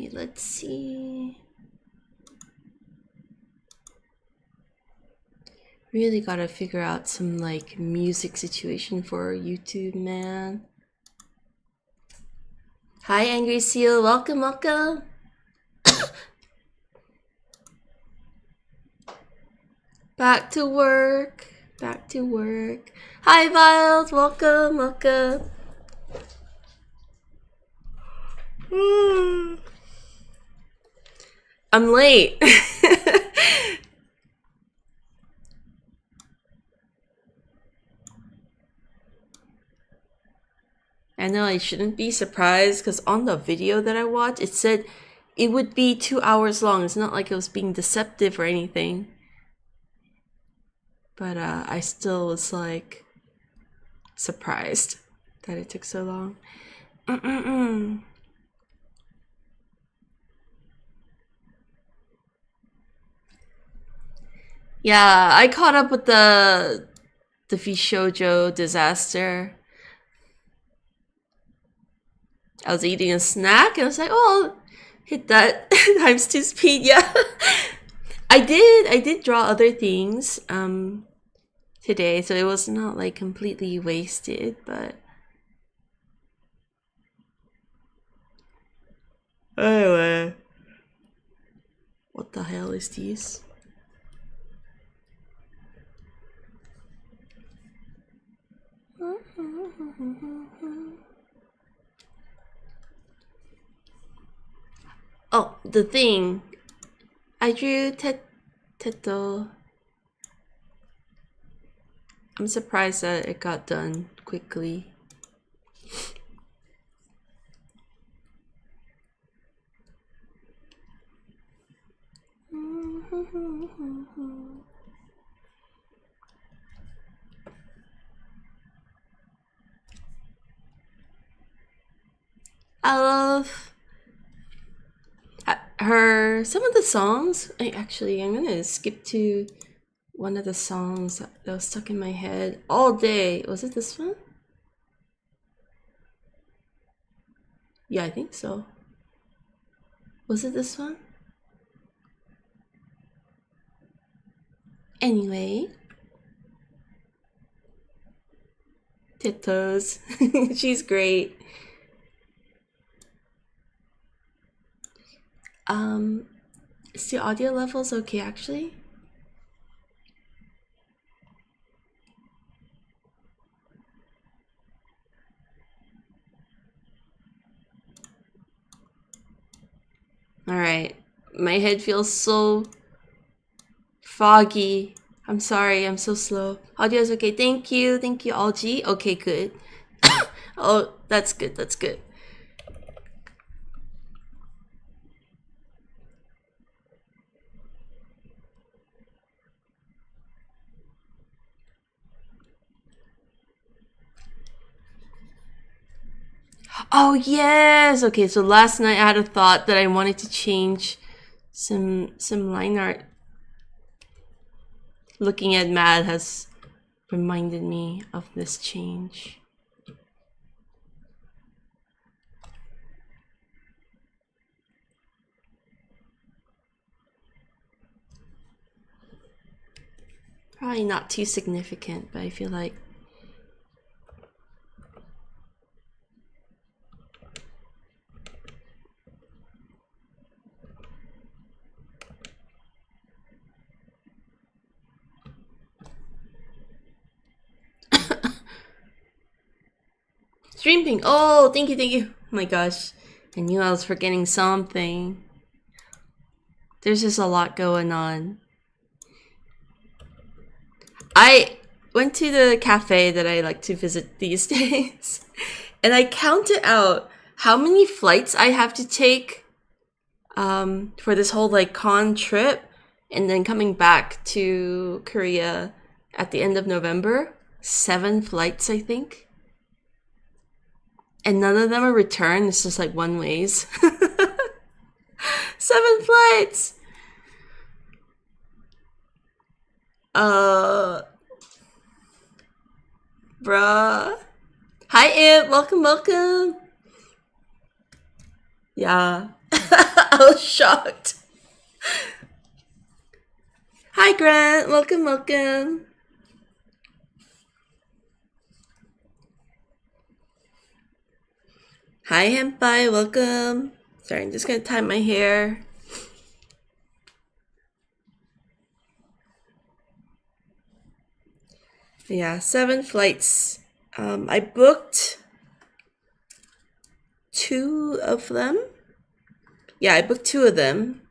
Alright, let's see. Really gotta figure out some like music situation for YouTube, man. Hi, Angry Seal. Welcome, welcome. Back to work. Back to work. Hi, Viles. Welcome, welcome. I'm late. I know I shouldn't be surprised because on the video that I watched, it said it would be 2 hours long. It's not like it was being deceptive or anything. But I still was like surprised that it took so long. Yeah, I caught up with the Shoujo disaster. I was eating a snack and I was like, oh, hit that times 2 speed. Yeah. I did draw other things today, so it was not like completely wasted, but anyway. What the hell is this? Oh, the thing. I drew Teto. I'm surprised that it got done quickly. I love some of the songs. Actually, I'm gonna skip to one of the songs that was stuck in my head all day. Was it this one? Yeah, I think so. Was it this one? Anyway. Titos. She's great. Is the audio levels okay actually? Alright. My head feels so foggy. I'm sorry, I'm so slow. Audio is okay. Thank you, Algie. Okay, good. Oh, that's good, that's good. Oh yes! Okay, so last night I had a thought that I wanted to change some line art. Looking at Mad has reminded me of this change. Probably not too significant, but I feel like Stream ping. Oh, thank you, thank you. Oh my gosh. I knew I was forgetting something. There's just a lot going on. I went to the cafe that I like to visit these days, and I counted out how many flights I have to take for this whole like con trip, and then coming back to Korea at the end of November. 7 flights, I think. And none of them are return. It's just like one ways. 7 flights. Bruh. Hi, Imp. Welcome, welcome. Yeah. I was shocked. Hi, Grant. Welcome, welcome. Hi, Henpai. Welcome. Sorry, I'm just gonna tie my hair. Yeah, 7 flights. I booked 2 of them. Yeah, I booked 2 of them.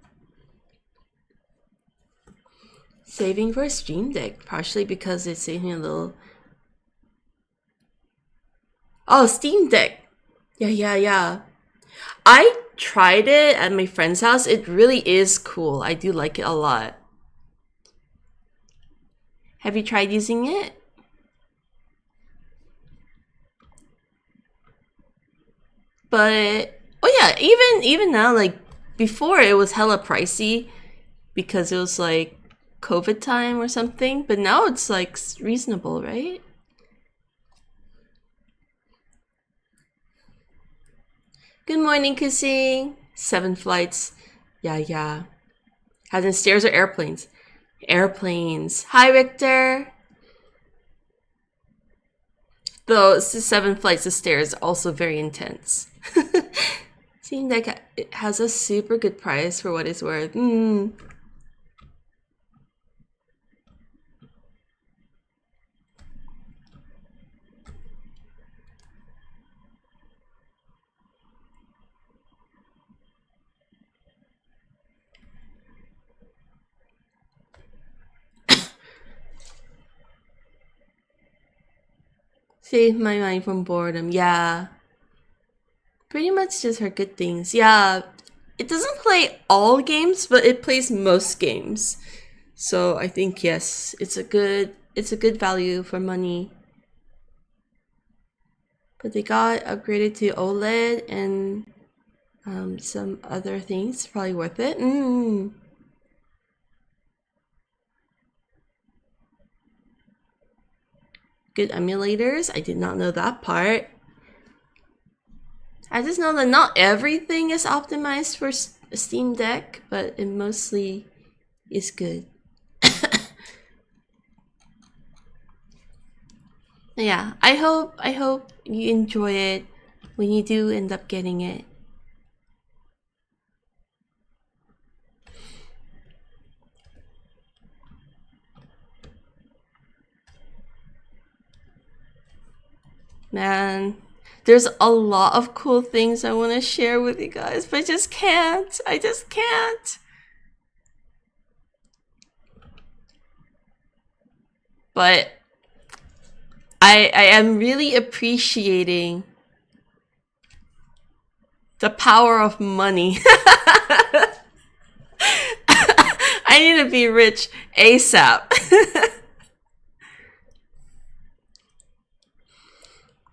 Saving for a Stream Deck, partially because it's saving a little. Oh, Steam Deck. Yeah. I tried it at my friend's house. It really is cool. I do like it a lot. Have you tried using it? But oh yeah, even now, like before it was hella pricey because it was like COVID time or something, but now it's like reasonable, right? Good morning, Kusing. 7 flights. Yeah. As in stairs or airplanes? Airplanes. Hi, Victor. Though it's 7 flights of stairs, also very intense. Seems like it has a super good price for what it's worth. Save my mind from boredom. Yeah. Pretty much just her good things. Yeah. It doesn't play all games, but it plays most games. So I think yes, it's a good value for money. But they got upgraded to OLED and some other things. Probably worth it. Good emulators. I did not know that part. I just know that not everything is optimized for Steam Deck, but it mostly is good. Yeah, I hope you enjoy it when you do end up getting it. Man, there's a lot of cool things I want to share with you guys, but I just can't. But I am really appreciating the power of money. I need to be rich ASAP.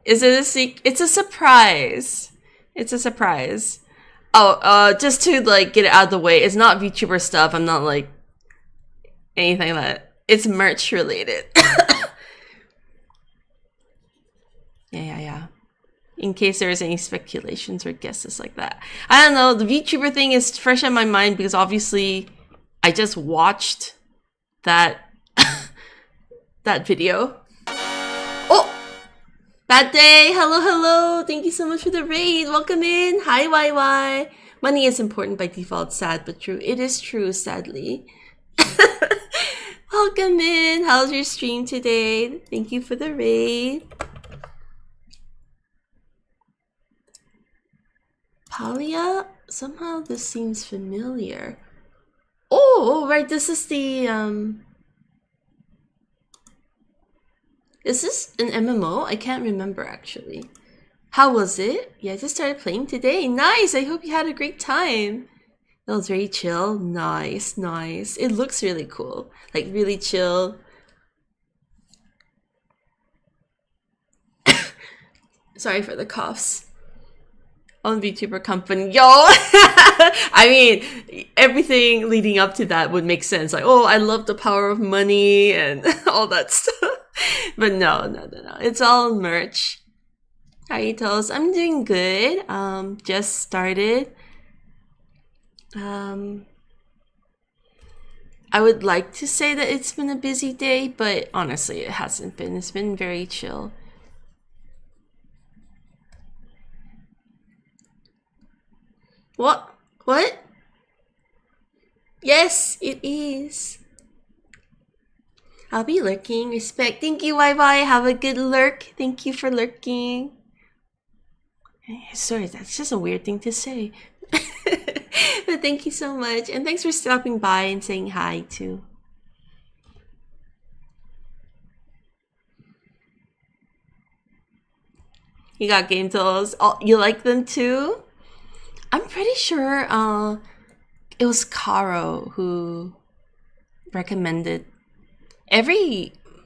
Is it it's a surprise. It's a surprise. Oh, just to like get it out of the way, it's not VTuber stuff. I'm not like anything that it's merch related. Yeah. In case there's any speculations or guesses like that. I don't know, the VTuber thing is fresh in my mind because obviously I just watched that that video. Oh! Bad day! Hello! Thank you so much for the raid! Welcome in! Hi, YY! Money is important by default, sad but true. It is true, sadly. Welcome in! How's your stream today? Thank you for the raid. Palia? Somehow this seems familiar. Oh, right, this is the, Is this an MMO? I can't remember, actually. How was it? Yeah, I just started playing today. Nice! I hope you had a great time. That was very chill. Nice. It looks really cool. Like, really chill. Sorry for the coughs. On VTuber company. Yo! I mean, everything leading up to that would make sense. Like, oh, I love the power of money and all that stuff. But no. It's all merch. How are you, Toast? I'm doing good. Just started I would like to say that it's been a busy day, but honestly, it hasn't been. It's been very chill. What? What? Yes, it is. I'll be lurking. Respect. Thank you, YY. Have a good lurk. Thank you for lurking. Sorry, that's just a weird thing to say. But thank you so much. And thanks for stopping by and saying hi, too. You got game tools. Oh, you like them, too? I'm pretty sure it was Caro who recommended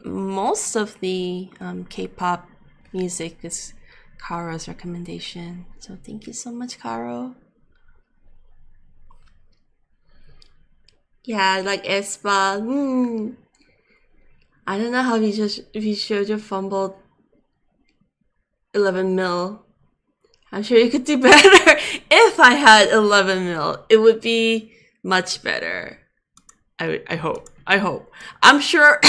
most of the K-pop music is Caro's recommendation. So thank you so much, Caro. Yeah, like Espa. I don't know how Vishojo fumbled 11 mil. I'm sure you could do better. If I had 11 mil, it would be much better. I hope. I'm sure.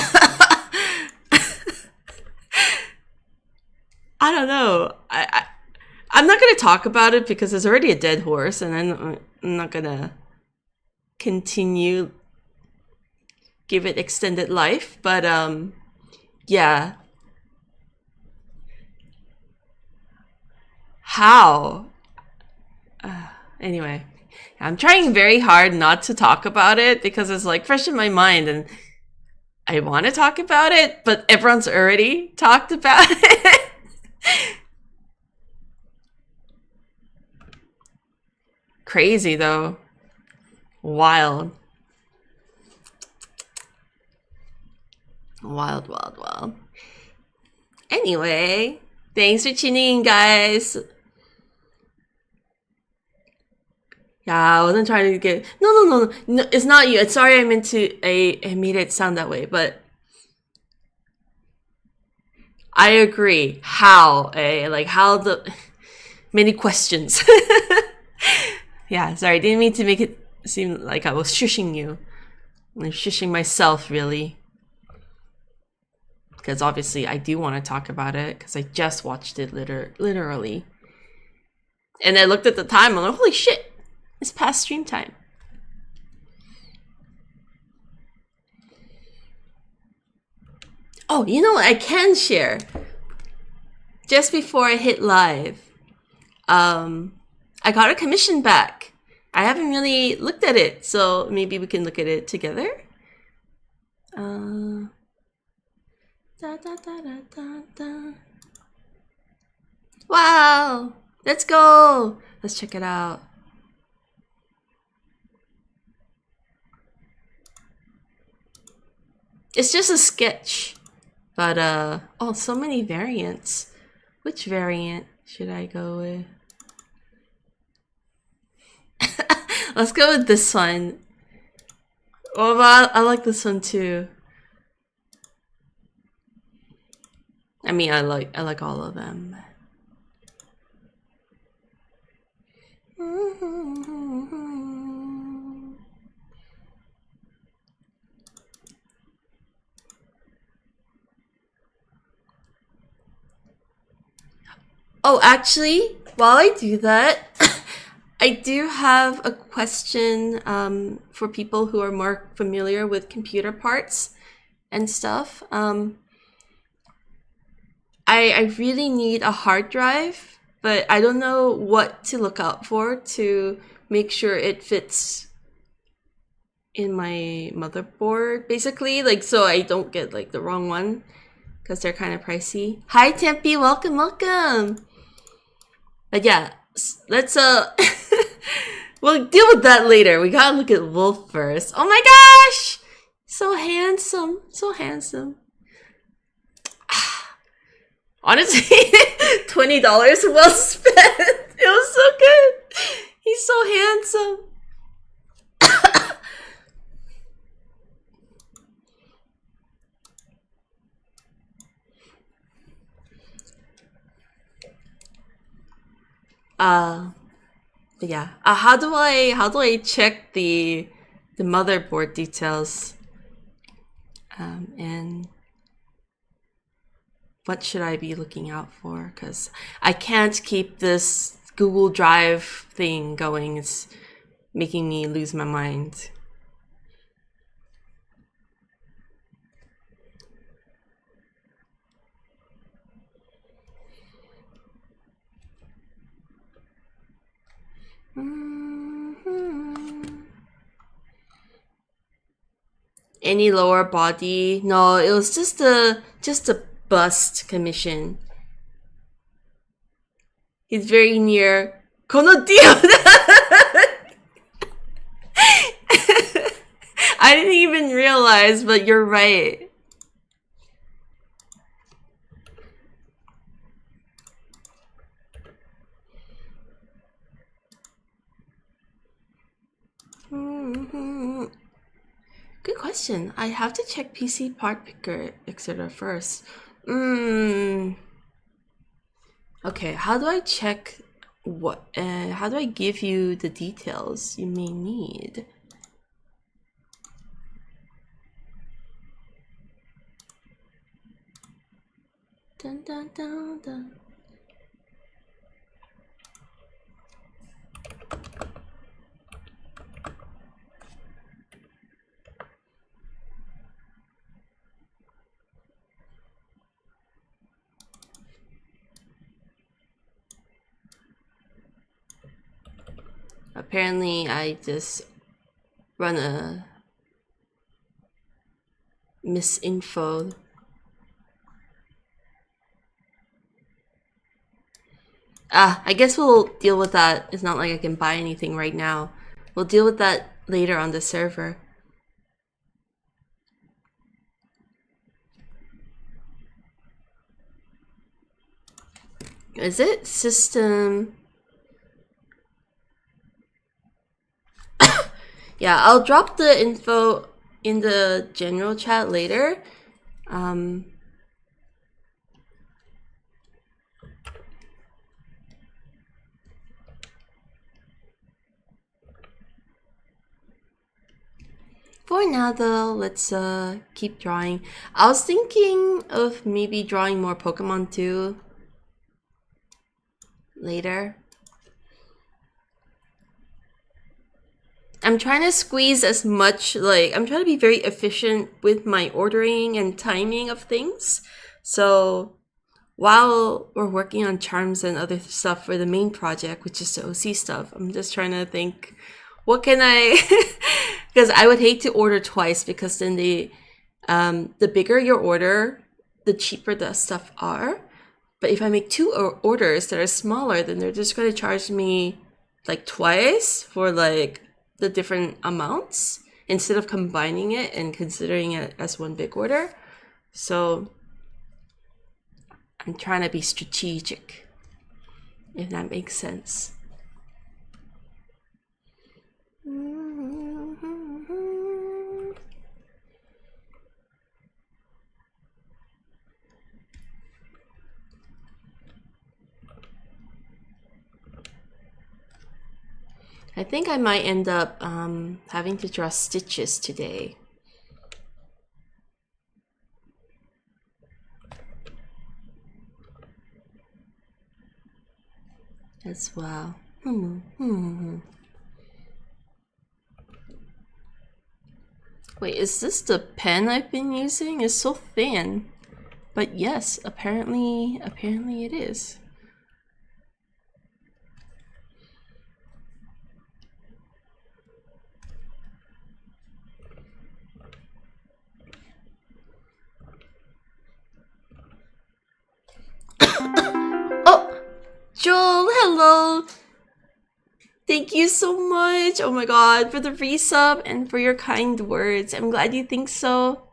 I don't know. I'm not gonna talk about it because it's already a dead horse, and I'm not gonna continue give it extended life. But yeah. How? Anyway, I'm trying very hard not to talk about it because it's like fresh in my mind, and I want to talk about it, but everyone's already talked about it. Crazy though. Wild. Wild. Anyway, thanks for tuning in, guys. Yeah, I wasn't trying to get... No, it's not you. Sorry, I meant to... I made it sound that way, but... I agree. How? Like, how the... Many questions. Yeah, sorry. Didn't mean to make it seem like I was shushing you. I'm shushing myself, really. Because obviously I do want to talk about it, because I just watched it literally. And I looked at the time, I'm like, holy shit! It's past stream time. Oh, you know what I can share? Just before I hit live, I got a commission back. I haven't really looked at it, so maybe we can look at it together. Wow! Let's go! Let's check it out. It's just a sketch, but oh, so many variants. Which variant should I go with? Let's go with this one. Oh, I like this one too. I mean, I like all of them. Oh, actually, while I do that, I do have a question for people who are more familiar with computer parts and stuff. I really need a hard drive, but I don't know what to look out for to make sure it fits in my motherboard, basically, like, so I don't get like the wrong one, because they're kind of pricey. Hi Tempe, welcome. But yeah, let's we'll deal with that later. We gotta look at Wolf first. Oh my gosh, so handsome. Honestly, $20 well spent. It was so good. He's so handsome. But yeah, how do I check the motherboard details? And what should I be looking out for? Because I can't keep this Google Drive thing going. It's making me lose my mind. Any lower body? No, it was just a bust commission. He's very near. このディオ I didn't even realize, but you're right. Good question. I have to check PC part picker, etc. first. Okay, how do I check what? How do I give you the details you may need? Dun dun dun dun. Apparently, I just run a misinfo. I guess we'll deal with that. It's not like I can buy anything right now. We'll deal with that later on the server. Is it system? Yeah, I'll drop the info in the general chat later. For now though, let's keep drawing. I was thinking of maybe drawing more Pokemon too later. I'm trying to squeeze as much, I'm trying to be very efficient with my ordering and timing of things. So while we're working on charms and other stuff for the main project, which is the OC stuff, I'm just trying to think, what can I, because I would hate to order twice, because then the bigger your order, the cheaper the stuff are. But if I make two orders that are smaller, then they're just going to charge me like twice for like the different amounts instead of combining it and considering it as one big order. So I'm trying to be strategic, if that makes sense. I think I might end up having to draw stitches today. As well. Wait, is this the pen I've been using? It's so thin. But yes, apparently it is. Oh, Joel, hello. Thank you so much. Oh my god, for the resub and for your kind words. I'm glad you think so.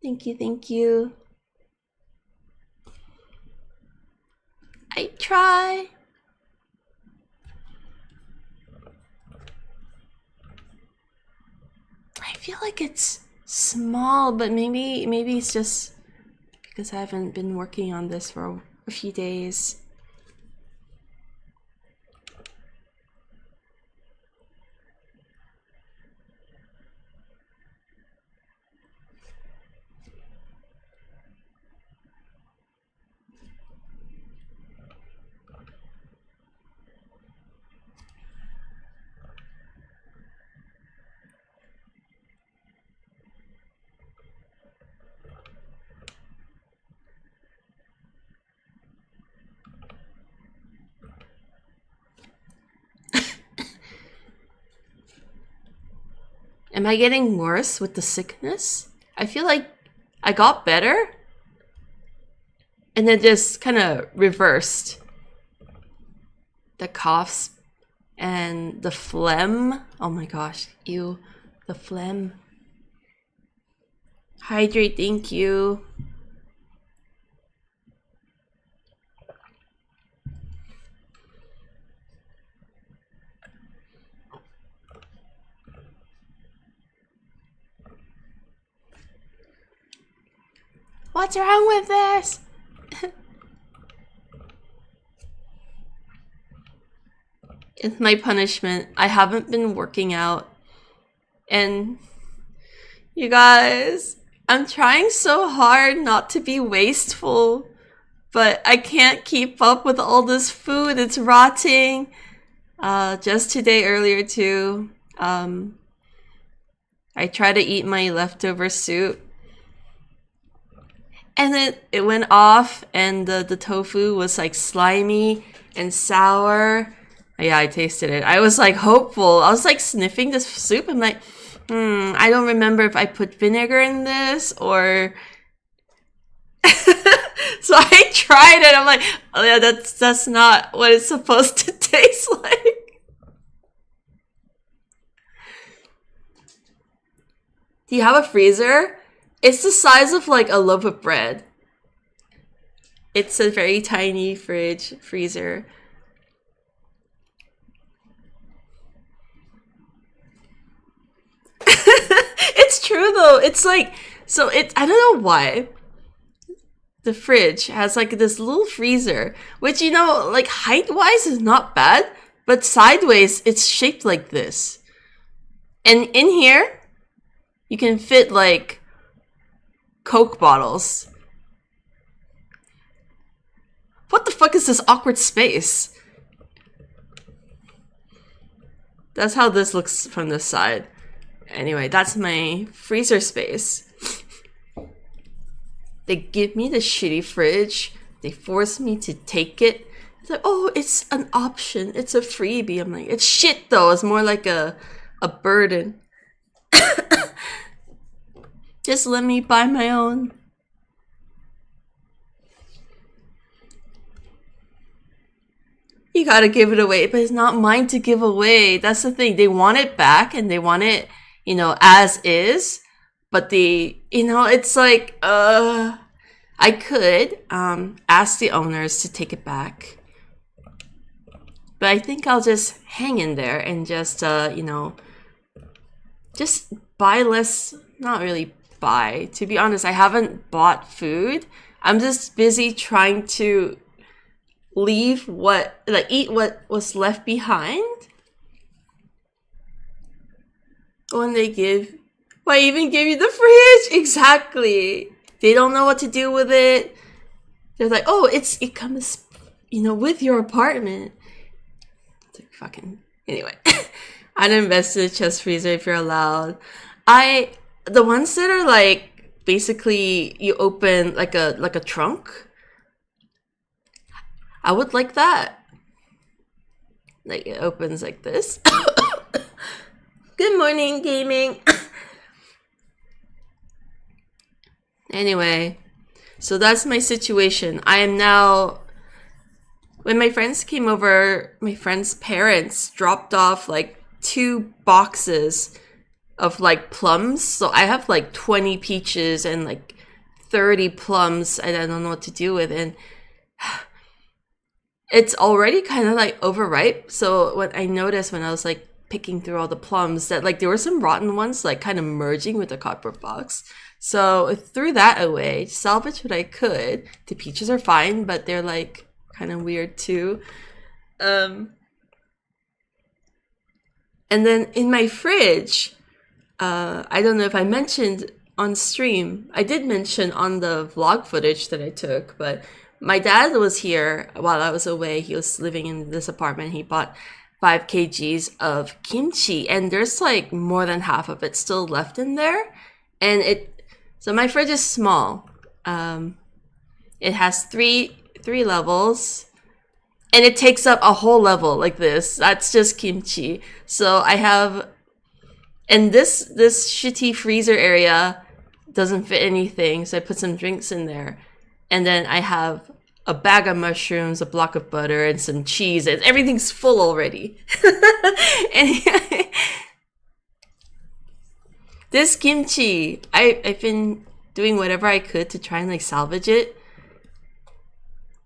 Thank you, thank you. I try. I feel like it's small, but maybe it's just because I haven't been working on this for a few days. Am I getting worse with the sickness? I feel like I got better and then just kind of reversed. The coughs and the phlegm. Oh my gosh, ew. The phlegm. Hydrate, thank you. What's wrong with this? It's my punishment. I haven't been working out. And you guys, I'm trying so hard not to be wasteful, but I can't keep up with all this food. It's rotting. Just today earlier too, I tried to eat my leftover soup. And then it went off and the tofu was like slimy and sour. Yeah, I tasted it. I was like hopeful. I was like sniffing this soup. I'm like, I don't remember if I put vinegar in this or... So I tried it. I'm like, oh yeah, that's not what it's supposed to taste like. Do you have a freezer? It's the size of like a loaf of bread. It's a very tiny freezer. It's true though. It's like, so it, I don't know why. The fridge has like this little freezer, which, you know, like height-wise is not bad, but sideways it's shaped like this. And in here, you can fit like Coke bottles. What the fuck is this awkward space? That's how this looks from this side. Anyway, that's my freezer space. They give me the shitty fridge. They force me to take it. It's like, oh, it's an option. It's a freebie. I'm like, it's shit though. It's more like a burden. Just let me buy my own. You gotta give it away, but it's not mine to give away. That's the thing. They want it back and they want it, you know, as is. But the, you know, it's like, I could ask the owners to take it back. But I think I'll just hang in there and just, you know, just buy less, not really buy. To be honest, I haven't bought food. I'm just busy trying to leave what, like, eat what was left behind. When they give, why even give you the fridge? Exactly. They don't know what to do with it. They're like, oh, it comes, you know, with your apartment. It's like fucking, anyway. I'd invest in a chest freezer if you're allowed. The ones that are like, basically you open like a trunk. I would like that. Like it opens like this. Good morning, gaming. Anyway, so that's my situation. I am now, when my friends came over, my friend's parents dropped off like 2 boxes of like plums. So I have like 20 peaches and like 30 plums and I don't know what to do with. And it's already kind of like overripe. So what I noticed when I was like picking through all the plums that like there were some rotten ones like kind of merging with the cardboard box. So I threw that away, salvaged what I could. The peaches are fine, but they're like kind of weird too. And then in my fridge, I don't know if I mentioned on stream. I did mention on the vlog footage that I took, but my dad was here while I was away. He was living in this apartment. He bought 5 kgs of kimchi, and there's like more than half of it still left in there. And so my fridge is small. It has three levels, and it takes up a whole level like this. That's just kimchi. So I have, And this shitty freezer area doesn't fit anything, so I put some drinks in there. And then I have a bag of mushrooms, a block of butter, and some cheese, and everything's full already. And this kimchi, I've been doing whatever I could to try and like salvage it,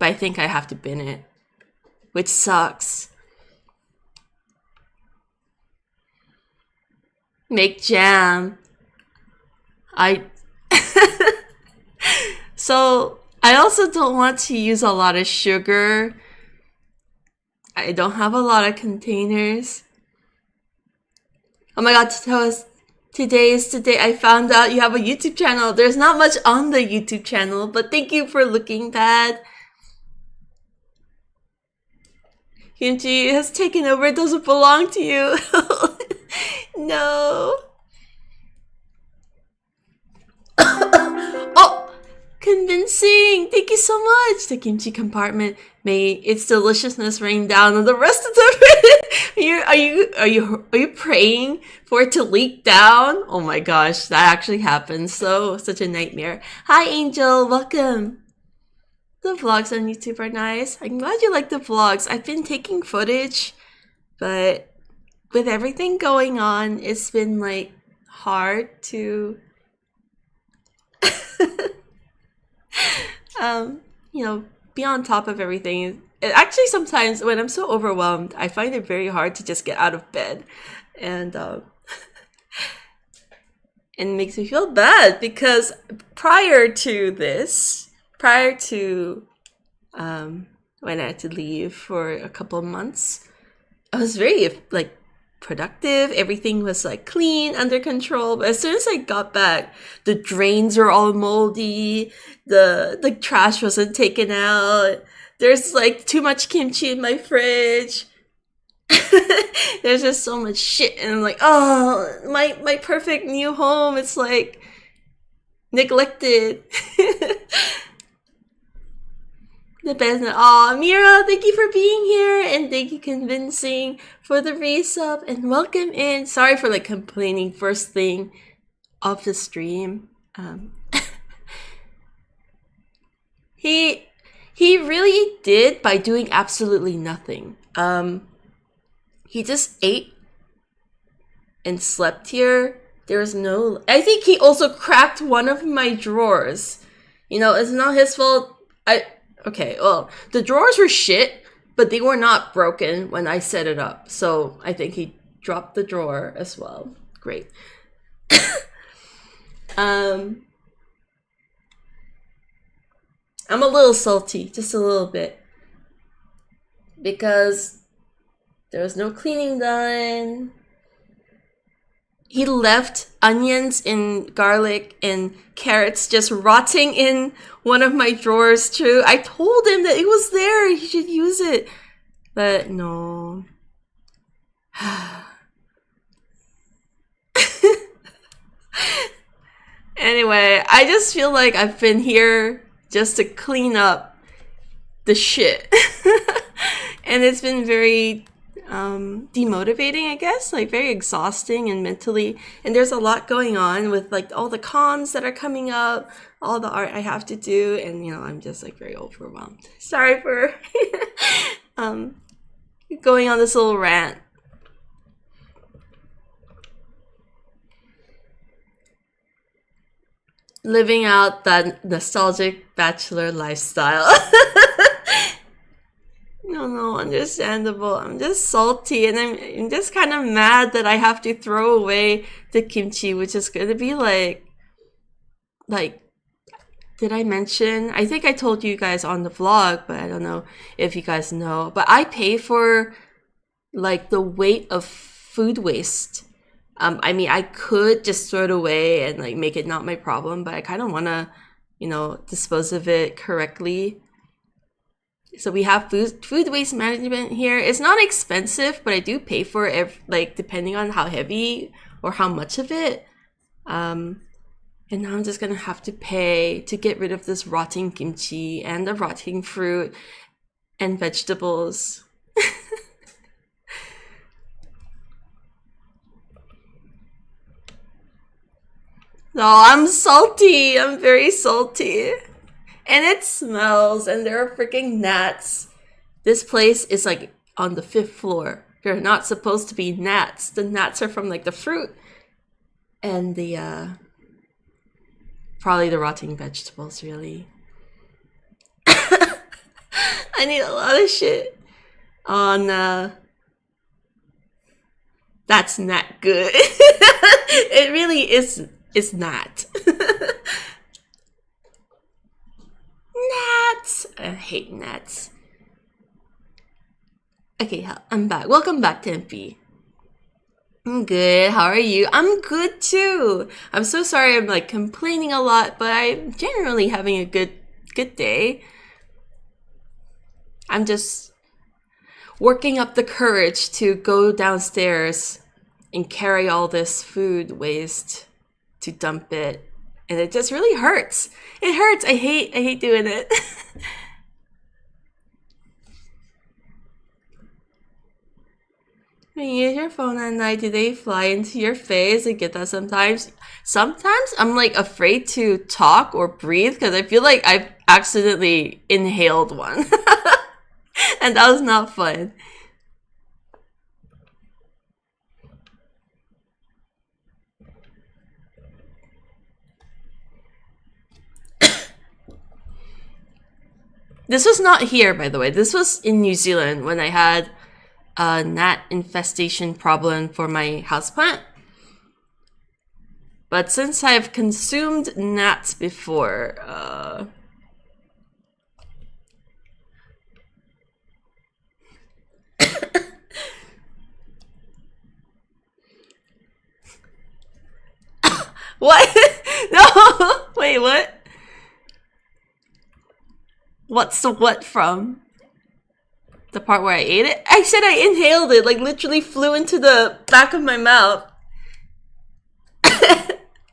but I think I have to bin it, which sucks. Make jam. So I also don't want to use a lot of sugar. I don't have a lot of containers. Oh my god, today is the day I found out you have a YouTube channel. There's not much on the YouTube channel, but thank you for looking, Dad. Kimchi has taken over. It doesn't belong to you. No. Oh, convincing. Thank you so much. The kimchi compartment. May its deliciousness rain down on the rest of the Are you praying for it to leak down? Oh my gosh, that actually happens. So such a nightmare. Hi Angel, welcome. The vlogs on YouTube are nice. I'm glad you like the vlogs. I've been taking footage, but with everything going on, it's been like hard to you know, be on top of everything. It actually, sometimes when I'm so overwhelmed, I find it very hard to just get out of bed, and it makes me feel bad because prior to when I had to leave for a couple of months, I was very like productive. Everything was like clean, under control. But as soon as I got back, the drains are all moldy. The trash wasn't taken out. There's like too much kimchi in my fridge. There's just so much shit, and I'm like, oh, my perfect new home. It's like neglected. The best. Aw, Mira, thank you for being here, and thank you, Convincing, for the resub, and welcome in. Sorry for like complaining first thing of the stream. He really did by doing absolutely nothing. He just ate and slept here. There was no. I think he also cracked one of my drawers. You know, it's not his fault. Okay, well, the drawers were shit, but they were not broken when I set it up. So I think he dropped the drawer as well. Great. I'm a little salty, just a little bit, because there was no cleaning done. He left onions and garlic and carrots just rotting in one of my drawers too. I told him that it was there, he should use it. But no. Anyway, I just feel like I've been here just to clean up the shit. And it's been very demotivating, I guess, like very exhausting and mentally, and there's a lot going on with like all the cons that are coming up, all the art I have to do, and you know, I'm just like very overwhelmed. Sorry for going on this little rant. Living out that nostalgic bachelor lifestyle. No, understandable. I'm just salty, and I'm just kind of mad that I have to throw away the kimchi, which is going to be like, did I mention? I think I told you guys on the vlog, but I don't know if you guys know. But I pay for like the weight of food waste. I mean, I could just throw it away and like make it not my problem, but I kind of want to, you know, dispose of it correctly. So we have food waste management here. It's not expensive, but I do pay for it, like depending on how heavy or how much of it. And now I'm just gonna have to pay to get rid of this rotting kimchi and the rotting fruit and vegetables. No, I'm salty. I'm very salty. And it smells, and there are freaking gnats. This place is like on the 5th floor. There are not supposed to be gnats. The gnats are from like the fruit and the probably the rotting vegetables, really. I need a lot of shit on that's not good. It really is not. Gnats! I hate gnats. Okay, I'm back. Welcome back to MP. I'm good. How are you? I'm good too. I'm so sorry I'm like complaining a lot, but I'm generally having a good day. I'm just working up the courage to go downstairs and carry all this food waste to dump it. And it just really hurts. It hurts. I hate doing it. When you use your phone at night, do they fly into your face? I get that sometimes. Sometimes I'm like afraid to talk or breathe because I feel like I've accidentally inhaled one. And that was not fun. This was not here, by the way. This was in New Zealand when I had a gnat infestation problem for my houseplant. But since I've consumed gnats before, what? No! Wait, what? What's the what from? The part where I ate it? I said I inhaled it, like literally flew into the back of my mouth.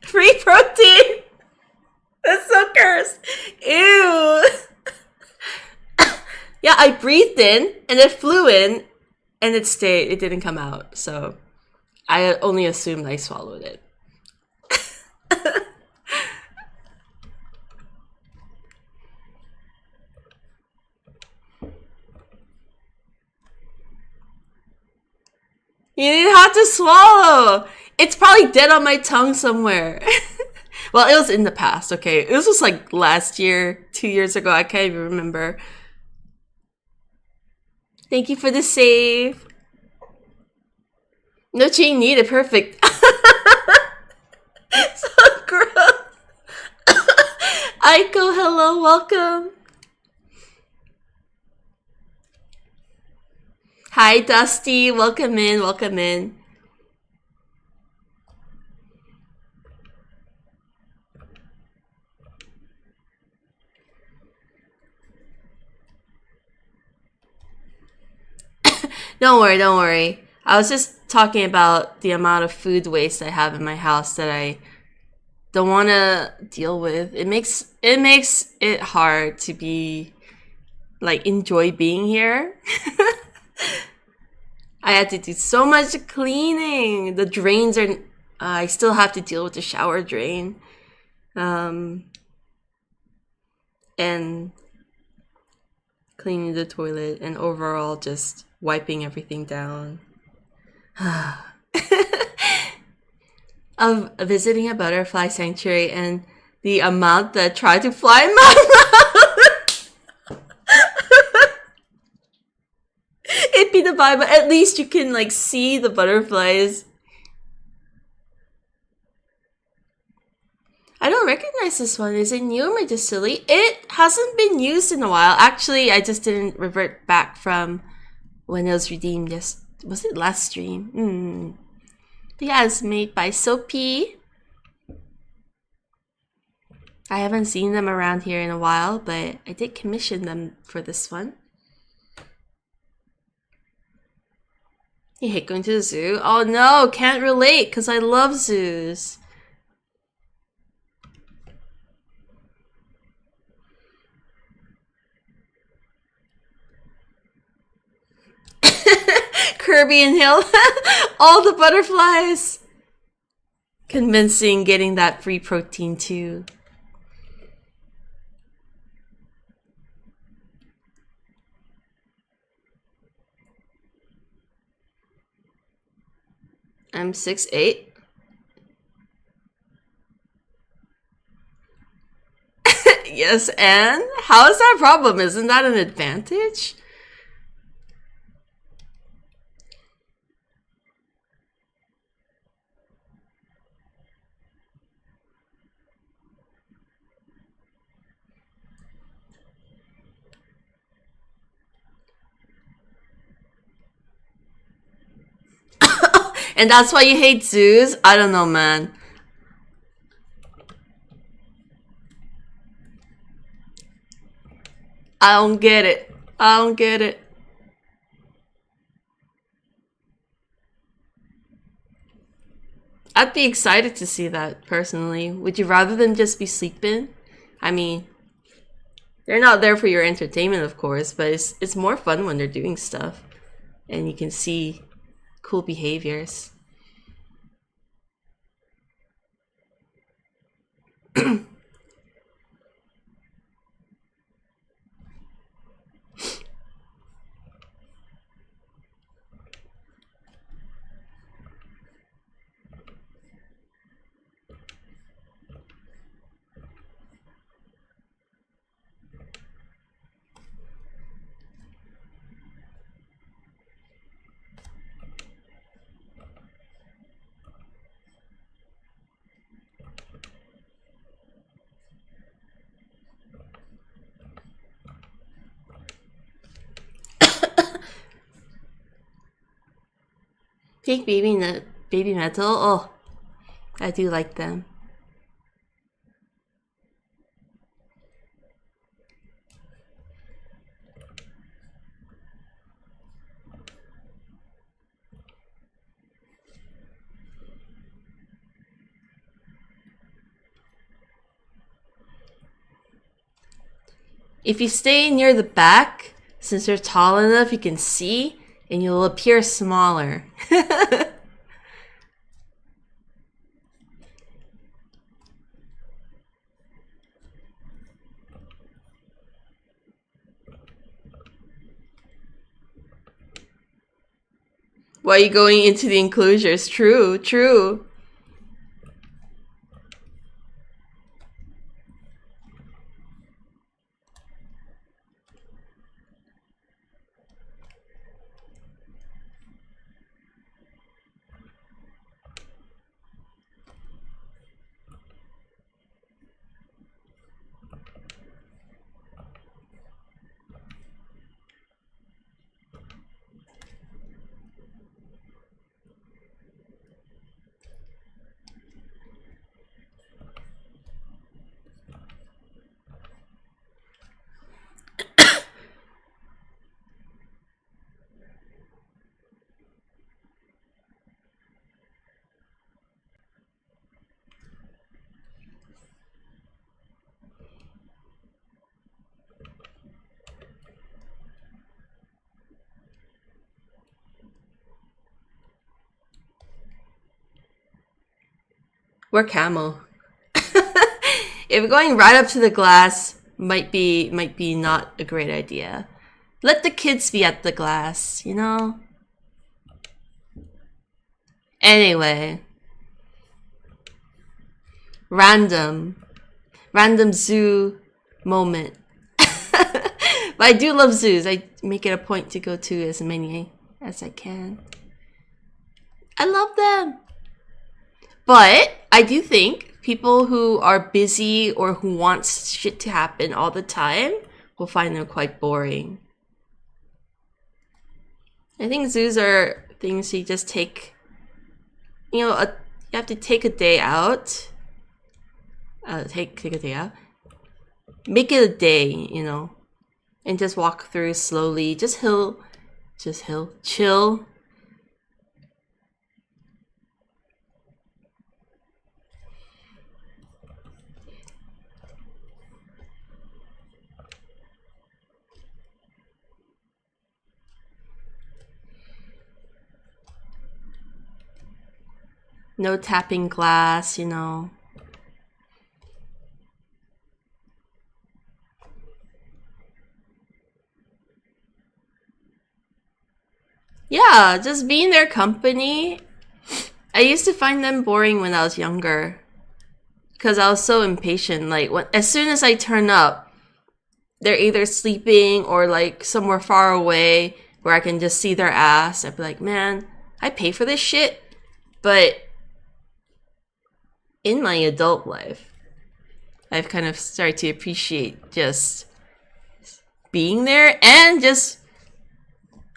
Free protein! That's so cursed. Ew. Yeah, I breathed in and it flew in and it stayed. It didn't come out. So I only assumed I swallowed it. You didn't have to swallow. It's probably dead on my tongue somewhere. Well, it was in the past, okay? This was like last year, 2 years ago. I can't even remember. Thank you for the save. No cheating needed. Perfect. So gross. Aiko, hello. Welcome. Hi, Dusty. Welcome in. Welcome in. Don't worry, don't worry. I was just talking about the amount of food waste I have in my house that I don't want to deal with. It makes it hard to be like enjoy being here. I had to do so much cleaning. The drains are I still have to deal with the shower drain. And cleaning the toilet and overall just wiping everything down. Of visiting a butterfly sanctuary and the amount that tried to fly in my mouth. It'd be the vibe, but at least you can like see the butterflies. I don't recognize this one. Is it new or just silly? It hasn't been used in a while. Actually, I just didn't revert back from when it was redeemed. Just was it last stream? But yeah, it's made by Soapy. I haven't seen them around here in a while, but I did commission them for this one. You hate going to the zoo? Oh no, can't relate because I love zoos. Kirby and Hill. All the butterflies. convincing getting that free protein too. I'm 6'8". Yes, and how is that a problem? Isn't that an advantage? And that's why you hate zoos? I don't know, man. I don't get it. I don't get it. I'd be excited to see that, personally. Would you rather them just be sleeping? I mean, they're not there for your entertainment, of course, but it's more fun when they're doing stuff. And you can see cool behaviors. Pink baby metal. Oh, I do like them. If you stay near the back, since you're tall enough, you can see, and you'll appear smaller. Why are you going into the enclosures? True, true. We're camel. If going right up to the glass might be not a great idea. Let the kids be at the glass, you know? Anyway. Random zoo moment. But I do love zoos. I make it a point to go to as many as I can. I love them. But I do think people who are busy or who want shit to happen all the time will find them quite boring. I think zoos are things you just take, you know, you have to take a day out. Take a day out. Make it a day, you know, and just walk through slowly. Just chill. No tapping glass, you know. Yeah, just be in their company. I used to find them boring when I was younger. Because I was so impatient. Like, as soon as I turn up, they're either sleeping or like somewhere far away where I can just see their ass. I'd be like, man, I pay for this shit. But in my adult life, I've kind of started to appreciate just being there and just,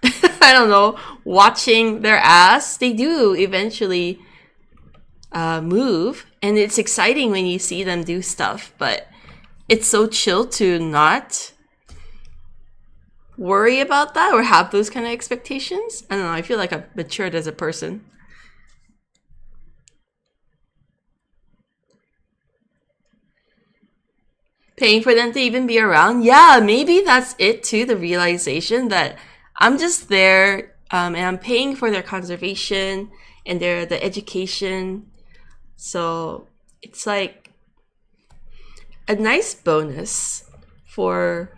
I don't know, watching their ass. They do eventually move, and it's exciting when you see them do stuff, but it's so chill to not worry about that or have those kind of expectations. I don't know, I feel like I've matured as a person. Paying for them to even be around? Yeah, maybe that's it too, the realization that I'm just there and I'm paying for their conservation and the education. So it's like a nice bonus for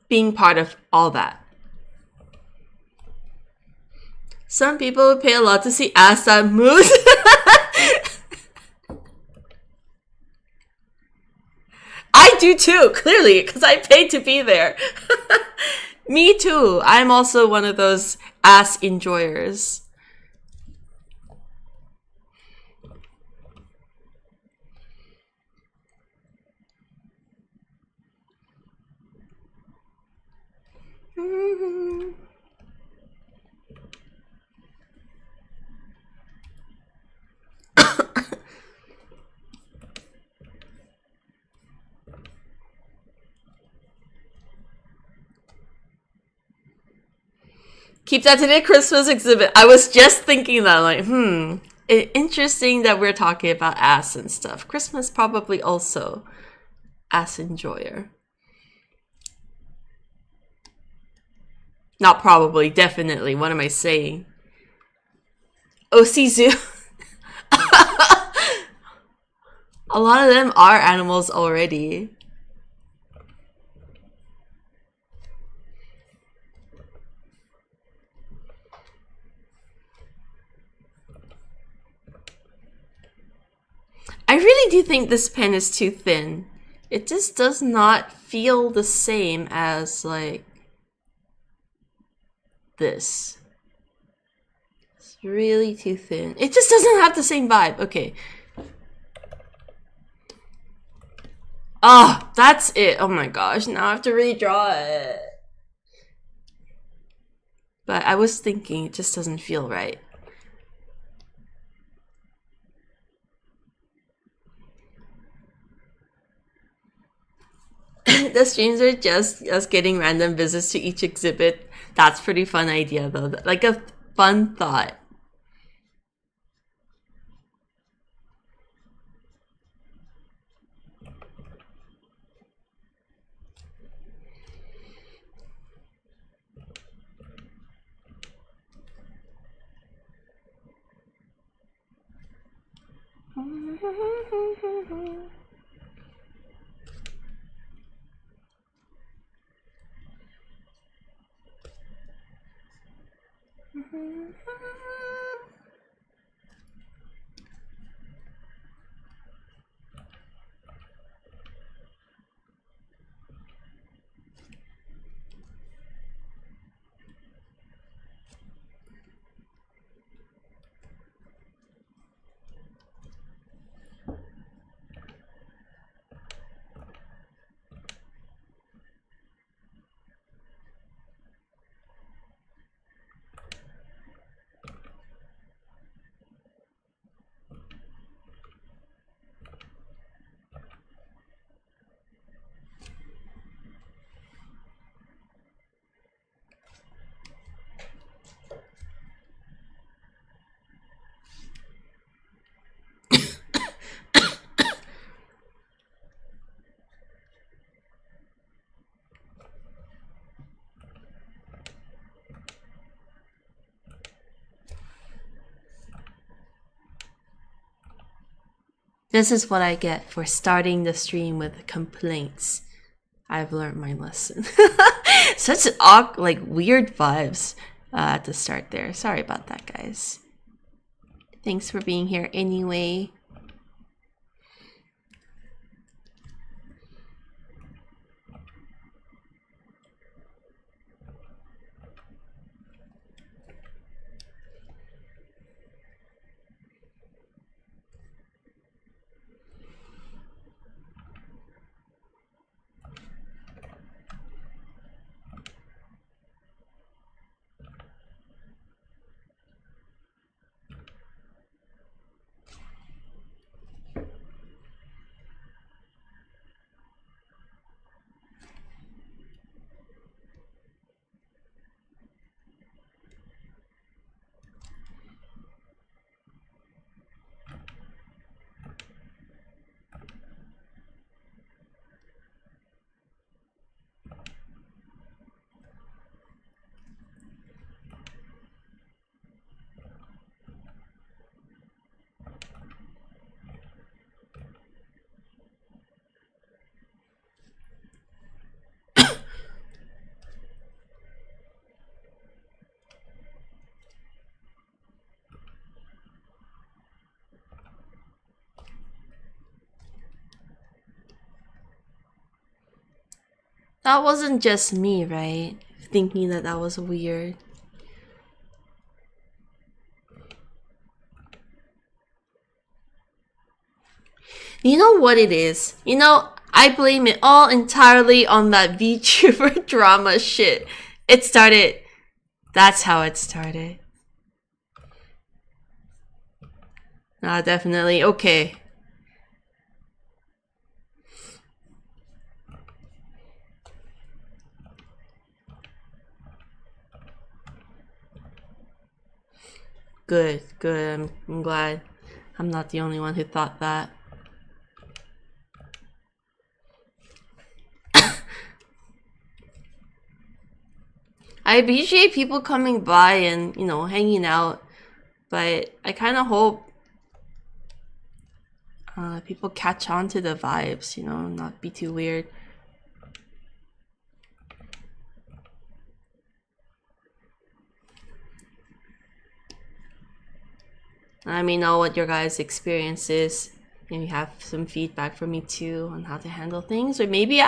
being part of all that. Some people would pay a lot to see ass that moves. I do too, clearly, because I paid to be there. Me too. I'm also one of those ass enjoyers. Keep that to the Christmas exhibit. I was just thinking that, like, interesting that we're talking about ass and stuff. Christmas probably also ass enjoyer. Not probably, definitely. What am I saying? OC Zoo. A lot of them are animals already. I really do think this pen is too thin. It just does not feel the same as, like, this. It's really too thin. It just doesn't have the same vibe. Okay. Oh, that's it. Oh my gosh, now I have to redraw it. But I was thinking it just doesn't feel right. The streams are just us getting random visits to each exhibit. That's pretty fun idea though. Like a fun thought. This is what I get for starting the stream with complaints. I've learned my lesson. Such like weird vibes at the start there. Sorry about that, guys. Thanks for being here anyway. That wasn't just me, right? Thinking that that was weird. You know what it is? You know, I blame it all entirely on that VTuber drama shit. It started... That's how it started. Ah, definitely. Okay. Good, good. I'm glad I'm not the only one who thought that. I appreciate people coming by and, you know, hanging out, but I kind of hope people catch on to the vibes, you know, not be too weird. Let me know what your guys' experience is. Maybe have some feedback for me too on how to handle things. Or maybe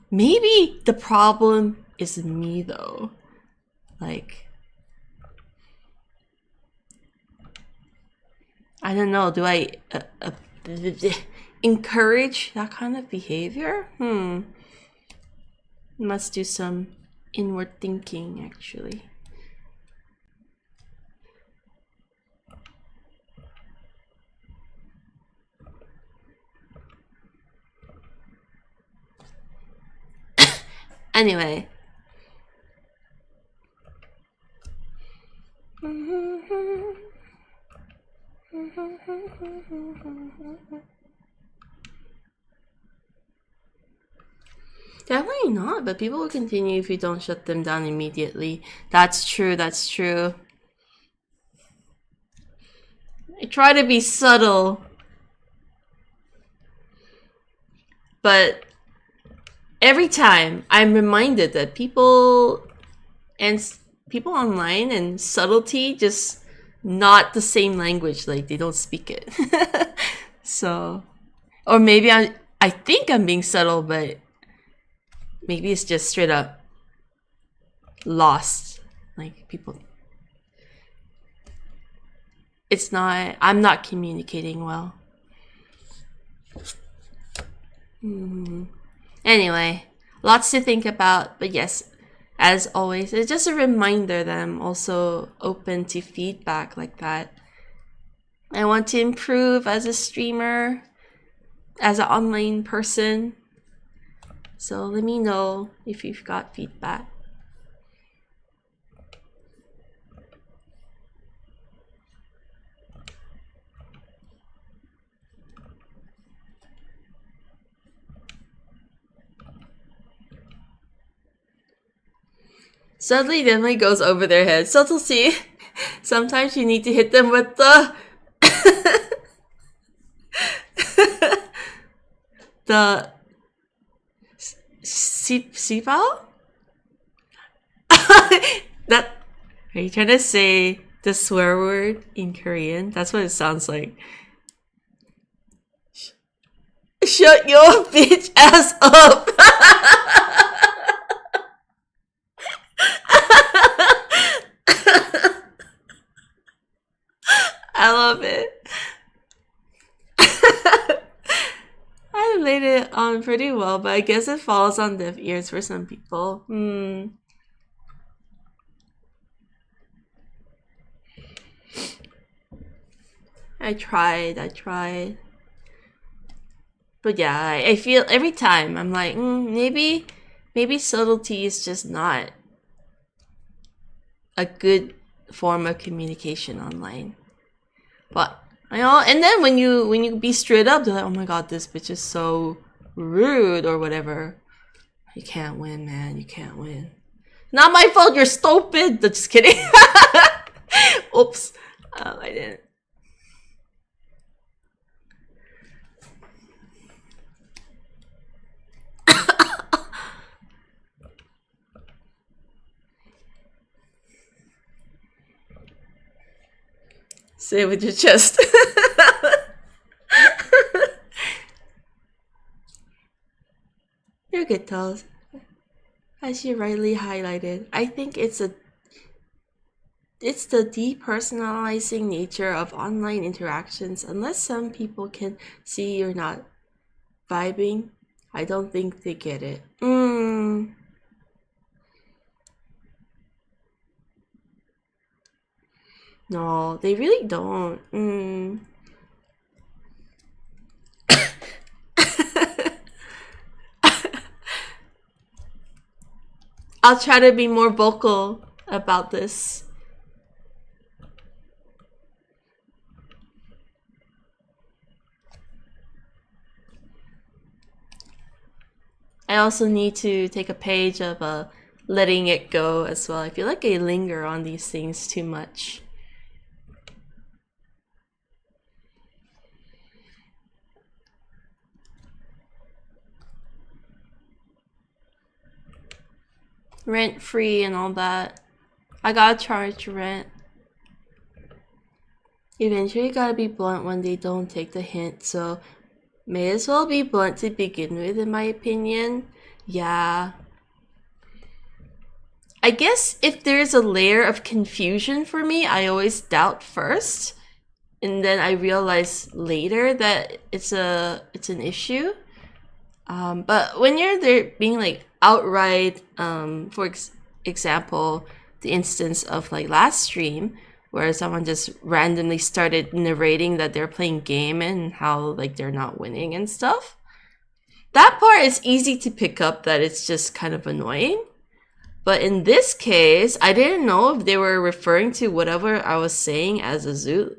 maybe the problem is me though. Like, I don't know, do I encourage that kind of behavior? Must do some inward thinking actually. Anyway. Definitely not, but people will continue if you don't shut them down immediately. That's true, that's true. I try to be subtle, but every time I'm reminded that people online and subtlety just not the same language, like they don't speak it. So, or maybe I think I'm being subtle, but maybe it's just straight up lost. Like people, I'm not communicating well. Anyway, lots to think about, but yes, as always, it's just a reminder that I'm also open to feedback like that. I want to improve as a streamer, as an online person. So let me know if you've got feedback. Subtly definitely goes over their head. Subtlety. Sometimes you need to hit them with the The Sipao? That, are you trying to say the swear word in Korean? That's what it sounds like. Shut your bitch ass up. I love it. I laid it on pretty well, but I guess it falls on deaf ears for some people. I tried. But yeah, I feel every time I'm like, maybe subtlety is just not a good form of communication online. But you know, and then when you be straight up, they're like, oh my god, this bitch is so rude or whatever. You can't win, man. You can't win. Not my fault. You're stupid. Just kidding. Oops. I didn't. Say it with your chest. You're good, Tals. As you rightly highlighted, I think it's the depersonalizing nature of online interactions. Unless some people can see you're not vibing, I don't think they get it. No, they really don't. I'll try to be more vocal about this. I also need to take a page of letting it go as well. I feel like I linger on these things too much. Rent free and all that. I gotta charge rent. Eventually you gotta be blunt when they don't take the hint, so may as well be blunt to begin with, in my opinion. Yeah. I guess if there's a layer of confusion for me, I always doubt first, and then I realize later that it's an issue. But when you're there being like outright, for example, the instance of like last stream where someone just randomly started narrating that they're playing game and how like they're not winning and stuff. That part is easy to pick up that it's just kind of annoying. But in this case, I didn't know if they were referring to whatever I was saying as a zoot,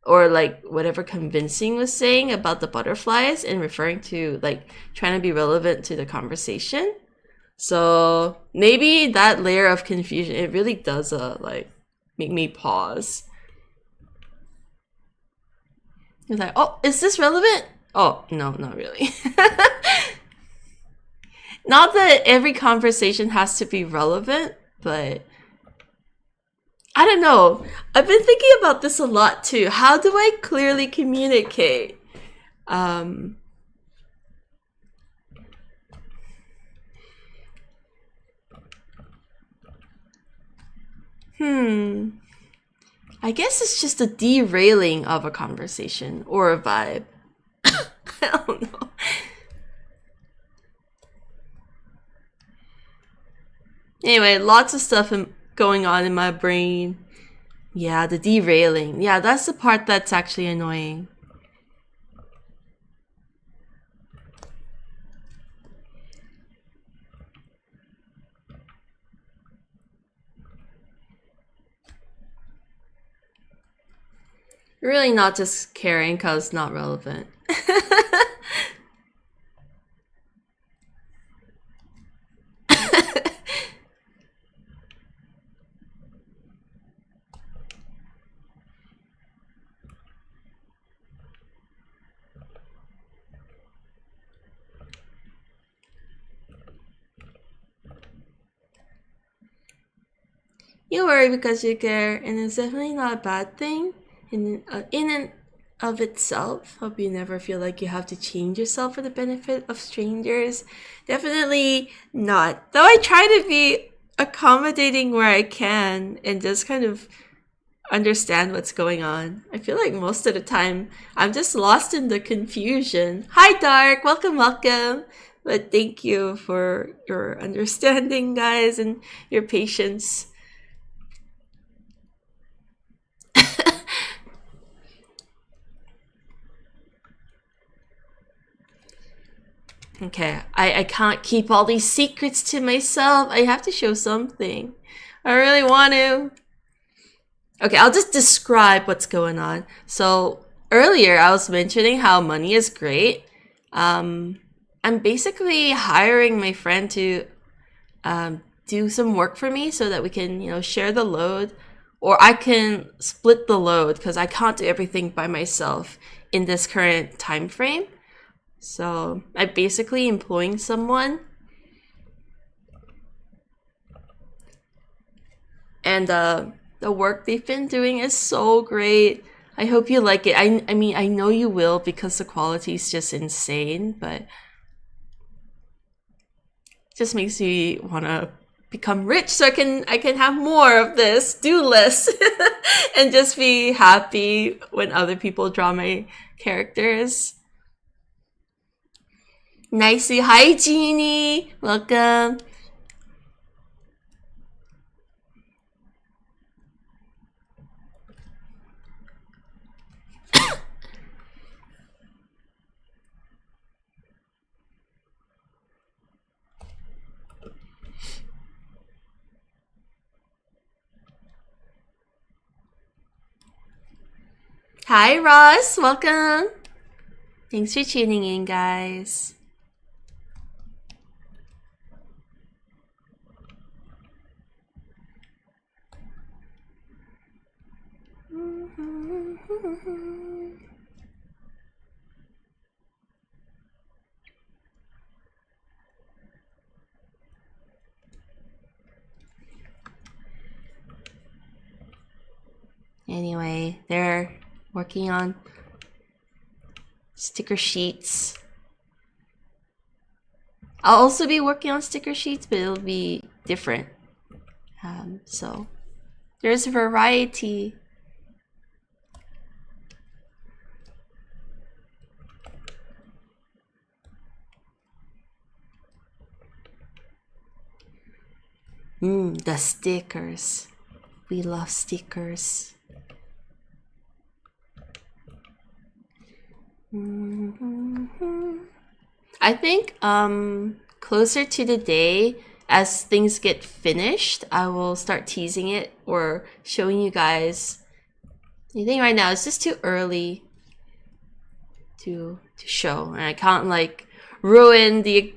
or like whatever convincing was saying about the butterflies and referring to like trying to be relevant to the conversation. So maybe that layer of confusion, it really does like make me pause. It's like, oh, is this relevant? Oh, no, not really. Not that every conversation has to be relevant, but I don't know. I've been thinking about this a lot too. How do I clearly communicate? I guess it's just a derailing of a conversation or a vibe. I don't know. Anyway, lots of stuff going on in my brain. Yeah, the derailing. Yeah, that's the part that's actually annoying. Really not just caring because it's not relevant. You worry because you care, and it's definitely not a bad thing in and of itself. Hope you never feel like you have to change yourself for the benefit of strangers. Definitely not. Though I try to be accommodating where I can and just kind of understand what's going on. I feel like most of the time I'm just lost in the confusion. Hi Dark, welcome, welcome. But thank you for your understanding, guys, and your patience. Okay, I can't keep all these secrets to myself. I have to show something. I really want to. Okay, I'll just describe what's going on. So earlier I was mentioning how money is great. I'm basically hiring my friend to do some work for me so that we can, share the load, or I can split the load because I can't do everything by myself in this current time frame. So I'm basically employing someone. And the work they've been doing is so great. I hope you like it. I mean, I know you will because the quality is just insane, but it just makes me want to become rich so I can have more of this, do less, and just be happy when other people draw my characters. Nicey. Hi, Jeannie. Welcome. Hi, Ross. Welcome. Thanks for tuning in, guys. Anyway, they're working on sticker sheets. I'll also be working on sticker sheets, but it'll be different. So there's variety. The stickers. We love stickers. I think closer to the day, as things get finished, I will start teasing it or showing you guys. I think right now it's just too early to show, and I can't like ruin the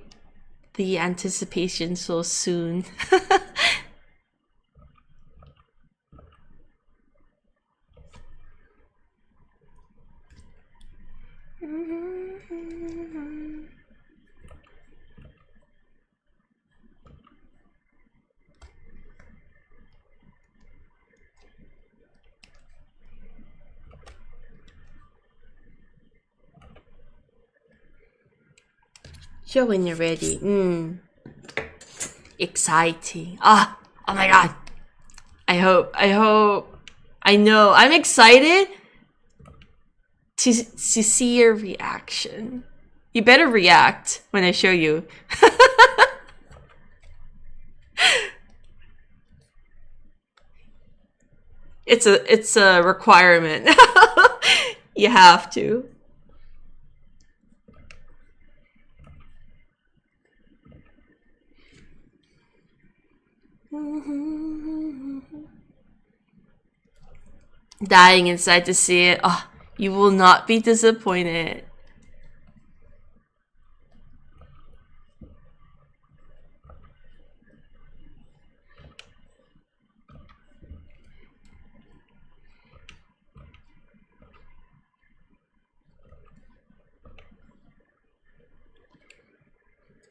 anticipation so soon. Show when you're ready. Exciting. Oh my god. I know. I'm excited to see your reaction. You better react when I show you. It's a requirement. You have to. Dying inside to see it. Oh, you will not be disappointed.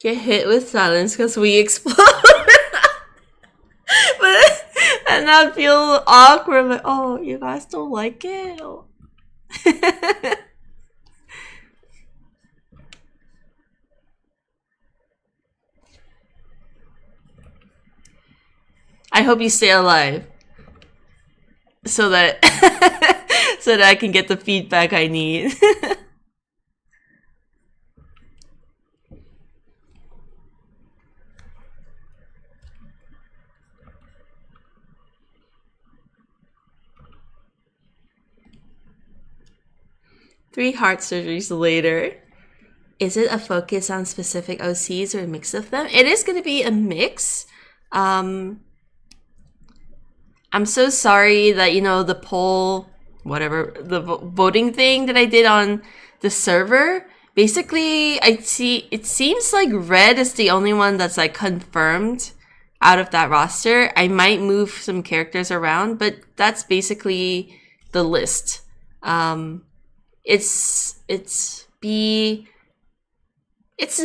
Get hit with silence because we explode. But then I'd feel awkward, like, oh, you guys don't like it? I hope you stay alive. So that so that I can get the feedback I need. Three heart surgeries later. Is it a focus on specific OCs or a mix of them? It is going to be a mix. I'm so sorry that, you know, the poll, whatever, the voting thing that I did on the server, basically, it seems like red is the only one that's like confirmed out of that roster. I might move some characters around, but that's basically the list. It's the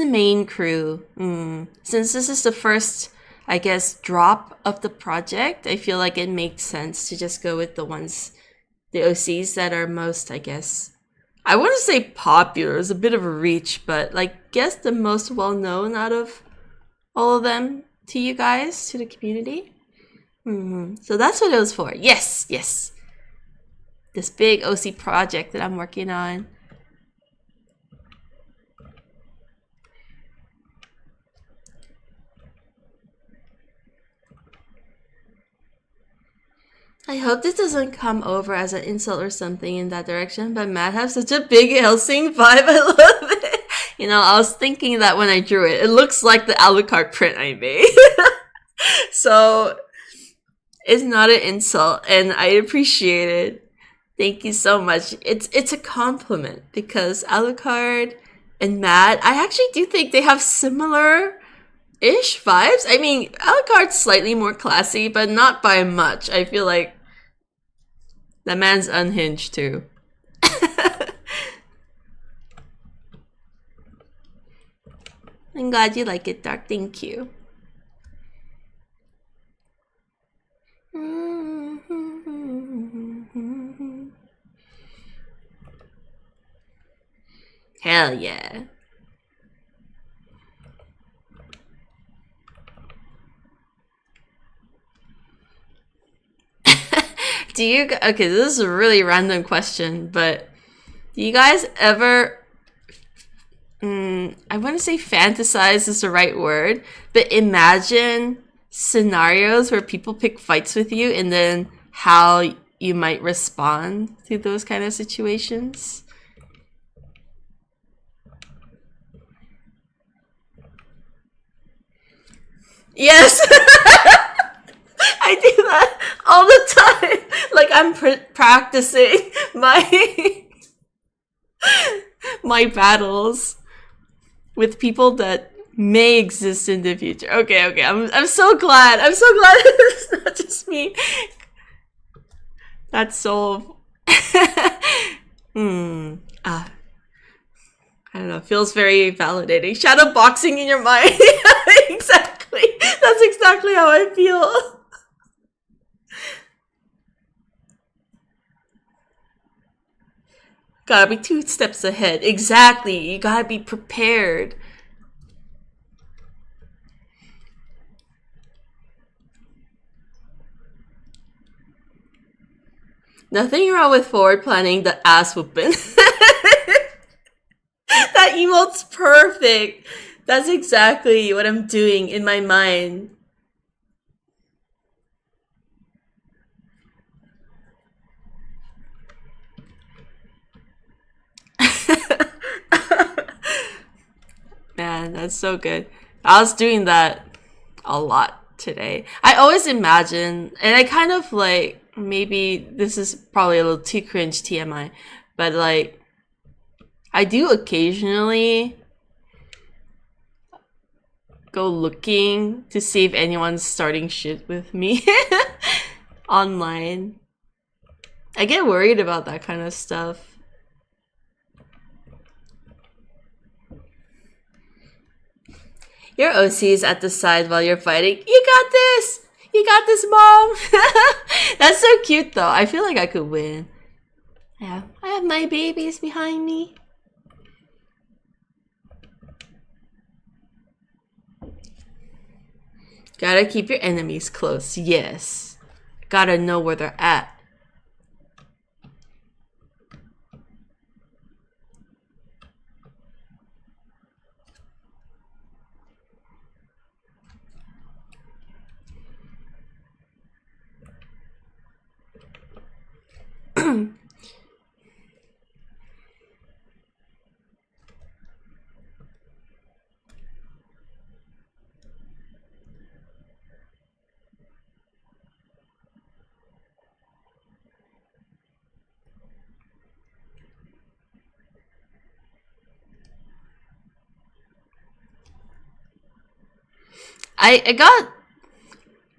main crew. Since this is the first, I guess, drop of the project, I feel like it makes sense to just go with the OCs that are most, I guess, I want to say popular. It's a bit of a reach, but like, guess the most well-known out of all of them to you guys, to the community. So that's what it was for. Yes. This big OC project that I'm working on. I hope this doesn't come over as an insult or something in that direction, but Matt has such a big Helsing vibe. I love it. You know, I was thinking that when I drew it. It looks like the Alucard print I made. So, it's not an insult, and I appreciate it. Thank you so much. It's a compliment, because Alucard and Matt, I actually do think they have similar ish vibes. I mean, Alucard's slightly more classy, but not by much. I feel like that man's unhinged too. I'm glad you like it, Dark. Thank you. Hell yeah. Okay, this is a really random question, but do you guys ever, I want to say fantasize is the right word, but imagine scenarios where people pick fights with you and then how you might respond to those kind of situations? Yes! I do that all the time. Like, I'm practicing my battles with people that may exist in the future. Okay. I'm so glad. I'm so glad it's not just me. That's so I don't know, feels very validating. Shadow boxing in your mind. Exactly. That's exactly how I feel. Gotta be 2 steps ahead. Exactly. You gotta be prepared. Nothing wrong with forward planning the ass whooping. That emote's perfect. That's exactly what I'm doing in my mind. Man, that's so good. I was doing that a lot today. I always imagine, and I kind of like, maybe this is probably a little too cringe TMI, but like, I do occasionally go looking to see if anyone's starting shit with me online. I get worried about that kind of stuff. Your OC's at the side while you're fighting. You got this! You got this, Mom! That's so cute, though. I feel like I could win. Yeah, I have my babies behind me. Gotta keep your enemies close, yes. Gotta know where they're at.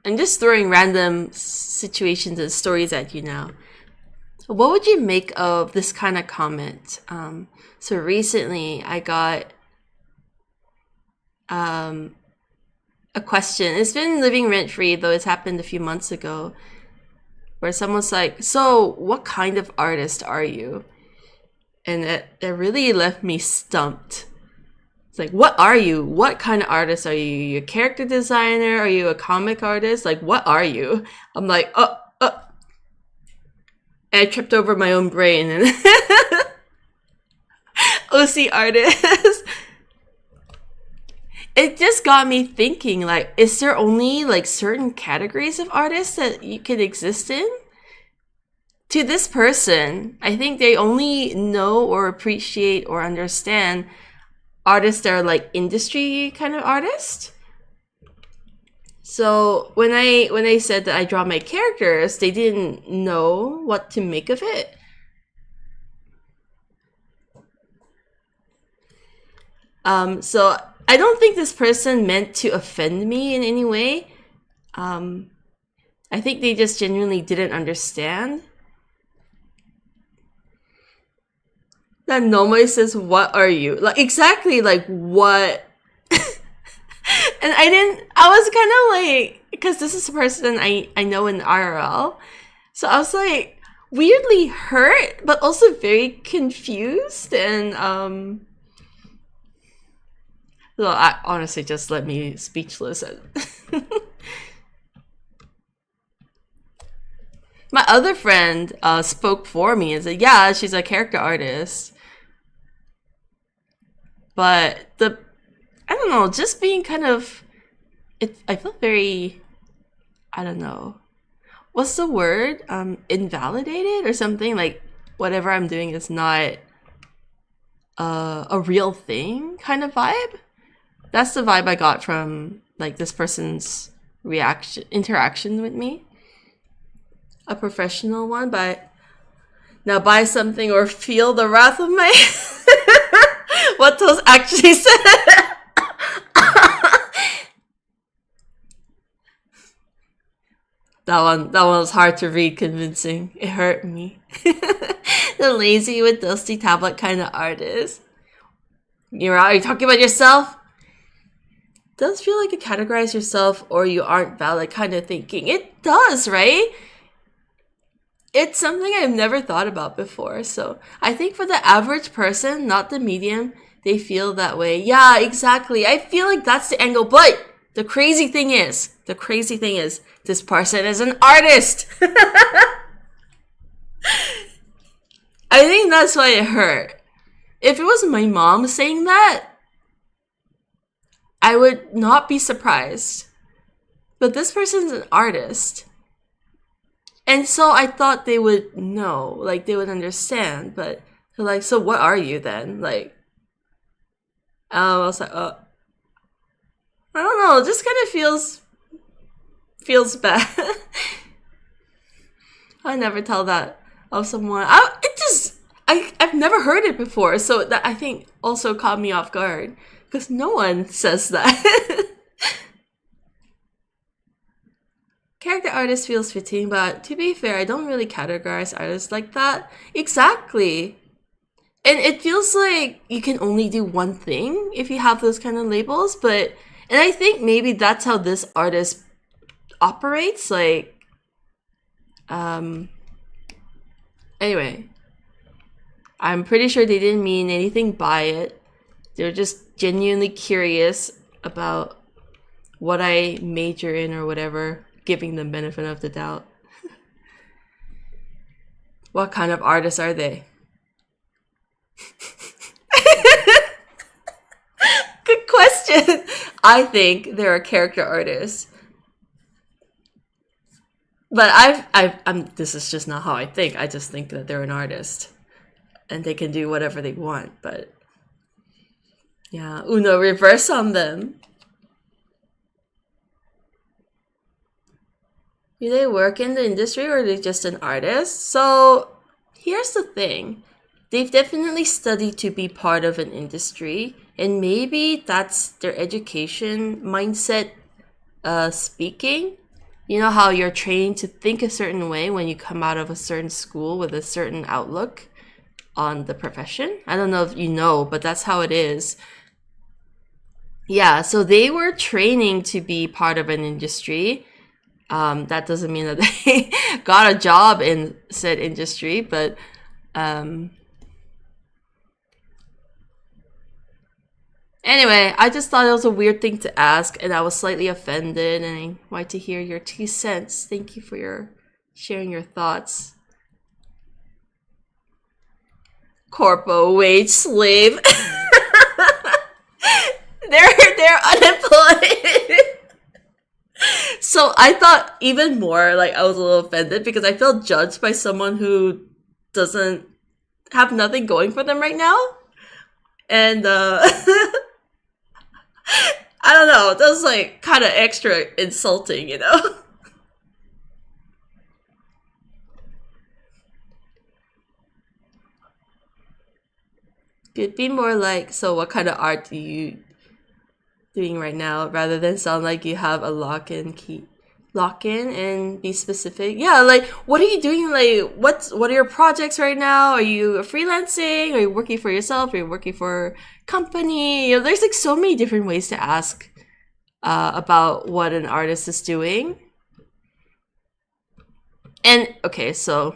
I'm just throwing random situations and stories at you now. What would you make of this kind of comment? So recently I got a question. It's been living rent-free, though it's happened a few months ago, where someone's like, so what kind of artist are you? And it really left me stumped. It's like, what are you? What kind of artist are you? You a character designer? Are you a comic artist? Like, what are you? I'm like, oh. And I tripped over my own brain and OC artist. It just got me thinking, like, is there only like certain categories of artists that you can exist in? To this person, I think they only know or appreciate or understand artists that are like industry kind of artists. So when I said that I draw my characters, they didn't know what to make of it. So I don't think this person meant to offend me in any way. I think they just genuinely didn't understand. That Nomoi says, what are you? Like, exactly, like, what? And I was kind of like, because this is a person I know in IRL. So I was like, weirdly hurt, but also very confused. And, well, I honestly just left me speechless. My other friend spoke for me and said, yeah, she's a character artist. But I don't know, just being kind of, I feel very, I don't know, what's the word? Invalidated or something? Like, whatever I'm doing is not a real thing kind of vibe. That's the vibe I got from, like, this person's interaction with me. A professional one, but now buy something or feel the wrath of my... What Toast actually said. That one was hard to read convincing. It hurt me. The lazy with dusty tablet kind of artist. Are you talking about yourself? Does feel like you categorize yourself or you aren't valid kind of thinking. It does, right? It's something I've never thought about before. So I think for the average person, not the medium, they feel that way. Yeah, exactly. I feel like that's the angle. But the crazy thing is, this person is an artist. I think that's why it hurt. If it was my mom saying that, I would not be surprised. But this person's an artist. And so I thought they would know, like they would understand, but they're like, so what are you then? Like, I was like, I don't know, it just kind of feels bad. I never tell that of someone. I've never heard it before, so that I think also caught me off guard because no one says that. Character artist feels fitting, but to be fair, I don't really categorize artists like that. Exactly. And it feels like you can only do one thing if you have those kind of labels, and I think maybe that's how this artist operates. Like, anyway, I'm pretty sure they didn't mean anything by it. They're just genuinely curious about what I major in or whatever, giving them benefit of the doubt. What kind of artists are they? Good question. I think they're a character artist. But I'm this is just not how I think. I just think that they're an artist. And they can do whatever they want, but yeah, Uno reverse on them. Do they work in the industry or are they just an artist? So here's the thing. They've definitely studied to be part of an industry, and maybe that's their education mindset speaking. You know how you're trained to think a certain way when you come out of a certain school with a certain outlook on the profession? I don't know if you know, but that's how it is. Yeah, so they were training to be part of an industry. That doesn't mean that they got a job in said industry, but anyway, I just thought it was a weird thing to ask, and I was slightly offended, and I wanted to hear your 2 cents. Thank you for sharing your thoughts. Corpo wage slave. they're unemployed. So I thought even more, like, I was a little offended because I felt judged by someone who doesn't have nothing going for them right now. And I don't know, that was like kind of extra insulting, you know? Could be more like, so what kind of art do you doing right now, rather than sound like you have a lock in and be specific. Yeah, like, what are you doing? Like, what are your projects right now? Are you freelancing? Are you working for yourself? Are you working for a company? You know, there's like so many different ways to ask about what an artist is doing. And okay, so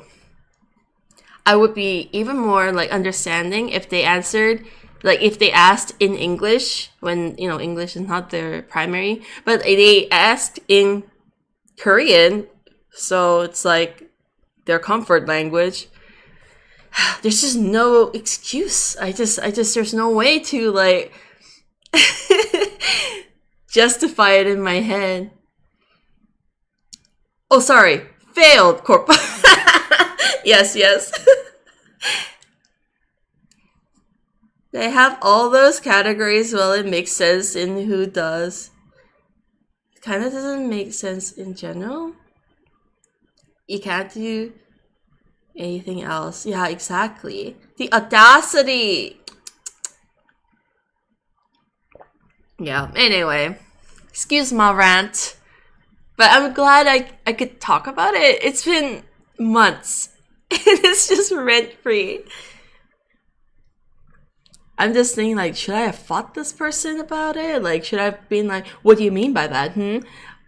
I would be even more like understanding if they answered, like if they asked in English when, you know, English is not their primary, but they asked in Korean, so it's like their comfort language. There's just no excuse. I just there's no way to like justify it in my head. Oh, sorry. Failed corp. Yes. They have all those categories. Well, it makes sense in who does. It kind of doesn't make sense in general. You can't do anything else. Yeah, exactly. The audacity. Yeah, anyway. Excuse my rant. But I'm glad I could talk about it. It's been months. And it's just rent-free. I'm just thinking, like, should I have fought this person about it? Like, should I have been like, what do you mean by that?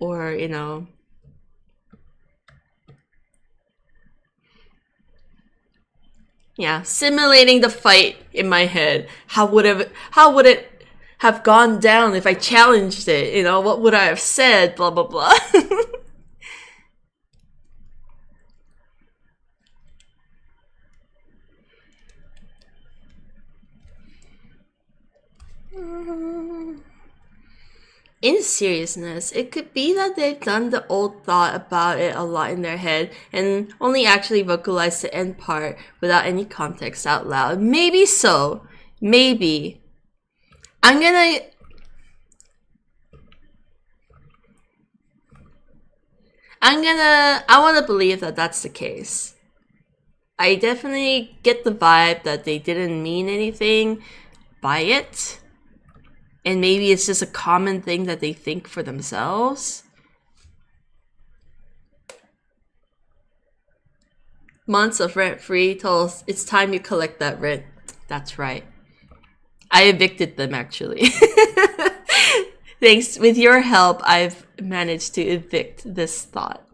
Or, you know. Yeah, simulating the fight in my head. How would it have gone down if I challenged it? You know, what would I have said? Blah, blah, blah. In seriousness, it could be that they've done the old thought about it a lot in their head and only actually vocalized the end part without any context out loud. Maybe so. Maybe. I want to believe that that's the case. I definitely get the vibe that they didn't mean anything by it. And maybe it's just a common thing that they think for themselves. Months of rent-free told us it's time you collect that rent. That's right. I evicted them, actually. Thanks. With your help, I've managed to evict this thought.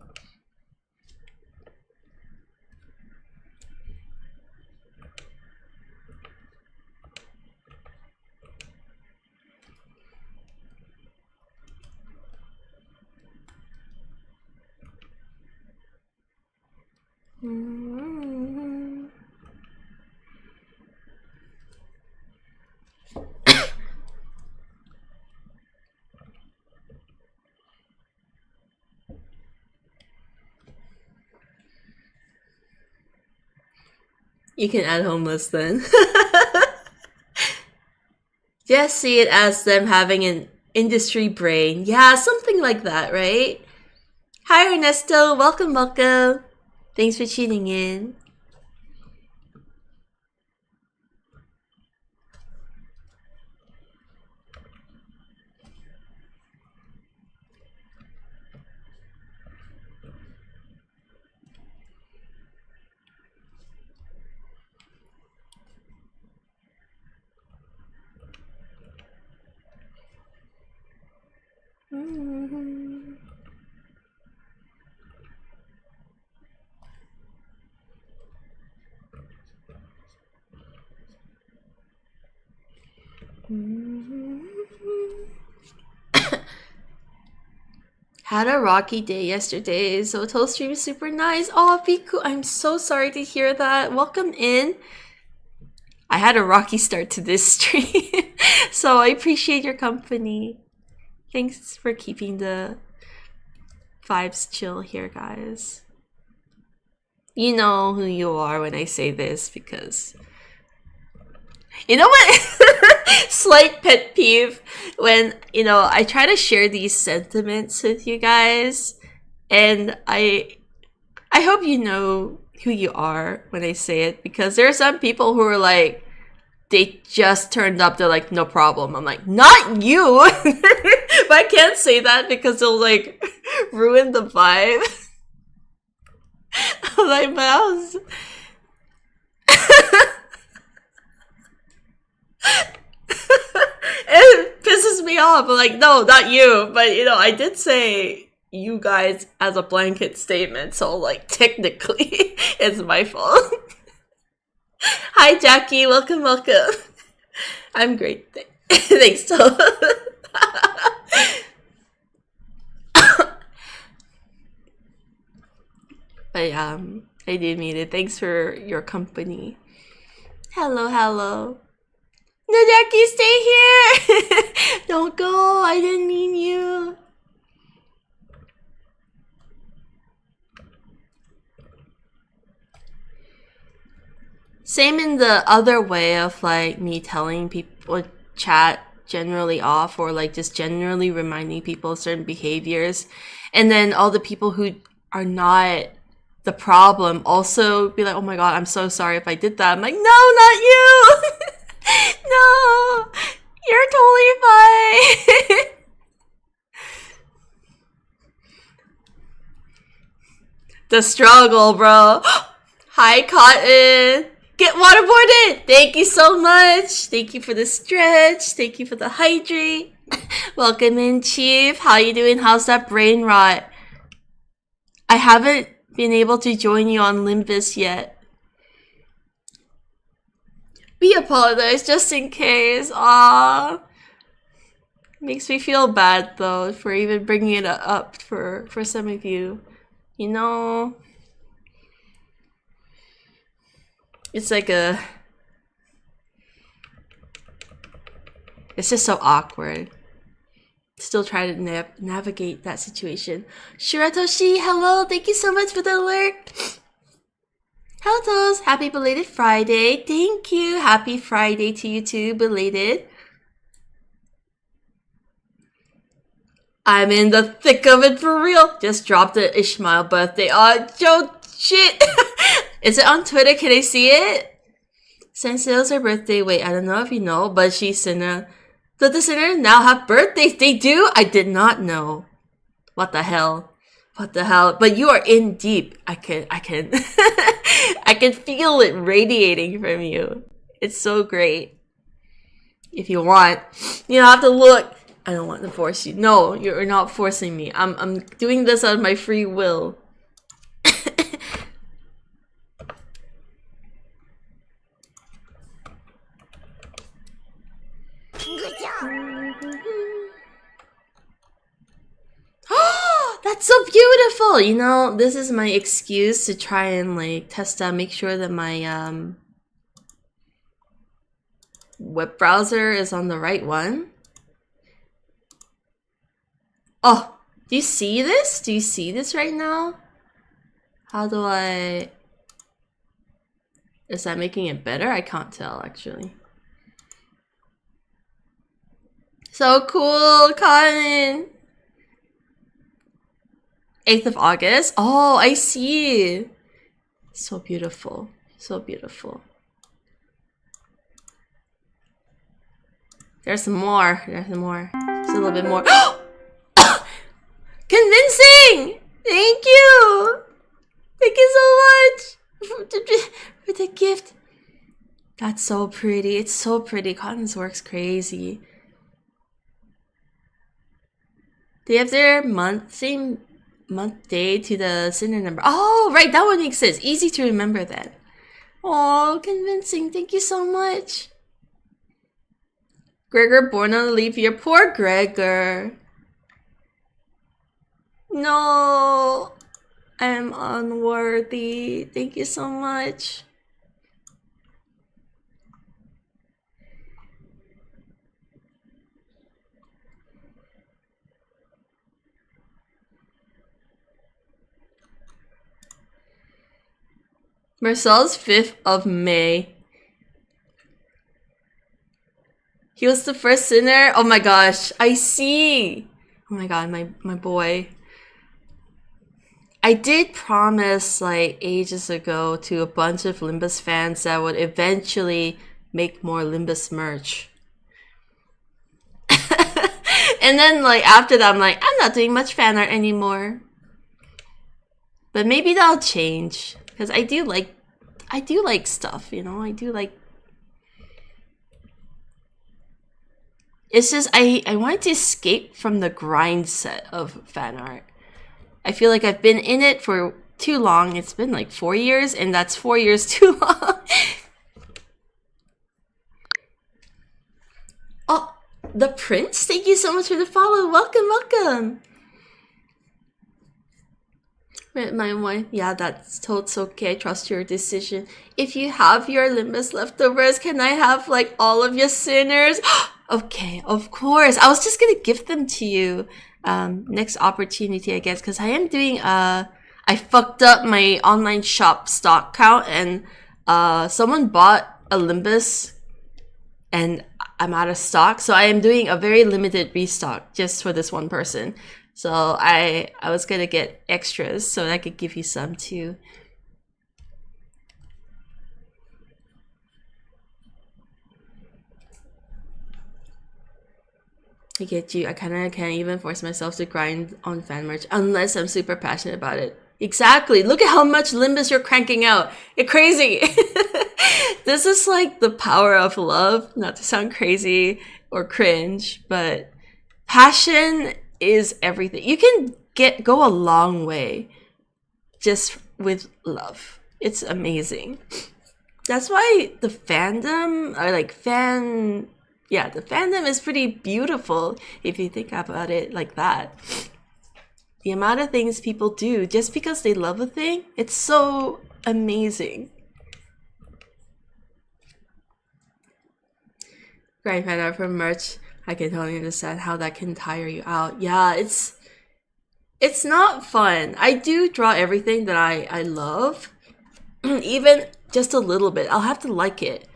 You can add homeless then. Just see it as them having an industry brain. Yeah, something like that, right? Hi, Ernesto. Welcome, welcome. Thanks for tuning in. Had a rocky day yesterday, so Toast stream is super nice. Oh, Biku, I'm so sorry to hear that. Welcome in. I had a rocky start to this stream, so I appreciate your company. Thanks for keeping the vibes chill here, guys. You know who you are when I say this, because... You know what? Slight pet peeve when, I try to share these sentiments with you guys, and I hope you know who you are when I say it, because there are some people who are like, they just turned up, they're like, no problem. I'm like, not you! But I can't say that because it'll like ruin the vibe. I'm like, mouse. It pisses me off. I'm like, no, not you. But I did say you guys as a blanket statement, so like technically it's my fault. Hi Jackie, welcome, welcome. I'm great. Thanks, Tom. But I did mean it. Thanks for your company. Hello, hello. No, Jackie, stay here! Don't go, I didn't mean you. Same in the other way of like me telling people chat generally off, or like just generally reminding people of certain behaviors, and then all the people who are not the problem also be like, oh my god, I'm so sorry if I did that. I'm like, no, not you. No, you're totally fine. The struggle, bro. Hi, Cotton. Get waterboarded. Thank you so much. Thank you for the stretch. Thank you for the hydrate. Welcome in, Chief. How you doing? How's that brain rot? I haven't been able to join you on Limbus yet. We apologize just in case. Aww. Makes me feel bad though for even bringing it up for some of you. It's like it's just so awkward. Still trying to navigate that situation. Shiratoshi, hello. Thank you so much for the alert. Hello, Toast. Happy belated Friday. Thank you. Happy Friday to you too, belated. I'm in the thick of it for real. Just dropped the Ishmael birthday. Oh, Joe, shit. Is it on Twitter? Can I see it? Sensei's her birthday. Wait, I don't know if you know, but she's Sinner. Does the Sinner now have birthdays? They do? I did not know. What the hell? What the hell? But you are in deep. I can I can feel it radiating from you. It's so great. If you want, you don't have to look. I don't want to force you. No, you're not forcing me. I'm doing this out of my free will. Good job. That's so beautiful. You know, this is my excuse to try and like test out, make sure that my web browser is on the right one. Oh, do you see this? Do you see this right now? How do I... Is that making it better? I can't tell, actually. So cool, Cotton! 8th of August? Oh, I see! So beautiful. So beautiful. There's more. There's more. Just a little bit more. Convincing! Thank you! Thank you so much for the gift. That's so pretty. It's so pretty. Cotton's work's crazy. They have their same month day to the sinner number. Oh, right. That one makes sense. Easy to remember then. Oh, convincing. Thank you so much. Gregor born on a leap year. Poor Gregor. No, I'm unworthy. Thank you so much. Marcel's 5th of May. He was the first sinner. Oh my gosh, I see. Oh my god, my boy. I did promise like ages ago to a bunch of Limbus fans that would eventually make more Limbus merch. And then like after that I'm like, I'm not doing much fan art anymore. But maybe that'll change. Because I do like stuff, you know, I do like... It's just I wanted to escape from the grind set of fan art. I feel like I've been in it for too long. It's been like 4 years, and that's 4 years too long. Oh, the Prince? Thank you so much for the follow. Welcome, welcome. My wife, yeah, that's totally okay. I trust your decision. If you have your Limbus leftovers, can I have like all of your sinners? Okay, of course. I was just gonna give them to you. Next opportunity, I guess, because I am doing I fucked up my online shop stock count, and someone bought a Limbus and I'm out of stock, so I am doing a very limited restock just for this one person. So I was gonna get extras so I could give you some too. I get you. I kind of can't even force myself to grind on fan merch unless I'm super passionate about it. Exactly. Look at how much Limbus you're cranking out. It's crazy. This is like the power of love. Not to sound crazy or cringe, but passion is everything. You can go a long way just with love. It's amazing. That's why the fandom, or like the fandom is pretty beautiful if you think about it like that. The amount of things people do just because they love a thing, it's so amazing. Grind fan art for merch, I can totally understand how that can tire you out. Yeah, it's not fun. I do draw everything that I love, even just a little bit. I'll have to like it.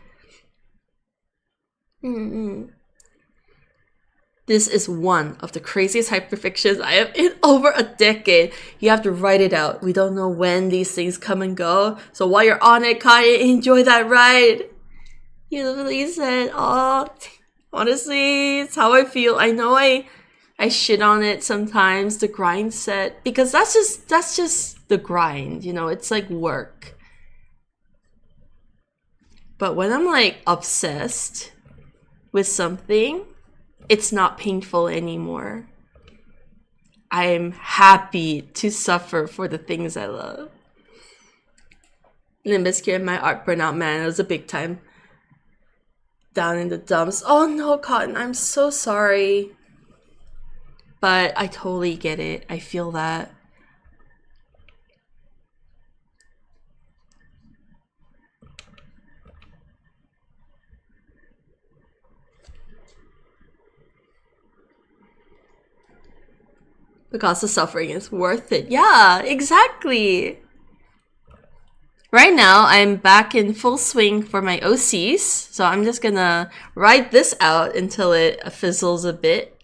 This is one of the craziest hyperfictions I have in over a decade. You have to write it out. We don't know when these things come and go. So while you're on it, Kaya, enjoy that ride. You literally said, oh, honestly, it's how I feel. I know I shit on it sometimes, the grind set, because that's just the grind, you know, it's like work. But when I'm like obsessed with something, it's not painful anymore. I'm happy to suffer for the things I love. Nimbus and my art burnout, man, it was a big time. Down in the dumps. Oh no, Cotton, I'm so sorry. But I totally get it. I feel that. The cost of suffering is worth it. Yeah, exactly. Right now, I'm back in full swing for my OCs, so I'm just gonna ride this out until it fizzles a bit.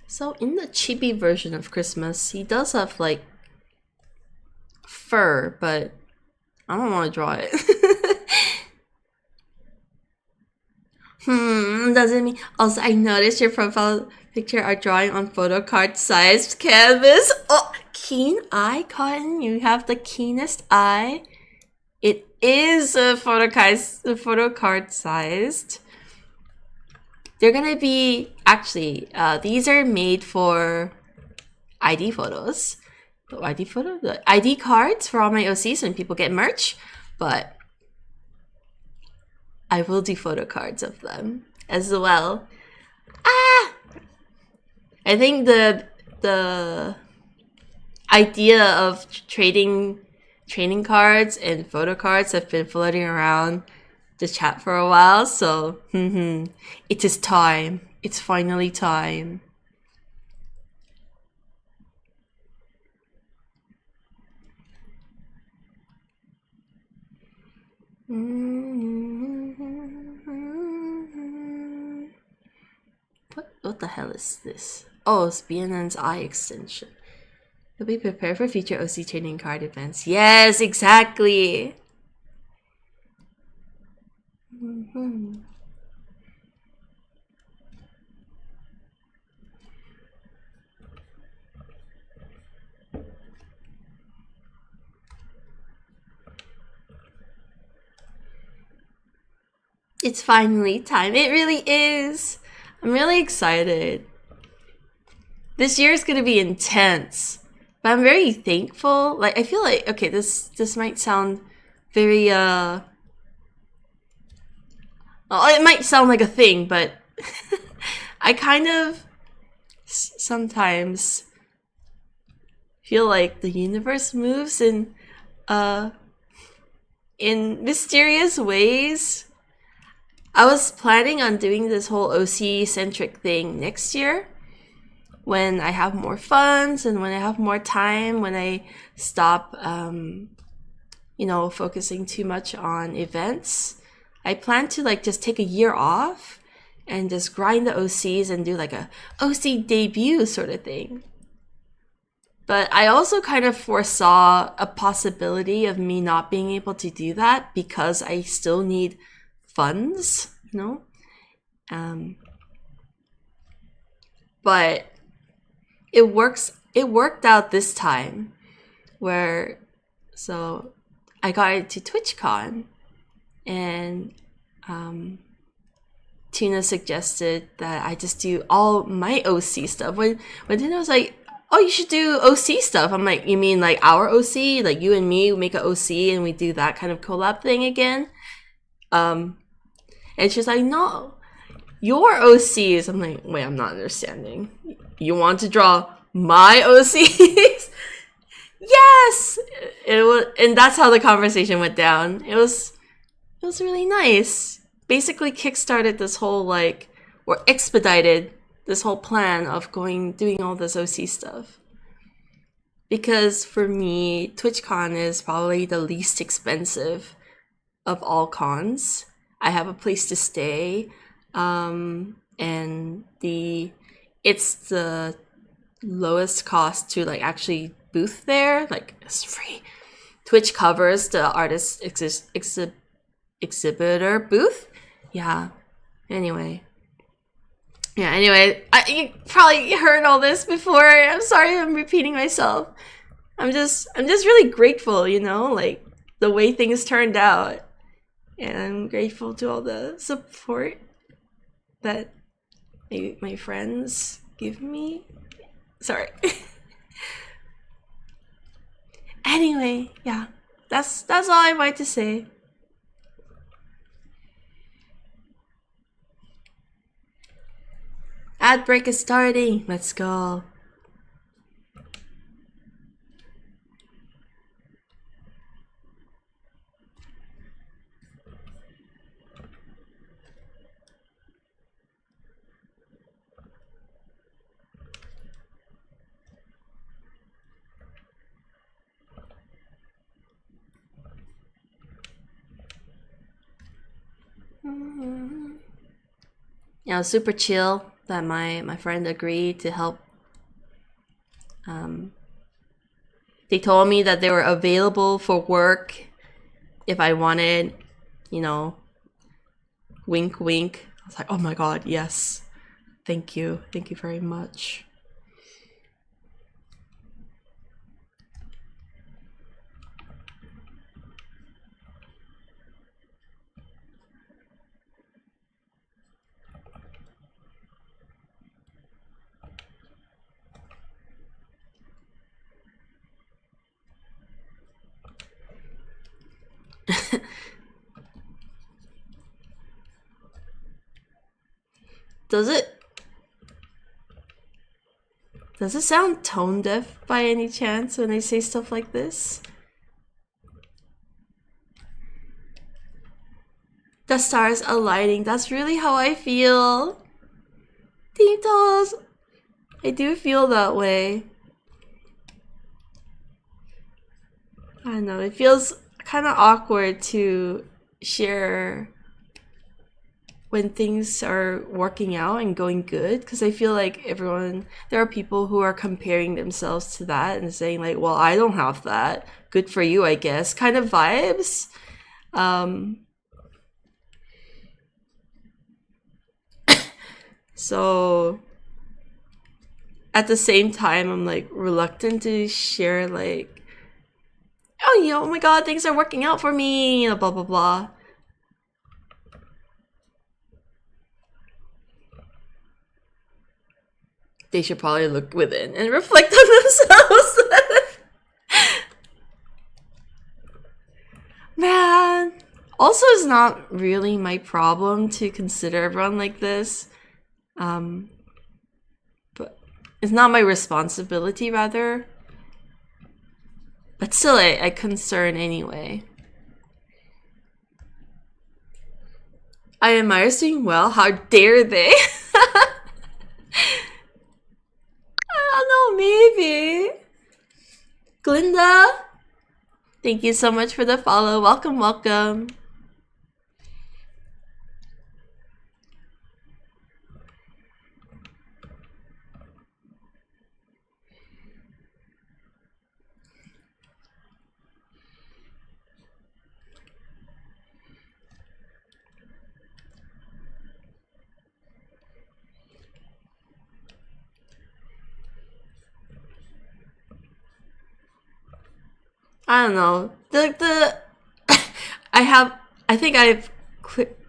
So in the chibi version of Christmas, he does have like fur, but I don't want to draw it. Doesn't mean. Also, I noticed your profile picture are drawing on photo card sized canvas. Oh, keen eye, Cotton. You have the keenest eye. It is a photo card sized. They're gonna be actually. These are made for ID photos. The ID cards for all my OCs when people get merch, but I will do photo cards of them as well. I think the idea of trading cards and photo cards have been floating around the chat for a while, so it is time. It's finally time. What the hell is this? Oh, it's BNN's eye extension. You'll be prepared for future OC trading card events. Yes, exactly. It's finally time. It really is. I'm really excited. This year is gonna be intense, but I'm very thankful. Like, I feel like, okay, this might sound very oh, it might sound like a thing, but I kind of sometimes feel like the universe moves in mysterious ways. I was planning on doing this whole OC-centric thing next year when I have more funds and when I have more time, when I stop, focusing too much on events. I plan to like just take a year off and just grind the OCs and do like a OC debut sort of thing. But I also kind of foresaw a possibility of me not being able to do that because I still need funds, but it worked out this time where, so I got into TwitchCon and Tina suggested that I just do all my OC stuff. When Tina was like, oh, you should do OC stuff, I'm like, you mean like our OC, like you and me make an OC and we do that kind of collab thing again? And she's like, no, your OCs. I'm like, wait, I'm not understanding. You want to draw my OCs? Yes! It was, and that's how the conversation went down. It was really nice. Basically kickstarted this whole or expedited this whole plan of doing all this OC stuff. Because for me, TwitchCon is probably the least expensive of all cons. I have a place to stay, and it's the lowest cost to actually booth there. It's free. Twitch covers the artist exhibitor booth. Yeah. Anyway. Yeah, anyway, you probably heard all this before. I'm sorry I'm repeating myself. I'm just really grateful, you know, like the way things turned out. And I'm grateful to all the support that my friends give me. Sorry. Anyway, yeah. That's all I wanted to say. Ad break is starting. Let's go. Yeah, it was super chill that my friend agreed to help. They told me that they were available for work if I wanted, you know, wink wink. I was like, oh my god, yes. Thank you very much. Does it sound tone deaf by any chance when I say stuff like this? The stars aligning, that's really how I feel. Team Toss, I do feel that way. I don't know, it feels kind of awkward to share when things are working out and going good, because I feel like there are people who are comparing themselves to that and saying like, well, I don't have that, good for you, I guess, kind of vibes. So at the same time, I'm like reluctant to share like, oh my god, things are working out for me, blah blah blah. They should probably look within and reflect on themselves. Man, also it's not really my problem to consider everyone like this. But it's not my responsibility, rather. But still, I concern anyway. I admire doing well. How dare they? I don't know, maybe. Glinda, thank you so much for the follow. Welcome, welcome. I don't know. I think I've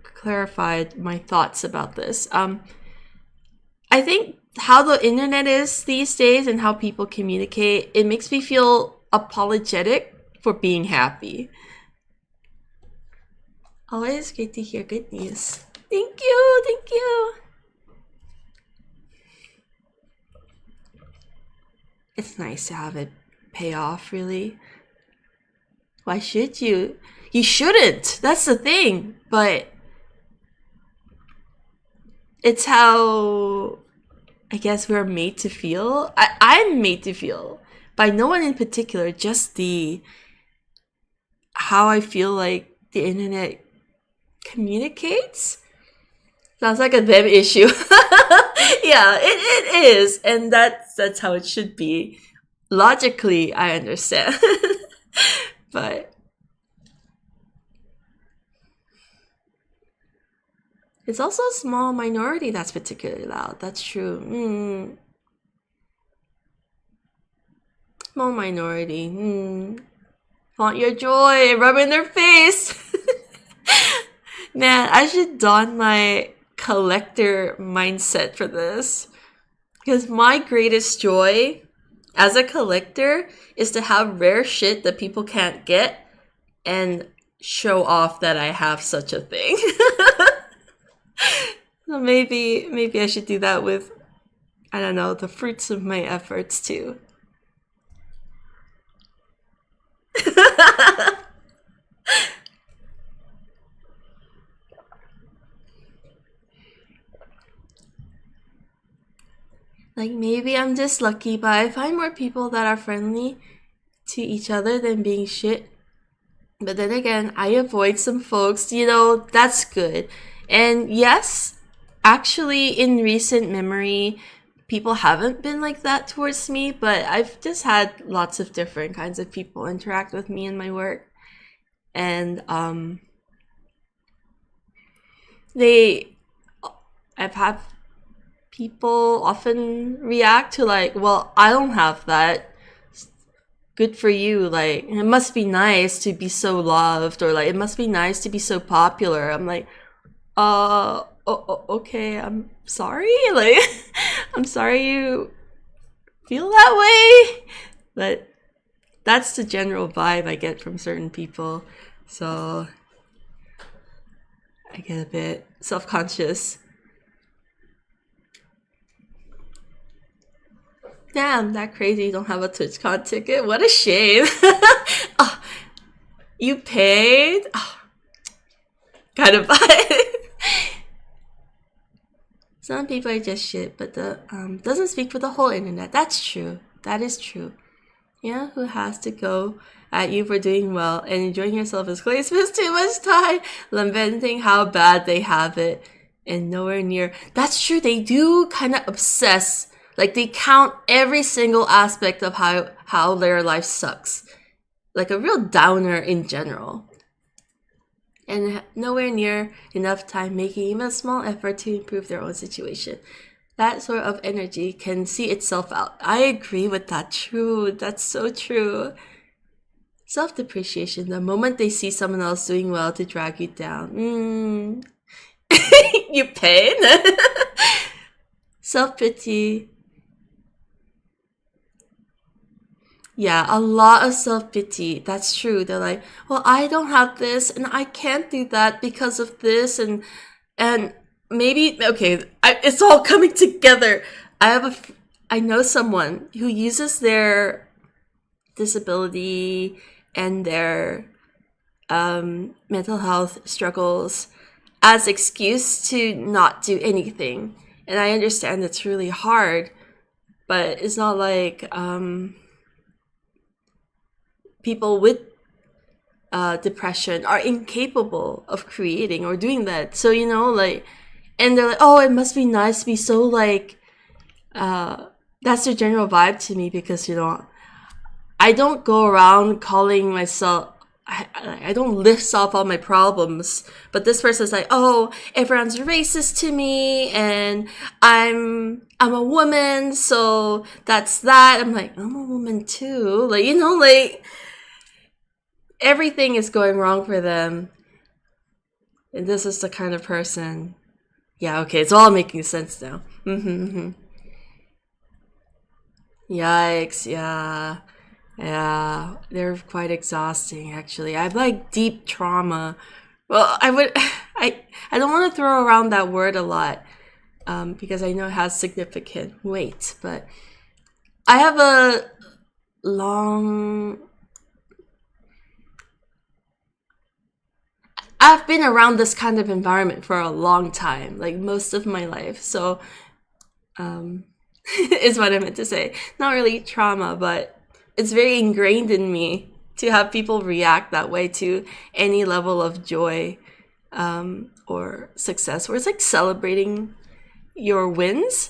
clarified my thoughts about this. I think how the internet is these days and how people communicate, it makes me feel apologetic for being happy. Always great to hear good news. Thank you. It's nice to have it pay off, really. Why should you? You shouldn't. That's the thing. But it's how I guess we're made to feel. I'm made to feel by no one in particular, just how I feel like the internet communicates. Sounds like a them issue. Yeah, it is, and that's how it should be. Logically, I understand. But It's also a small minority that's particularly loud. That's true. Small minority. Flaunt your joy and rub it in their face. Man, I should don my collector mindset for this. Because my greatest joy as a collector is to have rare shit that people can't get and show off that I have such a thing. So maybe I should do that with, I don't know, the fruits of my efforts too. Like, maybe I'm just lucky, but I find more people that are friendly to each other than being shit. But then again, I avoid some folks, that's good. And yes, actually, in recent memory, people haven't been like that towards me, but I've just had lots of different kinds of people interact with me in my work. And I've had people often react to like, well, I don't have that. Good for you. Like, it must be nice to be so loved, or like, it must be nice to be so popular. I'm like, okay, I'm sorry. Like, I'm sorry you feel that way. But that's the general vibe I get from certain people. So I get a bit self-conscious. Damn, that crazy you don't have a TwitchCon ticket? What a shame. Oh, you paid? Oh, kind of vibe. Some people are just shit, but the doesn't speak for the whole internet. That's true. That is true. Yeah, who has to go at you for doing well and enjoying yourself as Clay spends too much time lamenting how bad they have it and nowhere near. That's true. They do kind of obsess. Like, they count every single aspect of how their life sucks. Like a real downer in general. And nowhere near enough time making even a small effort to improve their own situation. That sort of energy can see itself out. I agree with that. True. That's so true. Self-depreciation, the moment they see someone else doing well to drag you down. You pain? Self-pity. Yeah, a lot of self-pity. That's true. They're like, well, I don't have this and I can't do that because of this, and maybe, okay, it's all coming together. I know someone who uses their disability and their mental health struggles as excuse to not do anything. And I understand it's really hard, but it's not like people with depression are incapable of creating or doing that. So, like, and they're like, oh, it must be nice to be so like, that's the general vibe to me, because, I don't go around calling myself, I don't list off all my problems, but this person's like, oh, everyone's racist to me, and I'm a woman, so that's that. I'm like, I'm a woman too. Like, like, everything is going wrong for them. And this is the kind of person. Yeah, okay, it's all making sense now. Yikes, yeah. Yeah, they're quite exhausting, actually. I have like deep trauma. Well, I don't want to throw around that word a lot, because I know it has significant weight, but I have a I've been around this kind of environment for a long time, like most of my life. So, is what I meant to say. Not really trauma, but it's very ingrained in me to have people react that way to any level of joy or success, where it's like celebrating your wins,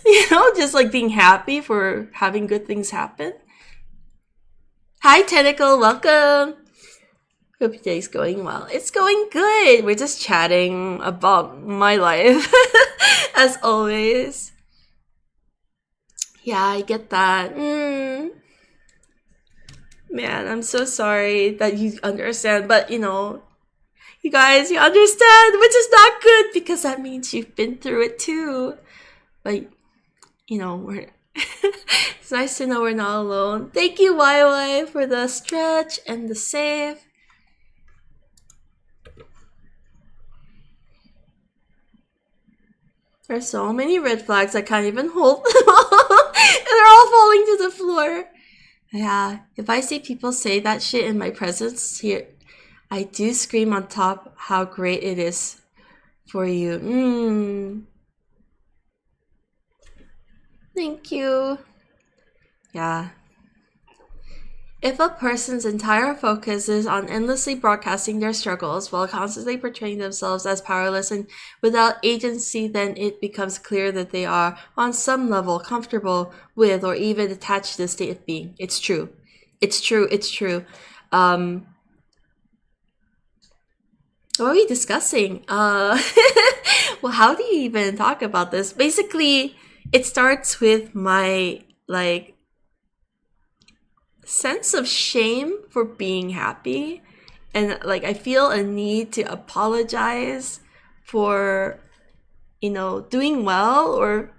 just like being happy for having good things happen. Hi, Tentacle, welcome. Hope your day's going well. It's going good. We're just chatting about my life, as always. Yeah, I get that. Man, I'm so sorry that you understand, but you know, you guys, you understand, which is not good because that means you've been through it too. But you know, it's nice to know we're not alone. Thank you, YY, for the stretch and the save. There's so many red flags I can't even hold them all. And they're all falling to the floor. Yeah, if I see people say that shit in my presence here, I do scream on top how great it is for you. Thank you. Yeah. If a person's entire focus is on endlessly broadcasting their struggles while constantly portraying themselves as powerless and without agency, then it becomes clear that they are, on some level, comfortable with or even attached to the state of being. It's true. It's true. It's true. What are we discussing? Well, how do you even talk about this? Basically, it starts with my, like, sense of shame for being happy, and like I feel a need to apologize for, you know, doing well or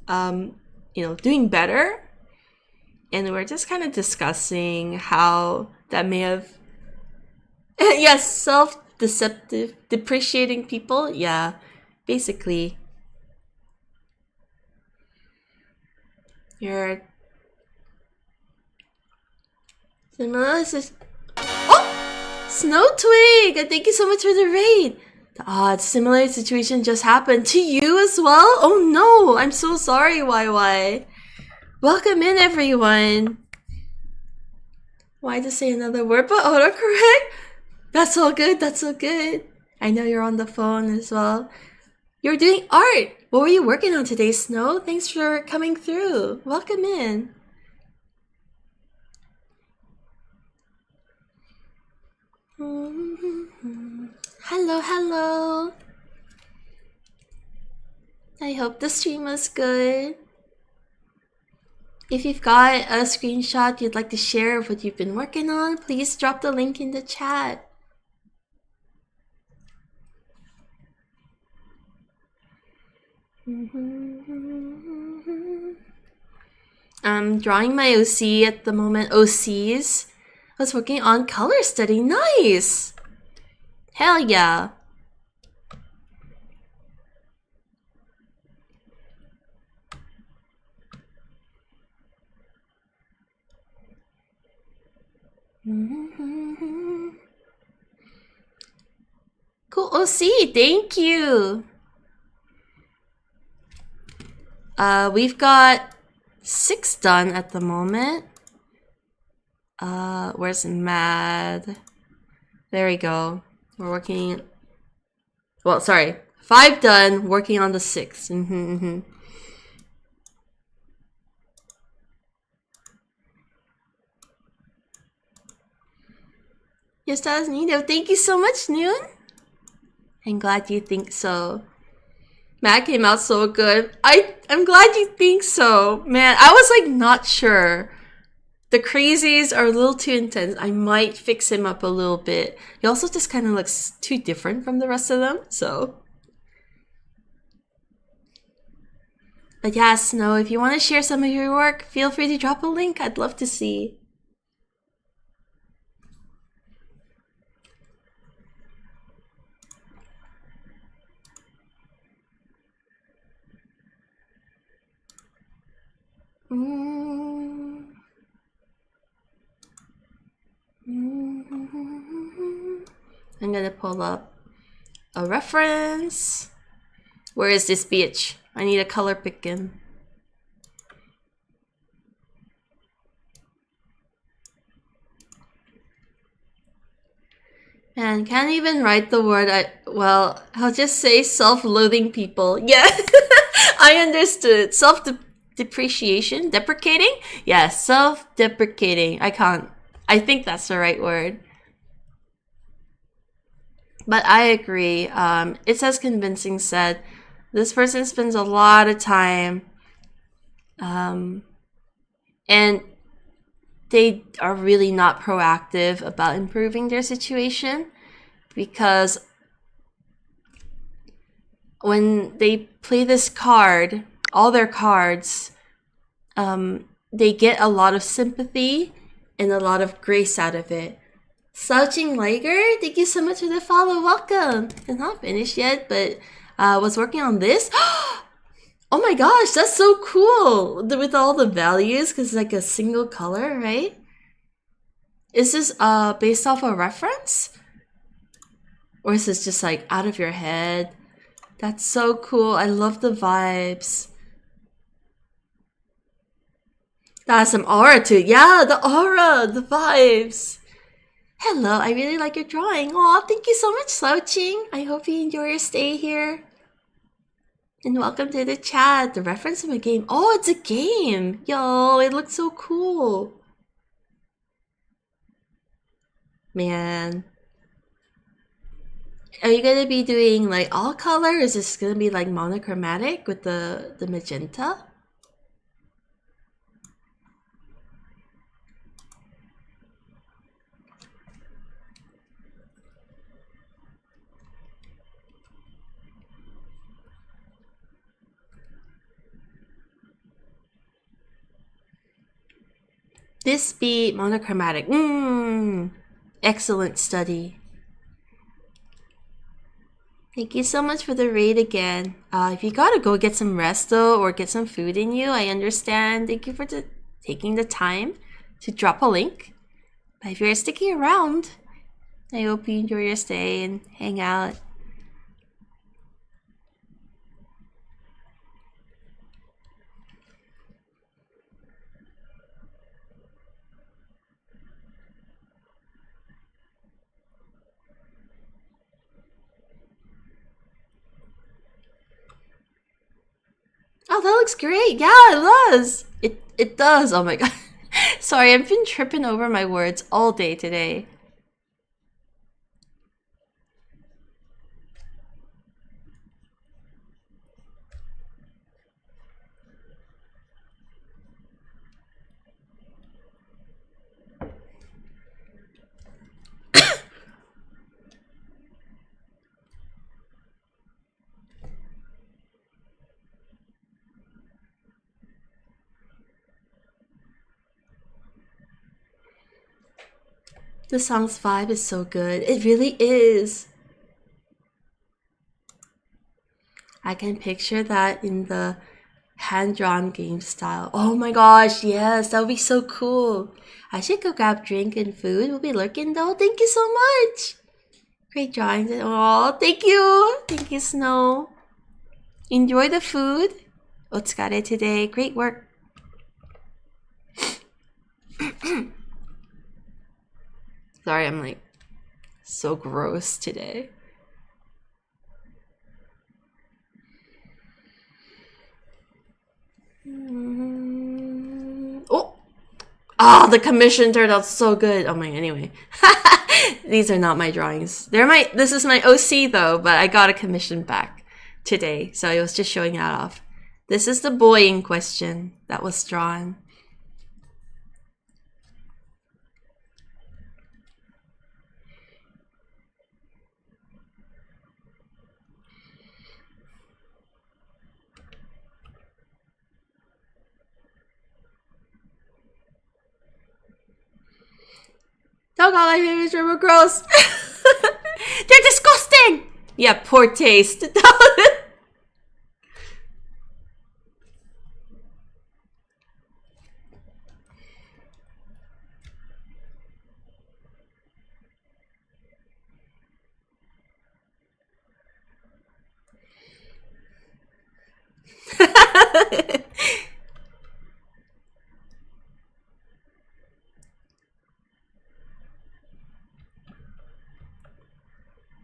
you know, doing better. And we're just kind of discussing how that may have yes, self-deceptive, depreciating people. Yeah, basically you're similar. Oh! Snow Twig! Thank you so much for the raid! The odd, similar situation just happened to you as well? Oh no! I'm so sorry, YY. Welcome in, everyone. Why to say another word but autocorrect? That's all good, that's all good. I know you're on the phone as well. You're doing art! What were you working on today, Snow? Thanks for coming through. Welcome in. Hello, hello. I hope the stream was good. If you've got a screenshot you'd like to share of what you've been working on, please drop the link in the chat. I'm drawing my OC at the moment. OCs. I was working on color study. Nice! Hell yeah. Cool OC, thank you. We've got 6 done at the moment. Where's Mad? There we go. We're working. Well, sorry, 5 done. Working on the 6th. Yes, that was Nino. Thank you so much, Noon. I'm glad you think so. Matt came out so good. I'm glad you think so. Man, I was like not sure. The crazies are a little too intense. I might fix him up a little bit. He also just kind of looks too different from the rest of them, so. But yeah, Snow, if you want to share some of your work, feel free to drop a link. I'd love to see. I'm gonna pull up a reference. Where is this bitch? I need a color picking. Man, can't even write the word. Well, I'll just say self-loathing people. Yeah, I understood. Self-depreciation? Deprecating? Yeah, self-deprecating. I can't. I think that's the right word. But I agree. It's as convincing said. This person spends a lot of time, and they are really not proactive about improving their situation, because when they play this card, all their cards, they get a lot of sympathy and a lot of grace out of it. Slouching Liger, thank you so much for the follow. Welcome. It's not finished yet, but was working on this. Oh my gosh, that's so cool with all the values, because it's like a single color, right? Is this based off a reference? Or is this just like out of your head? That's so cool. I love the vibes. That has some aura to it. Yeah, the aura, the vibes. Hello, I really like your drawing. Aw, thank you so much, Slouching. I hope you enjoy your stay here. And welcome to the chat. The reference of a game. Oh, it's a game. Yo, it looks so cool. Man. Are you gonna be doing like all color? Is this gonna be like monochromatic with the magenta? This be monochromatic. Excellent study. Thank you so much for the raid again. If you gotta go get some rest though, or get some food in you, I understand. Thank you for taking the time to drop a link. But if you're sticking around, I hope you enjoy your stay and hang out. Oh, that looks great. Yeah, it does. It does. Oh my god. Sorry, I've been tripping over my words all day today. The song's vibe is so good. It really is. I can picture that in the hand-drawn game style. Oh my gosh, yes, that would be so cool. I should go grab drink and food. We'll be lurking though. Thank you so much. Great drawings. Oh, thank you. Thank you, Snow. Enjoy the food. Otsukare today. Great work. Sorry, I'm like so gross today. Oh! Ah, the commission turned out so good. Oh my, anyway. These are not my drawings. This is my OC though, but I got a commission back today, so I was just showing that off. This is the boy in question that was drawn. Don't call my favorites were gross. They're disgusting. Yeah, poor taste.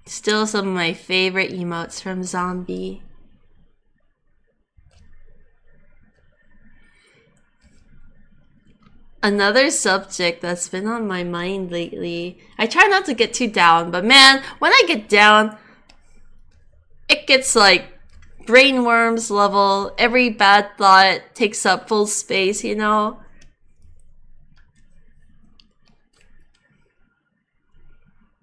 Still some of my favorite emotes from Zombie. Another subject that's been on my mind lately. I try not to get too down, but man, when I get down, it gets like brain worms level. Every bad thought takes up full space, you know?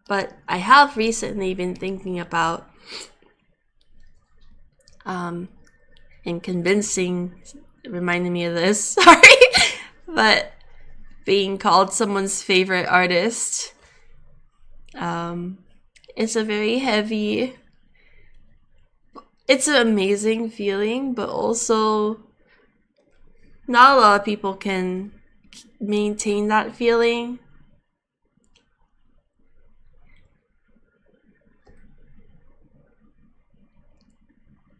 But I have recently been thinking about and convincing, reminding me of this, sorry, but being called someone's favorite artist. It's a very heavy, it's an amazing feeling, but also not a lot of people can maintain that feeling.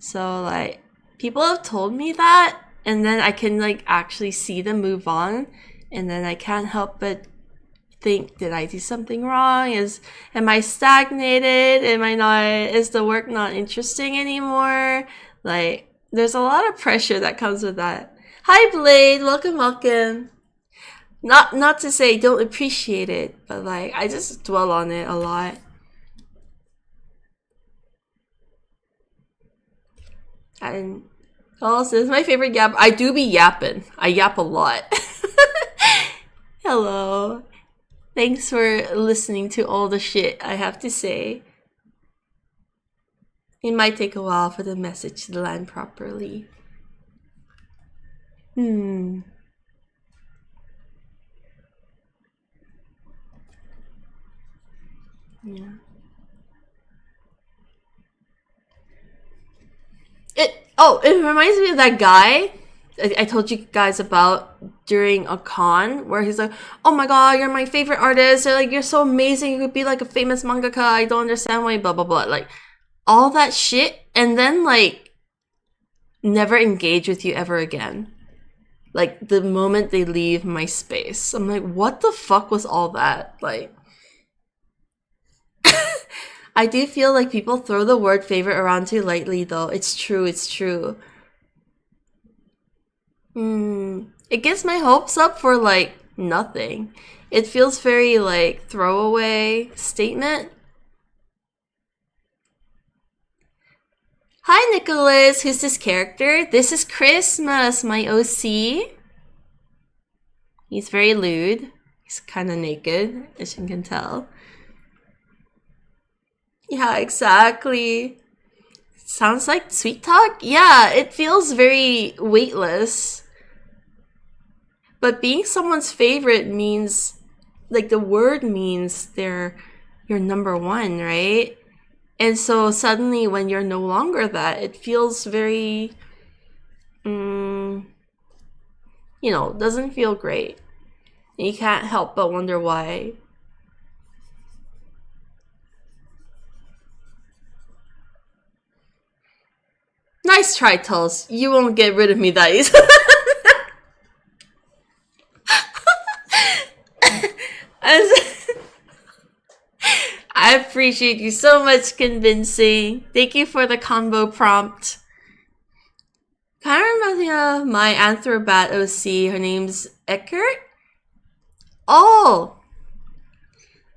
So like people have told me that, and then I can like actually see them move on, and then I can't help but think, did I do something wrong? Am I stagnated? Is the work not interesting anymore? Like there's a lot of pressure that comes with that. Hi Blade, welcome. Not to say don't appreciate it, but like I just dwell on it a lot. And also, this is my favorite yap. I do be yapping. I yap a lot. Hello. Thanks for listening to all the shit I have to say. It might take a while for the message to land properly. Yeah. It reminds me of that guy I told you guys about during a con where he's like, oh my god, you're my favorite artist. They're like, you're so amazing. You could be like a famous mangaka. I don't understand why, blah, blah, blah. Like, all that shit. And then, like, never engage with you ever again. Like, the moment they leave my space. I'm like, what the fuck was all that? Like, I do feel like people throw the word favorite around too lightly, though. It's true. It gets my hopes up for like nothing. It feels very like throwaway statement. Hi Nicholas, who's this character? This is Christmas, my OC. He's very lewd. He's kind of naked, as you can tell. Yeah, exactly. Sounds like sweet talk? Yeah, it feels very weightless. But being someone's favorite means, like the word means they're your number one, right? And so suddenly when you're no longer that, it feels very, doesn't feel great. And you can't help but wonder why. Nice try, Tulls. You won't get rid of me that easy. I appreciate you so much convincing. Thank you for the combo prompt. Kind of reminds me of my Anthrobat OC. Her name's Eckert. Oh!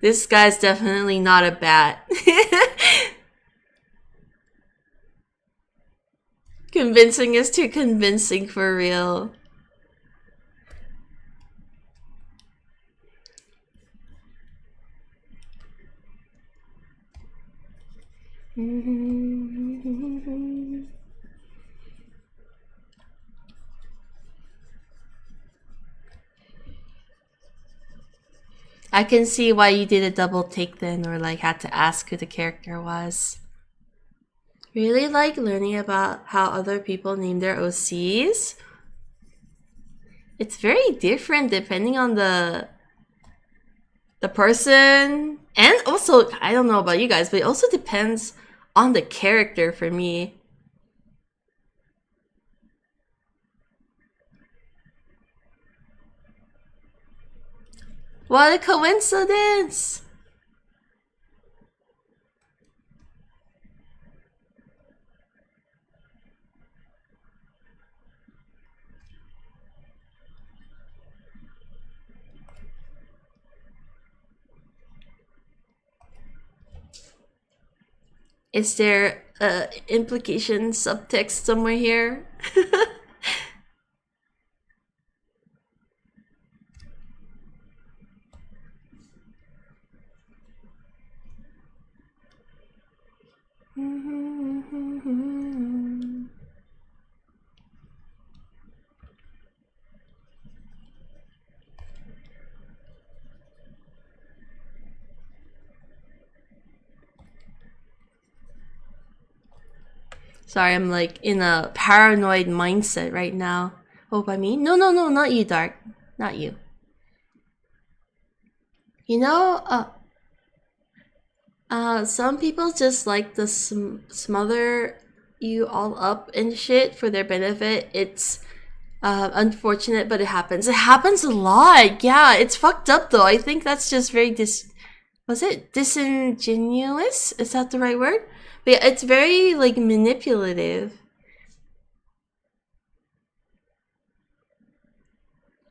This guy's definitely not a bat. Convincing is too convincing for real. I can see why you did a double take then, or like had to ask who the character was. Really like learning about how other people name their OCs. It's very different depending on the person, and also I don't know about you guys, but it also depends on the character for me. What a coincidence! Is there implication subtext somewhere here? Sorry, I'm like in a paranoid mindset right now. Oh, by me? No, not you, Dark. Not you. You know, some people just like to smother you all up and shit for their benefit. It's unfortunate, but it happens. It happens a lot. Yeah, it's fucked up though. I think that's just very was it disingenuous? Is that the right word? But yeah, it's very like manipulative.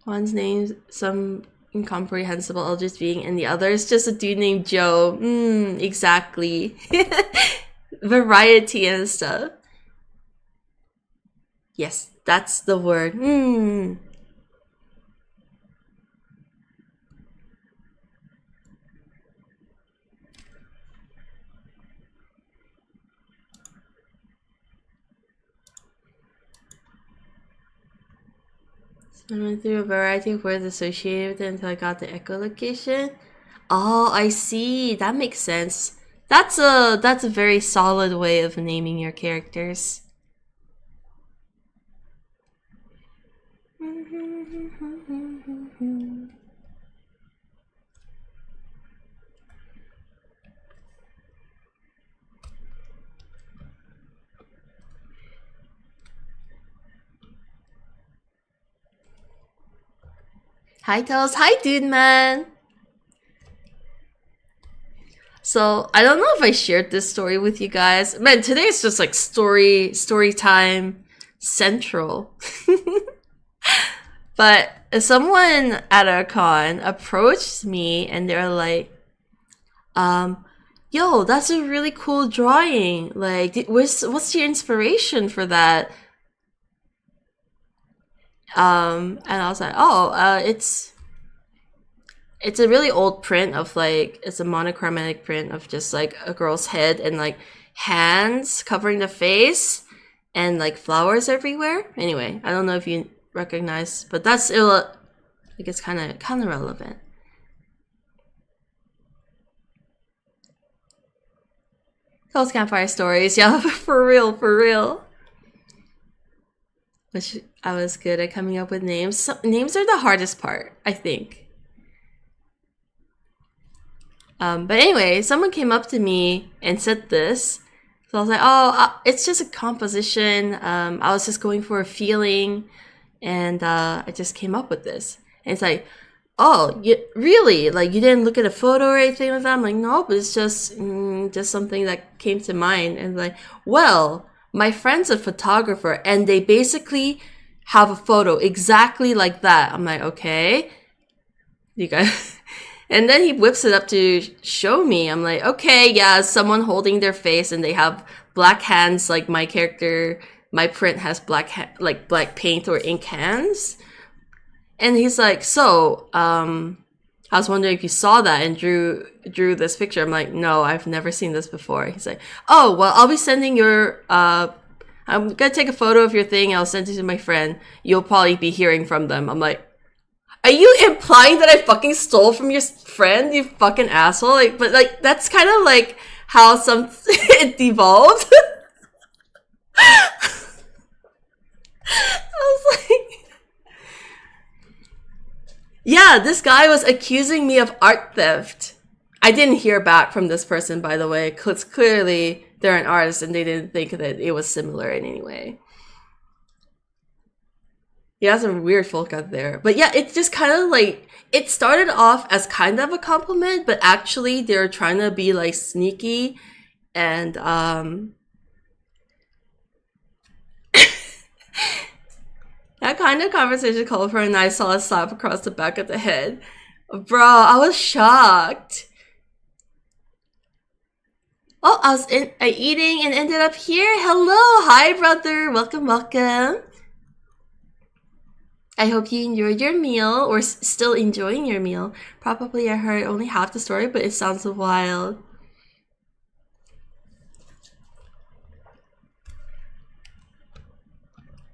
One's name some incomprehensible eldritch being, and the other is just a dude named Joe. Exactly. Variety and stuff. Yes, that's the word. I went through a variety of words associated with it until I got the echolocation. Oh, I see. That makes sense. That's a very solid way of naming your characters. Hi Toes, hi dude man. So I don't know if I shared this story with you guys. Man, today is just like story time central. But someone at a con approached me and they're like, yo, that's a really cool drawing. Like, what's your inspiration for that? And I was like, oh, it's a really old print of like, it's a monochromatic print of just like a girl's head and like hands covering the face and like flowers everywhere. Anyway, I don't know if you recognize, but that's like it's kind of relevant. Those campfire stories, yeah, for real. Which I was good at coming up with names. Names are the hardest part, I think. But anyway, someone came up to me and said this. So I was like, oh, it's just a composition. I was just going for a feeling. And I just came up with this. And it's like, oh, really? Like, you didn't look at a photo or anything like that? I'm like, no, but it's just something that came to mind. And like, well, my friend's a photographer, and they basically have a photo exactly like that. I'm like, okay. You guys... And then he whips it up to show me. I'm like, okay, yeah, someone holding their face and they have black hands like my character. My print has black paint or ink hands. And he's like, so, I was wondering if you saw that and drew this picture. I'm like, no, I've never seen this before. He's like, oh, well, I'll be sending your, I'm gonna take a photo of your thing. I'll send it to my friend. You'll probably be hearing from them. I'm like, are you implying that I fucking stole from your friend, you fucking asshole? Like, but like, that's kind of like how it devolved. I was like, yeah, this guy was accusing me of art theft. I didn't hear back from this person, by the way, because clearly they're an artist and they didn't think that it was similar in any way. Yeah, some weird folk out there. But yeah, it's just kind of like, it started off as kind of a compliment, but actually they're trying to be like sneaky and that kind of conversation called for a nice solid slap across the back of the head. Bro, I was shocked. Oh, I was eating and ended up here. Hello, hi brother. Welcome, welcome. I hope you enjoyed your meal or still enjoying your meal. Probably I heard only half the story, but it sounds wild.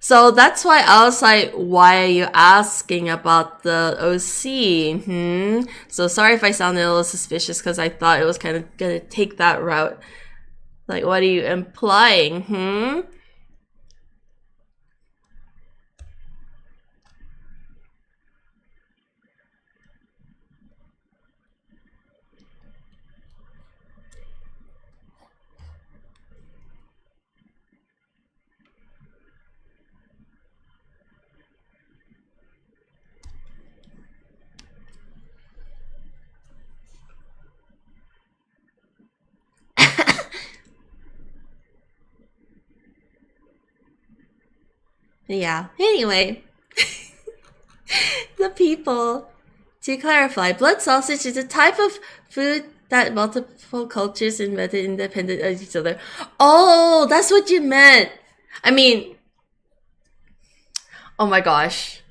So that's why I was like, why are you asking about the OC? So sorry if I sounded a little suspicious because I thought it was kind of gonna take that route. Like, what are you implying? Yeah. Anyway, the people. To clarify, blood sausage is a type of food that multiple cultures invented independent of each other. Oh, that's what you meant. I mean, oh my gosh.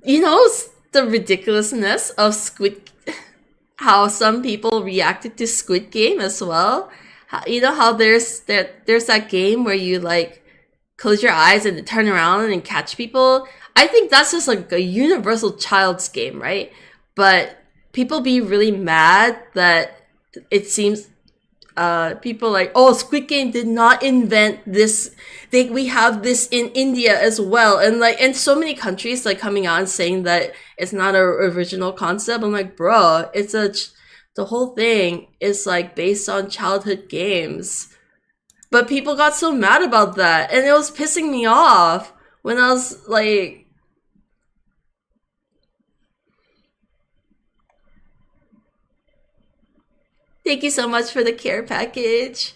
You know the ridiculousness of Squid, how some people reacted to Squid Game as well. You know how there's that game where you like close your eyes and turn around and catch people. I think that's just like a universal child's game, right? But people be really mad that it seems people like, oh, Squid Game did not invent this. We have this in India as well, and like, and so many countries like coming out and saying that it's not an original concept. I'm like, bro, the whole thing is like based on childhood games. But people got so mad about that, and it was pissing me off when I was like, thank you so much for the care package.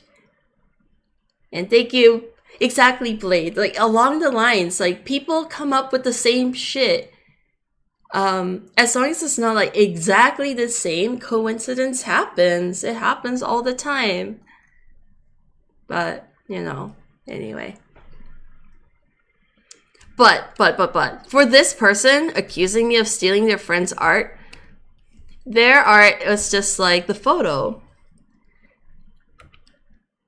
And thank you. Exactly, Blade. Like, along the lines, like, people come up with the same shit. As long as it's not, like, exactly the same, coincidence happens. It happens all the time. But, you know, anyway. But, for this person accusing me of stealing their friend's art, their art was just like the photo.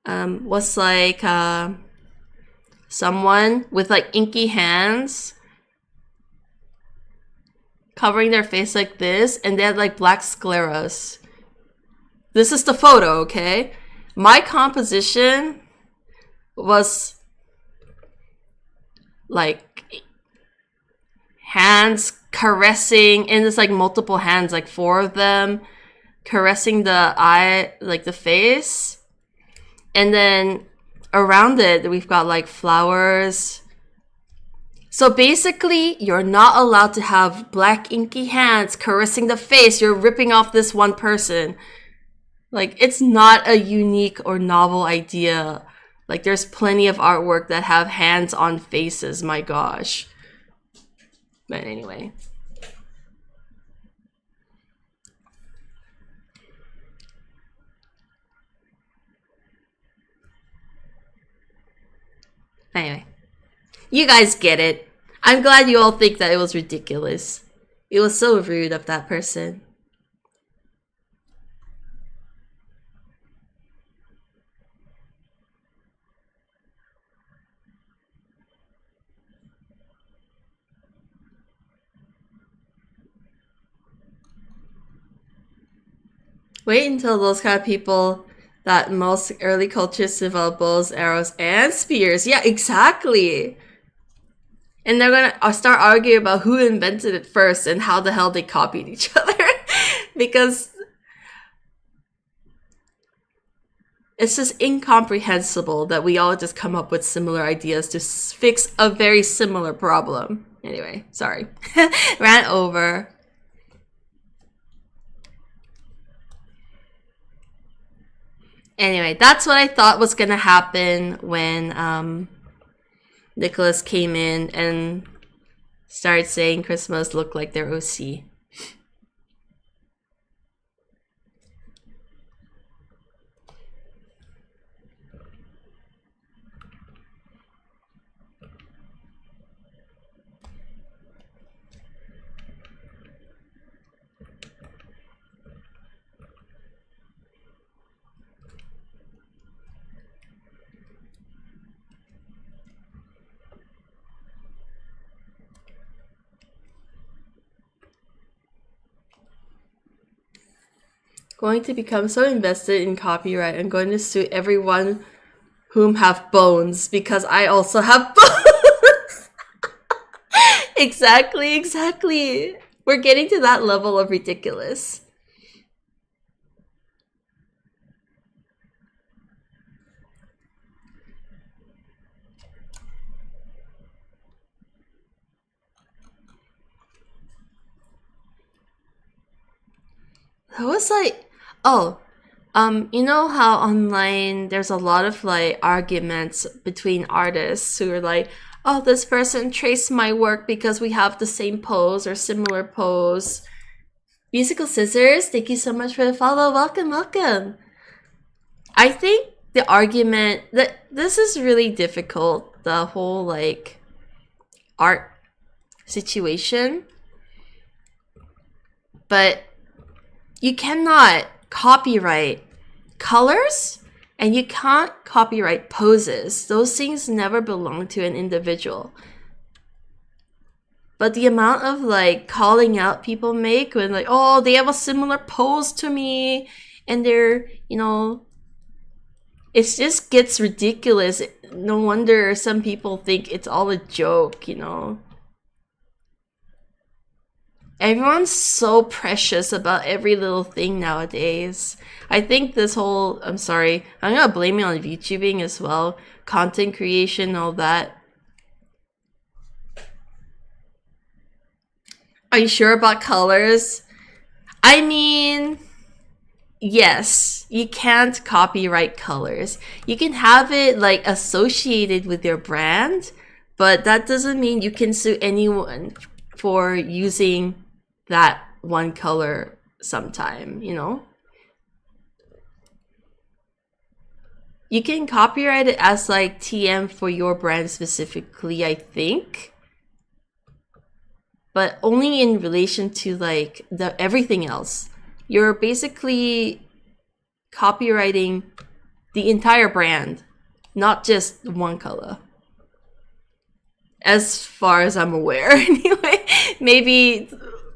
Was like someone with like inky hands covering their face like this, and they had like black scleros. This is the photo, okay? My composition was like hands caressing, and it's like multiple hands, like 4 of them caressing the eye, like the face. And then around it, we've got like flowers. So basically, you're not allowed to have black inky hands caressing the face. You're ripping off this one person. Like, it's not a unique or novel idea. Like, there's plenty of artwork that have hands on faces, my gosh. But anyway. Anyway. You guys get it. I'm glad you all think that it was ridiculous. It was so rude of that person. Wait until those kind of people that most early cultures develop bows, arrows, and spears. Yeah, exactly. And they're gonna start arguing about who invented it first and how the hell they copied each other. Because it's just incomprehensible that we all just come up with similar ideas to fix a very similar problem. Anyway, sorry. Ran over. Anyway, that's what I thought was gonna happen when Nicholas came in and started saying Christmas looked like their OC. going to become so invested in copyright. I'm going to sue everyone whom have bones because I also have bones. Exactly. We're getting to that level of ridiculous. That was like, oh, you know how online there's a lot of like arguments between artists who are like, oh, this person traced my work because we have the same pose or similar pose. Musical Scissors, thank you so much for the follow. Welcome. I think the argument that this is really difficult, the whole like art situation. But you cannot copyright colors and you can't copyright poses. Those things never belong to an individual. But the amount of like calling out people make when like, oh, they have a similar pose to me and they're, you know, it just gets ridiculous. No wonder some people think it's all a joke, you know. Everyone's so precious about every little thing nowadays. I think this whole, I'm sorry, I'm gonna blame it on YouTubing as well. Content creation, all that. Are you sure about colors? I mean, yes, you can't copyright colors. You can have it like associated with your brand, but that doesn't mean you can sue anyone for using that one color sometime, you know? You can copyright it as like TM for your brand specifically, I think. But only in relation to like the everything else. You're basically copywriting the entire brand, not just one color. As far as I'm aware, anyway. Maybe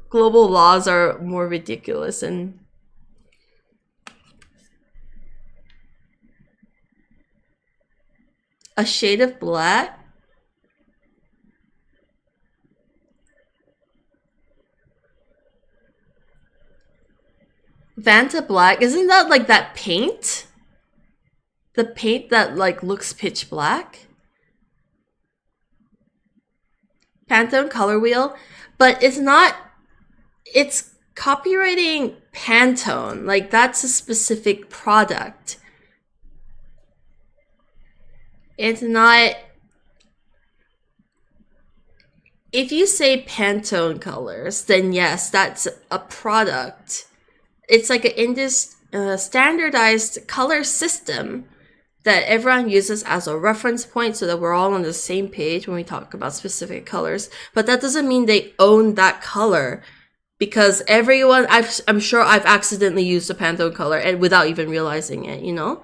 global laws are more ridiculous and a shade of black. Vanta Black, isn't that like that paint? The paint that like looks pitch black? Pantone Color Wheel, but it's not, it's copywriting Pantone, like that's a specific product. It's not, if you say Pantone colors, then yes, that's a product. It's like a standardized color system that everyone uses as a reference point so that we're all on the same page when we talk about specific colors. But that doesn't mean they own that color, because everyone, I'm sure I've accidentally used a Pantone color and without even realizing it, you know?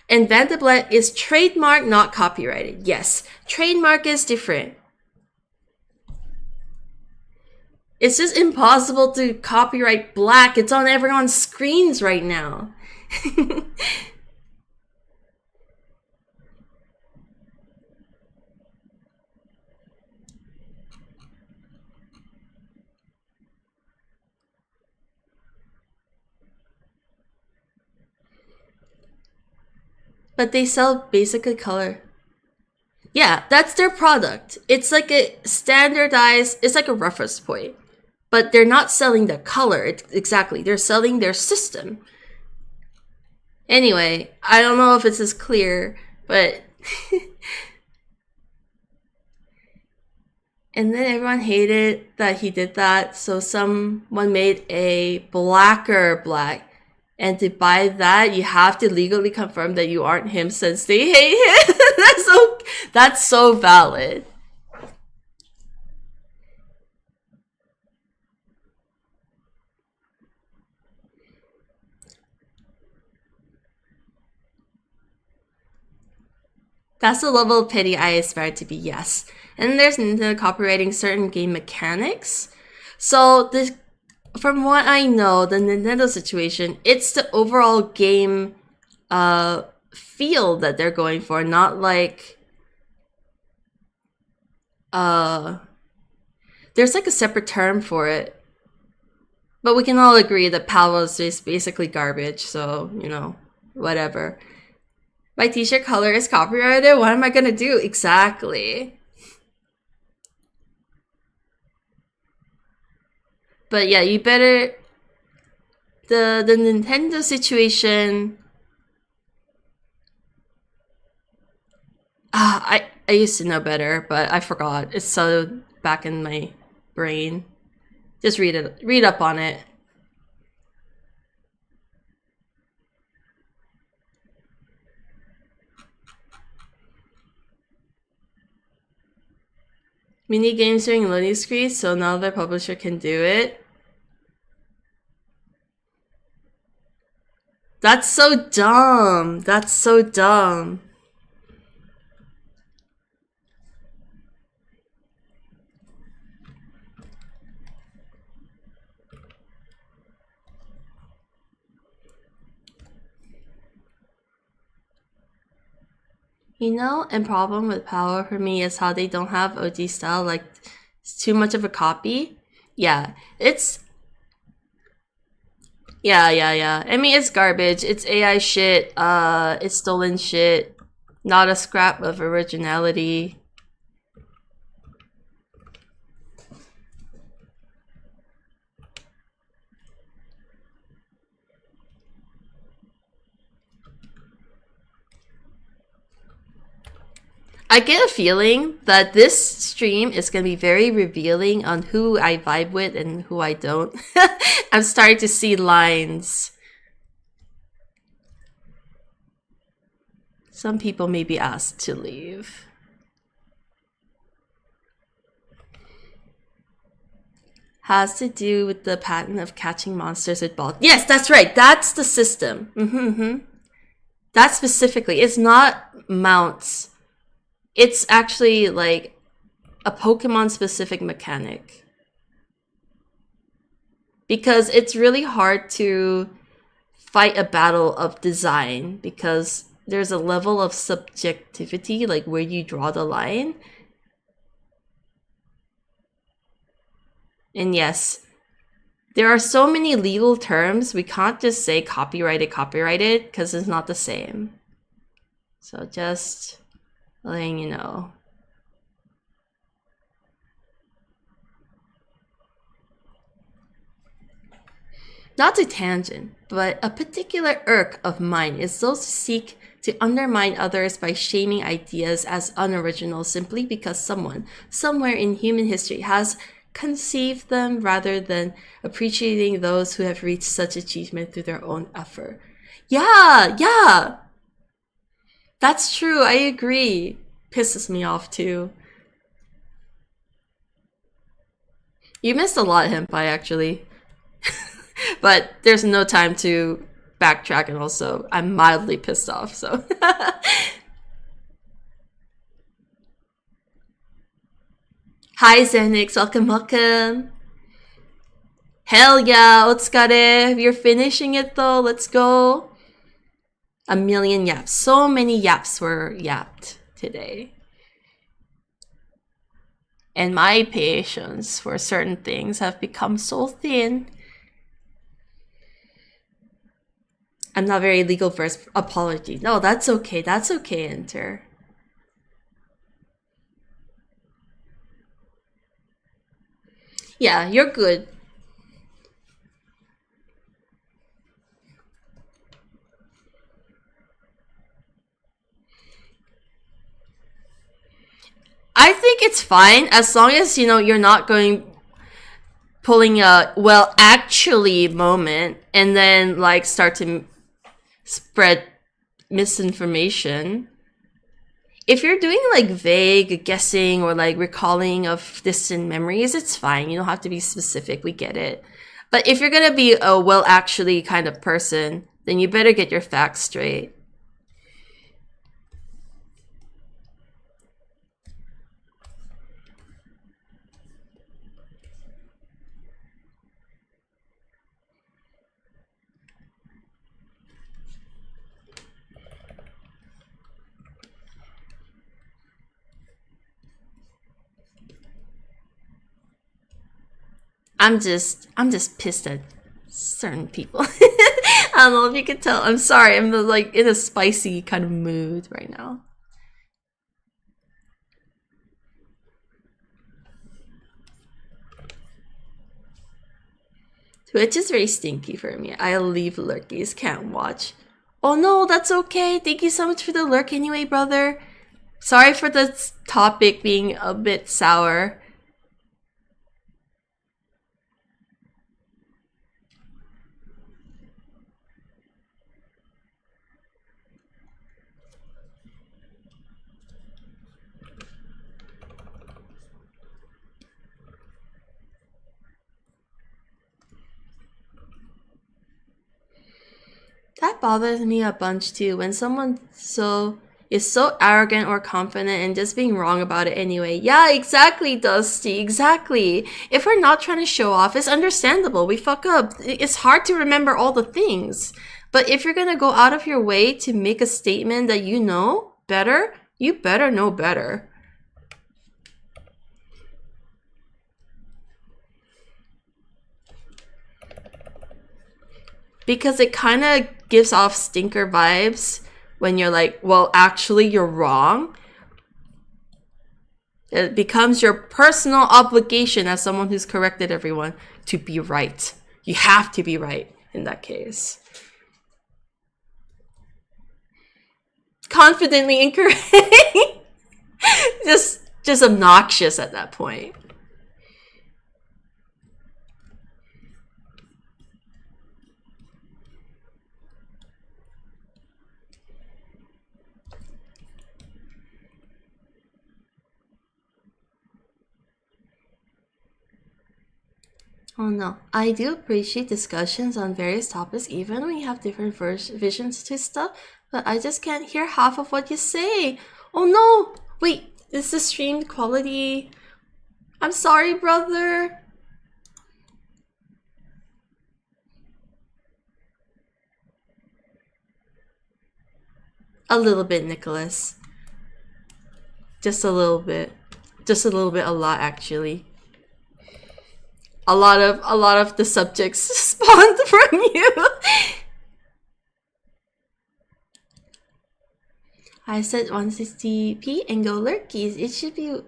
And Vanta Black is trademark, not copyrighted. Yes, trademark is different. It's just impossible to copyright black. It's on everyone's screens right now. But they sell basically color. Yeah, that's their product. It's like a standardized, it's like a reference point. But they're not selling the color exactly. They're selling their system. Anyway, I don't know if it's as clear, but... And then everyone hated that he did that, so someone made a blacker black. And to buy that, you have to legally confirm that you aren't him since they hate him. That's so valid. That's the level of petty I aspire to be, yes. And there's Nintendo copywriting certain game mechanics. So from what I know, the Nintendo situation, it's the overall game feel that they're going for, not like there's like a separate term for it. But we can all agree that Palos is basically garbage, so, you know, whatever. My t-shirt color is copyrighted? What am I gonna do? Exactly. But yeah, you better... The Nintendo situation... I used to know better, but I forgot. It's so back in my brain. Just read up on it. Mini games during loading screens, so now the publisher can do it. That's so dumb. That's so dumb. You know, and problem with Power for me is how they don't have OG style, like, it's too much of a copy. Yeah, it's... Yeah. I mean, it's garbage. It's AI shit. It's stolen shit. Not a scrap of originality. I get a feeling that this stream is going to be very revealing on who I vibe with and who I don't. I'm starting to see lines. Some people may be asked to leave. Has to do with the pattern of catching monsters with balls. Yes, that's right. That's the system. That specifically. It's not mounts. It's actually like a Pokemon specific mechanic. Because it's really hard to fight a battle of design because there's a level of subjectivity, like where you draw the line. And yes, there are so many legal terms, we can't just say copyrighted, because it's not the same. So just letting you know. Not to tangent, but a particular irk of mine is those who seek to undermine others by shaming ideas as unoriginal simply because someone, somewhere in human history, has conceived them rather than appreciating those who have reached such achievement through their own effort. Yeah. That's true, I agree. Pisses me off too. You missed a lot, Henpai, actually. But there's no time to backtrack, and also I'm mildly pissed off, so. Hi Xenix, welcome. Hell yeah, otsukare. You're finishing it though, let's go. A million yaps. So many yaps were yapped today. And my patience for certain things have become so thin. I'm not very legal versed. Apology. No, that's okay. That's okay, Enter. Yeah, you're good. I think it's fine as long as, you know, you're not pulling a, well, actually moment and then, like, start to spread misinformation. If you're doing, like, vague guessing or, like, recalling of distant memories, it's fine. You don't have to be specific. We get it. But if you're gonna be a well, actually kind of person, then you better get your facts straight. I'm just pissed at certain people. I don't know if you could tell. I'm sorry. I'm like in a spicy kind of mood right now. Twitch is very stinky for me. I'll leave lurkies. Can't watch. Oh no, that's okay. Thank you so much for the lurk anyway, brother. Sorry for the topic being a bit sour. That bothers me a bunch too, when someone is so arrogant or confident and just being wrong about it anyway. Yeah, exactly, Dusty, exactly. If we're not trying to show off, it's understandable. We fuck up. It's hard to remember all the things. But if you're gonna go out of your way to make a statement that you know better, you better know better. Because it kind of gives off stinker vibes when you're like, well, actually, you're wrong. It becomes your personal obligation as someone who's corrected everyone to be right. You have to be right in that case. Confidently incorrect. just obnoxious at that point. Oh no, I do appreciate discussions on various topics even when you have different visions to stuff, but I just can't hear half of what you say. Oh no! Wait, is the stream quality? I'm sorry, brother. A little bit, Nicholas. Just a little bit. Just a little bit, a lot actually. A lot of the subjects spawned from you. I said 160p and go lurkies. It should be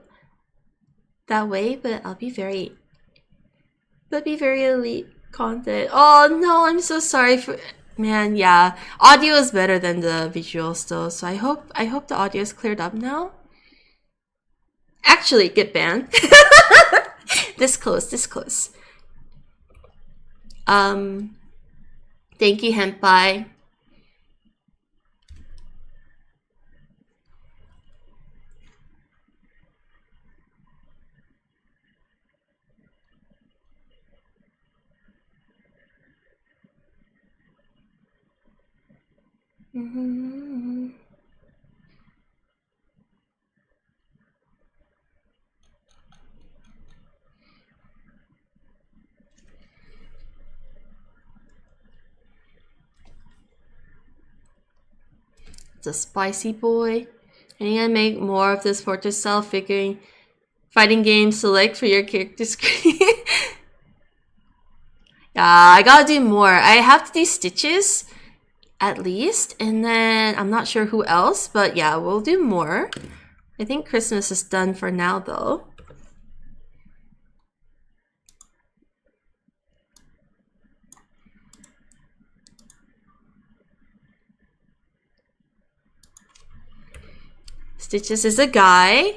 that way, but I'll be very elite content. Oh no, I'm so sorry for man, yeah. Audio is better than the visual still, so I hope the audio is cleared up now. Actually, get banned. This close. Thank you, Henpai. It's a spicy boy. And you gonna make more of this fortress self figuring fighting game select for your character screen. Yeah, I gotta do more. I have to do Stitches at least, and then I'm not sure who else, but yeah, we'll do more. I think Christmas is done for now though. Stitches is a guy.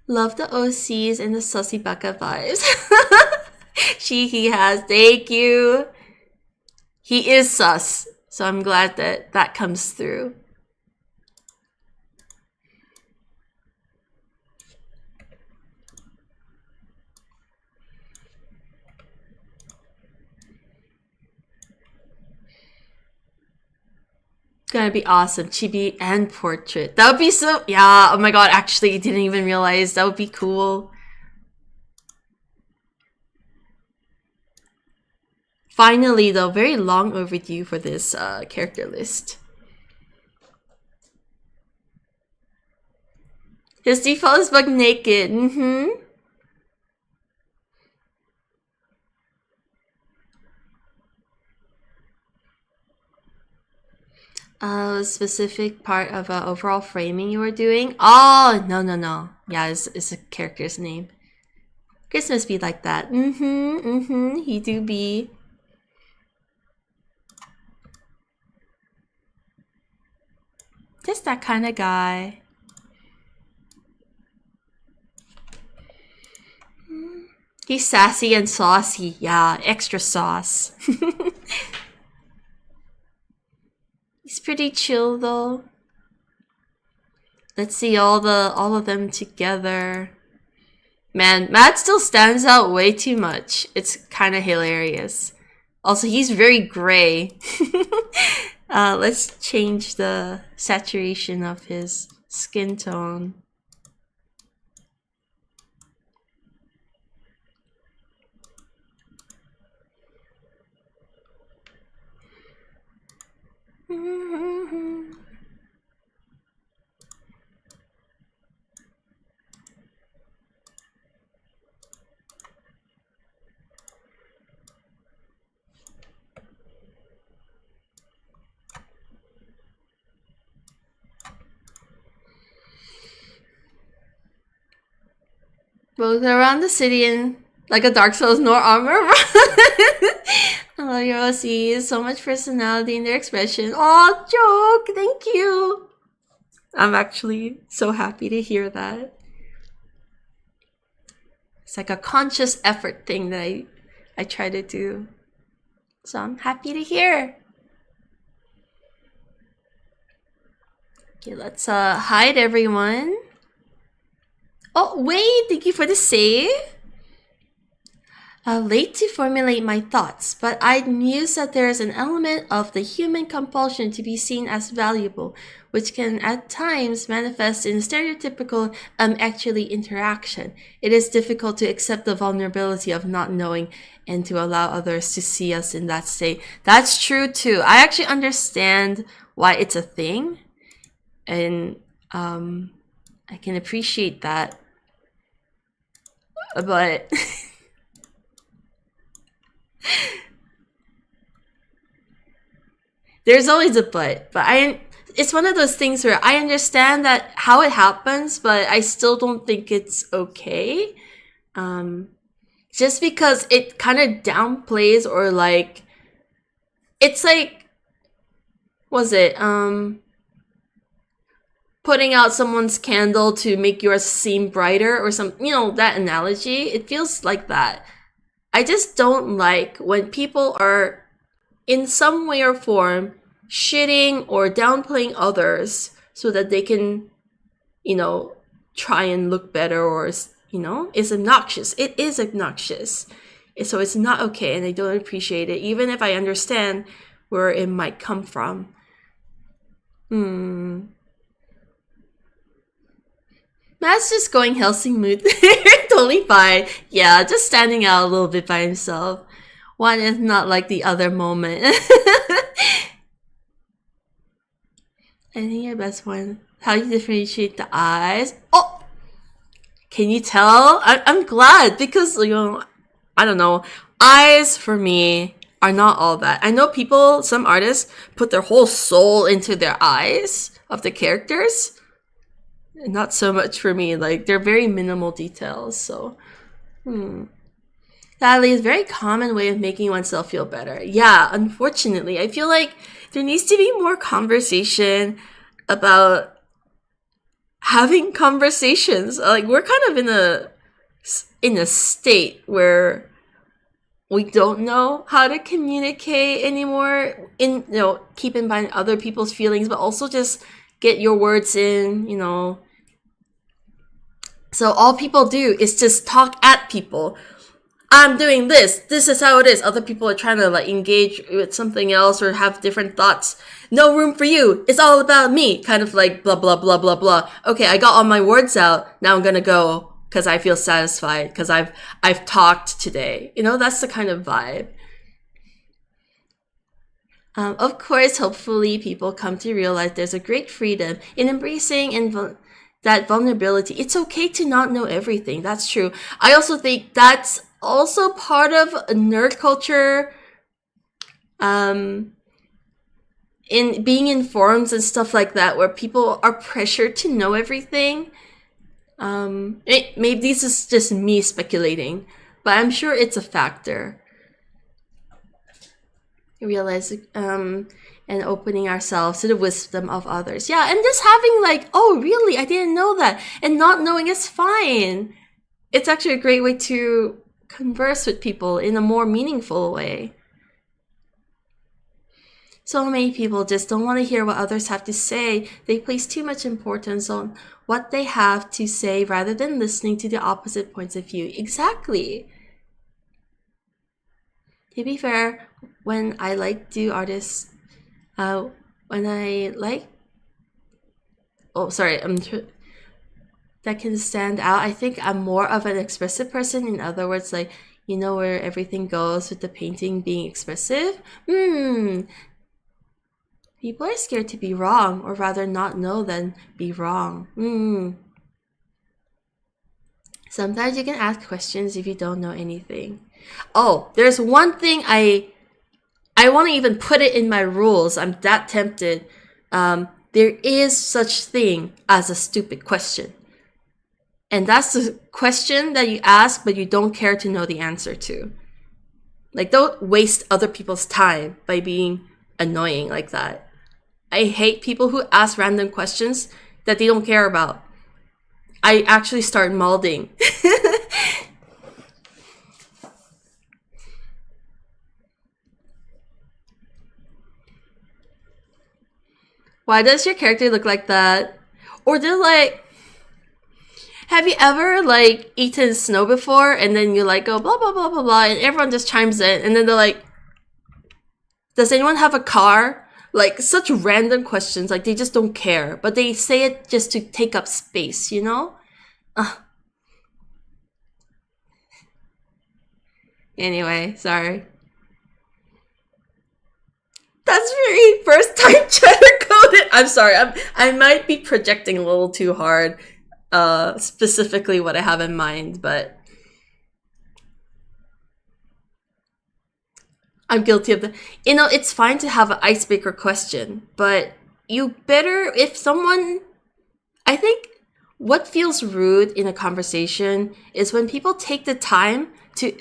Love the OCs and the sussy baka vibes. He has. Thank you. He is sus, so I'm glad that that comes through. Gonna be awesome. Chibi and portrait. That would be so. Yeah. Oh my god. Actually, didn't even realize that would be cool. Finally, though, very long overdue for this character list. His default is bug naked. A specific part of overall framing you were doing? Oh, no. Yeah, it's a character's name. Christmas be like that. He do be. Just that kind of guy. He's sassy and saucy. Yeah, extra sauce. He's pretty chill though. Let's see all of them together. Man, Matt still stands out way too much. It's kind of hilarious. Also, he's very gray. Let's change the saturation of his skin tone. Both around the city in like a Dark Souls, no armor. I love your OCs. So much personality in their expression. Oh, joke. Thank you. I'm actually so happy to hear that. It's like a conscious effort thing that I try to do. So I'm happy to hear. Okay, let's hide everyone. Oh, wait, thank you for the save. Late to formulate my thoughts, but I'd muse that there is an element of the human compulsion to be seen as valuable, which can at times manifest in stereotypical actually interaction. It is difficult to accept the vulnerability of not knowing and to allow others to see us in that state. That's true too. I actually understand why it's a thing, and I can appreciate that. But there's always a but it's one of those things where I understand that how it happens, but I still don't think it's okay. Just because it kind of downplays or like it's like was it putting out someone's candle to make yours seem brighter or some, that analogy. It feels like that. I just don't like when people are in some way or form shitting or downplaying others so that they can, try and look better or, it's obnoxious. It is obnoxious. So it's not okay and I don't appreciate it, even if I understand where it might come from. Matt's just going Helsing mood. Totally fine. Yeah, just standing out a little bit by himself. One is not like the other moment. I think your best one. How you differentiate the eyes. Oh! Can you tell? I'm glad because, I don't know. Eyes for me are not all that. I know people, some artists, put their whole soul into their eyes of the characters. Not so much for me. Like, they're very minimal details, so. Sadly, it's a very common way of making oneself feel better. Yeah, unfortunately. I feel like there needs to be more conversation about having conversations. Like, we're kind of in a state where we don't know how to communicate anymore. Keep in mind other people's feelings, but also just get your words in, So all people do is just talk at people. I'm doing this. This is how it is. Other people are trying to engage with something else or have different thoughts. No room for you. It's all about me. Kind of like blah, blah, blah, blah, blah. Okay, I got all my words out. Now I'm gonna go because I feel satisfied because I've talked today. That's the kind of vibe. Of course, hopefully people come to realize there's a great freedom in embracing that vulnerability. It's okay to not know everything. That's true. I also think that's also part of nerd culture. in being in forums and stuff like that where people are pressured to know everything. Maybe this is just me speculating, but I'm sure it's a factor. Realize and opening ourselves to the wisdom of others. Yeah, and just having like, oh really, I didn't know that, and not knowing is fine. It's actually a great way to converse with people in a more meaningful way. So many people just don't want to hear what others have to say. They place too much importance on what they have to say rather than listening to the opposite points of view. Exactly. To be fair, when I do artists, when I like, oh sorry, that can stand out. I think I'm more of an expressive person. In other words, like, you know, where everything goes with the painting being expressive. People are scared to be wrong, or rather not know than be wrong. Sometimes you can ask questions if you don't know anything. Oh, there's one thing I want to even put it in my rules. I'm that tempted. There is such thing as a stupid question. And that's the question that you ask, but you don't care to know the answer to. Like, don't waste other people's time by being annoying like that. I hate people who ask random questions that they don't care about. I actually start molding. Why does your character look like that? Or they're like, have you ever like eaten snow before and then you like go blah blah blah blah blah and everyone just chimes in and then they're like, does anyone have a car? Like such random questions, like they just don't care, but they say it just to take up space, you know? Anyway, sorry. That's very first time cheddar coded. I'm sorry. I might be projecting a little too hard. Specifically what I have in mind, but I'm guilty of the. You know, it's fine to have an icebreaker question, but you better if someone. I think what feels rude in a conversation is when people take the time to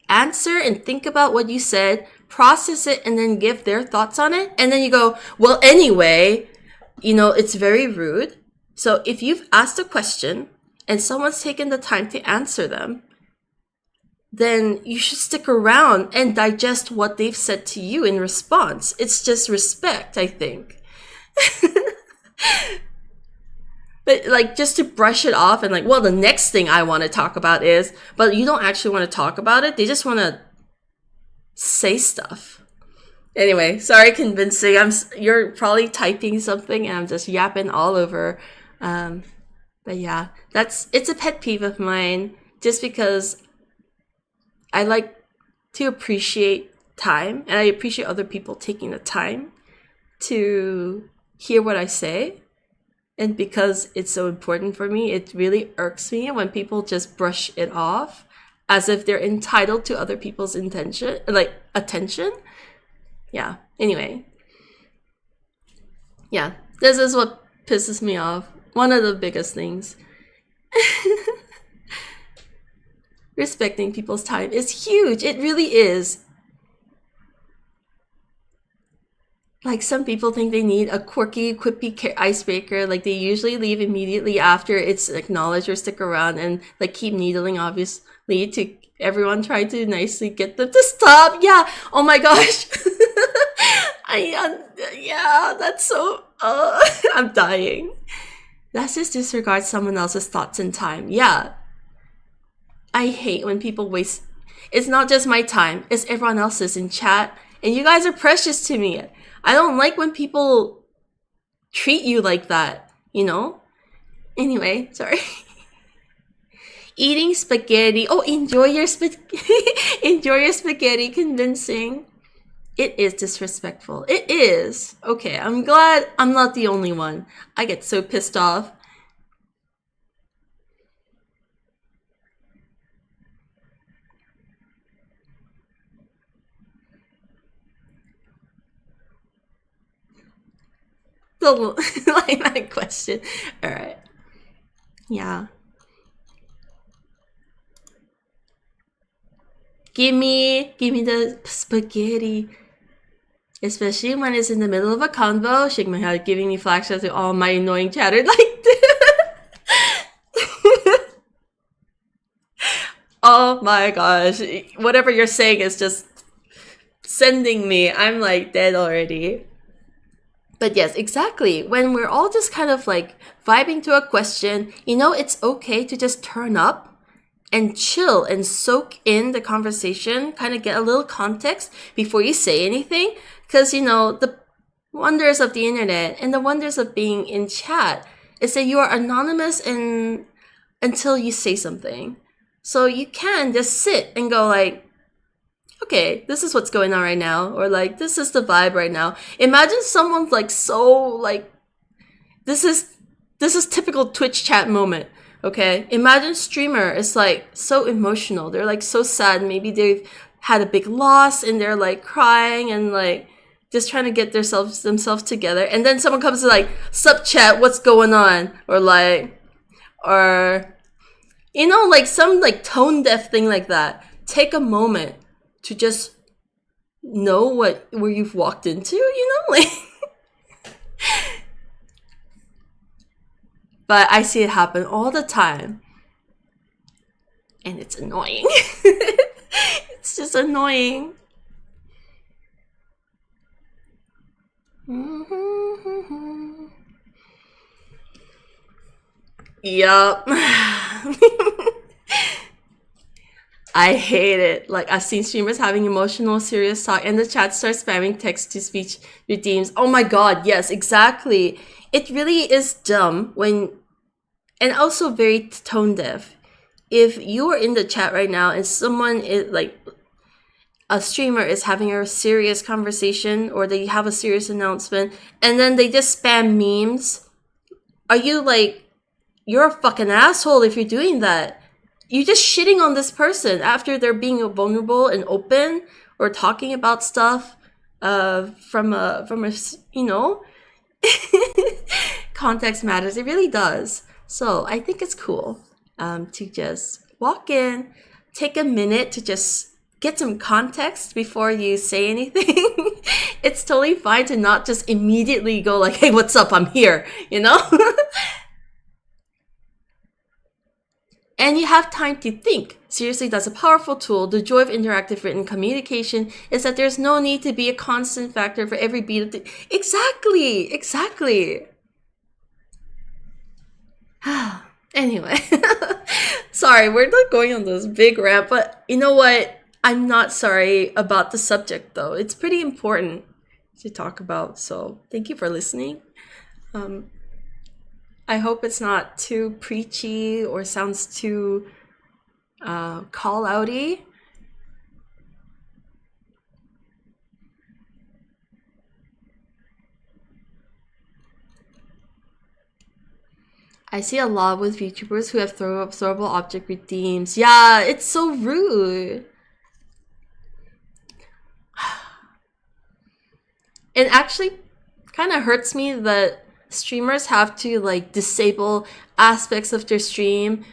answer and think about what you said, process it, and then give their thoughts on it. And then you go, well, anyway, you know, it's very rude. So if you've asked a question and someone's taken the time to answer them, then you should stick around and digest what they've said to you in response. It's just respect, I think. But like just to brush it off and like, well, the next thing I want to talk about is, but you don't actually want to talk about it. They just want to say stuff. Anyway, sorry, convincing. You're probably typing something and I'm just yapping all over. But yeah, it's a pet peeve of mine just because I like to appreciate time and I appreciate other people taking the time to hear what I say. And because it's so important for me, it really irks me when people just brush it off as if they're entitled to other people's attention. Yeah. Anyway. Yeah. This is what pisses me off. One of the biggest things. Respecting people's time is huge. It really is. Like some people think they need a quirky, quippy icebreaker. Like they usually leave immediately after it's acknowledged or stick around and like keep needling, obviously, to everyone trying to nicely get them to stop. Yeah. Oh my gosh. Yeah, that's so, I'm dying. That's just disregard someone else's thoughts and time. Yeah. I hate when people waste. It's not just my time, it's everyone else's in chat. And you guys are precious to me. I don't like when people treat you like that, you know? Anyway, sorry. Eating spaghetti. Oh, enjoy your spaghetti, convincing. It is disrespectful. It is. Okay, I'm glad I'm not the only one. I get so pissed off. the like that question. All right. Yeah. Give me the spaghetti. Especially when it's in the middle of a convo, shake my head, giving me flashbacks to all my annoying chatter like this. Oh my gosh. Whatever you're saying is just sending me. I'm like dead already. But yes, exactly. When we're all just kind of like vibing to a question, you know, it's okay to just turn up and chill and soak in the conversation, kind of get a little context before you say anything. Because, you know, the wonders of the internet and the wonders of being in chat is that you are anonymous until you say something. So you can just sit and go like, okay, this is what's going on right now, or like, this is the vibe right now. Imagine someone's like so like, this is typical Twitch chat moment. Okay, imagine streamer is like so emotional. They're like so sad. Maybe they've had a big loss and they're like crying and like just trying to get themselves together. And then someone comes to like, sup chat, what's going on? Or like, or you know, like some like tone deaf thing like that. Take a moment to just know where you've walked into, you know, like. But I see it happen all the time, and it's annoying. It's just annoying. Yup. I hate it. Like, I've seen streamers having emotional, serious talk, and the chat starts spamming text-to-speech redeems. Oh my god, yes, exactly. It really is dumb when, and also very tone deaf. If you are in the chat right now and someone is like, a streamer is having a serious conversation or they have a serious announcement, and then they just spam memes, are you like, you're a fucking asshole if you're doing that. You're just shitting on this person after they're being vulnerable and open or talking about stuff from a you know. Context matters. It really does. So I think it's cool to just walk in, take a minute to just get some context before you say anything. It's totally fine to not just immediately go like, hey, what's up? I'm here, you know? And you have time to think. Seriously, that's a powerful tool. The joy of interactive written communication is that there's no need to be a constant factor for every beat of the... Exactly! Anyway. Sorry, we're not going on this big rant, but you know what? I'm not sorry about the subject, though. It's pretty important to talk about, so thank you for listening. I hope it's not too preachy or sounds too call-outy. I see a lot with VTubers who have throwable object redeems. Yeah, it's so rude. It actually kind of hurts me that streamers have to like disable aspects of their stream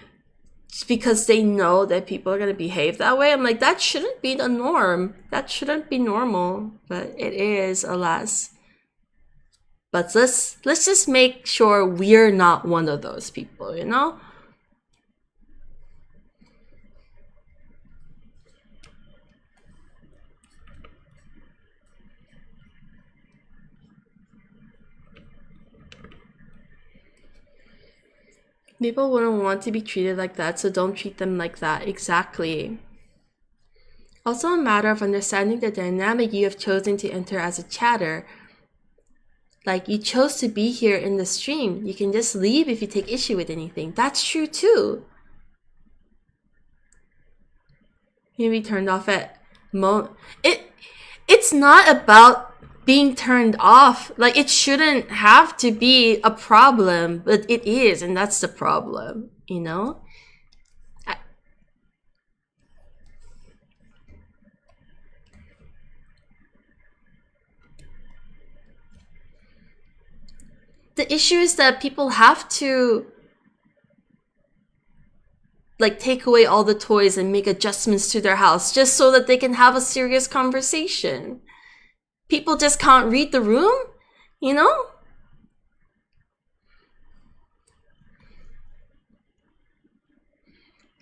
because they know that people are going to behave that way. I'm like, that shouldn't be the norm. That shouldn't be normal, but it is, alas. But let's just make sure we're not one of those people, you know? People wouldn't want to be treated like that, so don't treat them like that. Exactly. Also a matter of understanding the dynamic you have chosen to enter as a chatter. Like, you chose to be here in the stream. You can just leave if you take issue with anything. That's true too. You can be turned off at it's not about being turned off. Like, it shouldn't have to be a problem, but it is, and that's the problem, you know? the issue is that people have to like take away all the toys and make adjustments to their house just so that they can have a serious conversation. People just can't read the room, you know?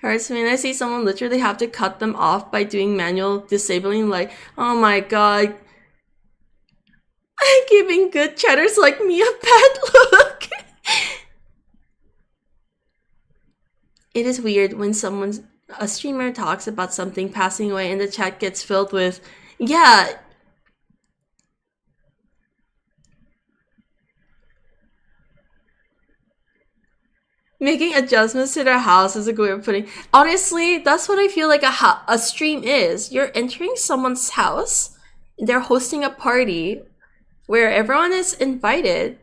Hurts me when I see someone literally have to cut them off by doing manual disabling, like, oh my god, giving good chatters like me a bad look. It is weird when a streamer talks about something passing away and the chat gets filled with, yeah. Making adjustments to their house is a good way of putting. Honestly, that's what I feel like a stream is. You're entering someone's house, they're hosting a party where everyone is invited.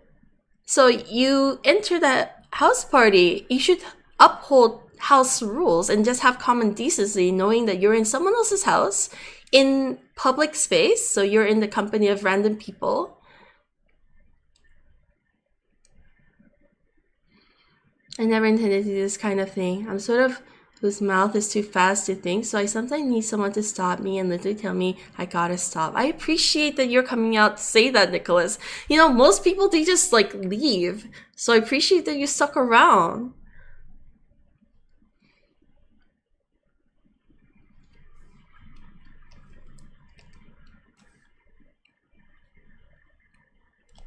So you enter that house party, you should uphold house rules and just have common decency, knowing that you're in someone else's house in public space, so you're in the company of random people. I never intended to do this kind of thing. I'm sort of whose mouth is too fast to think, so I sometimes need someone to stop me and literally tell me I gotta stop. I appreciate that you're coming out to say that, Nicholas. You know, most people, they just like leave. So I appreciate that you stuck around.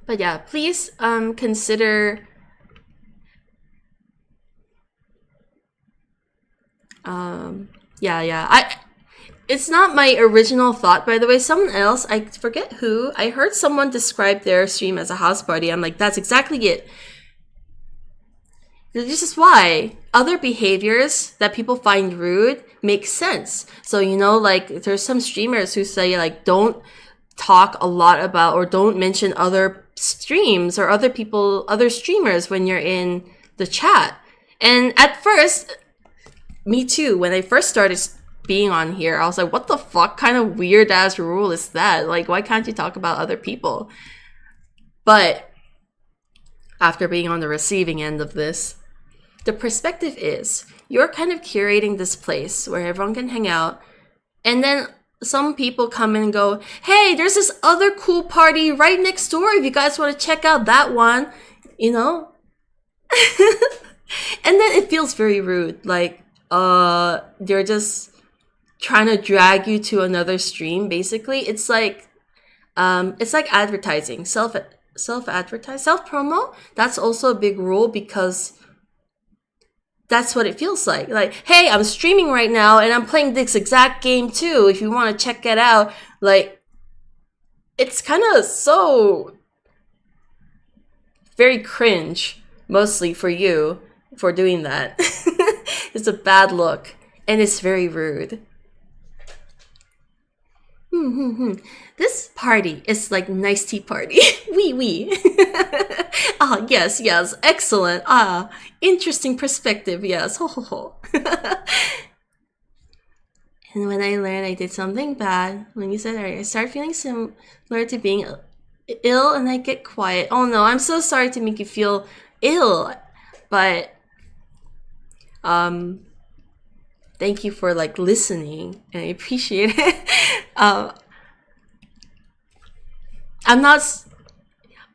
But yeah, please consider it's not my original thought, by the way. Someone else, I forget who, I heard someone describe their stream as a house party. I'm like, that's exactly it. This is why other behaviors that people find rude make sense. So, you know, like there's some streamers who say like, don't talk a lot about or don't mention other streams or other streamers when you're in the chat. And at first, me too, when I first started being on here, I was like, what the fuck kind of weird ass rule is that? Like, why can't you talk about other people? But after being on the receiving end of this, the perspective is you're kind of curating this place where everyone can hang out, and then some people come in and go, hey, there's this other cool party right next door if you guys want to check out that one, you know? And then it feels very rude, like they're just trying to drag you to another stream. Basically, it's like advertising, self promo. That's also a big rule because that's what it feels like. Like, hey, I'm streaming right now and I'm playing this exact game too. If you want to check it out, like, it's kind of so very cringe, mostly for you for doing that. It's a bad look and it's very rude. This party is like nice tea party. Wee. Ah, yes, excellent. Ah, interesting perspective, yes. Ho ho ho. And when I learned I did something bad, when you said I start feeling similar to being ill and I get quiet. Oh no, I'm so sorry to make you feel ill. But thank you for like listening and I appreciate it. I'm not,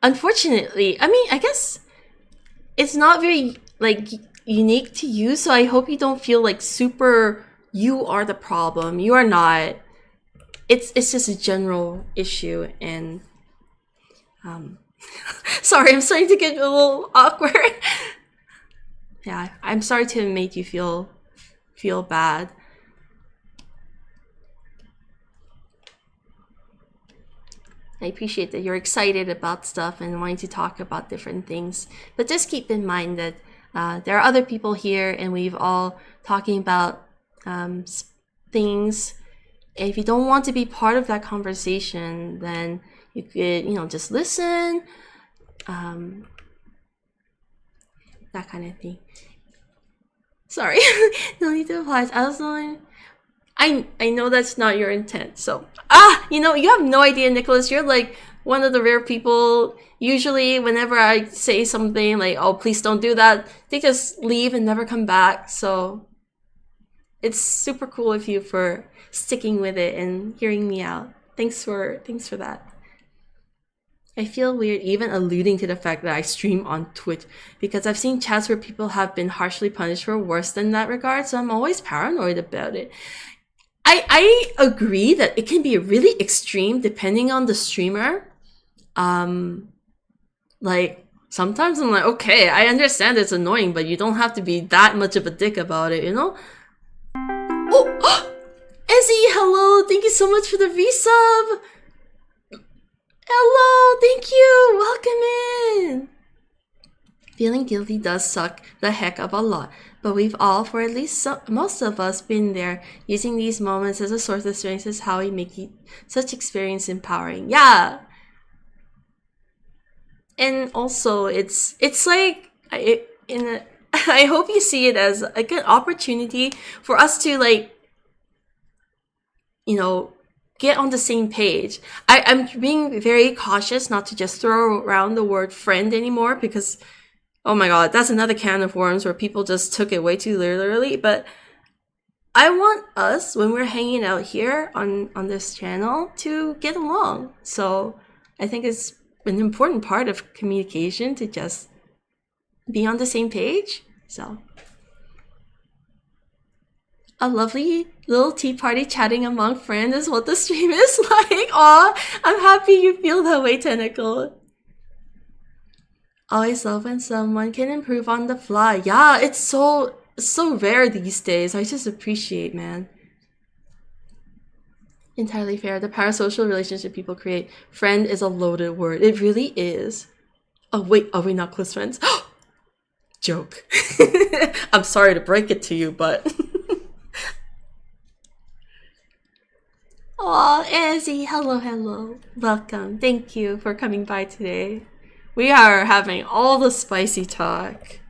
unfortunately, I mean, I guess it's not very like unique to you, so I hope you don't feel like super you are the problem. You are not. It's just a general issue, and sorry, I'm starting to get a little awkward. Yeah, I'm sorry to have made you feel bad. I appreciate that you're excited about stuff and wanting to talk about different things. But just keep in mind that there are other people here and we've all talking about things. And if you don't want to be part of that conversation, then you could, just listen. That kind of thing. Sorry. No need to apologize. I know that's not your intent. So, you have no idea, Nicholas. You're like one of the rare people. Usually, whenever I say something like, "Oh, please don't do that," they just leave and never come back. So it's super cool of you for sticking with it and hearing me out. Thanks for that. I feel weird even alluding to the fact that I stream on Twitch because I've seen chats where people have been harshly punished for worse than that regard, so I'm always paranoid about it. I agree that it can be really extreme depending on the streamer. Like sometimes I'm like, okay, I understand it's annoying, but you don't have to be that much of a dick about it, you know? Oh, Ezzy, hello! Thank you so much for the resub! Hello, thank you! Welcome in! Feeling guilty does suck the heck of a lot, but we've all, for at least most of us, been there. Using these moments as a source of strength is how we make such experience empowering. Yeah! And also, it's like, I hope you see it as like an opportunity for us to like, you know, get on the same page. I'm being very cautious not to just throw around the word friend anymore because, oh my god, that's another can of worms where people just took it way too literally. But I want us, when we're hanging out here on this channel, to get along. So I think it's an important part of communication to just be on the same page. So a lovely little tea party chatting among friends is what the stream is like. Aw, I'm happy you feel that way, Tentacle. Always love when someone can improve on the fly. Yeah, it's so rare these days. I just appreciate, man. Entirely fair. The parasocial relationship people create. Friend is a loaded word. It really is. Oh wait, are we not close friends? Joke. I'm sorry to break it to you, but... Aw, Ezzy, hello. Welcome. Thank you for coming by today. We are having all the spicy talk.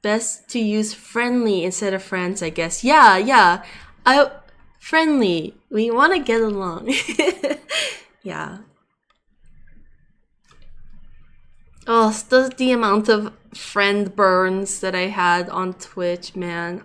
Best to use friendly instead of friends, I guess. Yeah. Friendly. We want to get along. Yeah. Oh, the amount of friend burns that I had on Twitch, man.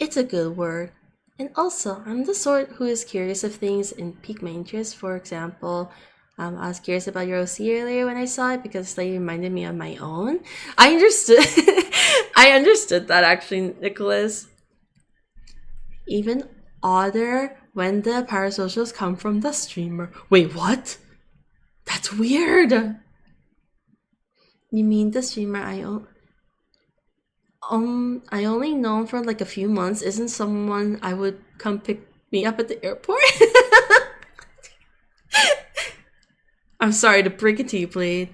It's a good word. And also, I'm the sort who is curious of things and pique my interest. For example, I was curious about your OC earlier when I saw it because they reminded me of my own. I understood. I understood that actually, Nicholas. Even odder when the parasocials come from the streamer. Wait, what? That's weird. You mean the streamer I only know for like a few months isn't someone I would come pick me up at the airport? I'm sorry to break it to you, Blade.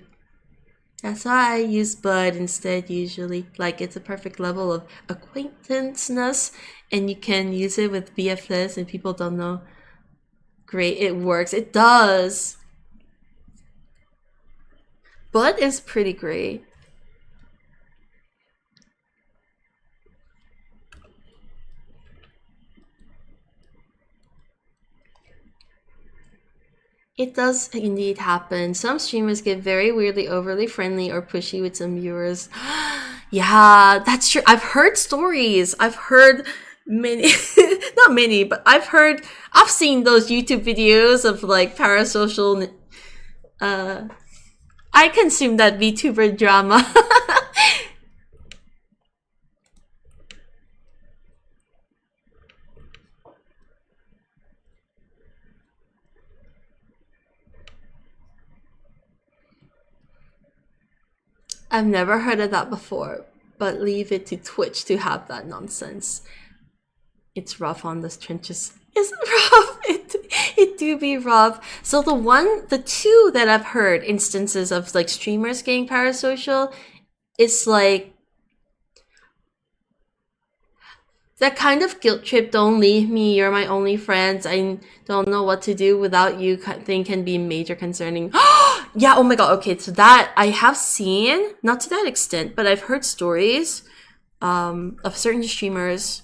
That's why I use Bud instead usually. Like it's a perfect level of acquaintanceness and you can use it with BFS and people don't know. Great, it works. It does. Bud is pretty great. It does indeed happen. Some streamers get very weirdly overly friendly or pushy with some viewers. Yeah, that's true. I've heard stories. I've heard many, not many, but I've seen those YouTube videos of like parasocial, I consume that VTuber drama. I've never heard of that before, but leave it to Twitch to have that nonsense. It's rough on the trenches. It's rough. It do be rough. So the two that I've heard instances of like streamers getting parasocial, it's like that kind of guilt trip, don't leave me, you're my only friends, I don't know what to do without you thing can be major concerning. Yeah, oh my god, okay, so that I have seen, not to that extent, but I've heard stories of certain streamers.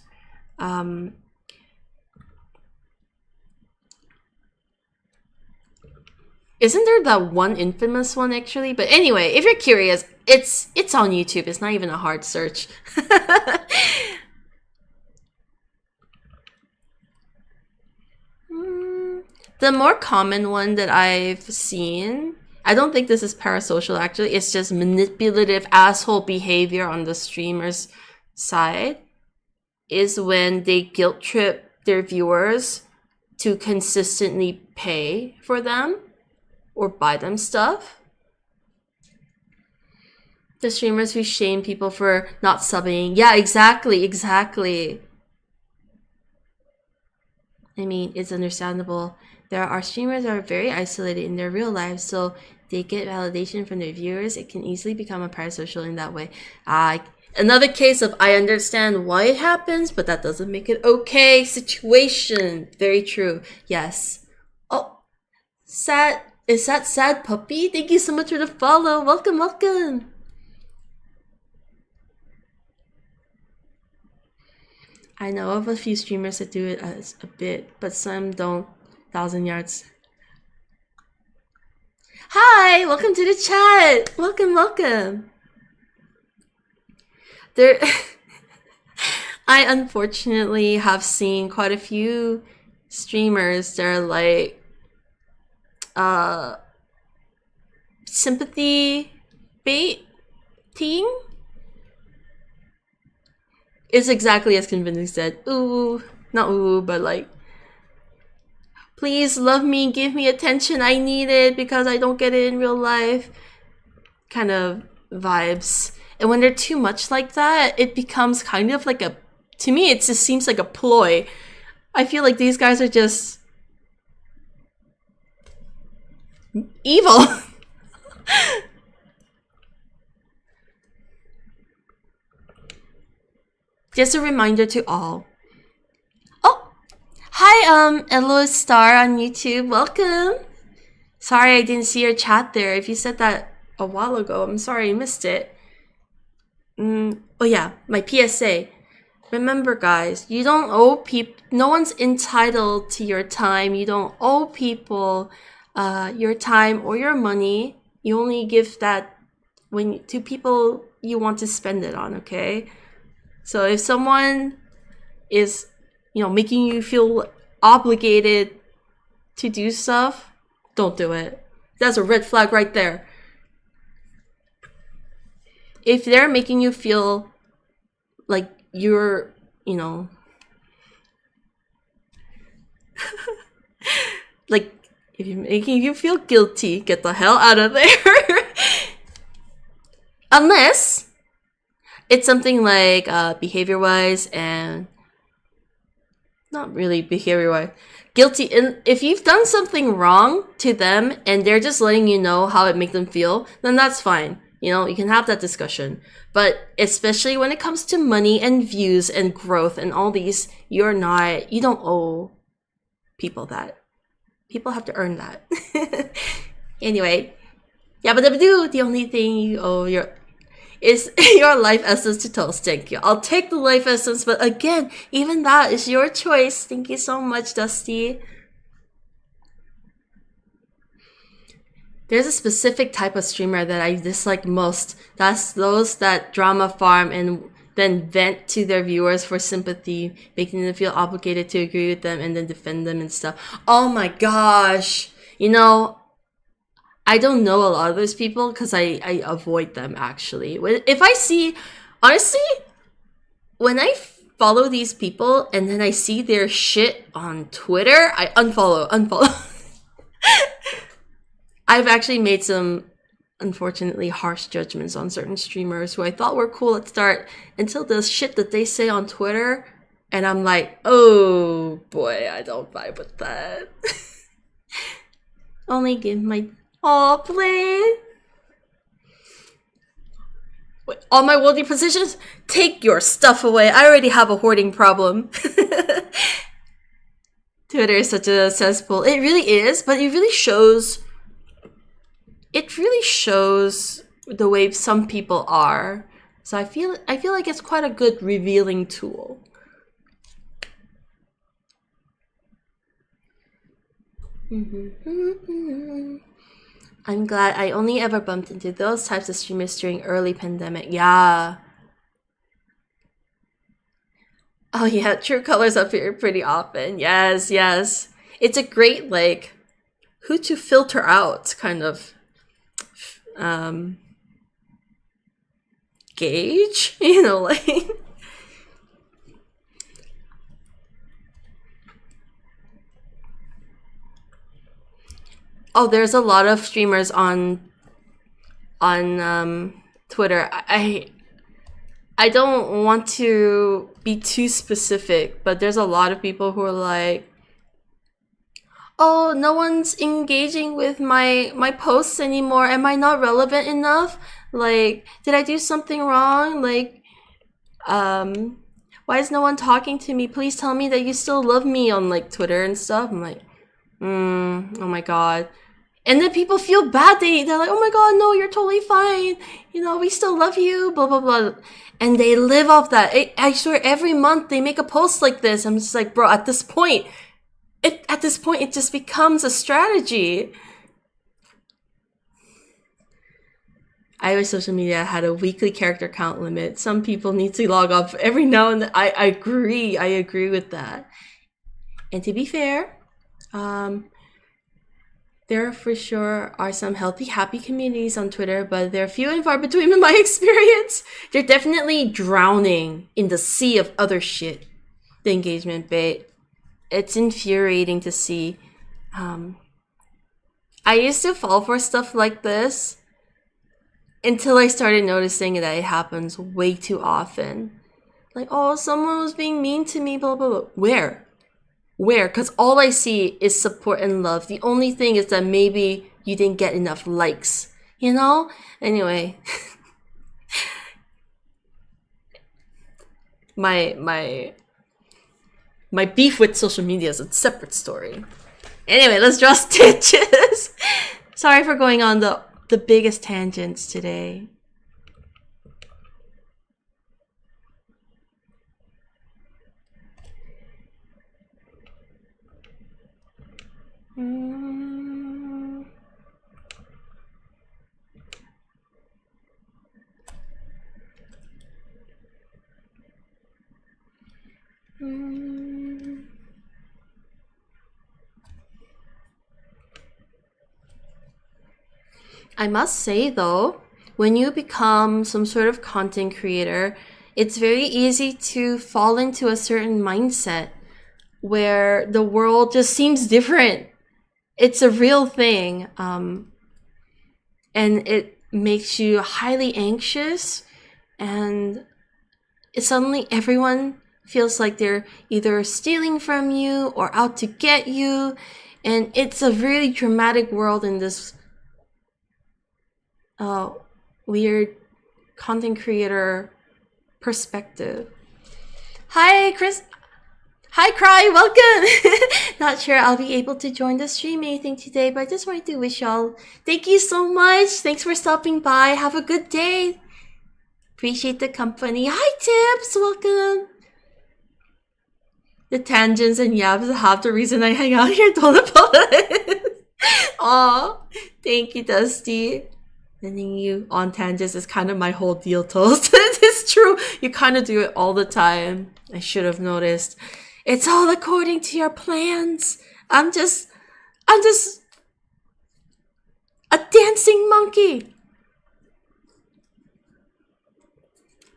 Isn't there that one infamous one actually? But anyway, if you're curious, it's on YouTube. It's not even a hard search. The more common one that I've seen, I don't think this is parasocial actually, it's just manipulative asshole behavior on the streamer's side, is when they guilt trip their viewers to consistently pay for them or buy them stuff. The streamers who shame people for not subbing. Yeah, exactly. I mean, it's understandable. There are streamers that are very isolated in their real lives, so they get validation from their viewers. It can easily become a parasocial in that way. Another case of I understand why it happens, but that doesn't make it okay situation. Very true. Yes. Oh, sad. Is that Sad Puppy? Thank you so much for the follow. Welcome. I know of a few streamers that do it as a bit, but some don't. 1,000 yards. Hi, welcome to the chat. Welcome. There, I unfortunately have seen quite a few streamers that are like, sympathy baiting is exactly as convincing said. Ooh, not ooh, but like, please love me, give me attention, I need it because I don't get it in real life kind of vibes. And when they're too much like that, it becomes kind of like a, to me, it just seems like a ploy. I feel like these guys are just evil. Just a reminder to all. Oh, hi, Elois Star on YouTube. Welcome. Sorry I didn't see your chat there. If you said that a while ago, I'm sorry I missed it. Oh yeah, my PSA. Remember, guys, you don't owe people. No one's entitled to your time. You don't owe people your time or your money. You only give that to people you want to spend it on. Okay. So if someone is, making you feel obligated to do stuff, don't do it. That's a red flag right there. If they're making you feel like you're, like if you're making you feel guilty, get the hell out of there. Unless it's something like behavior-wise and not really behavior-wise. Guilty. And if you've done something wrong to them and they're just letting you know how it makes them feel, then that's fine. You can have that discussion. But especially when it comes to money and views and growth and all these, you don't owe people that. People have to earn that. Anyway, the only thing you owe is your life essence to toast. Thank you. I'll take the life essence, but again, even that is your choice. Thank you so much, Dusty. There's a specific type of streamer that I dislike most. That's those that drama farm and then vent to their viewers for sympathy, making them feel obligated to agree with them and then defend them and stuff. Oh my gosh. I don't know a lot of those people because I avoid them actually. If I see, honestly, when I follow these people and then I see their shit on Twitter, I unfollow. I've actually made some, unfortunately, harsh judgments on certain streamers who I thought were cool at the start until the shit that they say on Twitter, and I'm like, oh boy, I don't vibe with that. Only give my... Aw, please. Wait, all my worldly positions? Take your stuff away. I already have a hoarding problem. Twitter is such a cesspool. It really is, but it really shows... it really shows the way some people are. So I feel like it's quite a good revealing tool. I'm glad I only ever bumped into those types of streamers during early pandemic. Yeah. Oh yeah, True Colors appear pretty often. Yes, yes. It's a great like who to filter out kind of gauge, you know, like oh, there's a lot of streamers on Twitter. I don't want to be too specific, but there's a lot of people who are like, oh, no one's engaging with my posts anymore. Am I not relevant enough? Like, did I do something wrong? Like, why is no one talking to me? Please tell me that you still love me on like Twitter and stuff. I'm like, oh my god. And then people feel bad. They're like, oh my god, no, you're totally fine. You know, we still love you, blah, blah, blah. And they live off that. I swear every month they make a post like this. I'm just like, bro, at this point, it just becomes a strategy. I wish social media had a weekly character count limit. Some people need to log off every now and then. I agree with that. And to be fair, there for sure are some healthy, happy communities on Twitter, but they're few and far between in my experience. They're definitely drowning in the sea of other shit. The engagement bait. It's infuriating to see. I used to fall for stuff like this until I started noticing that it happens way too often. Like, oh, someone was being mean to me, blah, blah, blah. Where? Because all I see is support and love. The only thing is that maybe you didn't get enough likes, you know? Anyway. my beef with social media is a separate story. Anyway, let's draw stitches. Sorry for going on the biggest tangents today. I must say though, when you become some sort of content creator, it's very easy to fall into a certain mindset where the world just seems different. It's a real thing. And it makes you highly anxious, and suddenly everyone feels like they're either stealing from you or out to get you. And it's a really dramatic world in this weird content creator perspective. Hi, Chris. Hi, Cry. Welcome. Not sure I'll be able to join the stream anything today, but I just wanted to wish y'all thank you so much. Thanks for stopping by. Have a good day. Appreciate the company. Hi, Tips. Welcome. The tangents and yaps are half the reason I hang out here. Don't apologize. Aw, thank you, Dusty. Sending you on tangents is kind of my whole deal, Toast. It's true. You kind of do it all the time. I should have noticed. It's all according to your plans. I'm just a dancing monkey.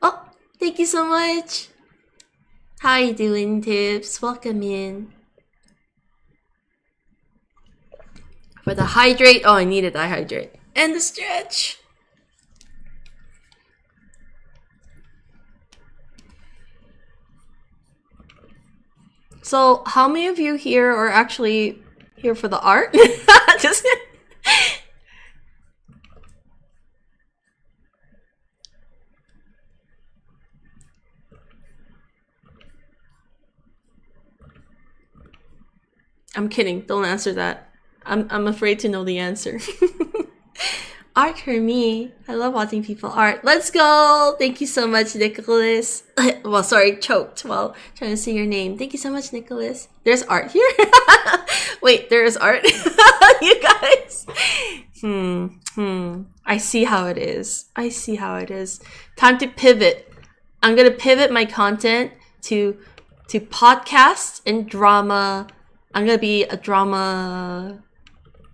Oh, thank you so much. How you doing, Tips? Welcome in. For the hydrate. Oh, I needed that hydrate. And the stretch. So, how many of you here are actually here for the art? Just I'm kidding. Don't answer that. I'm afraid to know the answer. Art for me. I love watching people art. Let's go! Thank you so much, Nicholas. Well, sorry, choked while trying to say your name. Thank you so much, Nicholas. There's art here? Wait, there is art? You guys? I see how it is. I see how it is. Time to pivot. I'm gonna pivot my content to podcast and drama. I'm gonna be a drama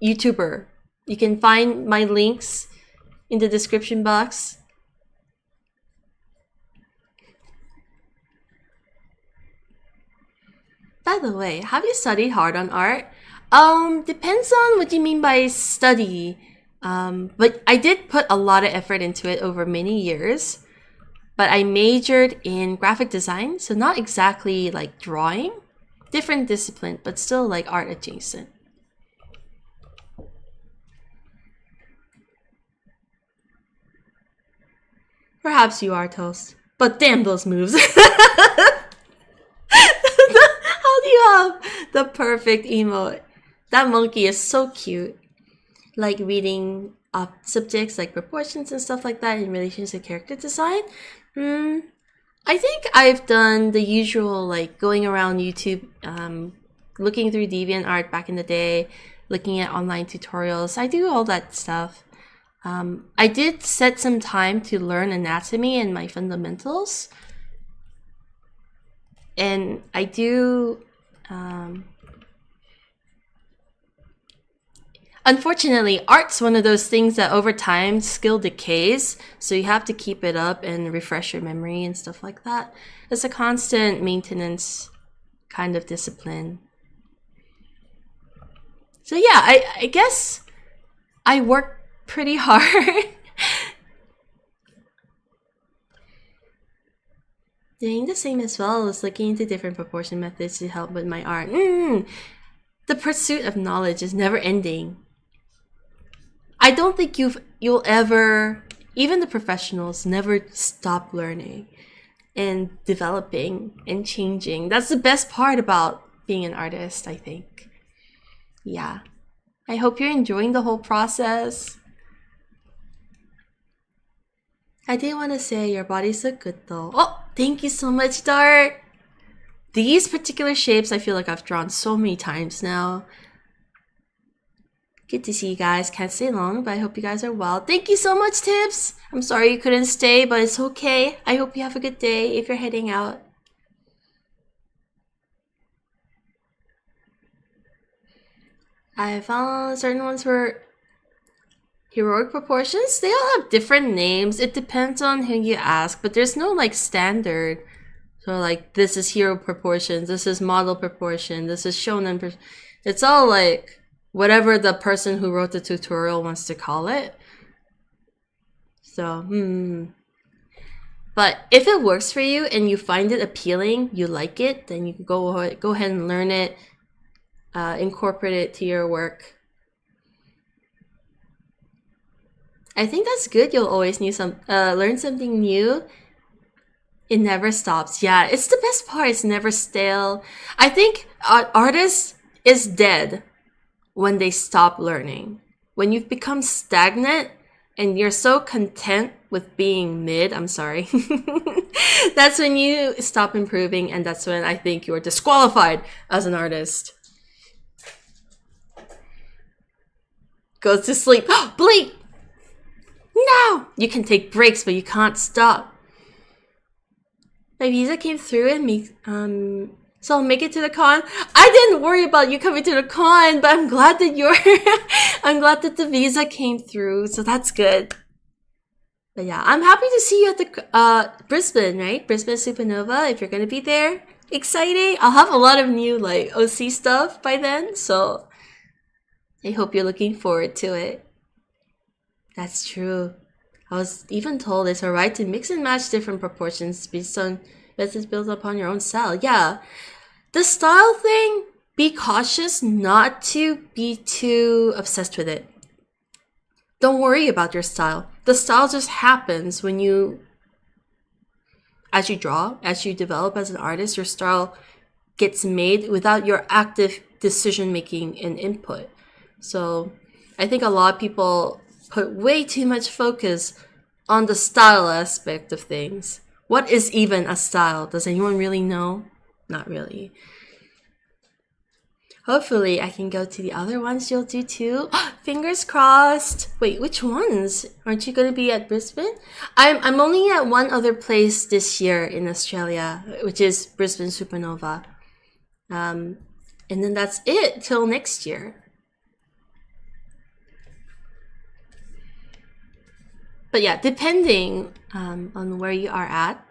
YouTuber. You can find my links in the description box. By the way, have you studied hard on art? Depends on what you mean by study. But I did put a lot of effort into it over many years. But I majored in graphic design, so not exactly like drawing. Different discipline, but still like art adjacent. Perhaps you are, Toast. But damn those moves. How do you have the perfect emote? That monkey is so cute. Like reading up subjects like proportions and stuff like that in relation to character design. I think I've done the usual, like going around YouTube, looking through DeviantArt back in the day, looking at online tutorials. I do all that stuff. I did set some time to learn anatomy and my fundamentals. And I do... Unfortunately, art's one of those things that over time skill decays, so you have to keep it up and refresh your memory and stuff like that. It's a constant maintenance kind of discipline. So yeah, I guess I work pretty hard. Doing the same as well as looking into different proportion methods to help with my art. The pursuit of knowledge is never ending. I don't think you'll ever, even the professionals, never stop learning and developing and changing. That's the best part about being an artist, I think. Yeah. I hope you're enjoying the whole process. I did want to say your bodies look good though. Oh, thank you so much, Dart. These particular shapes I feel like I've drawn so many times now. Good to see you guys. Can't stay long, but I hope you guys are well. Thank you so much, Tips. I'm sorry you couldn't stay, but it's okay. I hope you have a good day if you're heading out. I found certain ones were heroic proportions. They all have different names. It depends on who you ask, but there's no like standard. So like this is hero proportions, this is model proportion, this is shonen. It's all like whatever the person who wrote the tutorial wants to call it. So, But if it works for you and you find it appealing, you like it, then you can go ahead and learn it, incorporate it to your work. I think that's good. You'll always learn something new. It never stops. Yeah, it's the best part. It's never stale. I think artists is dead when they stop learning. When you've become stagnant and you're so content with being mid, I'm sorry, that's when you stop improving, and that's when I think you're disqualified as an artist. Goes to sleep. Bleep! No! You can take breaks, but you can't stop. My visa came through and so I'll make it to the con. I didn't worry about you coming to the con, but I'm glad that I'm glad that the visa came through, so that's good. But yeah, I'm happy to see you at the Brisbane, right? Brisbane Supernova, if you're gonna be there. Exciting! I'll have a lot of new like OC stuff by then, so I hope you're looking forward to it. That's true. I was even told it's alright to mix and match different proportions based on it's built upon your own style. Yeah. The style thing, be cautious not to be too obsessed with it. Don't worry about your style. The style just happens when as you draw, as you develop as an artist, your style gets made without your active decision making and input. So I think a lot of people put way too much focus on the style aspect of things. What is even a style? Does anyone really know? Not really. Hopefully I can go to the other ones you'll do too. Fingers crossed. Wait, which ones? Aren't you going to be at Brisbane? I'm only at one other place this year in Australia, which is Brisbane Supernova. And then that's it till next year. But yeah, depending on where you are at.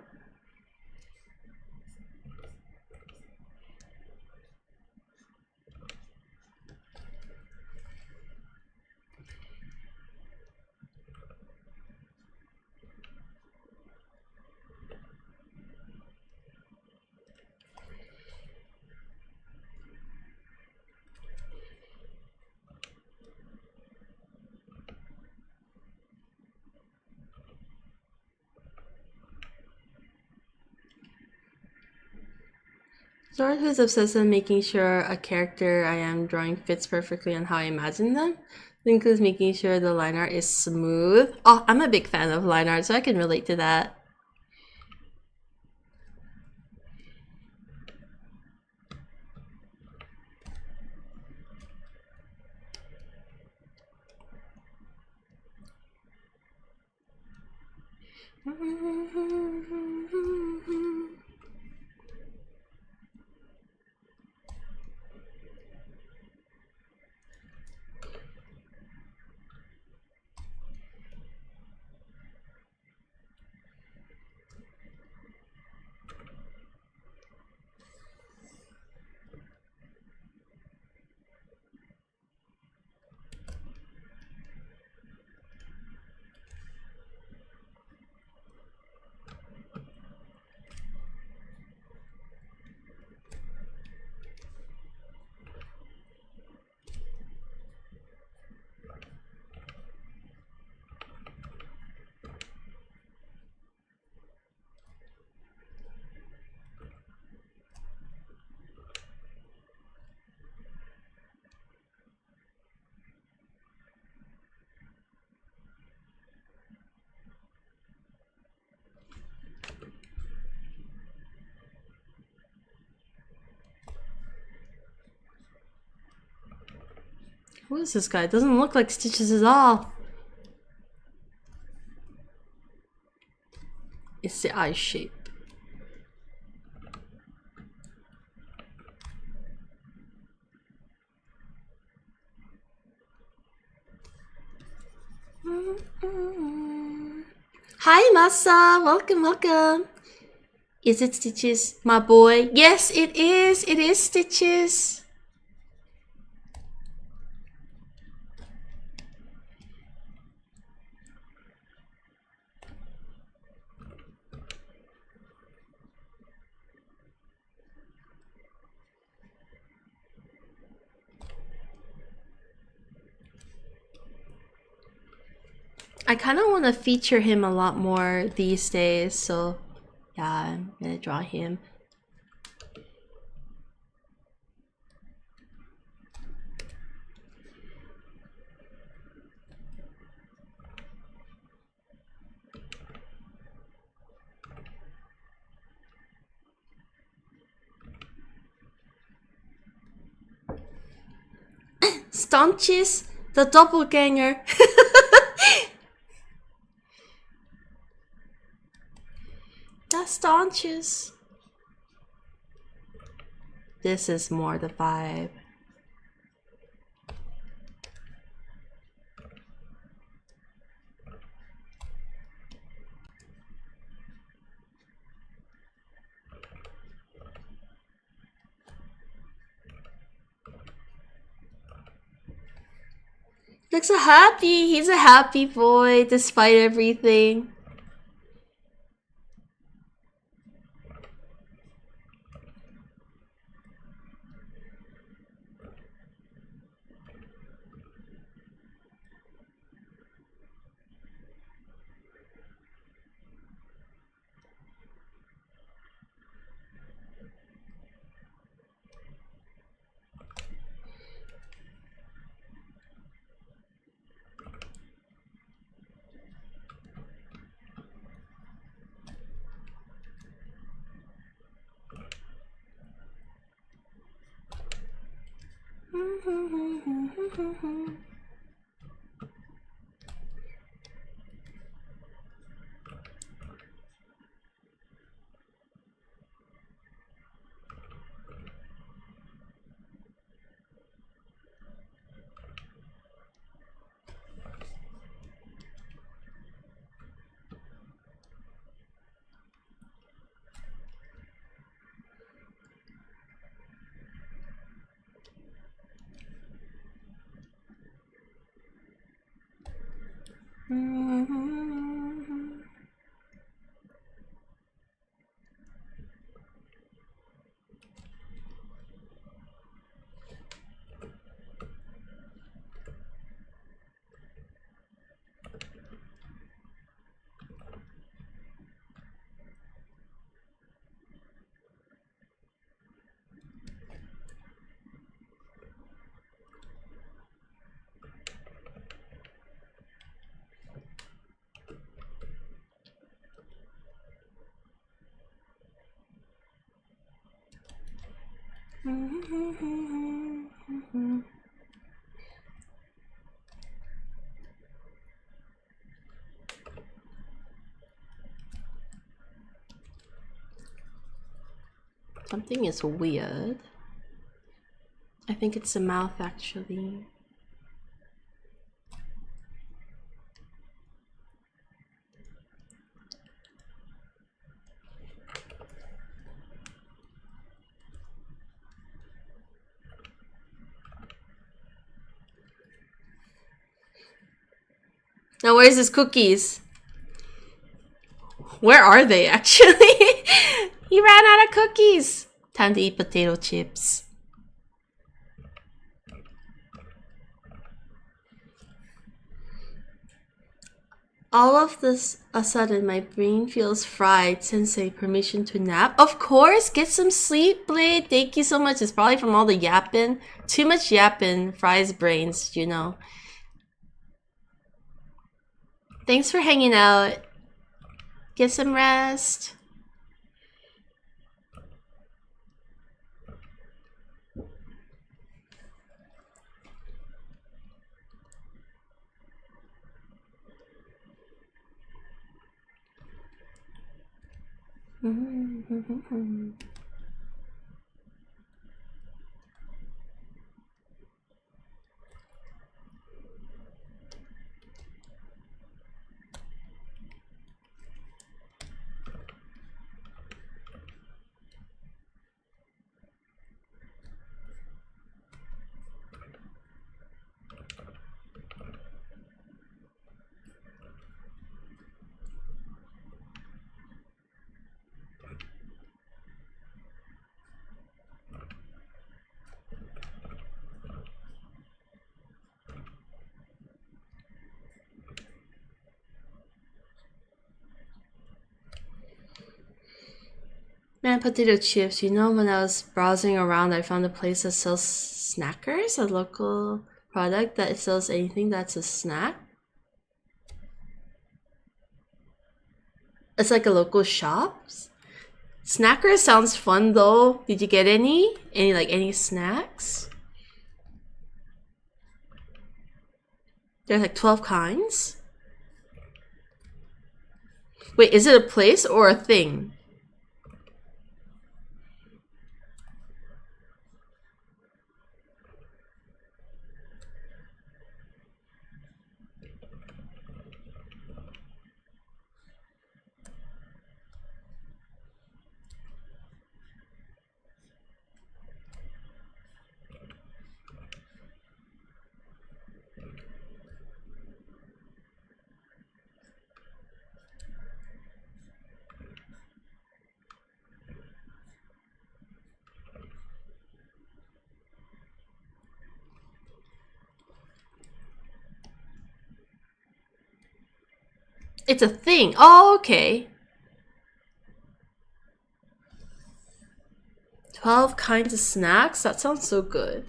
Someone who's obsessed with making sure a character I am drawing fits perfectly on how I imagine them. It includes making sure the line art is smooth. Oh, I'm a big fan of line art, so I can relate to that. Who is this guy? Doesn't look like Stitches at all. It's the eye shape. Hi Masa, welcome, welcome. Is it Stitches, my boy? Yes, it is. It is Stitches. I kind of want to feature him a lot more these days, so yeah, I'm gonna draw him. Staunches, the doppelganger. That's Staunches. This is more the vibe. Looks so happy. He's a happy boy despite everything. Something is weird. I think it's the mouth actually. Now where's his cookies? Where are they actually? He ran out of cookies. Time to eat potato chips. All of this, a sudden, my brain feels fried. Sensei, permission to nap? Of course, get some sleep, Blade. Thank you so much. It's probably from all the yapping. Too much yapping fries brains, you know. Thanks for hanging out. Get some rest. Man, potato chips. You know, when I was browsing around, I found a place that sells snackers, a local product that sells anything that's a snack. It's like a local shop. Snackers sounds fun though. Did you get any? Any snacks? There's like 12 kinds. Wait, is it a place or a thing? It's a thing. Oh, okay. 12 kinds of snacks? That sounds so good.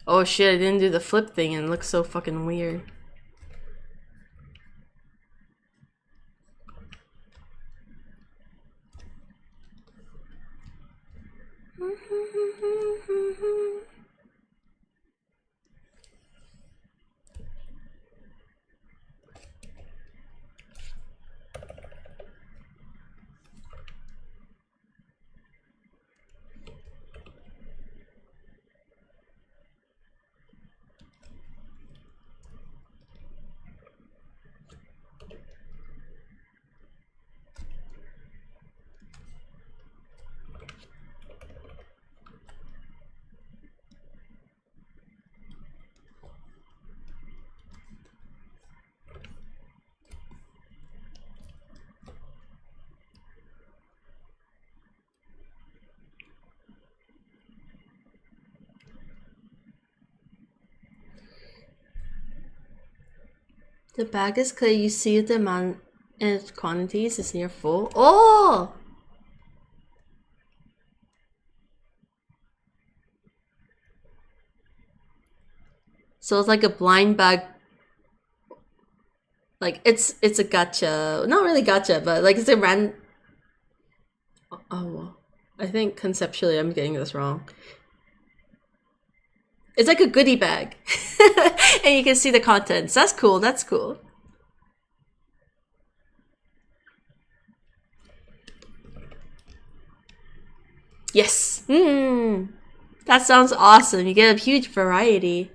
Oh shit, I didn't do the flip thing and it looks so fucking weird. The bag is clear. You see the amount and quantities is near full. Oh! So it's like a blind bag. Like it's a gotcha. Not really gotcha, but like it's a random. Oh well. I think conceptually I'm getting this wrong. It's like a goodie bag. And you can see the contents. That's cool. That's cool. Yes. That sounds awesome. You get a huge variety.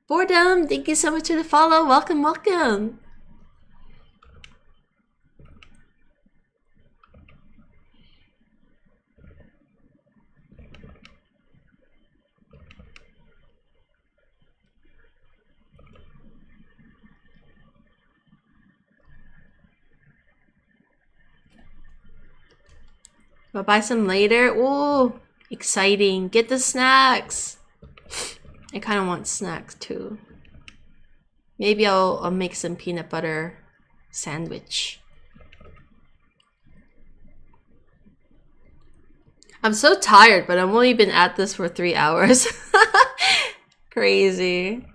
Boredom, thank you so much for the follow. Welcome, welcome. I'll buy some later. Ooh, exciting. Get the snacks. I kind of want snacks too. Maybe I'll make some peanut butter sandwich. I'm so tired, but I've only been at this for 3 hours. Crazy.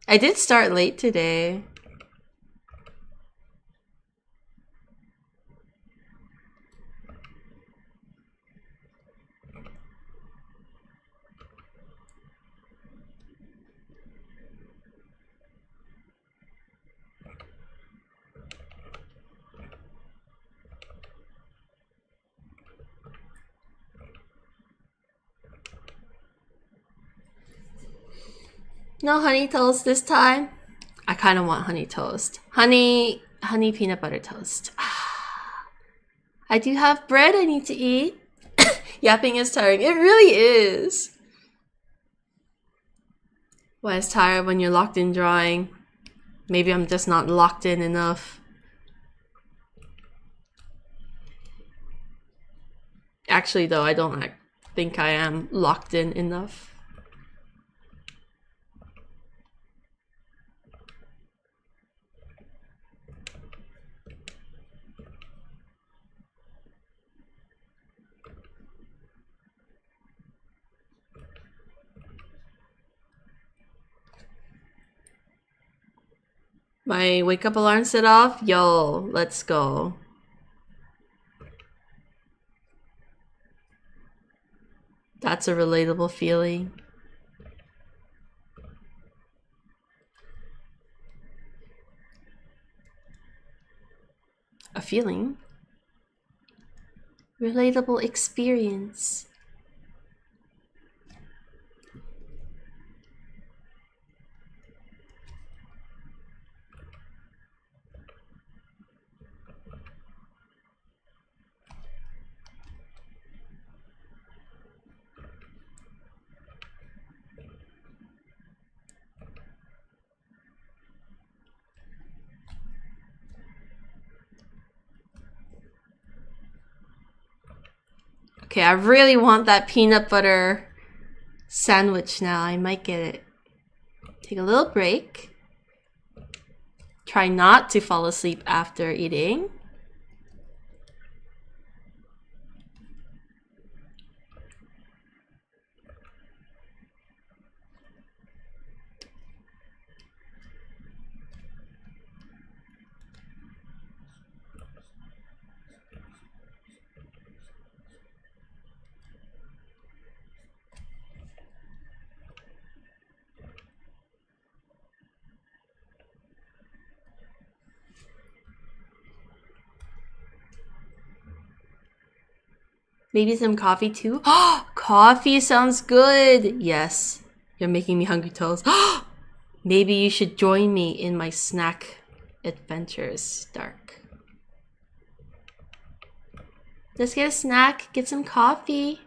I did start late today. No honey toast this time. I kind of want honey toast. Honey peanut butter toast. I do have bread I need to eat. Yapping is tiring. It really is. Why is tired when you're locked in drawing? Maybe I'm just not locked in enough. Actually, though, I don't think I am locked in enough. My wake up alarm set off. Yo, let's go. That's a relatable feeling. A feeling? Relatable experience. Okay, I really want that peanut butter sandwich now. I might get it. Take a little break. Try not to fall asleep after eating. Maybe some coffee too? Coffee sounds good! Yes. You're making me hungry, Toes. Maybe you should join me in my snack adventures, Dark. Let's get a snack, get some coffee.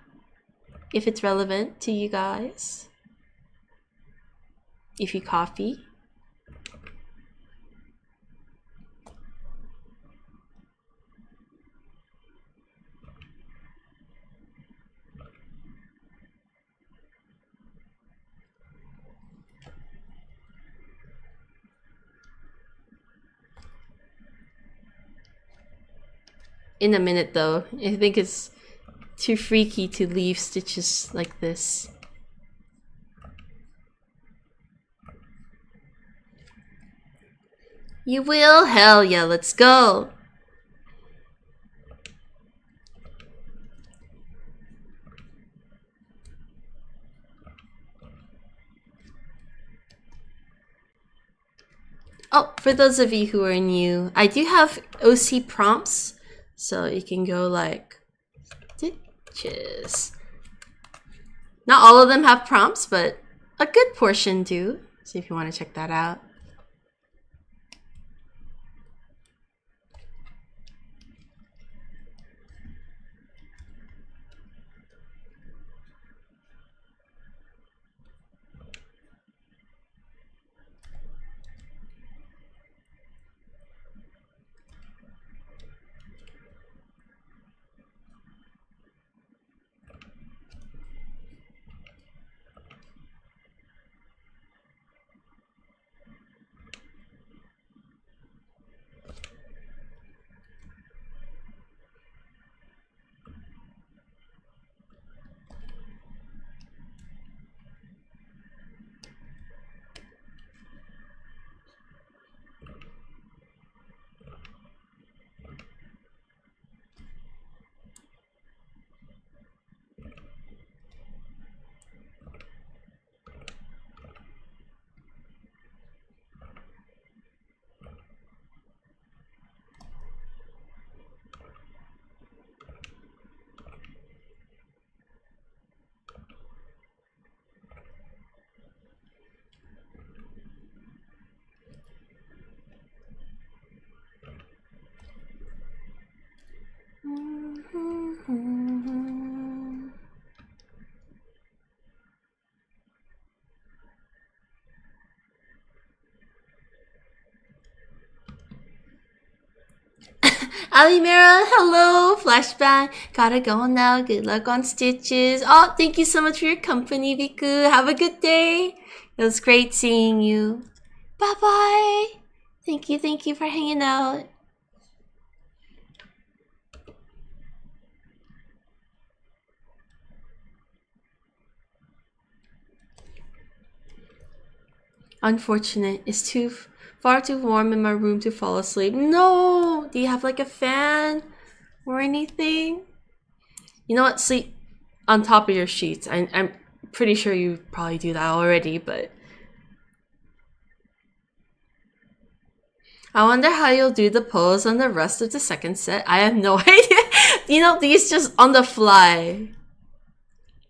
If it's relevant to you guys. If you coffee. In a minute though. I think it's too freaky to leave Stitches like this. You will? Hell yeah, let's go! Oh, for those of you who are new, I do have OC prompts. So you can go like Stitches. Not all of them have prompts, but a good portion do. So if you want to check that out. Alimera, hello! Flashbang. Gotta go now. Good luck on Stitches. Oh, thank you so much for your company, Viku. Have a good day. It was great seeing you. Bye-bye. Thank you for hanging out. Unfortunate. It's far too warm in my room to fall asleep. No! Do you have like a fan or anything? You know what? Sleep on top of your sheets. I'm pretty sure you probably do that already, but I wonder how you'll do the pose on the rest of the second set. I have no idea. You know, these just on the fly.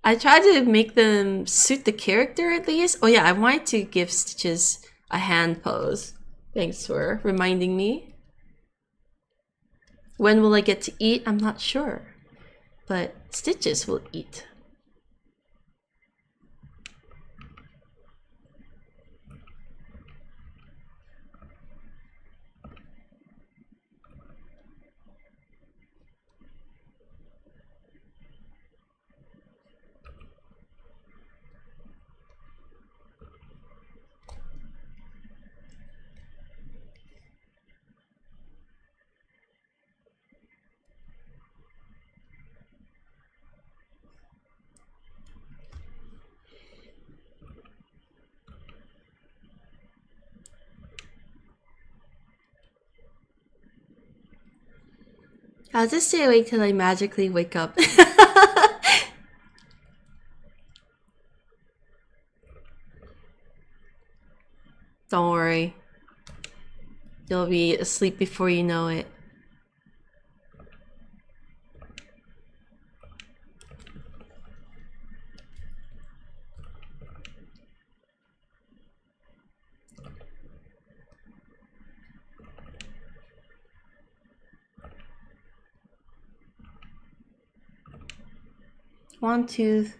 I tried to make them suit the character at least. Oh yeah, I wanted to give Stitches a hand pose. Thanks for reminding me. When will I get to eat? I'm not sure. But Stitches will eat. I'll just stay awake till I magically wake up. Don't worry. You'll be asleep before you know it. 1, 2.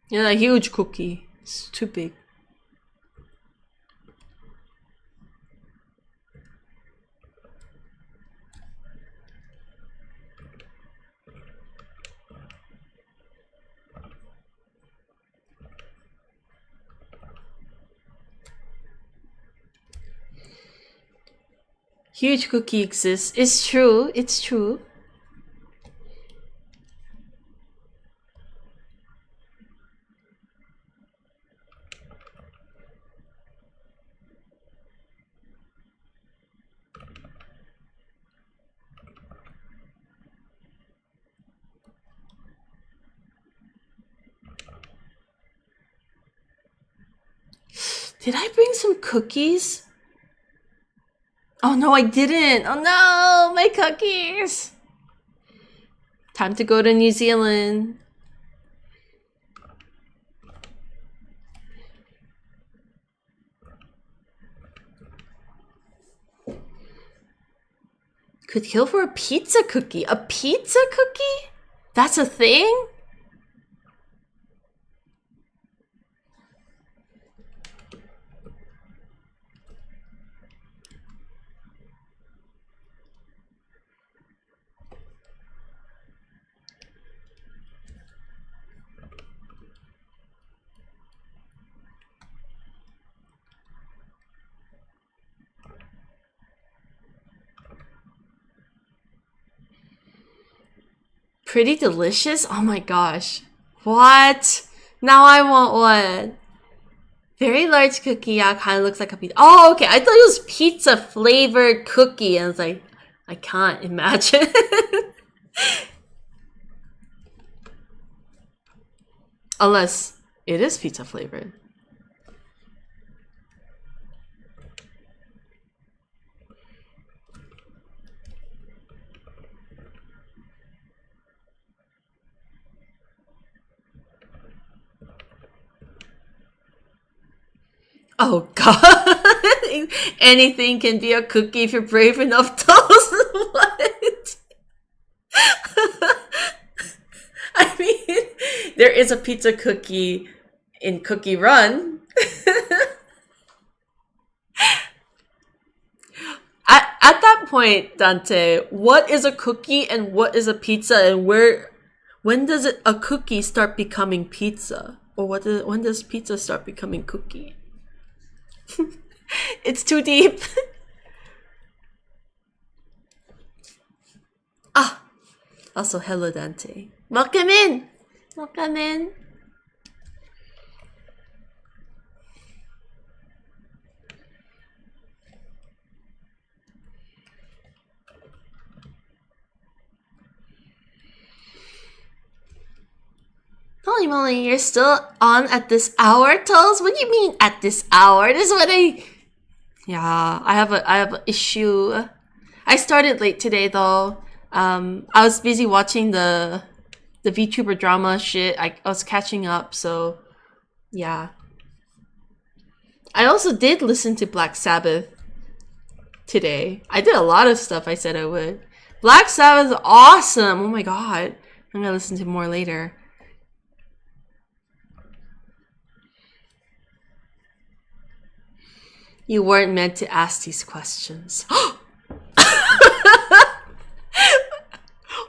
Yeah, a huge cookie. It's too big. Huge cookie exists. It's true. It's true. Did I bring some cookies? Oh no, I didn't. Oh no, my cookies. Time to go to New Zealand. Could kill for a pizza cookie. A pizza cookie? That's a thing? Pretty delicious? Oh my gosh. What? Now I want one. Very large cookie, yeah, kind of looks like a pizza. Oh, okay. I thought it was pizza flavored cookie. And I was like, I can't imagine. Unless it is pizza flavored. Oh god. Anything can be a cookie if you're brave enough to toast. What? I mean, there is a pizza cookie in Cookie Run. At that point, Dante, what is a cookie and what is a pizza, and when does a cookie start becoming pizza, or when does pizza start becoming cookie? It's too deep. Ah, also hello Dante. Welcome in. Welcome in. Holy moly, you're still on at this hour, Tulls? What do you mean at this hour? This is what Yeah, I have an issue. I started late today though. I was busy watching the VTuber drama shit. I was catching up, so yeah. I also did listen to Black Sabbath today. I did a lot of stuff I said I would. Black Sabbath is awesome. Oh my god. I'm gonna listen to more later. You weren't meant to ask these questions.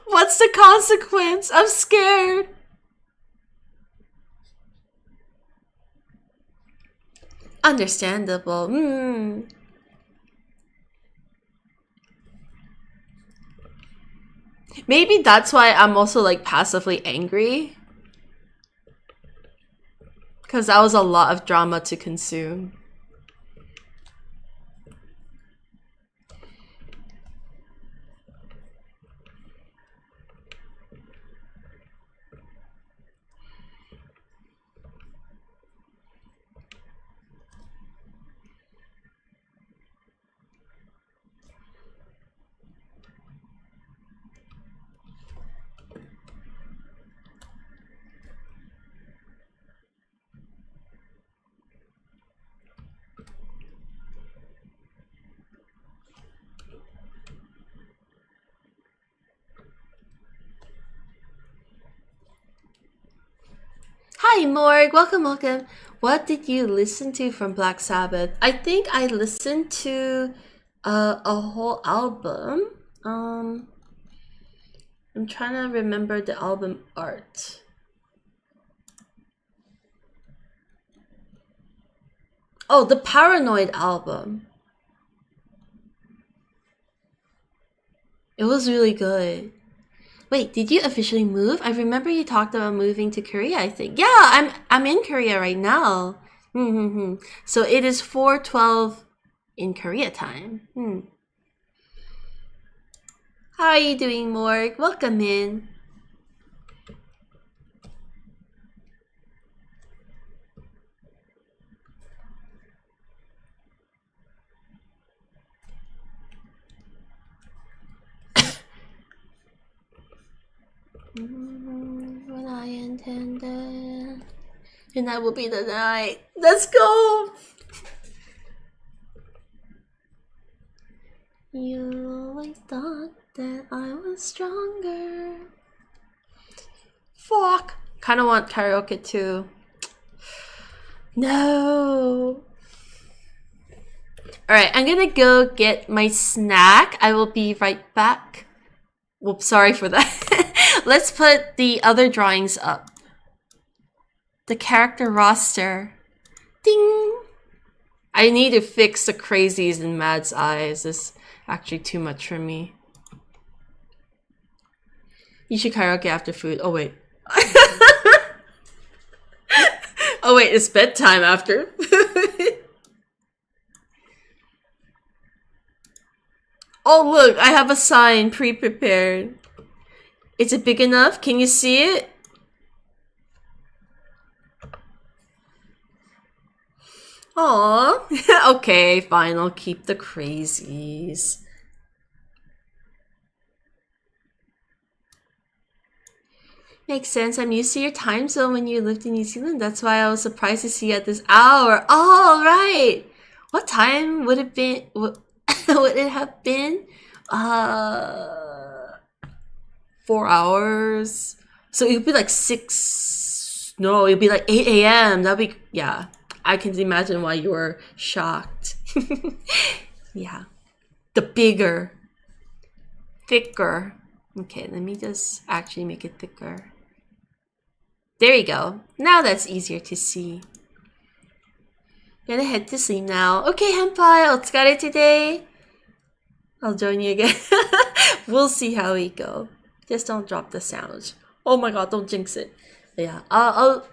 What's the consequence? I'm scared. Understandable. Maybe that's why I'm also like passively angry. Because that was a lot of drama to consume. Hi, Morg. Welcome, welcome. What did you listen to from Black Sabbath? I think I listened to a whole album. I'm trying to remember the album art. Oh, the Paranoid album. It was really good. Wait, did you officially move? I remember you talked about moving to Korea, I think. Yeah, I'm in Korea right now. So it is 4:12 in Korea time. How are you doing, Morg? Welcome in. When I intended, and that will be the night. Let's go. You always thought that I was stronger. Fuck. Kind of want karaoke too. No. Alright, I'm gonna go get my snack. I will be right back. Whoops, sorry for that. Let's put the other drawings up. The character roster. Ding! I need to fix the crazies in Mad's eyes. It's actually too much for me. You should karaoke after food. Oh, wait. Oh, wait, it's bedtime after food. Oh, look, I have a sign pre-prepared. Is it big enough? Can you see it? Aw. Okay, fine, I'll keep the crazies. Makes sense. I'm used to your time zone when you lived in New Zealand. That's why I was surprised to see you at this hour. Oh, right. What time would it be? Would it have been? 4 hours. So it would be like 6. No, it would be like 8 a.m. That'd be, yeah. I can imagine why you were shocked. Yeah. The bigger. Thicker. Okay, let me just actually make it thicker. There you go. Now that's easier to see. Gonna head to sleep now. Okay, Henpai, otsukare today. I'll join you again. We'll see how we go. Just don't drop the sound. Oh my god, don't jinx it. But yeah, I'll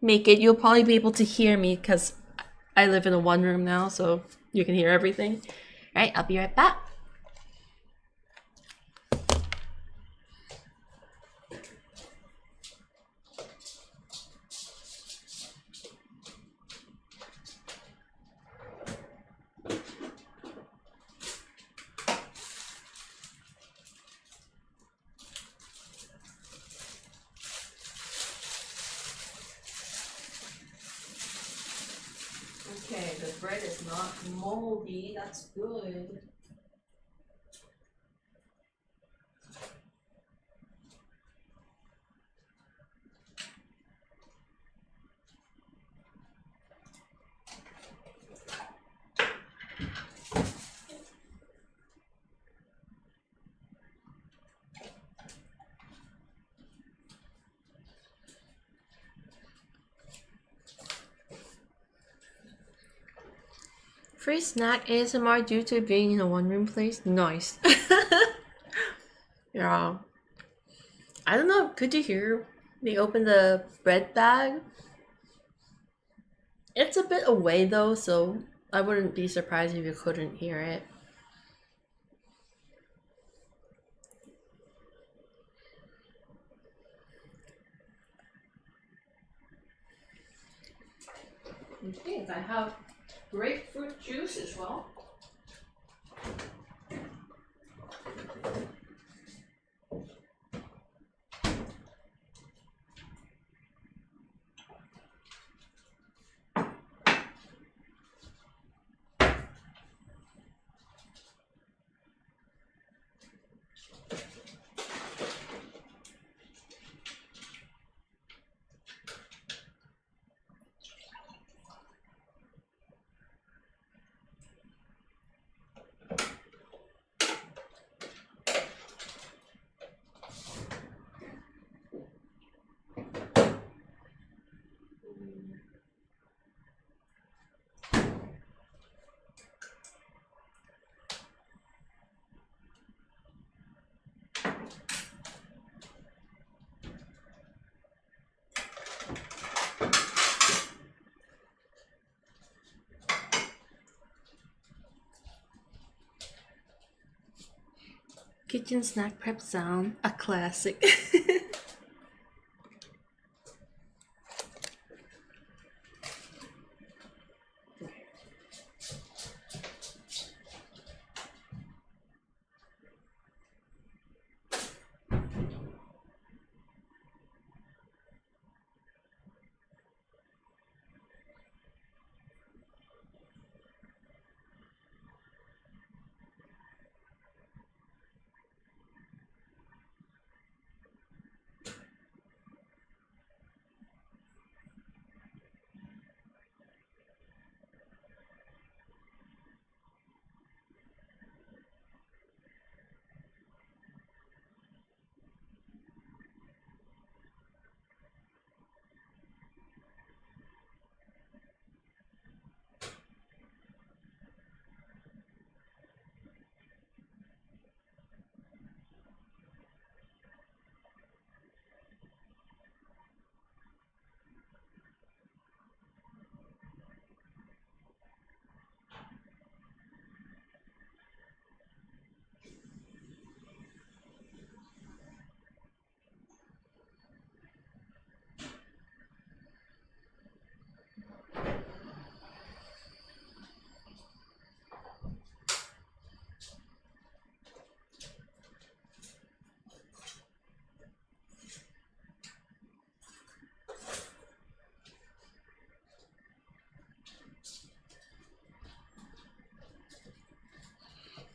make it. You'll probably be able to hear me because I live in a one room now, so you can hear everything. All right, I'll be right back. Okay, the bread is not moldy. That's good. Free snack ASMR due to being in a one-room place? Nice. Yeah. I don't know, could you hear me open the bread bag? It's a bit away though, so I wouldn't be surprised if you couldn't hear it. Okay, I have grapefruit juice as well. Kitchen snack prep sound, a classic.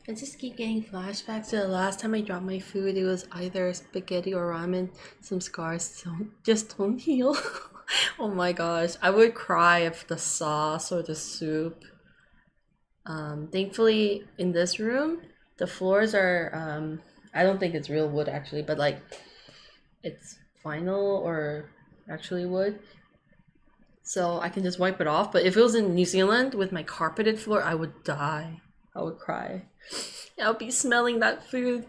I just keep getting flashbacks to the last time I dropped my food. It was either spaghetti or ramen. Some scars just don't heal. Oh my gosh. I would cry if the sauce or the soup. Thankfully, in this room, the floors are, I don't think it's real wood actually, but like it's vinyl or actually wood. So I can just wipe it off. But if it was in New Zealand with my carpeted floor, I would die. I would cry. I'll be smelling that food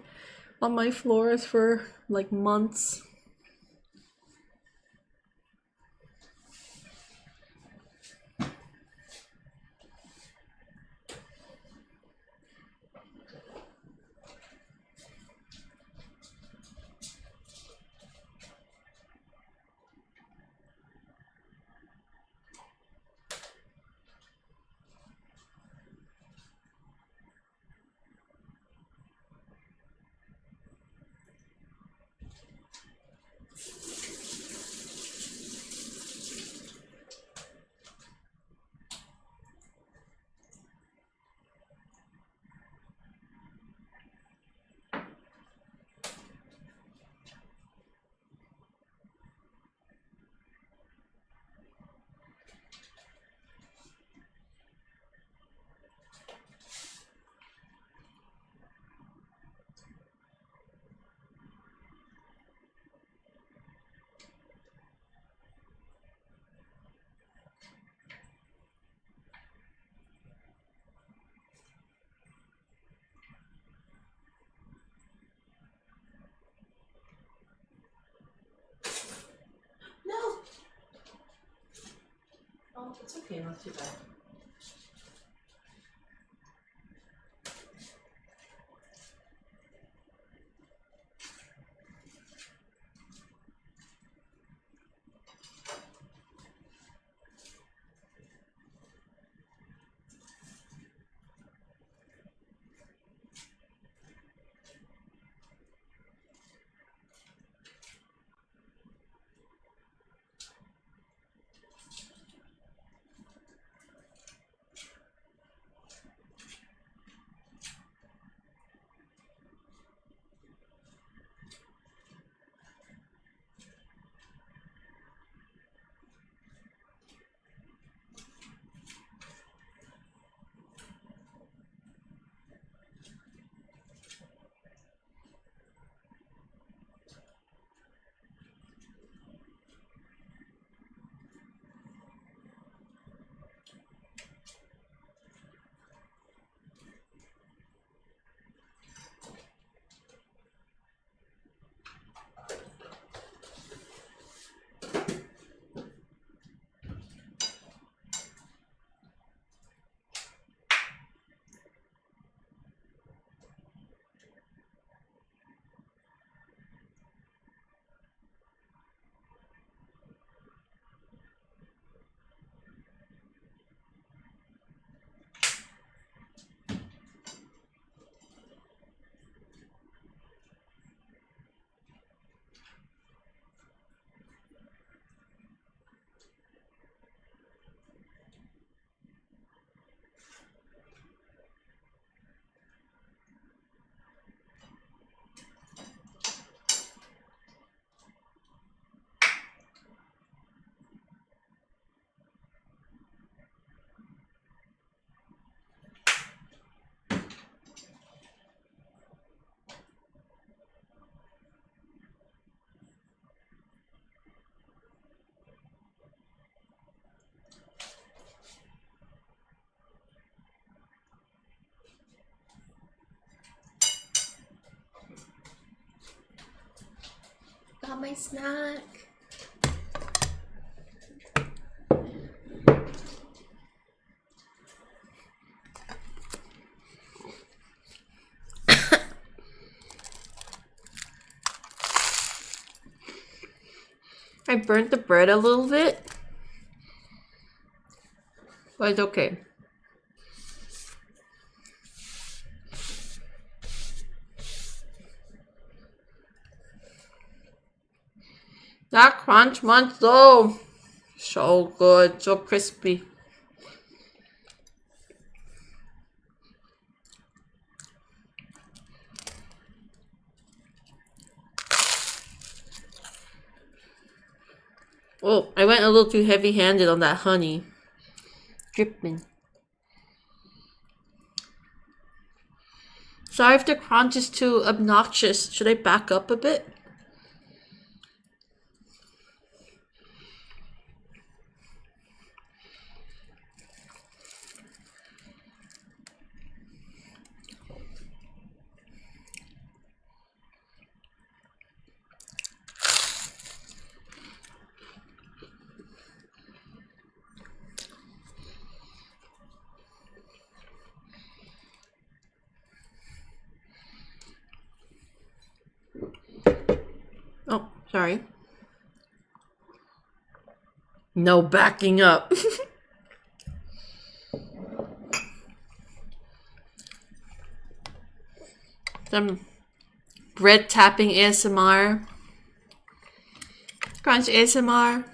on my floors for like months. No. Oh, it's okay, not too bad. Got my snack. I burnt the bread a little bit, but it's okay. That crunch munch though, so good, so crispy. Oh, I went a little too heavy-handed on that honey. Dripping. Sorry if the crunch is too obnoxious. Should I back up a bit? Oh, sorry. No backing up. Some bread tapping ASMR. Crunch ASMR.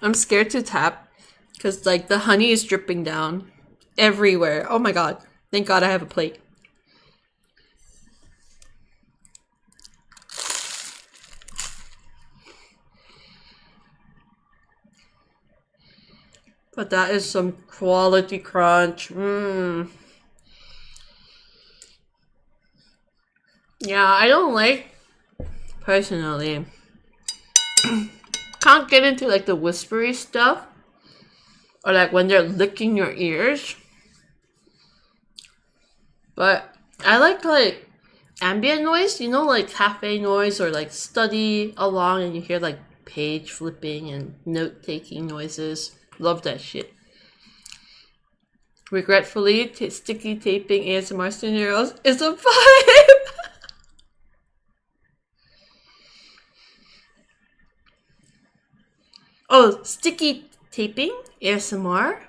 I'm scared to tap because like the honey is dripping down everywhere. Oh my god. Thank god I have a plate. But that is some quality crunch. Mmm. Yeah, I don't like, personally, can't get into like the whispery stuff. Or like when they're licking your ears. But I like ambient noise, you know, like cafe noise or like study along and you hear like page flipping and note-taking noises. Love that shit. Regretfully, sticky taping ASMR scenarios is a vibe. Oh, sticky taping ASMR?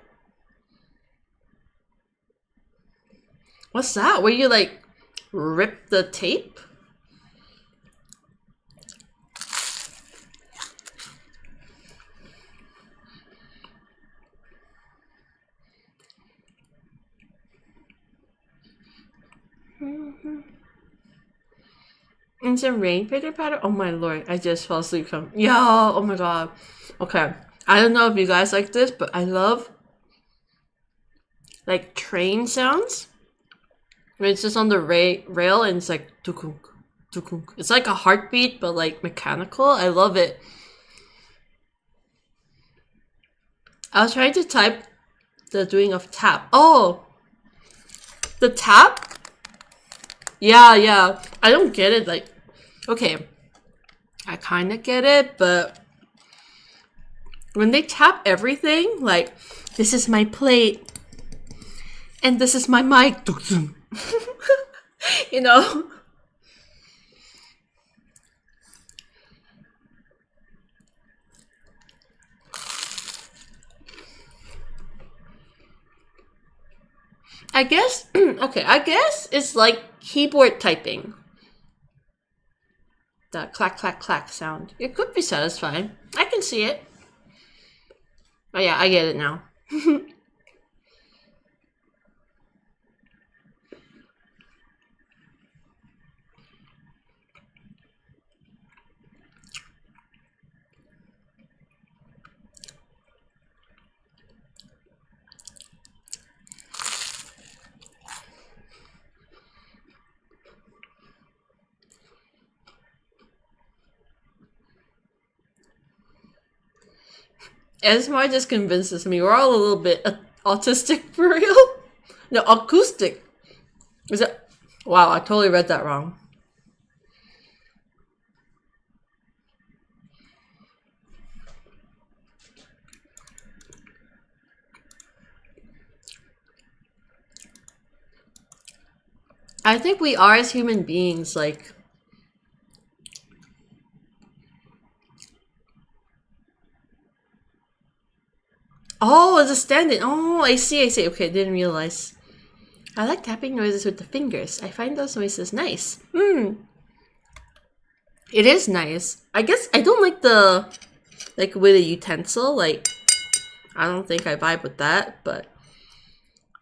What's that? Where you like rip the tape? And some rain pitter patter. Oh my lord, I just fell asleep from oh my god. Okay. I don't know if you guys like this, but I love like train sounds. When it's just on the rail and it's like tukunk, tukunk. It's like a heartbeat but like mechanical. I love it. I was trying to type the doing of tap. Oh! The tap? Yeah. I don't get it, like, okay. I kind of get it, but when they tap everything, like, this is my plate, and this is my mic, you know? I guess, okay, I guess it's like keyboard typing. That clack, clack, clack sound. It could be satisfying. I can see it. Oh yeah, I get it now. ASMR just convinces me we're all a little bit autistic for real. No, acoustic. Is it? Wow, I totally read that wrong. I think we are as human beings, like... Oh, it's a stand-in. Oh, I see, I see. Okay, didn't realize. I like tapping noises with the fingers. I find those noises nice. It is nice. I guess I don't like the... Like, with a utensil. Like, I don't think I vibe with that, but...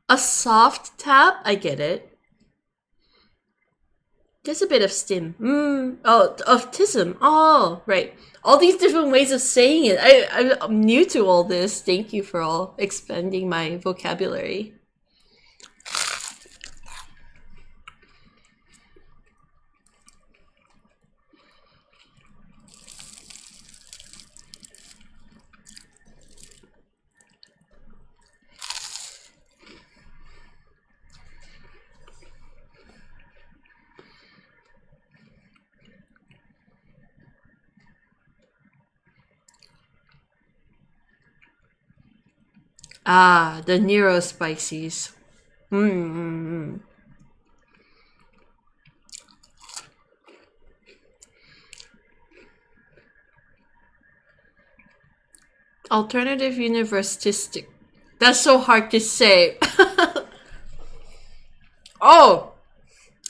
A soft tap? I get it. Just a bit of stim. Oh, of tism. Oh, right. All these different ways of saying it. I'm new to all this. Thank you for all expanding my vocabulary. Ah, the neurospices. Alternative universistic. That's so hard to say. Oh!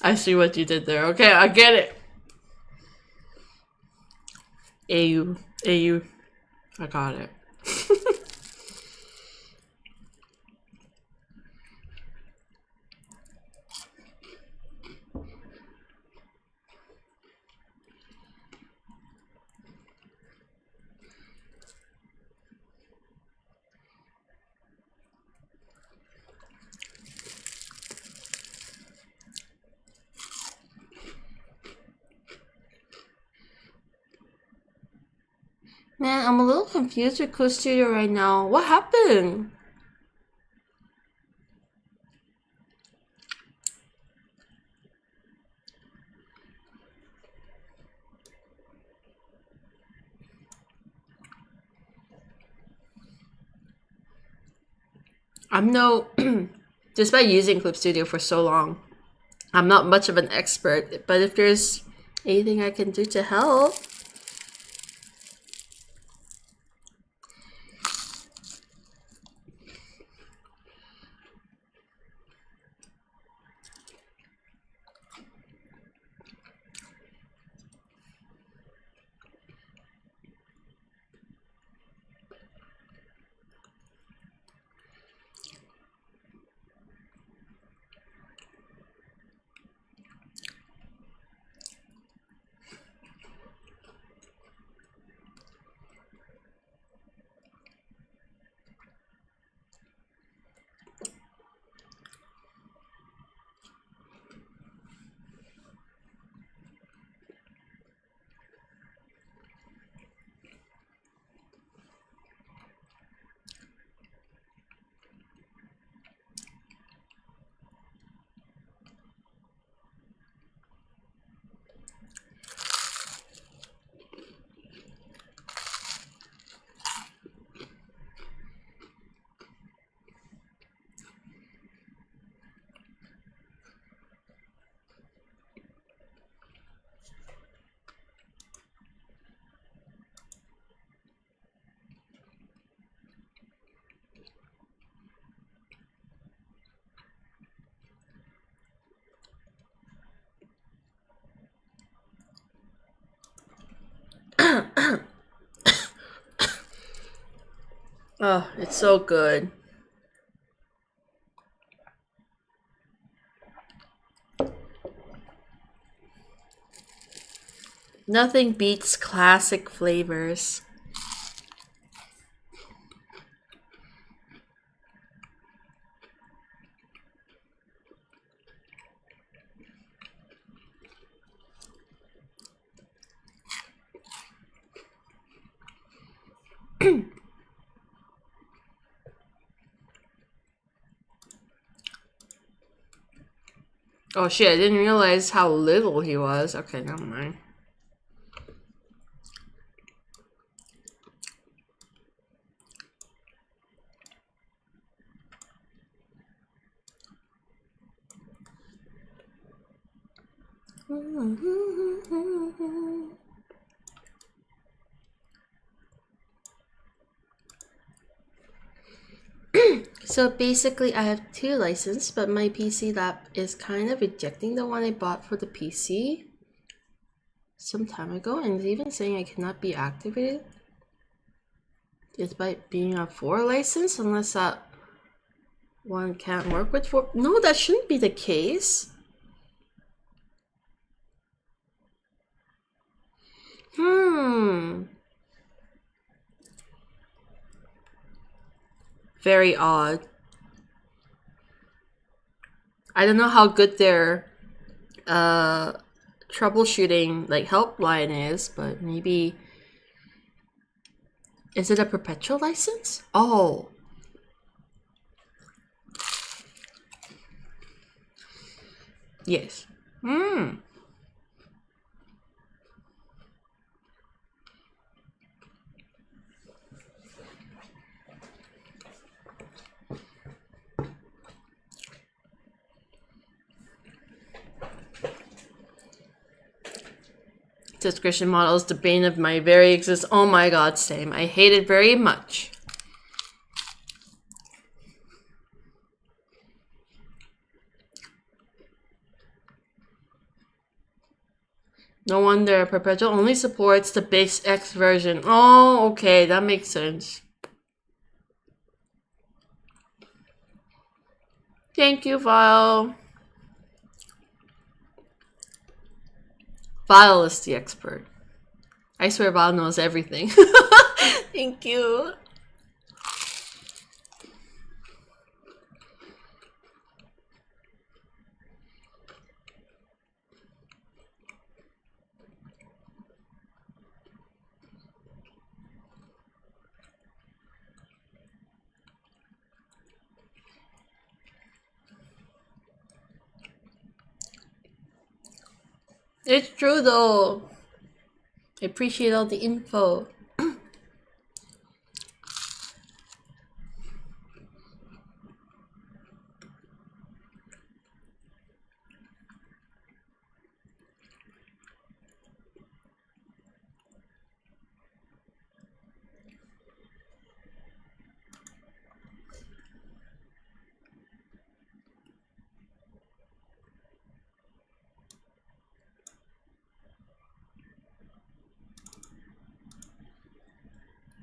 I see what you did there. Okay, I get it. AU. AU. I got it. Man, I'm a little confused with Cool Studio right now. What happened? I'm no... Despite using Clip Studio for so long, I'm not much of an expert, but if there's anything I can do to help... Oh, it's so good. Nothing beats classic flavors. Oh shit, I didn't realize how little he was. Okay, never mind. So basically I have 2 licenses, but my PC lab is kind of rejecting the one I bought for the PC some time ago, and it's even saying I cannot be activated. It's by being a 4 license, unless that one can't work with 4. No, that shouldn't be the case. Very odd. I don't know how good their troubleshooting like helpline is, but maybe is it a perpetual license? Oh. Yes. Subscription model is the bane of my very existence. Oh my god, same. I hate it very much. No wonder Perpetual only supports the base X version. Oh, okay, that makes sense. Thank you, Vile. Vile is the expert. I swear Vile knows everything. Thank you. It's true though. I appreciate all the info.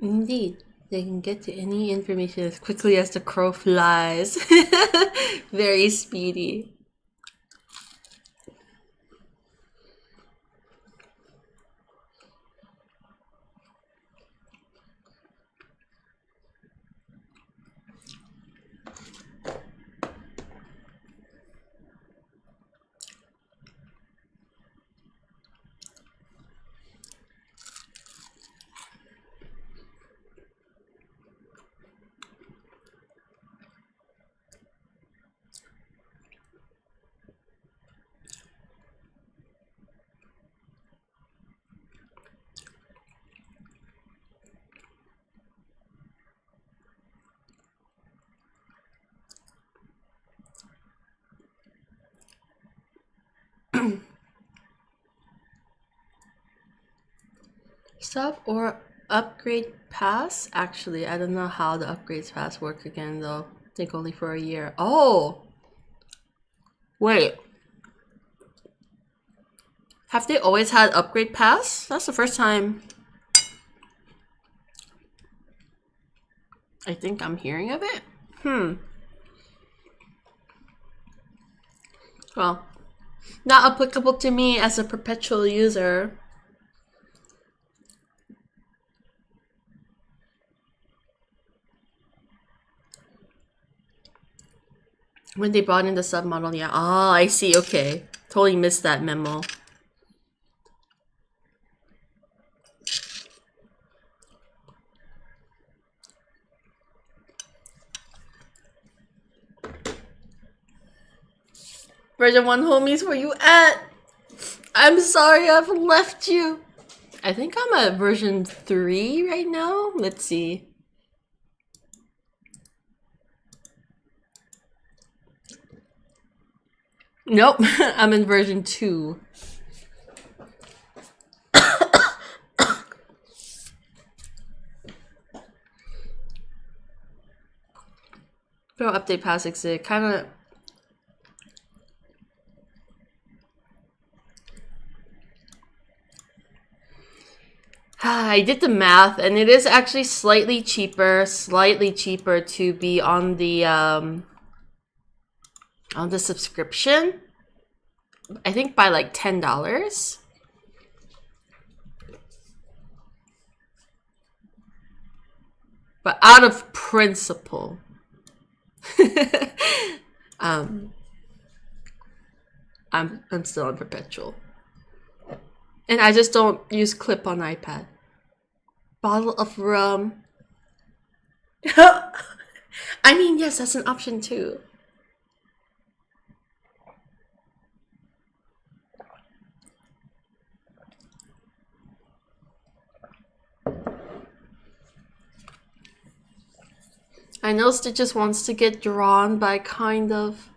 Indeed, they can get to any information as quickly as the crow flies. Very speedy. Sub or upgrade pass? Actually, I don't know how the upgrades pass work again though. I think only for a year. Oh! Wait. Have they always had upgrade pass? That's the first time I think I'm hearing of it. Well, not applicable to me as a perpetual user. When they brought in the submodel, yeah. Ah, I see, okay. Totally missed that memo. Version 1 homies, where you at? I'm sorry I've left you. I think I'm at version 3 right now. Let's see. Nope, I'm in version 2. Pro update pass exit. Kind of. I did the math, and it is actually slightly cheaper to be on the subscription. I think by like $10. But out of principle, I'm still on perpetual, and I just don't use clip on iPad. Bottle of rum. I mean, yes, that's an option too. I know Stitch just wants to get drawn by kind of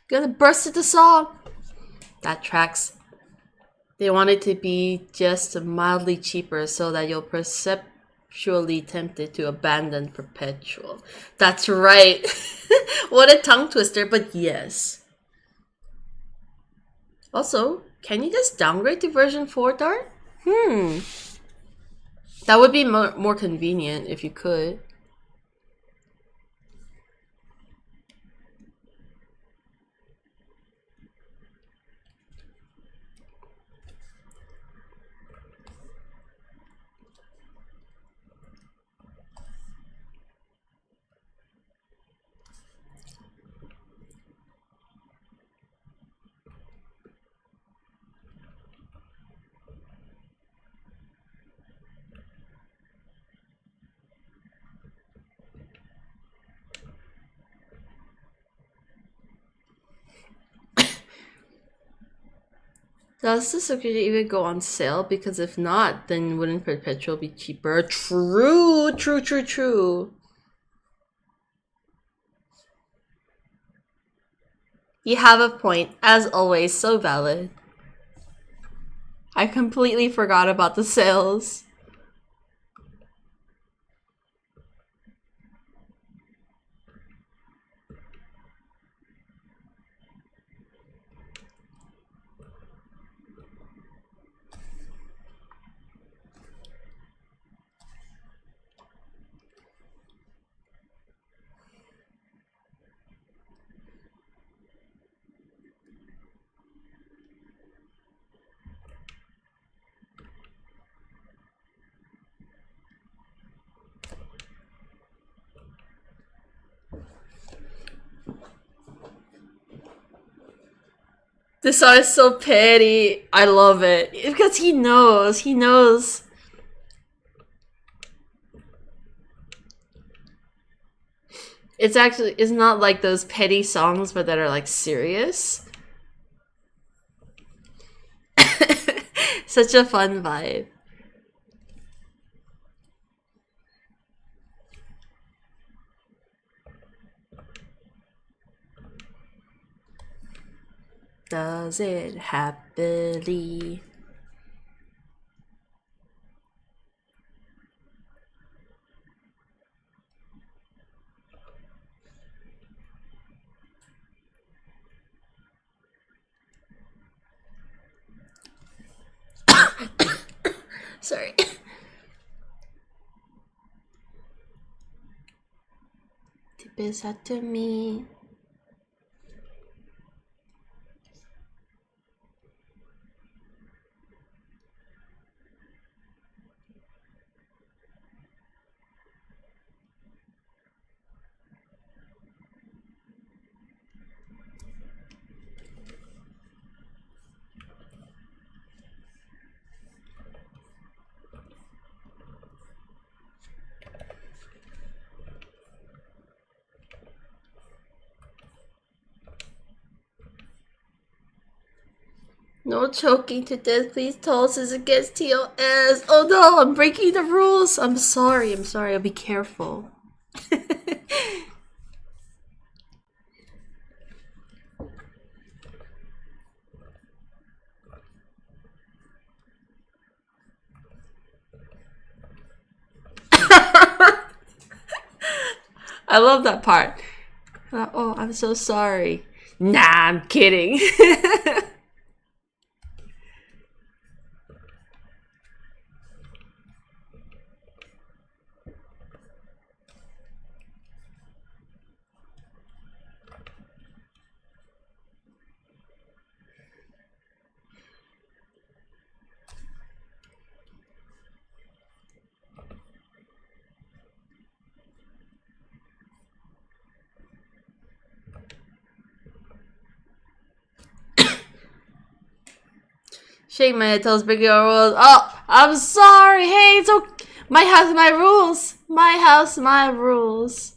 gonna burst into song. That tracks. They want it to be just mildly cheaper so that you'll perceptually tempted to abandon perpetual. That's right. What a tongue twister, but yes. Also, can you just downgrade to version 4, Dart? That would be more convenient if you could. Does the subscription even go on sale? Because if not, then wouldn't perpetual be cheaper? True. You have a point, as always, so valid. I completely forgot about the sales. This song is so petty. I love it. Because he knows. It's not like those petty songs, but that are like serious. Such a fun vibe. Does it happily? Sorry. Tip is out to me. No choking to death, please. Toss is against TOS. Oh no, I'm breaking the rules. I'm sorry. I'll be careful. I love that part. Oh, I'm so sorry. Nah, I'm kidding. Shake my head, tells Big Girl rules. Oh, I'm sorry. Hey, it's okay. My house, my rules. My house, my rules.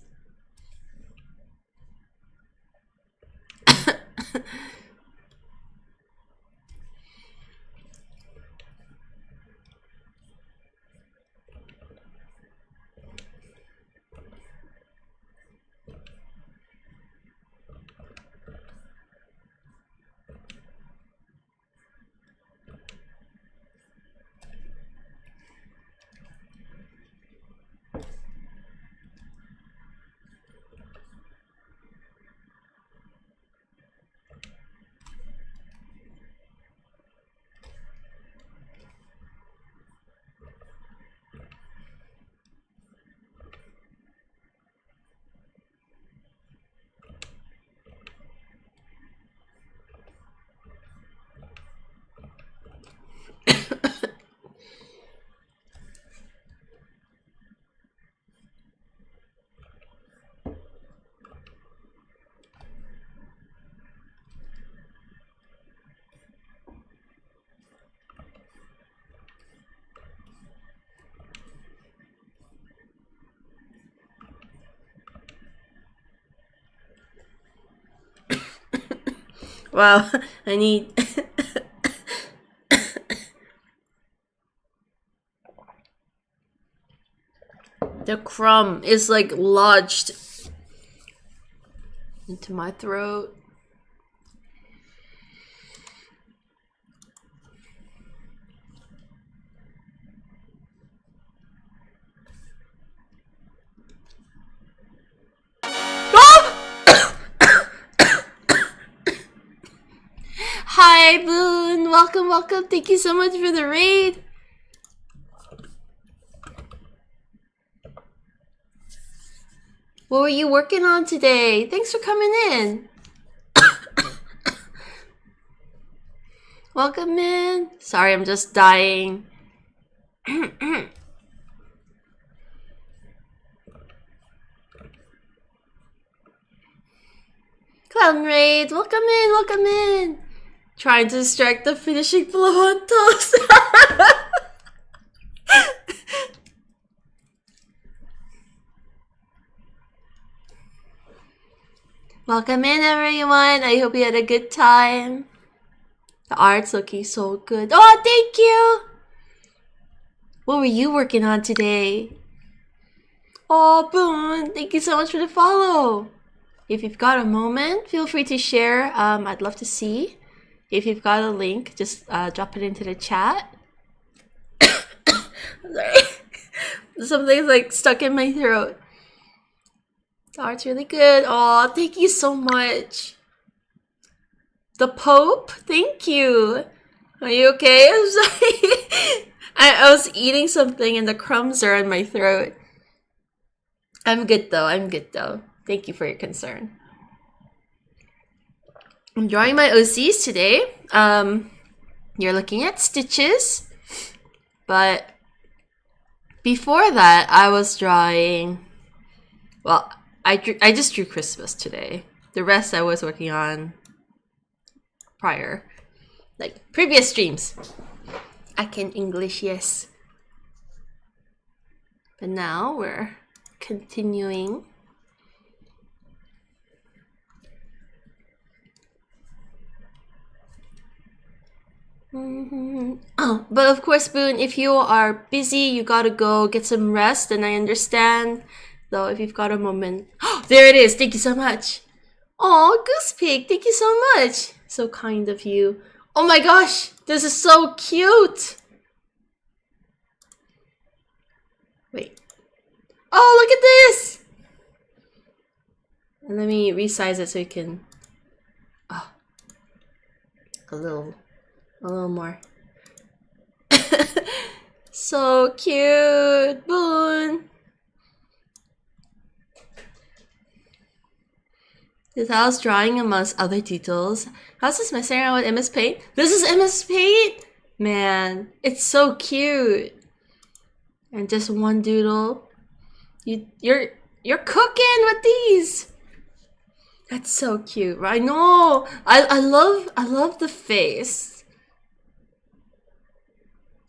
Wow, I need... The crumb is like lodged into my throat. Hi, Boone. Welcome, welcome. Thank you so much for the raid. What were you working on today? Thanks for coming in. Welcome in. Sorry, I'm just dying. Clown Raid, welcome in, welcome in. Trying to strike the finishing blow on toast. Welcome in, everyone. I hope you had a good time. The art's looking so good. Oh, thank you. What were you working on today? Oh, Boone, thank you so much for the follow. If you've got a moment, feel free to share. I'd love to see. If you've got a link, just drop it into the chat. Sorry. Something's like stuck in my throat. The art's really good. Oh, thank you so much. The Pope, thank you. Are you okay? I'm sorry. I was eating something and the crumbs are in my throat. I'm good though. I'm good though. Thank you for your concern. I'm drawing my OCs today. You're looking at stitches, but before that, I was drawing. Well, I just drew Christmas today. The rest I was working on prior, like previous streams. I can English, yes. But now we're continuing. Oh, but of course, Boone, if you are busy, you gotta go get some rest, and I understand. Though, if you've got a moment. Oh, there it is. Thank you so much. Oh, Goose Pig, thank you so much. So kind of you. Oh my gosh, this is so cute. Wait. Oh, look at this. And let me resize it so you can... Oh, a little more. So cute! Boon! This house drawing amongst other details. How's this messing around with MS Paint? This is MS Paint! Man, it's so cute. And just one doodle. You're cooking with these. That's so cute. I know. I love the face.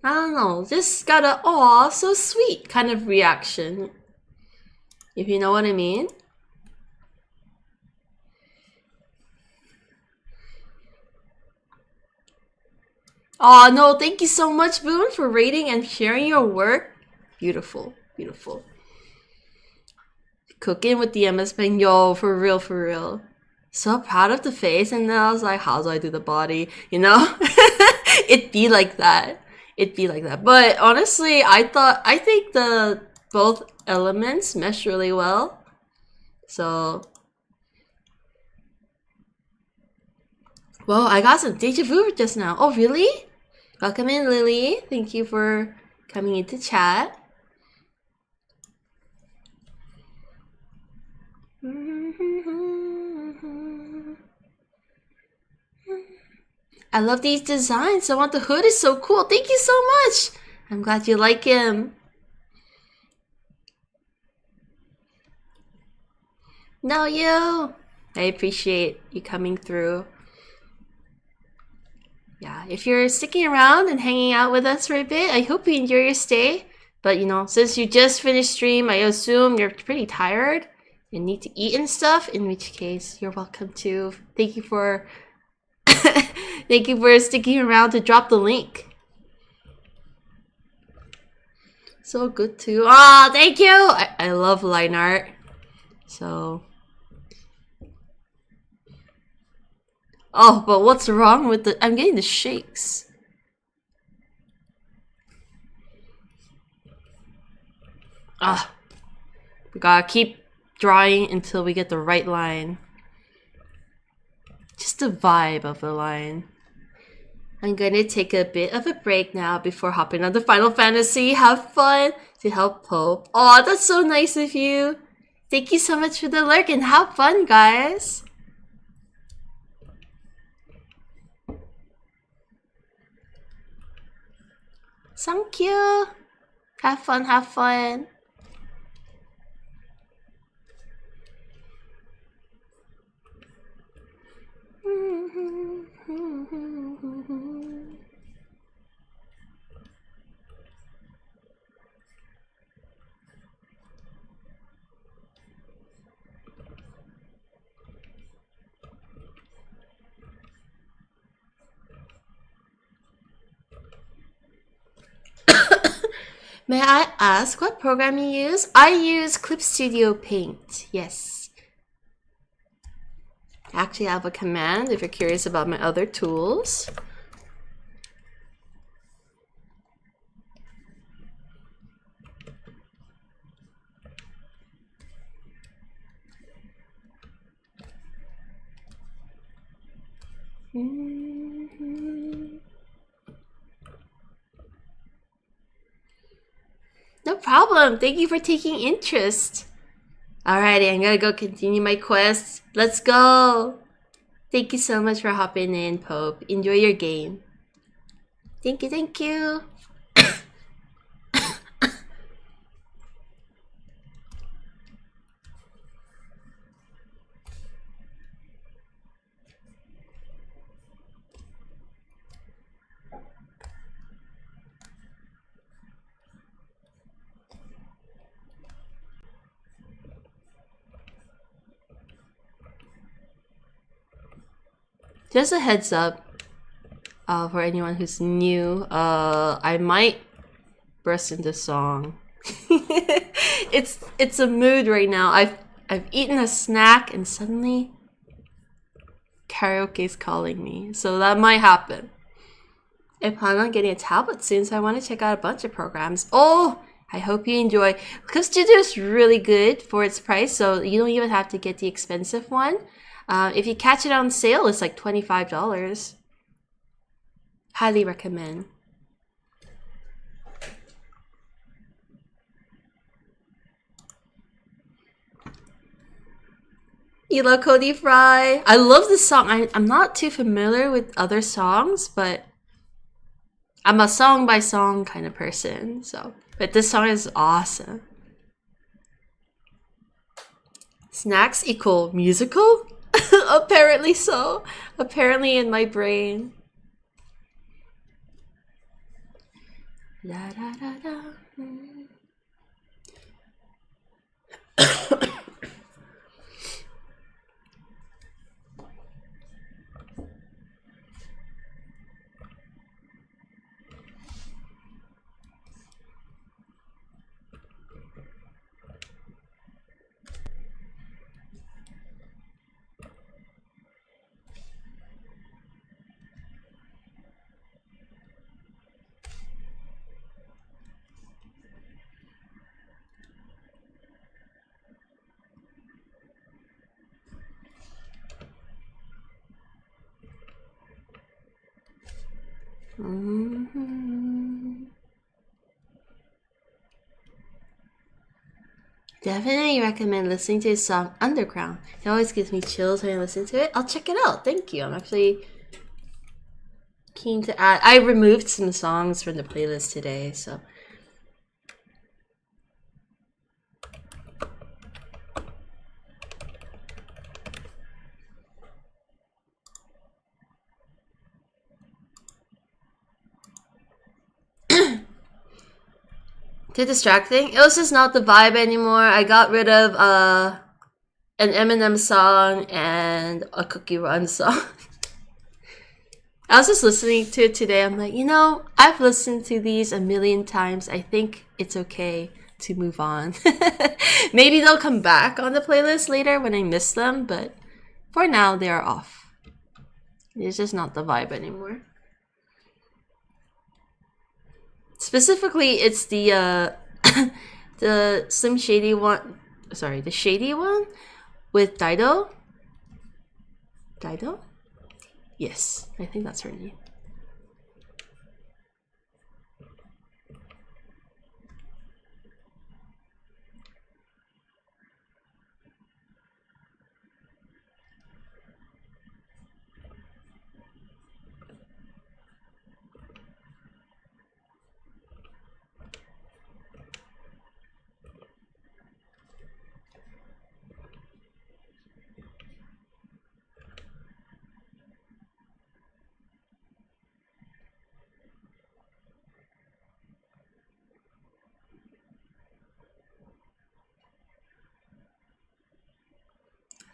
I don't know. Just got a aw, so sweet kind of reaction. If you know what I mean. Oh no, thank you so much, Boon, for rating and sharing your work. Beautiful, beautiful. Cooking with the MS Paint, yo, for real, for real. So proud of the face, and then I was like, how do I do the body? You know? It'd be like that. It'd be like that. But honestly, I think the both elements mesh really well. So, whoa, I got some deja vu just now. Oh, really? Welcome in, Lily. Thank you for coming into chat. I love these designs. I want the hood is so cool. Thank you so much. I'm glad you like him. No, you. I appreciate you coming through. Yeah, if you're sticking around and hanging out with us for a bit, I hope you enjoy your stay. But you know, since you just finished stream, I assume you're pretty tired and need to eat and stuff, in which case you're welcome to. Thank you for thank you for sticking around to drop the link. So good too. Ah, thank you! I love line art. So oh, but what's wrong with the... I'm getting the shakes. Ah, we gotta keep drawing until we get the right line. Just the vibe of the line. I'm gonna take a bit of a break now before hopping on the Final Fantasy. Have fun to help Pope. Oh, that's so nice of you. Thank you so much for the lurk and have fun, guys. Thank you. Have fun, have fun. May I ask what program you use? I use Clip Studio Paint, yes. Actually, I have a command if you're curious about my other tools. No problem. Thank you for taking interest. Alrighty, I'm gonna go continue my quest. Let's go. Thank you so much for hopping in, Pope. Enjoy your game. Thank you, thank you. Just a heads up for anyone who's new, I might burst into song. It's a mood right now. I've eaten a snack and suddenly karaoke's calling me, so that might happen. I plan on getting a tablet soon, so I want to check out a bunch of programs. Oh, I hope you enjoy. Because Studio is really good for its price, so you don't even have to get the expensive one. If you catch it on sale, it's like $25. Highly recommend. You love Cody Fry. I love this song. I'm not too familiar with other songs, but I'm a song by song kind of person. So, but this song is awesome. Snacks equal musical? Apparently so. Apparently in my brain. Da, da, da, da. Definitely recommend listening to his song Underground. It always gives me chills when I listen to it. I'll check it out. Thank you. I'm actually keen to add. I removed some songs from the playlist today, so. Too distracting? It was just not the vibe anymore. I got rid of an Eminem song and a Cookie Run song. I was just listening to it today. I'm like, you know, I've listened to these a million times. I think it's okay to move on. Maybe they'll come back on the playlist later when I miss them, but for now they are off. It's just not the vibe anymore. Specifically, it's the the Slim Shady one. Sorry, the Shady one with Dido. Dido? Yes, I think that's her name.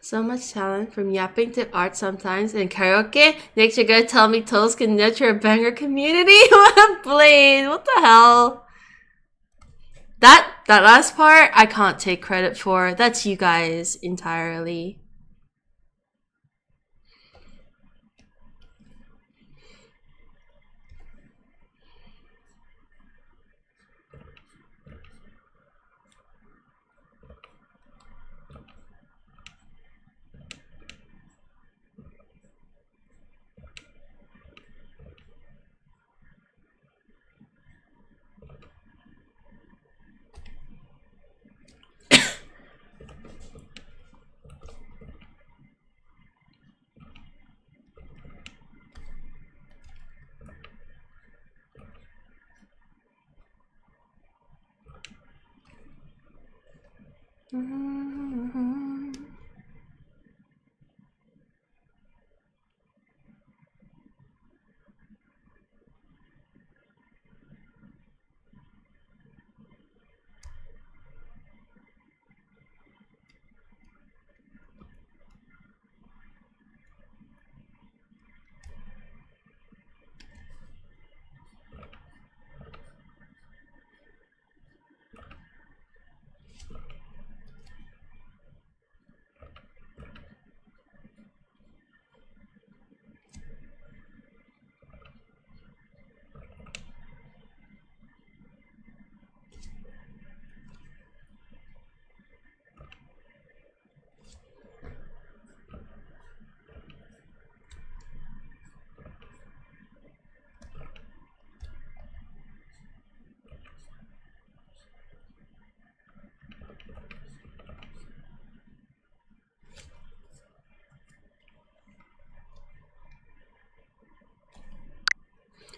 So much talent from yapping to art sometimes and karaoke. Next, you're gonna tell me Toast can nurture a banger community? What a blade! What the hell? That last part, I can't take credit for. That's you guys entirely.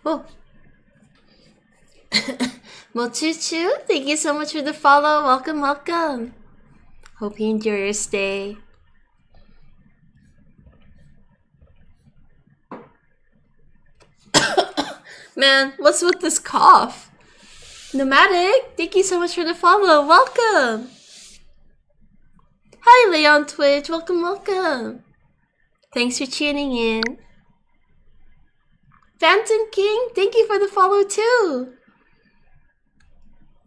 Oh. Well, Choo Choo, thank you so much for the follow. Welcome, welcome. Hope you enjoy your stay. Man, what's with this cough? Nomadic, thank you so much for the follow. Welcome. Hi, Leon Twitch. Welcome, welcome. Thanks for tuning in. Phantom King, thank you for the follow too.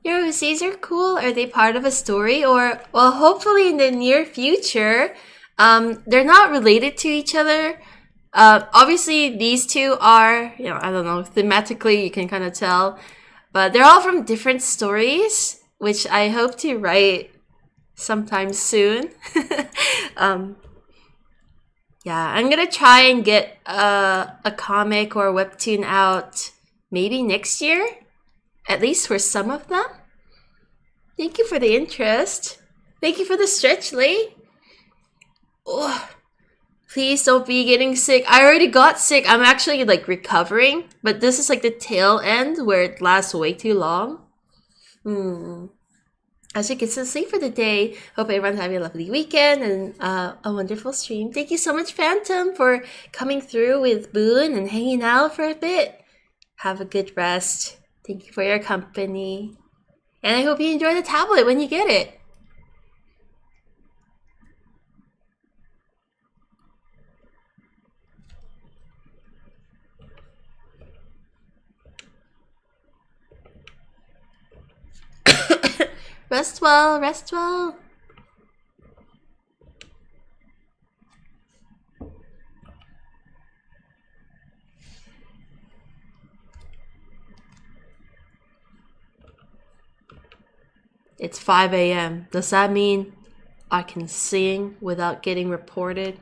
Your OCs are cool. Are they part of a story? Or, well, hopefully in the near future. They're not related to each other. Obviously, these two are, I don't know, thematically you can kind of tell. But they're all from different stories, which I hope to write sometime soon. Yeah, I'm gonna try and get a comic or a webtoon out maybe next year. At least for some of them. Thank you for the interest. Thank you for the stretch, Lee. Ugh. Please don't be getting sick. I already got sick. I'm actually like recovering, but this is like the tail end where it lasts way too long. I should get some sleep for the day. Hope everyone's having a lovely weekend and a wonderful stream. Thank you so much, Phantom, for coming through with Boone and hanging out for a bit. Have a good rest. Thank you for your company. And I hope you enjoy the tablet when you get it. Rest well, rest well. It's 5 a.m. Does that mean I can sing without getting reported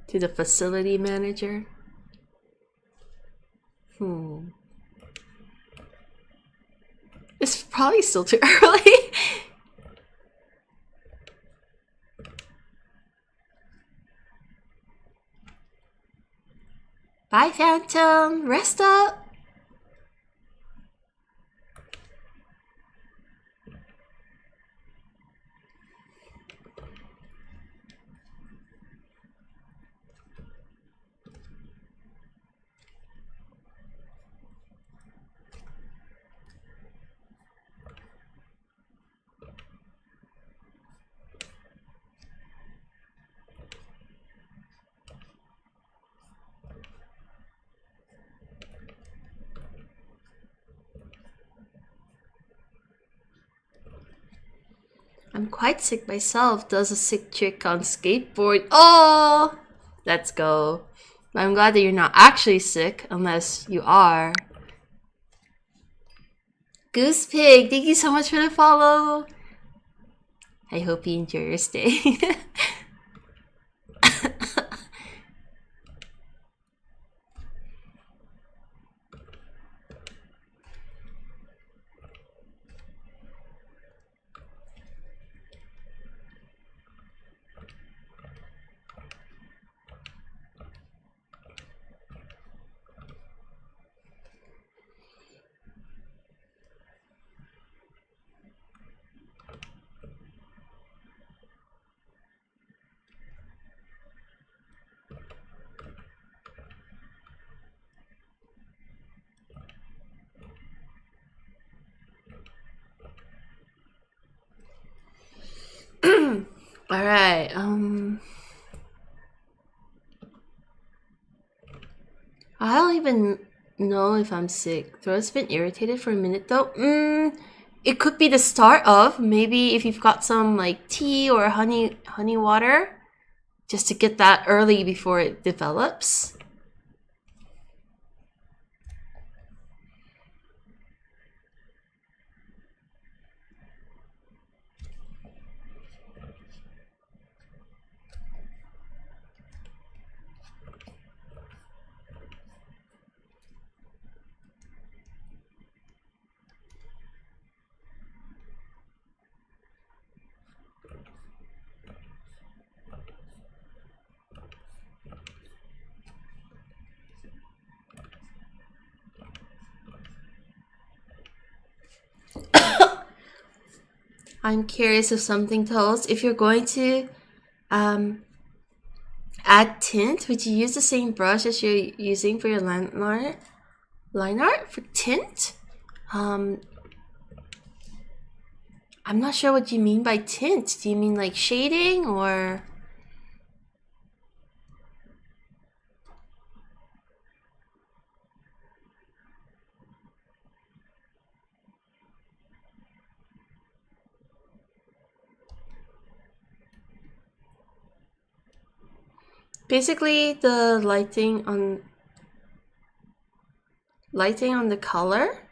to the facility manager? It's probably still too early. Bye, Phantom. Rest up. I'm quite sick myself. Does a sick trick on skateboard. Oh! Let's go. I'm glad that you're not actually sick, unless you are. Goose Pig, thank you so much for the follow. I hope you enjoy your stay. Alright, I don't even know if I'm sick. Throat's been irritated for a minute though. It could be the start of, maybe if you've got some like tea or honey water, just to get that early before it develops. I'm curious of something, Toast. If you're going to add tint, would you use the same brush as you're using for your line art for tint? I'm not sure what you mean by tint. Do you mean like shading or? Basically, the lighting on the color.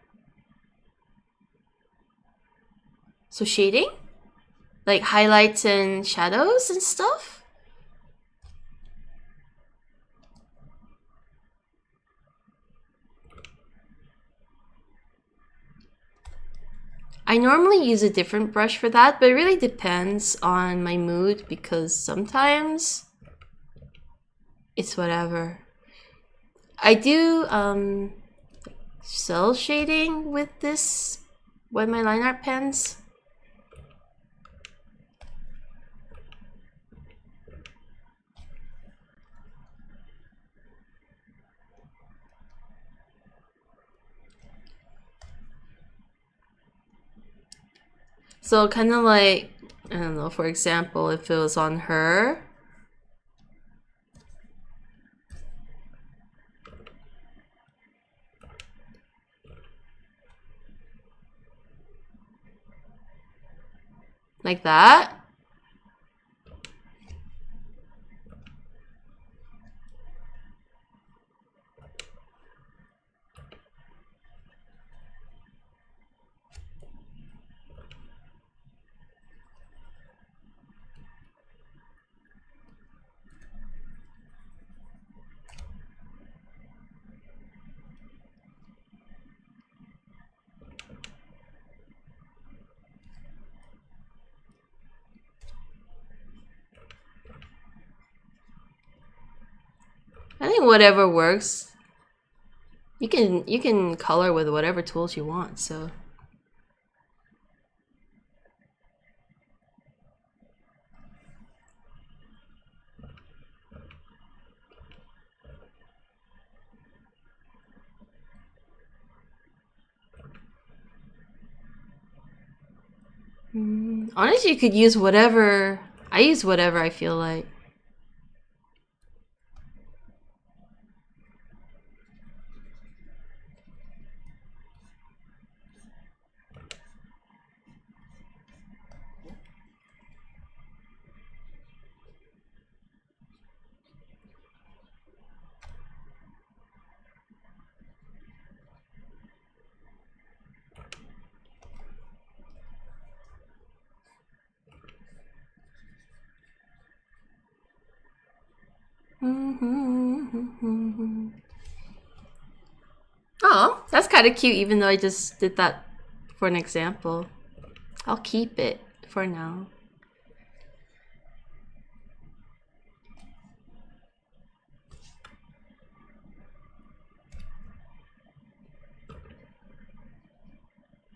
So shading? Like highlights and shadows and stuff? I normally use a different brush for that, but it really depends on my mood because sometimes it's whatever. I do cell shading with my line art pens. So kind of like, I don't know, for example, if it was on her, like that. I think whatever works. You can color with whatever tools you want, so. Honestly, you could use whatever. I use whatever I feel like. Oh, that's kind of cute, even though I just did that for an example. I'll keep it for now.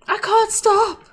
I can't stop!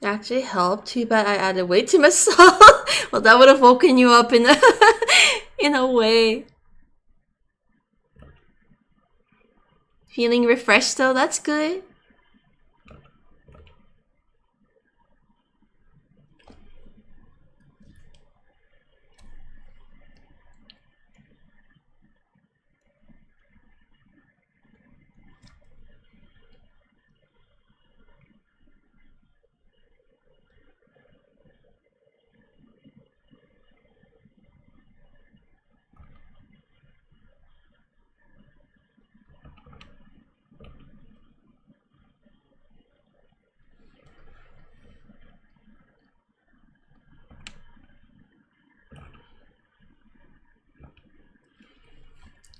Actually helped. Too bad I added way too much salt. Well, that would have woken you up in a in a way. Feeling refreshed though, that's good.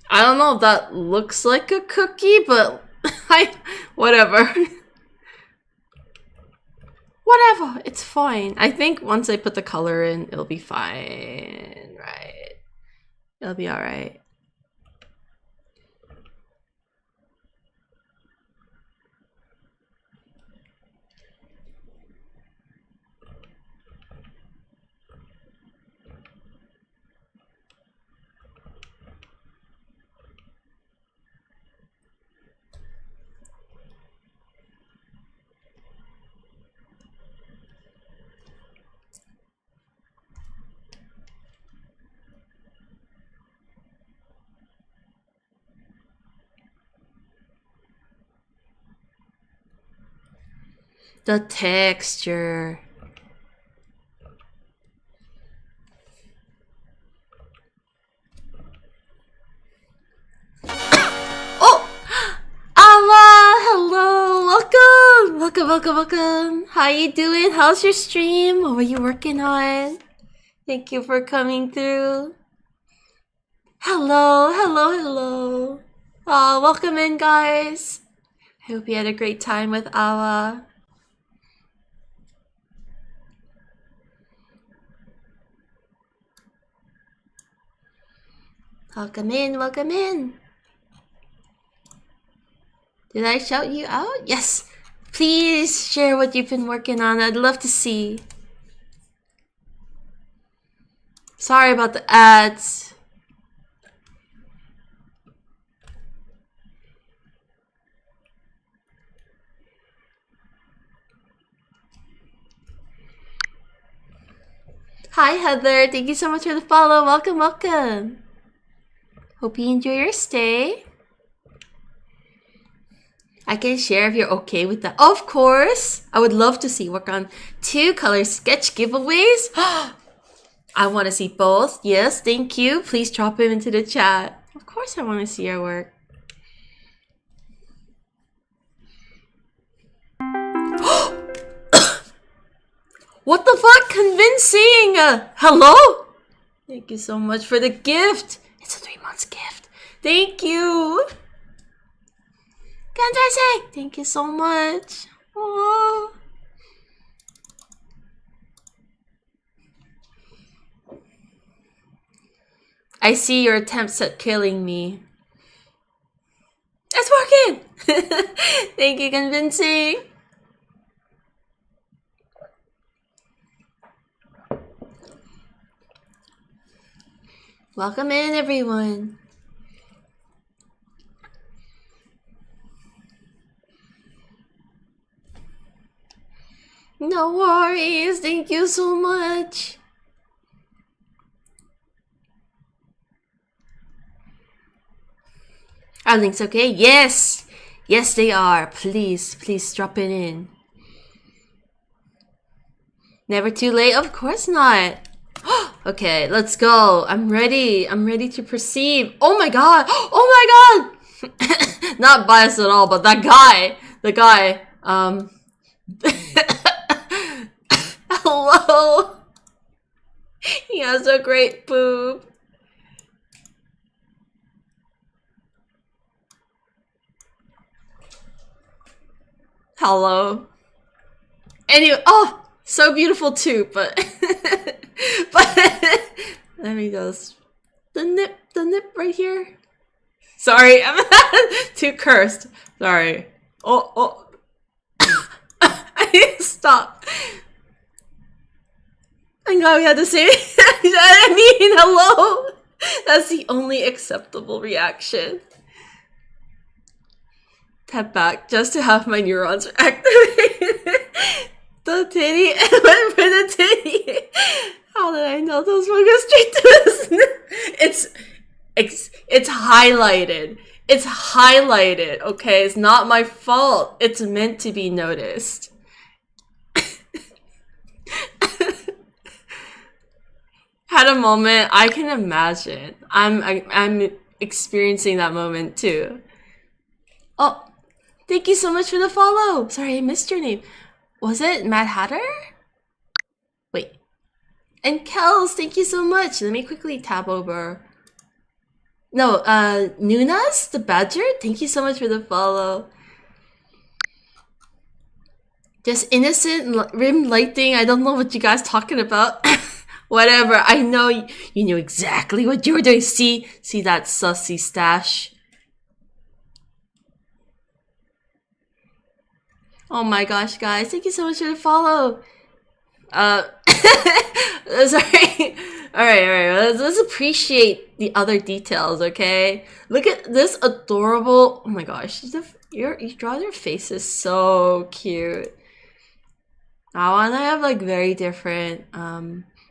I don't know if that looks like a cookie, but whatever. Whatever, it's fine. I think once I put the color in, it'll be fine, right? It'll be alright. The texture. Oh! Allah! Hello! Welcome! Welcome, welcome, welcome. How you doing? How's your stream? What were you working on? Thank you for coming through. Hello, hello, hello. Oh, welcome in, guys. I hope you had a great time with Allah. Welcome in, welcome in. Did I shout you out? Yes. Please share what you've been working on. I'd love to see. Sorry about the ads. Hi, Heather. Thank you so much for the follow. Welcome, welcome. Hope you enjoy your stay. I can share if you're okay with that. Of course. I would love to see work on 2-color sketch giveaways. I want to see both. Yes, thank you. Please drop them into the chat. Of course I want to see your work. What the fuck? Convincing! Hello? Thank you so much for the gift. It's a 3-month gift. Thank you. Kanjasek, thank you so much. Aww. I see your attempts at killing me. It's working! Thank you, convincing. Welcome in, everyone. No worries. Thank you so much. Are links okay? Yes. Yes, they are. Please drop it in. Never too late? Of course not. Okay, let's go. I'm ready. I'm ready to proceed. Oh my god. Oh my god. Not biased at all, but that guy. The guy. Hello. He has a great boob. Hello. Anyway, oh, so beautiful too, but but let me just the nip right here. Sorry, I'm too cursed. Sorry. Oh. I need to stop. Thank God we had the same. I mean, hello. That's the only acceptable reaction. Tap back just to have my neurons activated. The titty and went for the titty. How did I know those will go straight to this? It's highlighted. It's highlighted. Okay, it's not my fault. It's meant to be noticed. Had a moment. I can imagine. I'm experiencing that moment too. Oh, thank you so much for the follow. Sorry, I missed your name. Was it Mad Hatter? Wait. And Kels, thank you so much. Let me quickly tab over. No, Nunas, the Badger, thank you so much for the follow. Just innocent rim lighting. I don't know what you guys talking about. Whatever. I know you knew exactly what you were doing. See that sussy stash. Oh my gosh, guys. Thank you so much for the follow. Sorry. Alright. Let's appreciate the other details, okay? Look at this adorable... Oh my gosh. You draw your faces so cute. Now, and I have like very different...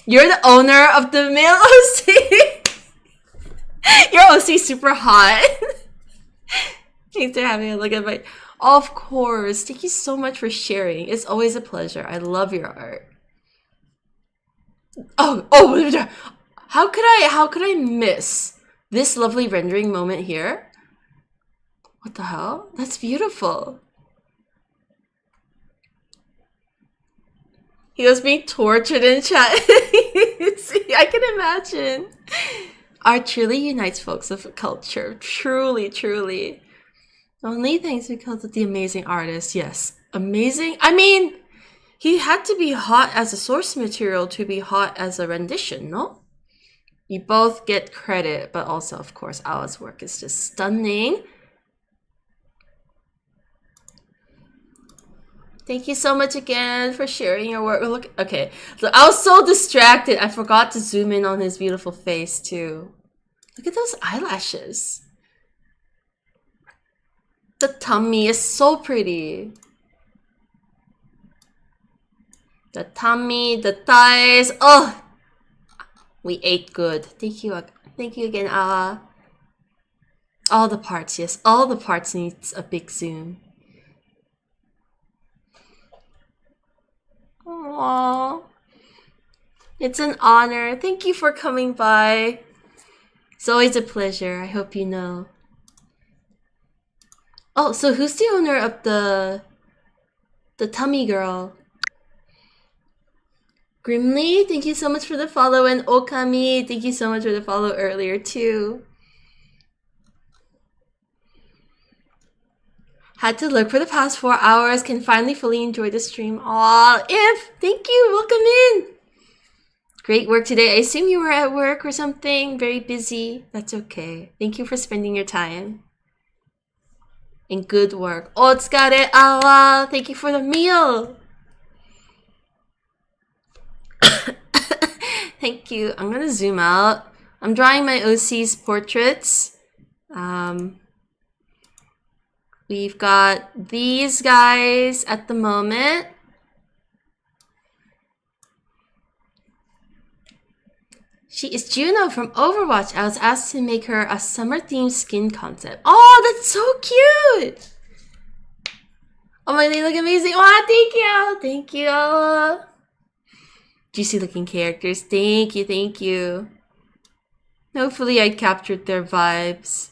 You're the owner of the male OC! Your OC super hot. Thanks for having a look at my... Of course. Thank you so much for sharing. It's always a pleasure. I love your art. Oh, how could I miss this lovely rendering moment here? What the hell? That's beautiful. He was being tortured in chat. See, I can imagine. Art truly unites folks of culture. Truly. Only thanks because of the amazing artist. Yes. Amazing. I mean, he had to be hot as a source material to be hot as a rendition, no? You both get credit, but also, of course, Awa's work is just stunning. Thank you so much again for sharing your work. Look, okay. So I was so distracted. I forgot to zoom in on his beautiful face, too. Look at those eyelashes. The tummy is so pretty. The tummy, the thighs. Oh, we ate good. Thank you again, Awa. All the parts, yes. All the parts needs a big zoom. Aww. It's an honor. Thank you for coming by. It's always a pleasure. I hope you know. Oh, so who's the owner of the tummy girl? Grimly, thank you so much for the follow, and Okami, thank you so much for the follow earlier too. Had to look for the past 4 hours, can finally fully enjoy the stream. Aw, If, thank you, welcome in. Great work today. I assume you were at work or something, very busy. That's okay. Thank you for spending your time. And good work. Otsukare awa, thank you for the meal. Thank you. I'm gonna zoom out. I'm drawing my OC's portraits. We've got these guys at the moment. She is Juno from Overwatch. I was asked to make her a summer-themed skin concept. Oh, that's so cute! Oh my, they look amazing. Oh, thank you! Thank you! Juicy looking characters. Thank you, thank you. Hopefully I captured their vibes.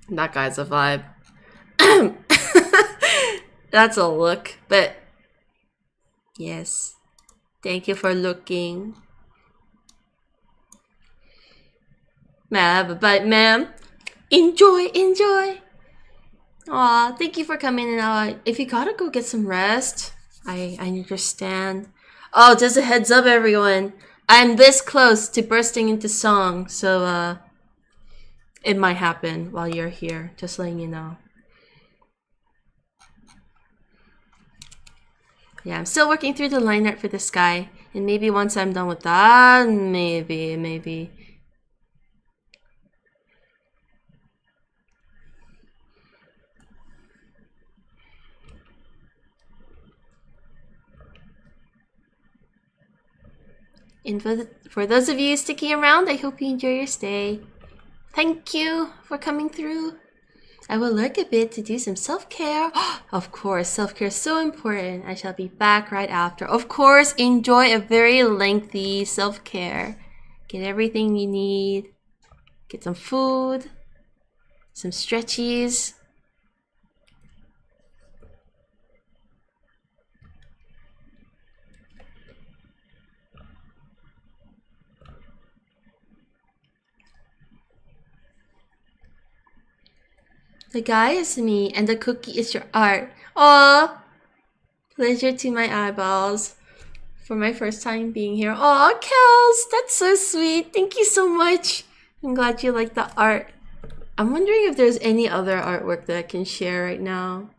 That guy's a vibe. That's a look, but yes. Thank you for looking. But ma'am, enjoy, enjoy. Aw, thank you for coming in. If you gotta go get some rest, I understand. Oh, just a heads up, everyone. I'm this close to bursting into song, so it might happen while you're here. Just letting you know. Yeah, I'm still working through the line art for this guy. And maybe once I'm done with that, maybe. And for those of you sticking around, I hope you enjoy your stay. Thank you for coming through. I will lurk a bit to do some self-care. Of course, self-care is so important. I shall be back right after. Of course, enjoy a very lengthy self-care. Get everything you need. Get some food, some stretchies. The guy is me, and the cookie is your art. Aw, pleasure to my eyeballs for my first time being here. Aw, Kels, that's so sweet. Thank you so much. I'm glad you like the art. I'm wondering if there's any other artwork that I can share right now.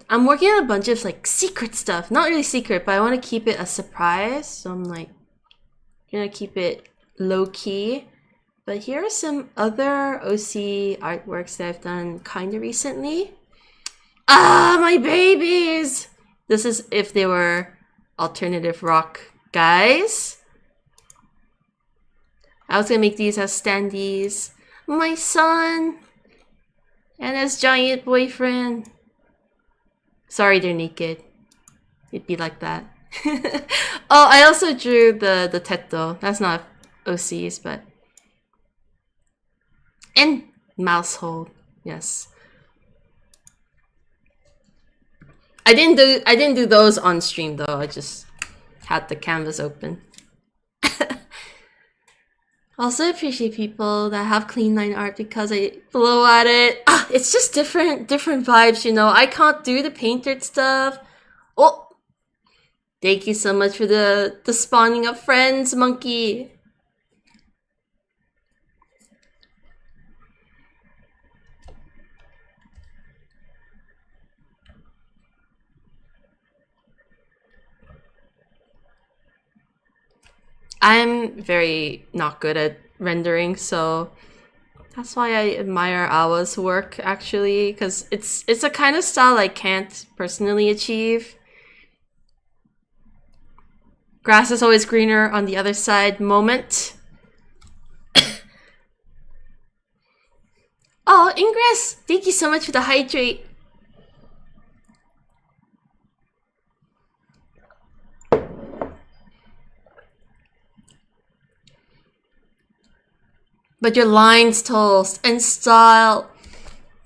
I'm working on a bunch of like secret stuff. Not really secret, but I want to keep it a surprise. So I'm like gonna keep it low key. But here are some other OC artworks that I've done kind of recently. Ah, my babies! This is if they were alternative rock guys. I was gonna make these as standees. My son! And his giant boyfriend. Sorry, they're naked. It'd be like that. Oh, I also drew the tetto. That's not OCs, but... And mousehole, yes. I didn't do those on stream though. I just had the canvas open. Also appreciate people that have clean line art because I blow at it. Ah, it's just different vibes, you know. I can't do the painted stuff. Oh, thank you so much for the spawning of friends, monkey. I'm very not good at rendering, so that's why I admire Awa's work actually, because it's a kind of style I can't personally achieve. Grass is always greener on the other side moment. Oh, Ingress! Thank you so much for the hydrate. But your lines, Toast, and style.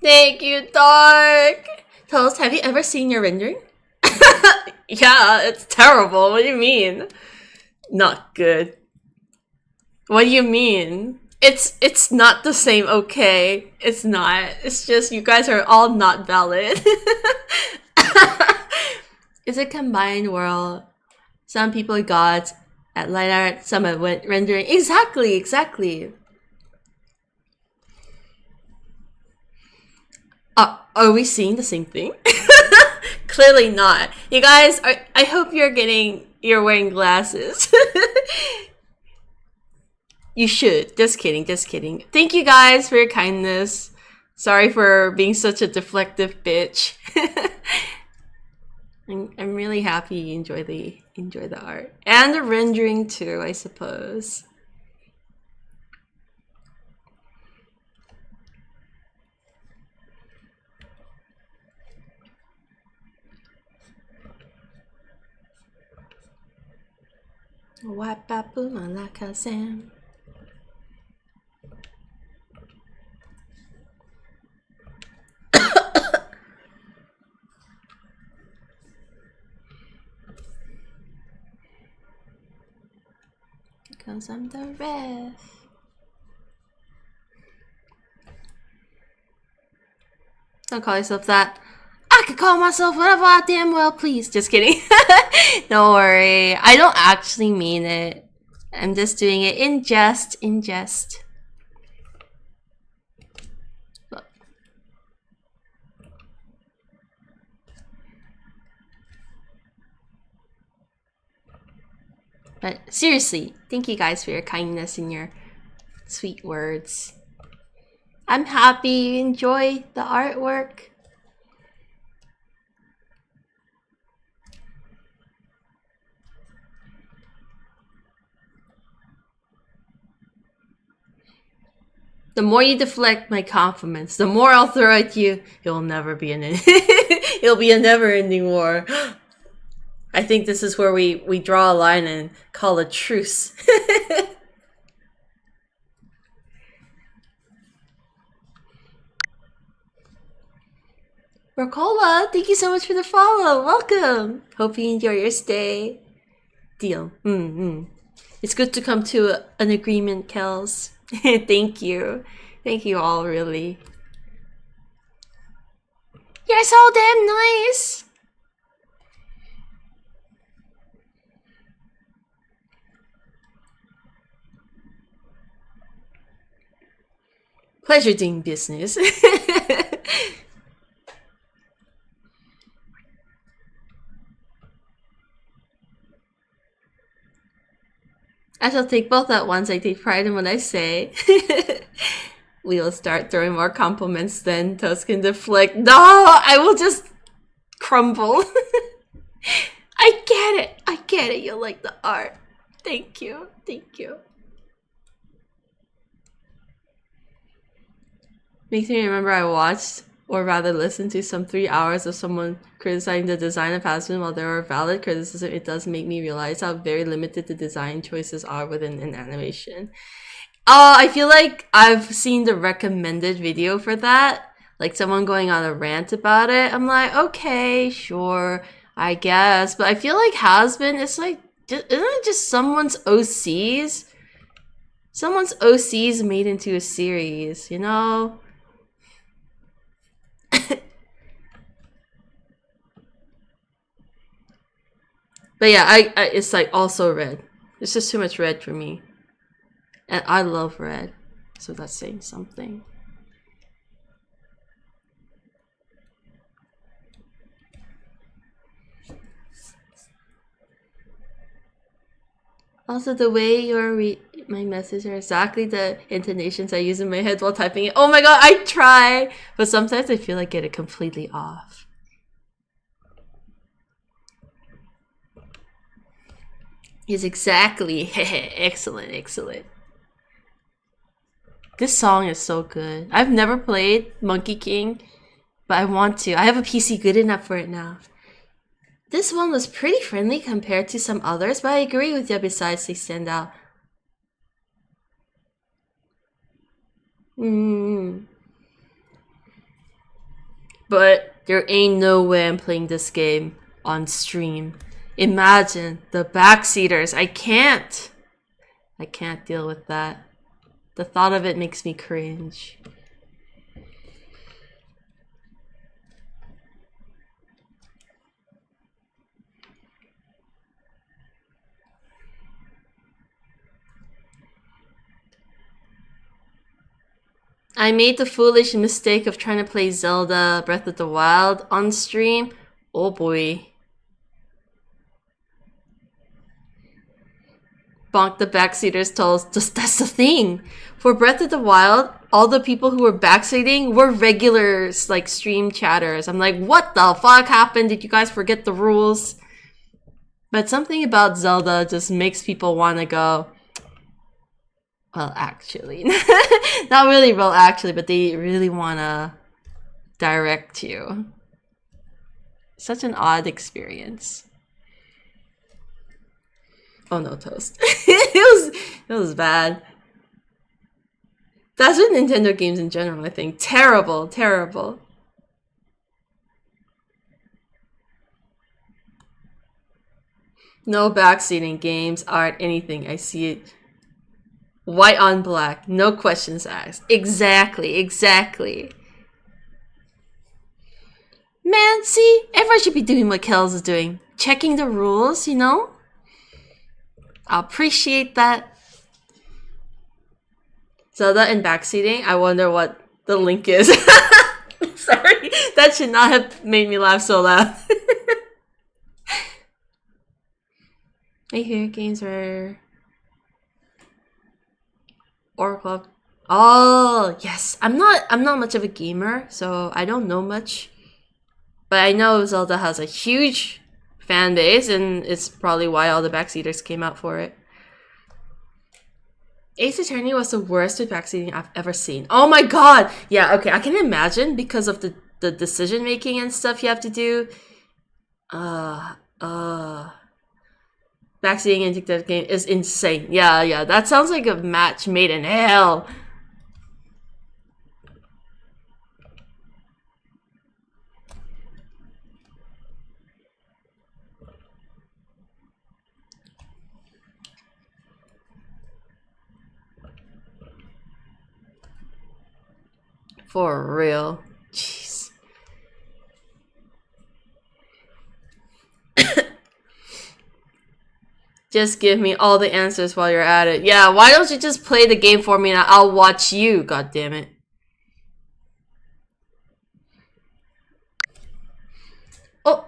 Thank you, Dark. Toast, have you ever seen your rendering? Yeah, it's terrible. What do you mean? Not good. What do you mean? It's not the same, okay? It's not. It's just you guys are all not valid. It's a combined world. Some people are gods at light art, some at rendering. Exactly. Are we seeing the same thing? Clearly not. You guys are. I hope you're wearing glasses. You should. Just kidding. Thank you guys for your kindness. Sorry for being such a deflective bitch. I'm really happy you enjoy the art and the rendering too, I suppose. Wapapu malaka Sam. Because I'm the ref. Don't call yourself that. I could call myself whatever I damn well please. Just kidding. Don't worry. I don't actually mean it. I'm just doing it in jest. But seriously, thank you guys for your kindness and your sweet words. I'm happy you enjoy the artwork. The more you deflect my compliments, the more I'll throw at you. It'll never be it'll be a never-ending war. I think this is where we draw a line and call a truce. Rocola, thank you so much for the follow. Welcome. Hope you enjoy your stay. Deal. It's good to come to an agreement, Kels. Thank you. Thank you all, really. You're so damn nice. Pleasure doing business. I shall take both at once. I take pride in what I say. We will start throwing more compliments then. Toast can deflect. No, I will just crumble. I get it. You like the art. Thank you. Makes me remember I watched, or rather listened to, some 3 hours of someone criticizing the design of Hasbin. While there are valid criticism, it does make me realize how very limited the design choices are within an animation. I feel like I've seen the recommended video for that. Like someone going on a rant about it. I'm like, okay, sure, I guess. But I feel like Hasbin, it's like, isn't it just someone's OCs? Someone's OCs made into a series, you know? But yeah, I it's like also red. It's just too much red for me. And I love red. So that's saying something. Also, the way you read my message are exactly the intonations I use in my head while typing it. Oh my god, I try! But sometimes I feel like I get it completely off. Yes, exactly. Excellent. This song is so good. I've never played Monkey King, but I want to. I have a PC good enough for it now. This one was pretty friendly compared to some others, but I agree with you besides they stand out. But there ain't no way I'm playing this game on stream. Imagine the backseaters. I can't deal with that. The thought of it makes me cringe. I made the foolish mistake of trying to play Zelda Breath of the Wild on stream. Oh boy. Bonk the backseaters told us, that's the thing. For Breath of the Wild, all the people who were backseating were regulars, like stream chatters. I'm like, what the fuck happened? Did you guys forget the rules? But something about Zelda just makes people want to go, well, actually. Not really well, actually, but they really want to direct you. Such an odd experience. Oh no, Toast. it was bad. That's with Nintendo games in general, I think. Terrible, terrible. No backseating games aren't anything. I see it. White on black. No questions asked. Exactly, exactly. Man, see? Everyone should be doing what Kels is doing. Checking the rules, you know? I appreciate that. Zelda and backseating. I wonder what the link is. Sorry, that should not have made me laugh so loud. My favorite games were Oracle. Oh yes, I'm not much of a gamer, so I don't know much. But I know Zelda has a huge fan base, and it's probably why all the backseaters came out for it. Ace Attorney was the worst with backseating I've ever seen. Oh my god! Yeah, okay, I can imagine because of the decision making and stuff you have to do. Backseating in TikTok game is insane. Yeah, that sounds like a match made in hell. For real. Jeez. Just give me all the answers while you're at it. Yeah, why don't you just play the game for me and I'll watch you, god damn it. Oh,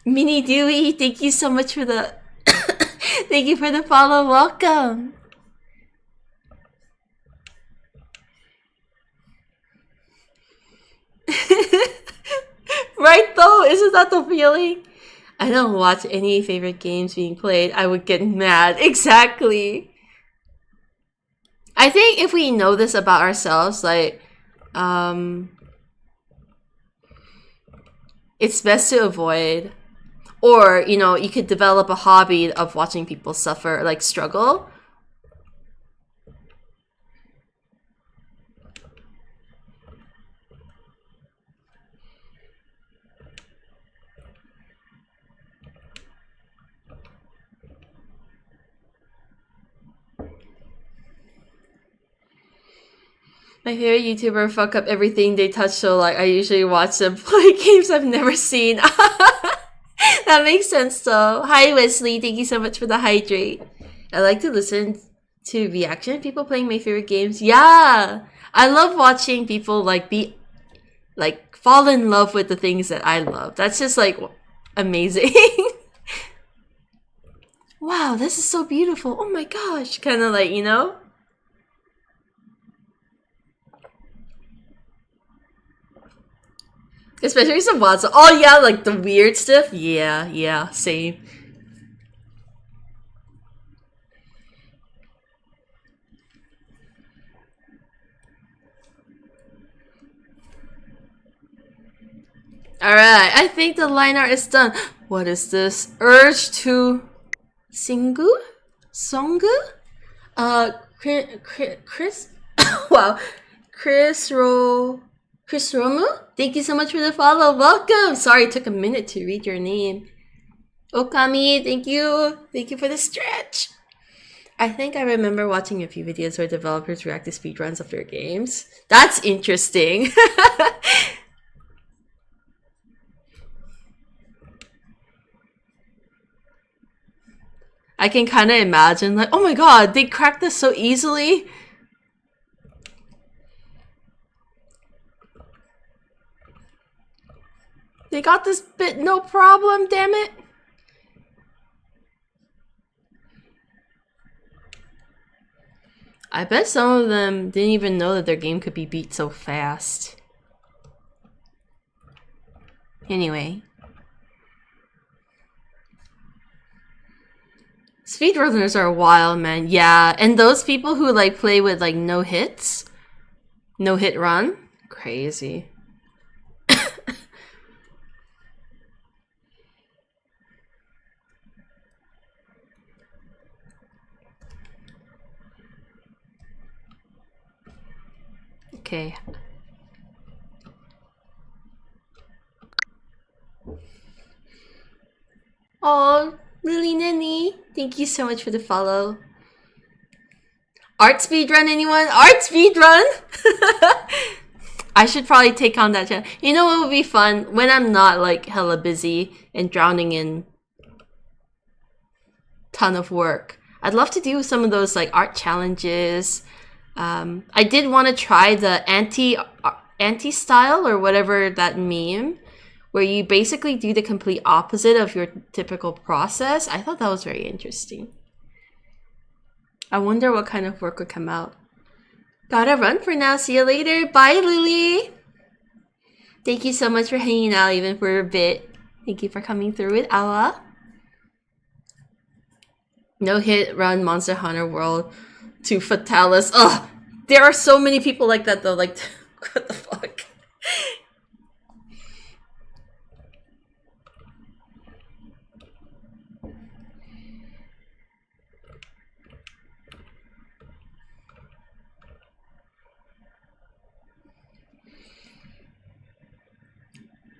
Mini Dewey, thank you so much for the thank you for the follow. Welcome. Right though, isn't that the feeling? I don't watch any favorite games being played. I would get mad. Exactly. I think if we know this about ourselves, like, it's best to avoid. Or, you know, you could develop a hobby of watching people suffer, like struggle. My favorite YouTuber fuck up everything they touch, so like I usually watch them play games I've never seen. That makes sense though. Hi Wesley, thank you so much for the hydrate. I like to listen to reaction of people playing my favorite games. Yeah! I love watching people like fall in love with the things that I love. That's just like amazing. Wow, this is so beautiful. Oh my gosh. Kind of like, you know? Especially some wild stuff. Oh yeah, like the weird stuff. Yeah, same. Alright, I think the line art is done. What is this? Urge to Singu? Songu? Chris? Wow. Chris Romu? Thank you so much for the follow. Welcome. Sorry, it took a minute to read your name. Okami, thank you. Thank you for the stretch. I think I remember watching a few videos where developers react to speedruns of their games. That's interesting. I can kind of imagine, like, oh my god, they cracked this so easily. They got this bit no problem, damn it. I bet some of them didn't even know that their game could be beat so fast. Anyway. Speedrunners are wild, man. Yeah, and those people who like play with like no hits, no hit run, crazy. Okay. Oh, Lily Ninny, thank you so much for the follow. Art speedrun, anyone? Art speedrun? I should probably take on that channel. You know what would be fun? When I'm not like hella busy and drowning in ton of work. I'd love to do some of those like art challenges. I did want to try the anti style or whatever that meme, where you basically do the complete opposite of your typical process. I thought that was very interesting. I wonder what kind of work would come out. Gotta run for now. See you later. Bye, Lily. Thank you so much for hanging out even for a bit. Thank you for coming through with Awa. No hit run Monster Hunter World to Fatalis. Ugh, there are so many people like that though. Like, what the fuck?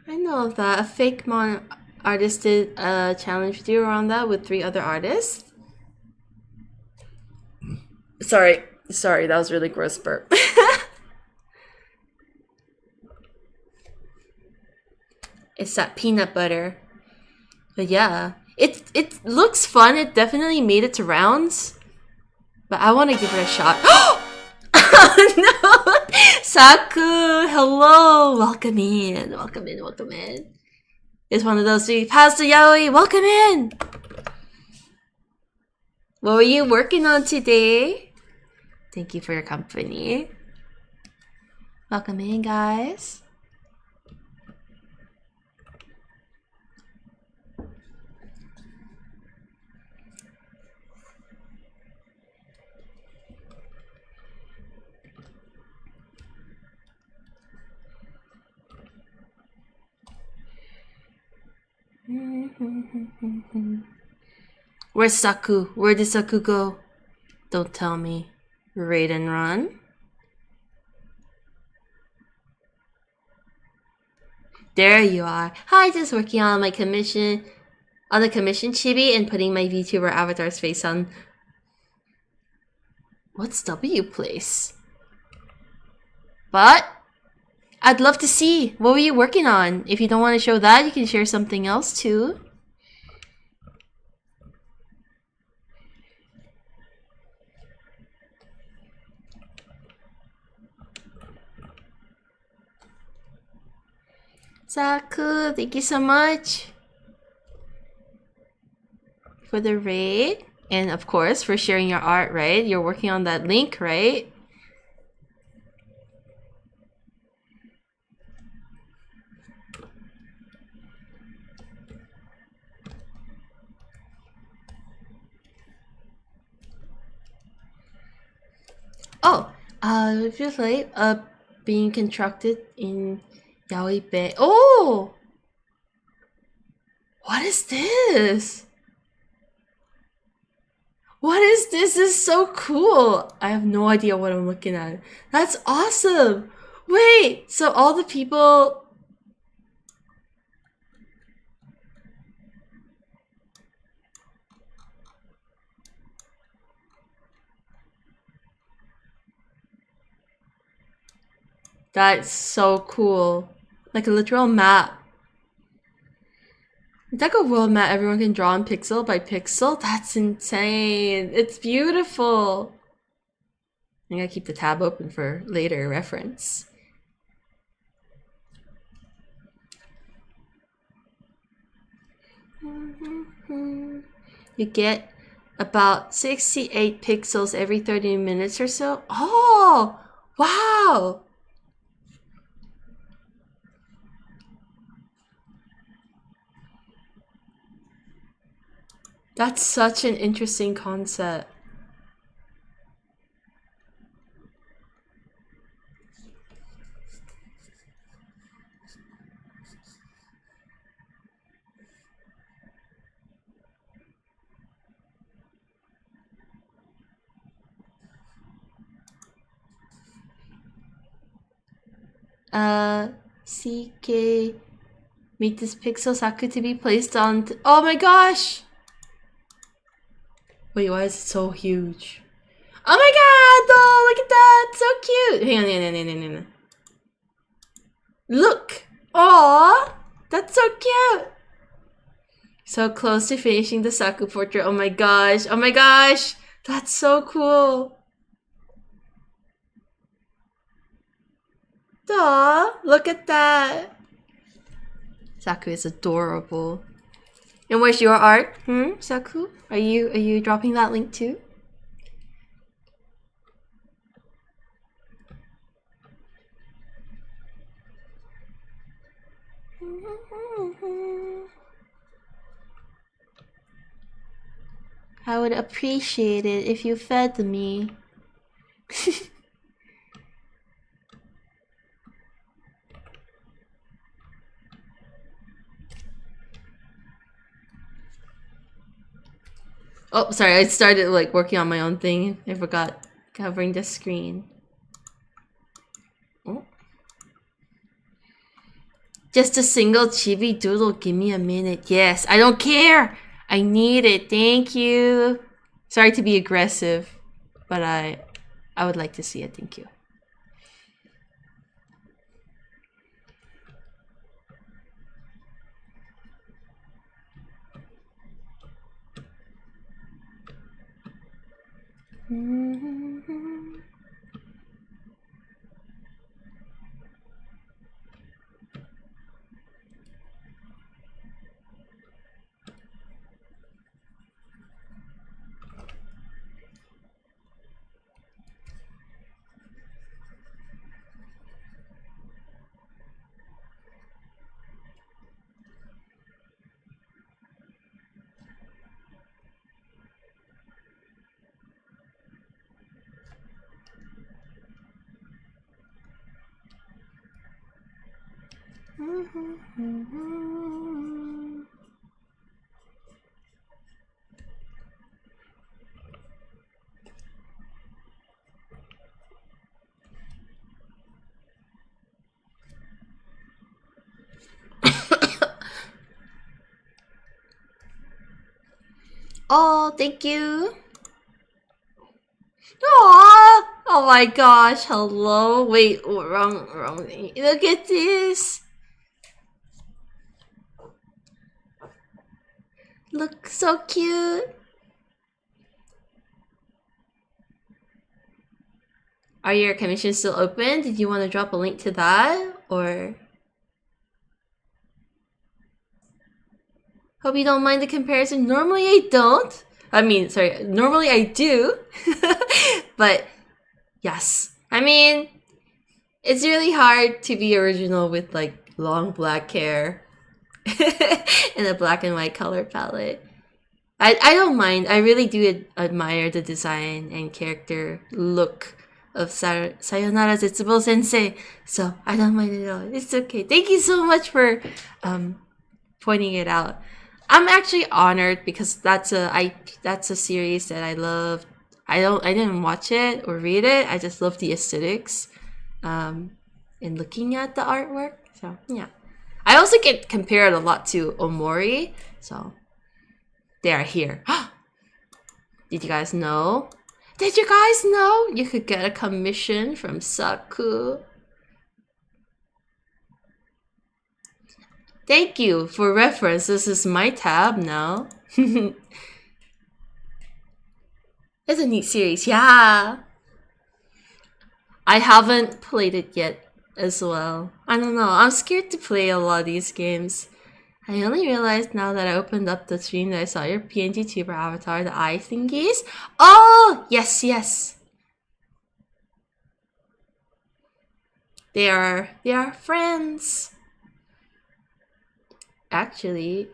I know of that. A fake mon artist did a challenge video around that with 3 other artists. Sorry, that was really gross burp. It's that peanut butter. But yeah, it looks fun. It definitely made its rounds. But I want to give it a shot. Oh no! Saku, hello! Welcome in. It's one of those 3. Pastor Yaoi, welcome in! What were you working on today? Thank you for your company. Welcome in, guys. Where's Saku? Where did Saku go? Don't tell me. Raid and run? There you are. Hi, just working on my commission. On the commission chibi and putting my VTuber avatar's face on. What's W place? But I'd love to see. What were you working on? If you don't want to show that, you can share something else too. Saku, thank you so much for the raid. And of course, for sharing your art, right? You're working on that link, right? Oh, just like being constructed in Yaoi Bay. Oh, what is this? What is this? This is so cool. I have no idea what I'm looking at. That's awesome. Wait, so all the people... That's so cool. Like a literal map. It's like a world map everyone can draw on pixel by pixel. That's insane. It's beautiful. I gotta keep the tab open for later reference. You get about 68 pixels every 30 minutes or so. Oh, wow. That's such an interesting concept. CK made this pixel Saku to be placed on. Oh my gosh! Wait, why is it so huge? Oh my god! Oh, look at that! So cute! Hang on. Look! Aww! That's so cute! So close to finishing the Saku portrait. Oh my gosh! Oh my gosh! That's so cool! Aww! Look at that! Saku is adorable. And where's your art? Saku? Are you dropping that link too? I would appreciate it if you fed me. Oh, sorry, I started like working on my own thing. I forgot covering the screen. Oh. Just a single chibi doodle, give me a minute. Yes, I don't care! I need it, thank you. Sorry to be aggressive, but I would like to see it, thank you. Oh, thank you. Aww. Oh my gosh, hello. Wait, wrong. Look at this. Look so cute. Are your commissions still open? Did you want to drop a link to that? Or... Hope you don't mind the comparison. Normally I don't. I mean, sorry, normally I do. But yes. I mean, it's really hard to be original with like long black hair and a black and white color palette. I don't mind. I really do admire the design and character look of Sayonara Zetsubo Sensei. So I don't mind at all. It's okay. Thank you so much for pointing it out. I'm actually honored because that's a series that I love. I didn't watch it or read it. I just love the aesthetics, and looking at the artwork. So yeah, I also get compared a lot to Omori. So they are here. Did you guys know? Did you guys know you could get a commission from Saku? Thank you for reference. This is my tab now. It's a neat series, yeah. I haven't played it yet as well. I don't know. I'm scared to play a lot of these games. I only realized now that I opened up the stream that I saw your PNG tuber avatar, the eye thingies. Oh, yes, yes. They are friends. Actually.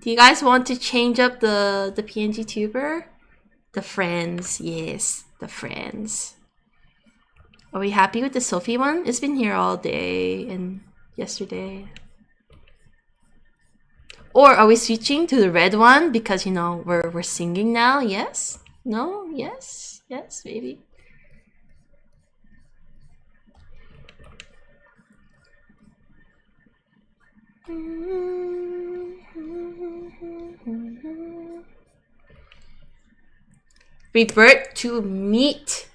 Do you guys want to change up the PNG tuber? The friends, yes, the friends. Are we happy with the Sophie one? It's been here all day and yesterday. Or are we switching to the red one because, you know, we're singing now? Yes? No? Yes? Yes, maybe. Revert to meat.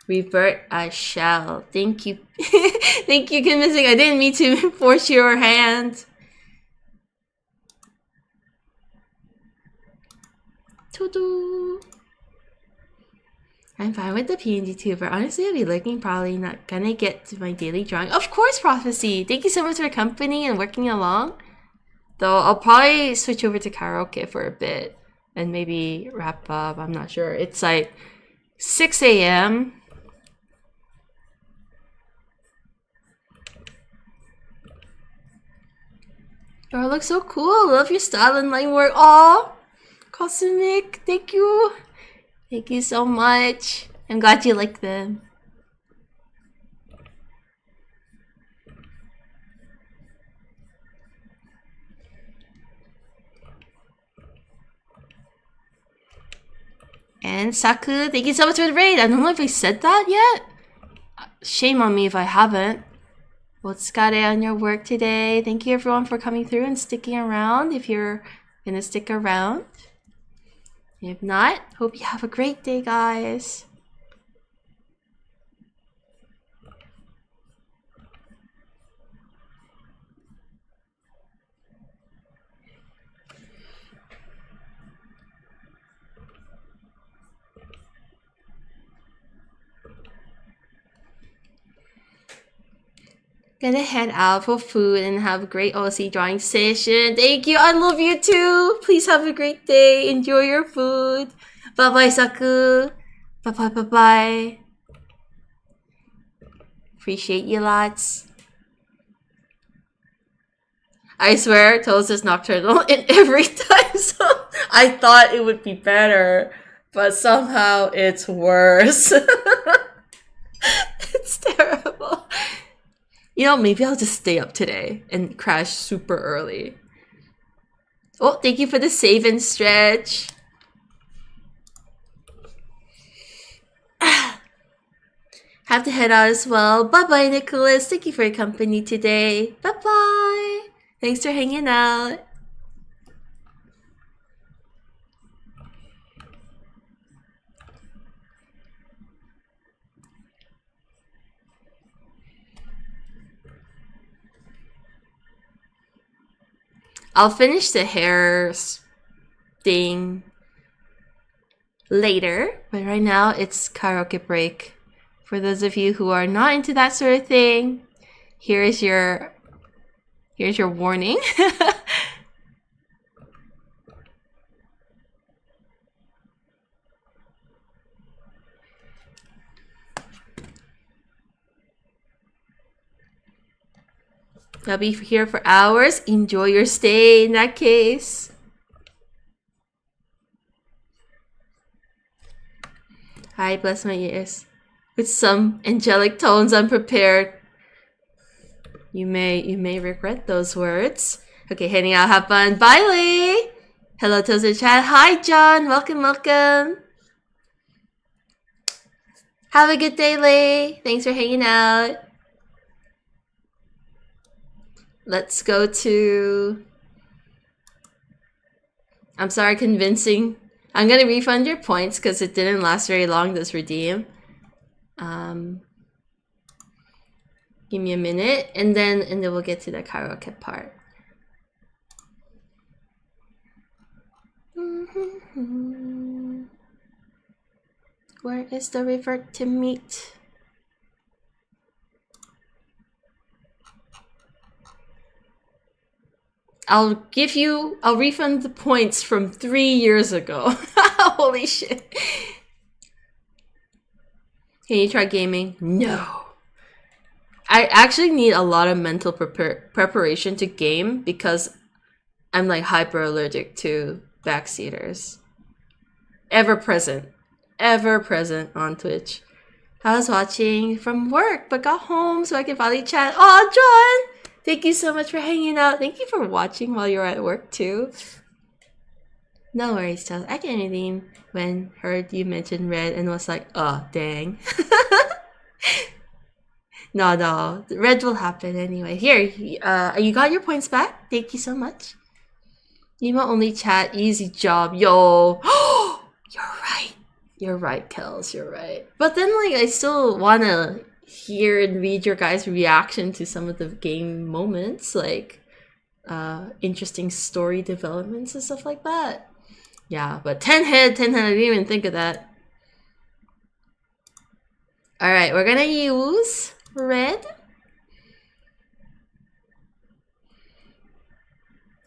Revert I shall. Thank you. Thank you, Kim Missing. I didn't mean to force your hand. Tudu. I'm fine with the PNG tuber. Honestly, I'll be looking probably not gonna get to my daily drawing. Of course, Prophecy. Thank you so much for company and working along. Though I'll probably switch over to karaoke for a bit and maybe wrap up. I'm not sure. It's like 6 a.m. Oh, it looks so cool. Love your style and line work. Aw, Cosmic, thank you. Thank you so much. I'm glad you like them. And Saku, thank you so much for the raid. I don't know if I said that yet. Shame on me if I haven't. What's got it on your work today? Thank you everyone for coming through and sticking around if you're gonna stick around. If not, hope you have a great day, guys. Gonna head out for food and have a great Aussie drawing session. Thank you. I love you too. Please have a great day. Enjoy your food. Bye bye, Saku. Bye bye, bye bye. Appreciate you lots. I swear, Toast is nocturnal in every time zone. I thought it would be better, but somehow it's worse. It's terrible. You know, maybe I'll just stay up today and crash super early. Oh, thank you for the save and stretch. Have to head out as well. Bye-bye, Nicholas. Thank you for your company today. Bye-bye. Thanks for hanging out. I'll finish the hair thing later, but right now it's karaoke break. For those of you who are not into that sort of thing, here's your warning. I'll be here for hours. Enjoy your stay in that case. Hi, bless my ears. With some angelic tones unprepared. You may regret those words. Okay, heading out. Have fun. Bye, Lee. Hello, Toaster Chat. Hi, John. Welcome, welcome. Have a good day, Lee. Thanks for hanging out. Let's go to... I'm sorry, convincing. I'm gonna refund your points because it didn't last very long, this redeem. Give me a minute, and then we'll get to the karaoke part. Where is the river to meet? I'll refund the points from 3 years ago. Holy shit. Can you try gaming? No. I actually need a lot of mental preparation to game because I'm like hyper allergic to backseaters. Ever present on Twitch. I was watching from work but got home so I can finally chat. Oh, John! Thank you so much for hanging out. Thank you for watching while you're at work too. No worries, Charles. I can redeem when heard you mention red and was like, oh, dang. No, red will happen anyway. Here, you got your points back. Thank you so much. Emo only chat, easy job, yo. You're right, Kels, you're right. But then, like, I still wanna hear and read your guys' reaction to some of the game moments, like, interesting story developments and stuff like that. Yeah, but 10 head, I didn't even think of that. Alright, we're gonna use red.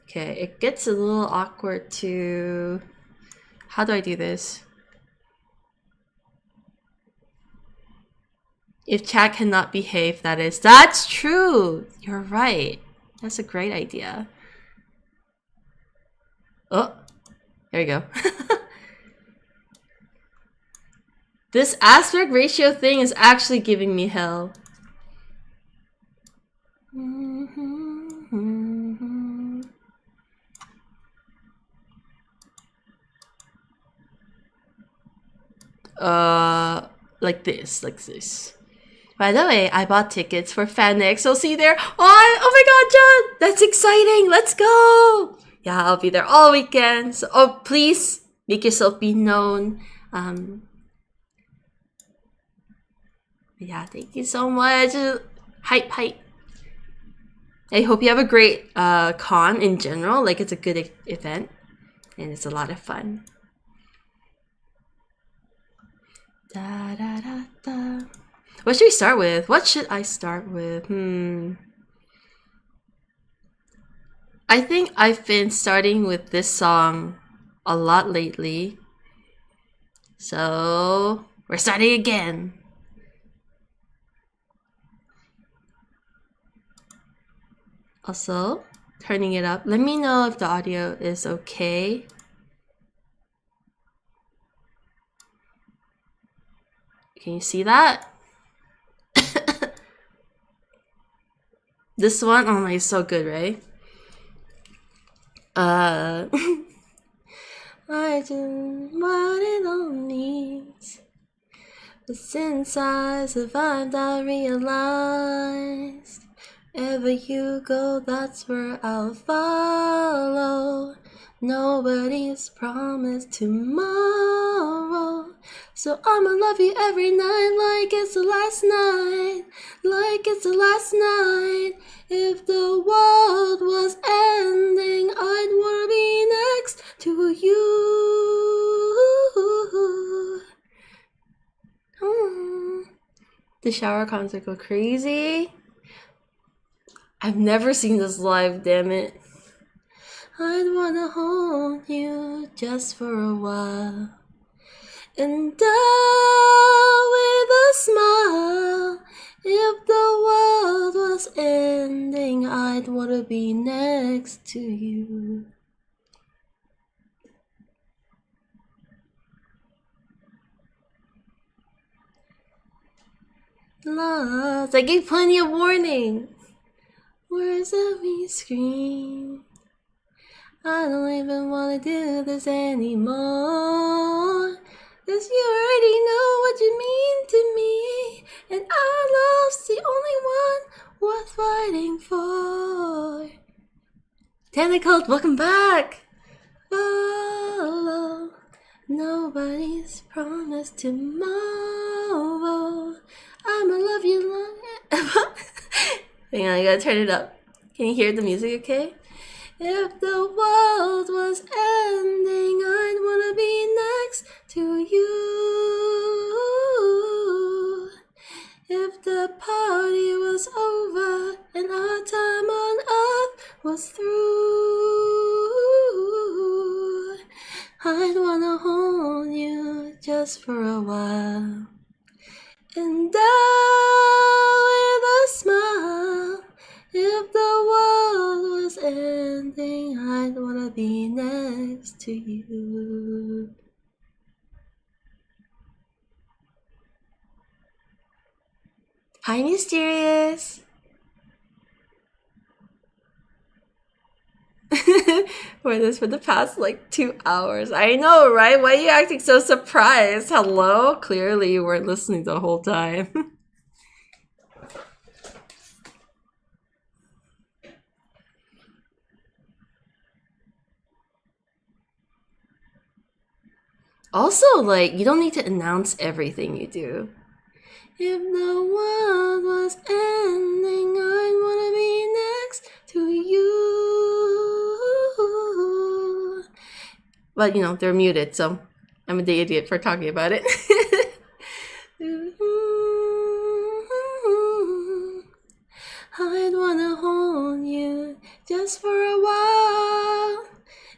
Okay, it gets a little awkward to... How do I do this? If chat cannot behave, that is. That's true! You're right. That's a great idea. Oh, there you go. This aspect ratio thing is actually giving me hell. Like this. By the way, I bought tickets for FanX, so see you there. Oh my god, John! That's exciting! Let's go! Yeah, I'll be there all weekend. So, please make yourself be known. Yeah, thank you so much. Hype. I hope you have a great con in general. Like, it's a good event. And it's a lot of fun. Da. What should we start with? What should I start with? I think I've been starting with this song a lot lately. So, we're starting again. Also, turning it up. Let me know if the audio is okay. Can you see that? This one, oh my, it's so good, right? I just what it all needs. But since I survived, I realized wherever you go, that's where I'll follow. Nobody's promised tomorrow. So I'ma love you every night like it's the last night. Like it's the last night. If the world was ending, I'd wanna be next to you. The shower concert go crazy. I've never seen this live, damn it. I'd wanna hold you just for a while. And die with a smile. If the world was ending, I'd wanna be next to you. Lost. I gave plenty of warning. Words that we scream. I don't even wanna do this anymore. 'Cause you already know what you mean to me. And our love's the only one worth fighting for. Tentacles, welcome back! Oh, nobody's promised tomorrow. I'ma love you long. Hang on, I gotta turn it up. Can you hear the music okay? If the world was ending, I'd wanna be next to you. If the party was over and our time on earth was through, I'd wanna hold you just for a while. And die with a smile. If the world was ending, I'd wanna be next to you. Hi, Mysterious. For this for the past like 2 hours. I know, right? Why are you acting so surprised? Hello? Clearly you weren't listening the whole time. Also, like, you don't need to announce everything you do. If the world was ending, I'd wanna be next to you. But, you know, they're muted, so I'm the idiot for talking about it. I'd wanna hold you just for a while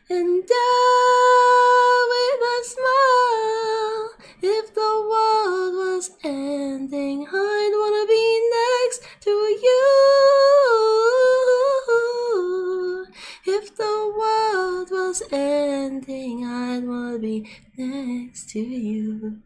and die with a smile. If the world was ending, I'd wanna be next to you. If the world was ending, I'd wanna be next to you.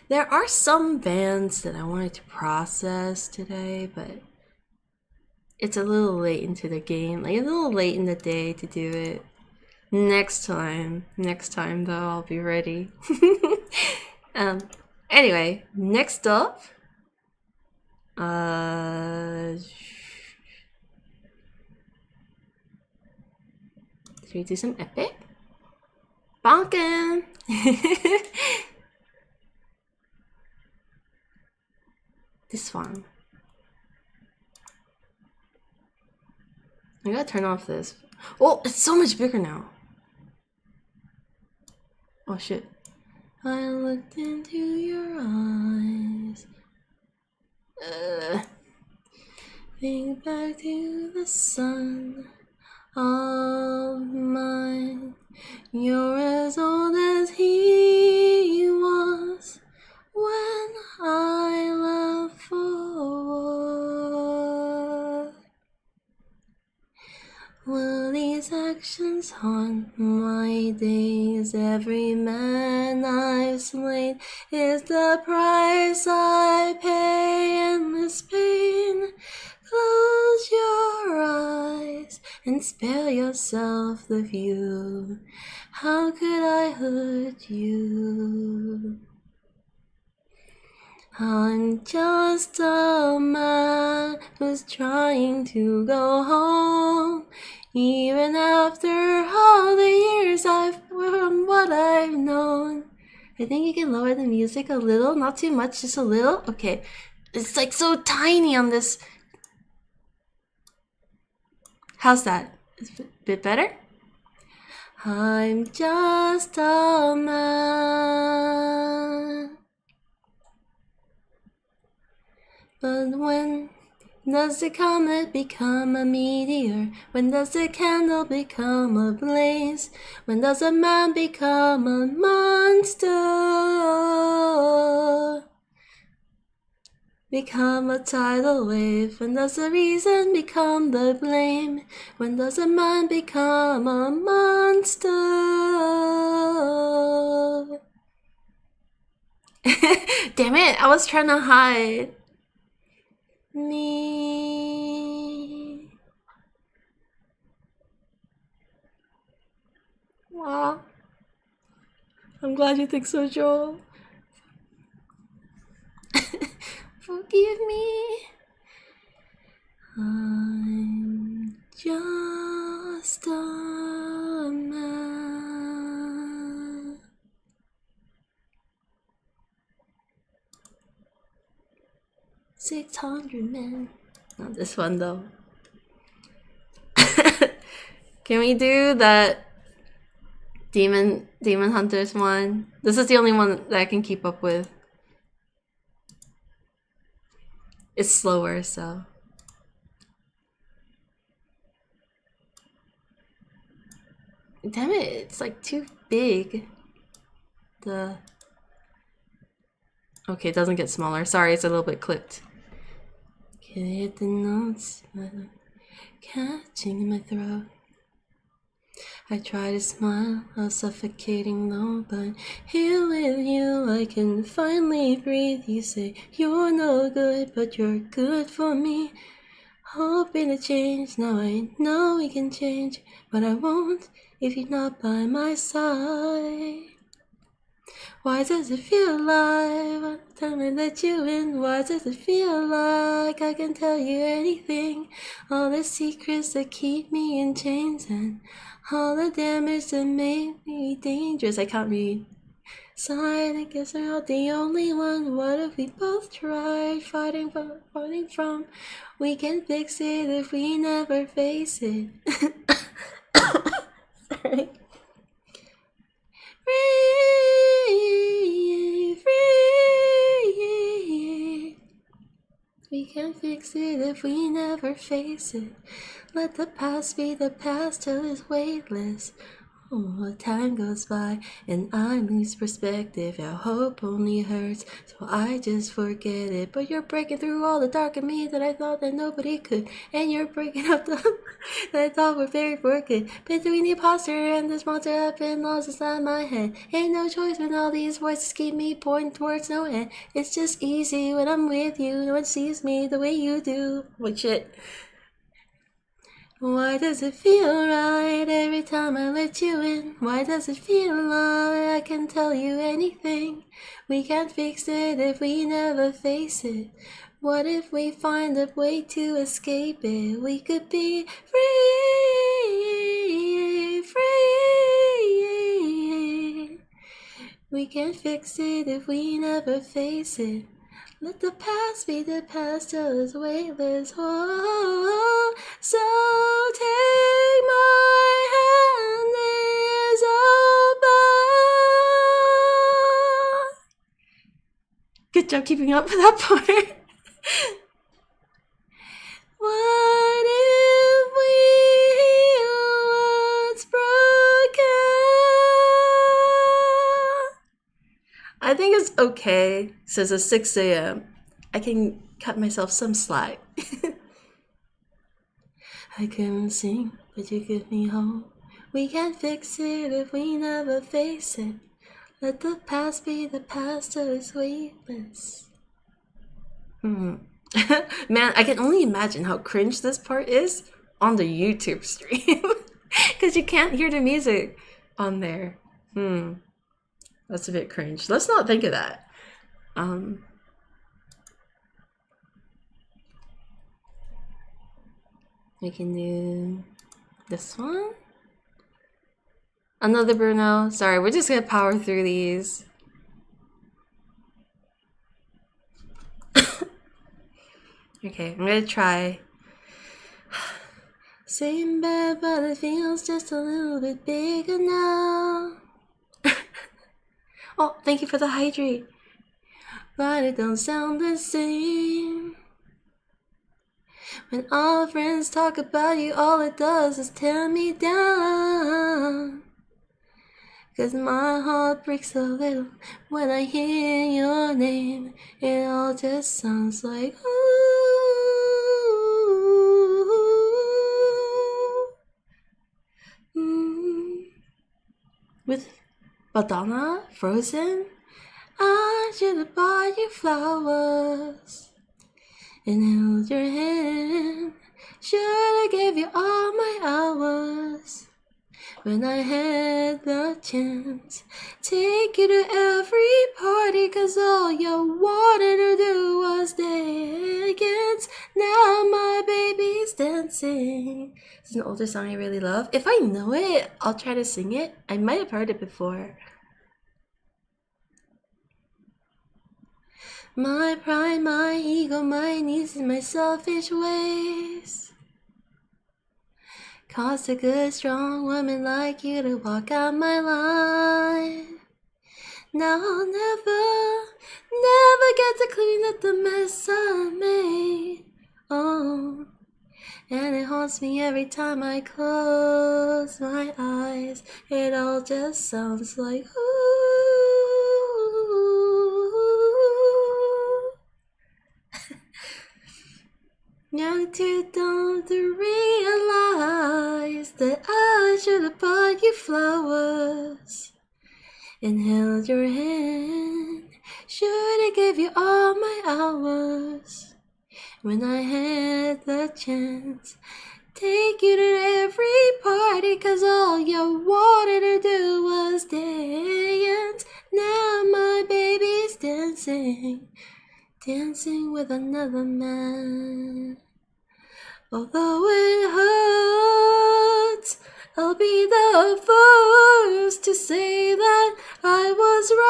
There are some bands that I wanted to process today, but it's a little late into the game, like a little late in the day to do it. Next time though, I'll be ready. Anyway, next up, should we do some epic? Bonkin! This one. I gotta turn off this. Oh, it's so much bigger now. Oh shit. I looked into your eyes. Think back to the sun of mine. You're as old as he was when I left for war. Will these actions haunt my days? Every man I've slain is the price I pay. Endless pain. Close your eyes and spare yourself the view. How could I hurt you? I'm just a man who's trying to go home. Even after all the years from what I've known. I think you can lower the music a little, not too much, just a little. Okay, it's like so tiny on this. How's that? Is it a bit better? I'm just a man. But when does the comet become a meteor? When does the candle become a blaze? When does a man become a monster? become a tidal wave? When does the reason become the blame? When does a man become a monster? Damn it, I was trying to hide me. Wow. I'm glad you think so, Joel. Forgive me. I'm just a man. $600 men. Not this one though. Can we do that Demon Hunters one? This is the only one that I can keep up with. It's slower, so. Damn it, it's like too big. Okay, it doesn't get smaller. Sorry, it's a little bit clipped. Can I hit the notes? Catching in my throat. I try to smile, I was suffocating low, but here with you I can finally breathe. You say you're no good, but you're good for me. Hoping to change, now I know we can change, but I won't if you're not by my side. Why does it feel like every time I let you in? Why does it feel like I can tell you anything? All the secrets that keep me in chains and all the damage that made me dangerous. I can't read. Sorry, I guess I'm not the only one. What if we both tried fighting from? We can fix it if we never face it. Sorry. Free. We can fix it if we never face it. Let the past be the past till it's weightless. Oh, time goes by and I lose perspective. Our hope only hurts, so I just forget it. But you're breaking through all the dark in me that I thought that nobody could. And you're breaking up the that I thought were very good. Between the imposter and this monster I've been lost inside my head. Ain't no choice when all these voices keep me pointing towards no end. It's just easy when I'm with you. No one sees me the way you do. What shit? Why does it feel right every time I let you in? Why does it feel like I can tell you anything? We can't fix it if we never face it. What if we find a way to escape it? We could be free. We can't fix it if we never face it. Let the past be the past till it's weightless. Oh, so take my hand, it's open. Good job keeping up with that part. What if we heal what's broken? I think it's okay, says it's 6 a.m. I can cut myself some slack. I couldn't sing, but you give me hope. We can't fix it if we never face it. Let the past be the past till it's weightless. Man, I can only imagine how cringe this part is on the YouTube stream. Because you can't hear the music on there. That's a bit cringe. Let's not think of that. We can do this one. Another Bruno. Sorry, we're just gonna power through these. Okay, I'm gonna try. Same bed, but it feels just a little bit bigger now. Oh, thank you for the hydrate. But it don't sound the same. When all friends talk about you, all it does is tear me down. 'Cause my heart breaks a little when I hear your name. It all just sounds like ooh. With Madonna, Frozen, I should have bought you flowers and held your hand. Should have gave you all my hours when I had the chance. Take you to every party, 'cause all you wanted to do was dance. Now my baby's dancing. It's an older song I really love. If I know it, I'll try to sing it. I might have heard it before. My pride, my ego, my needs, and my selfish ways caused a good, strong woman like you to walk out my life. Now I'll never get to clean up the mess I made. Oh, and it haunts me every time I close my eyes. It all just sounds like ooh. Young too dumb to realize that I should have bought you flowers and held your hand. Should have gave you all my hours when I had the chance. Take you to every party, 'cause all you wanted to do was dance. Now my baby's dancing with another man. Although it hurts, I'll be the first to say that I was wrong.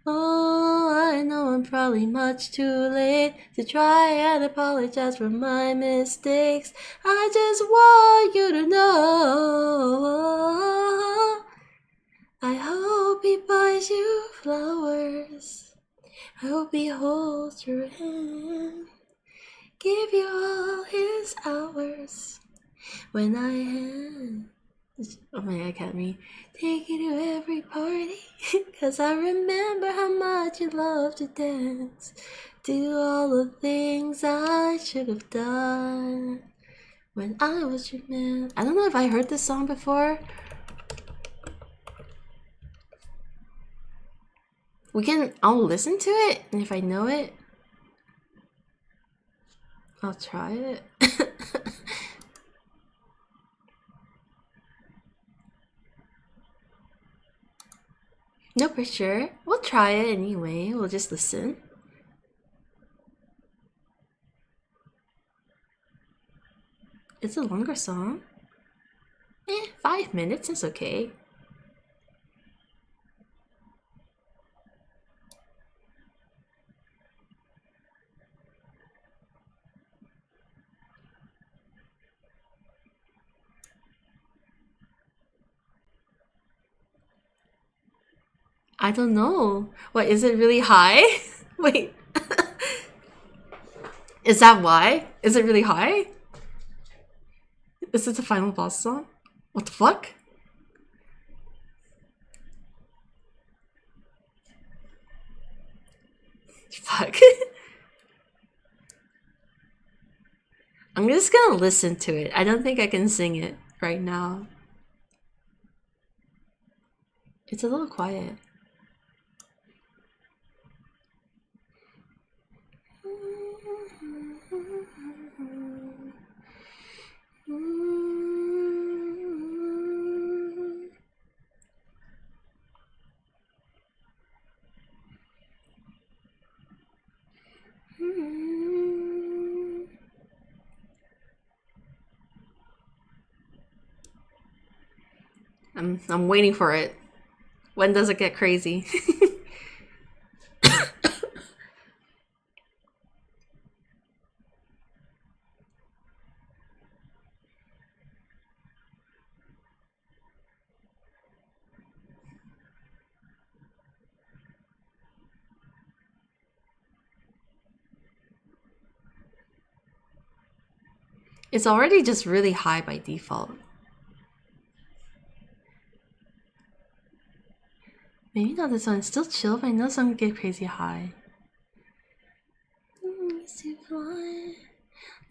Oh, I know I'm probably much too late to try and apologize for my mistakes. I just want you to know I hope he buys you flowers. I hope he holds your hand, give you all his hours when I had. Oh my Academy, take you to every party, 'cause I remember how much you love to dance. Do all the things I should have done when I was your man. I don't know if I heard this song before. I'll listen to it, and if I know it, I'll try it. No pressure. We'll try it anyway. We'll just listen. It's a longer song. 5 minutes is okay. I don't know. What, is it really high? Wait. Is that why? Is it really high? Is it the final boss song? What the fuck? Fuck. I'm just gonna listen to it. I don't think I can sing it right now. It's a little quiet. I'm waiting for it. When does it get crazy? It's already just really high by default. Maybe not this one. It's still chill, but I know some get crazy high. To fly,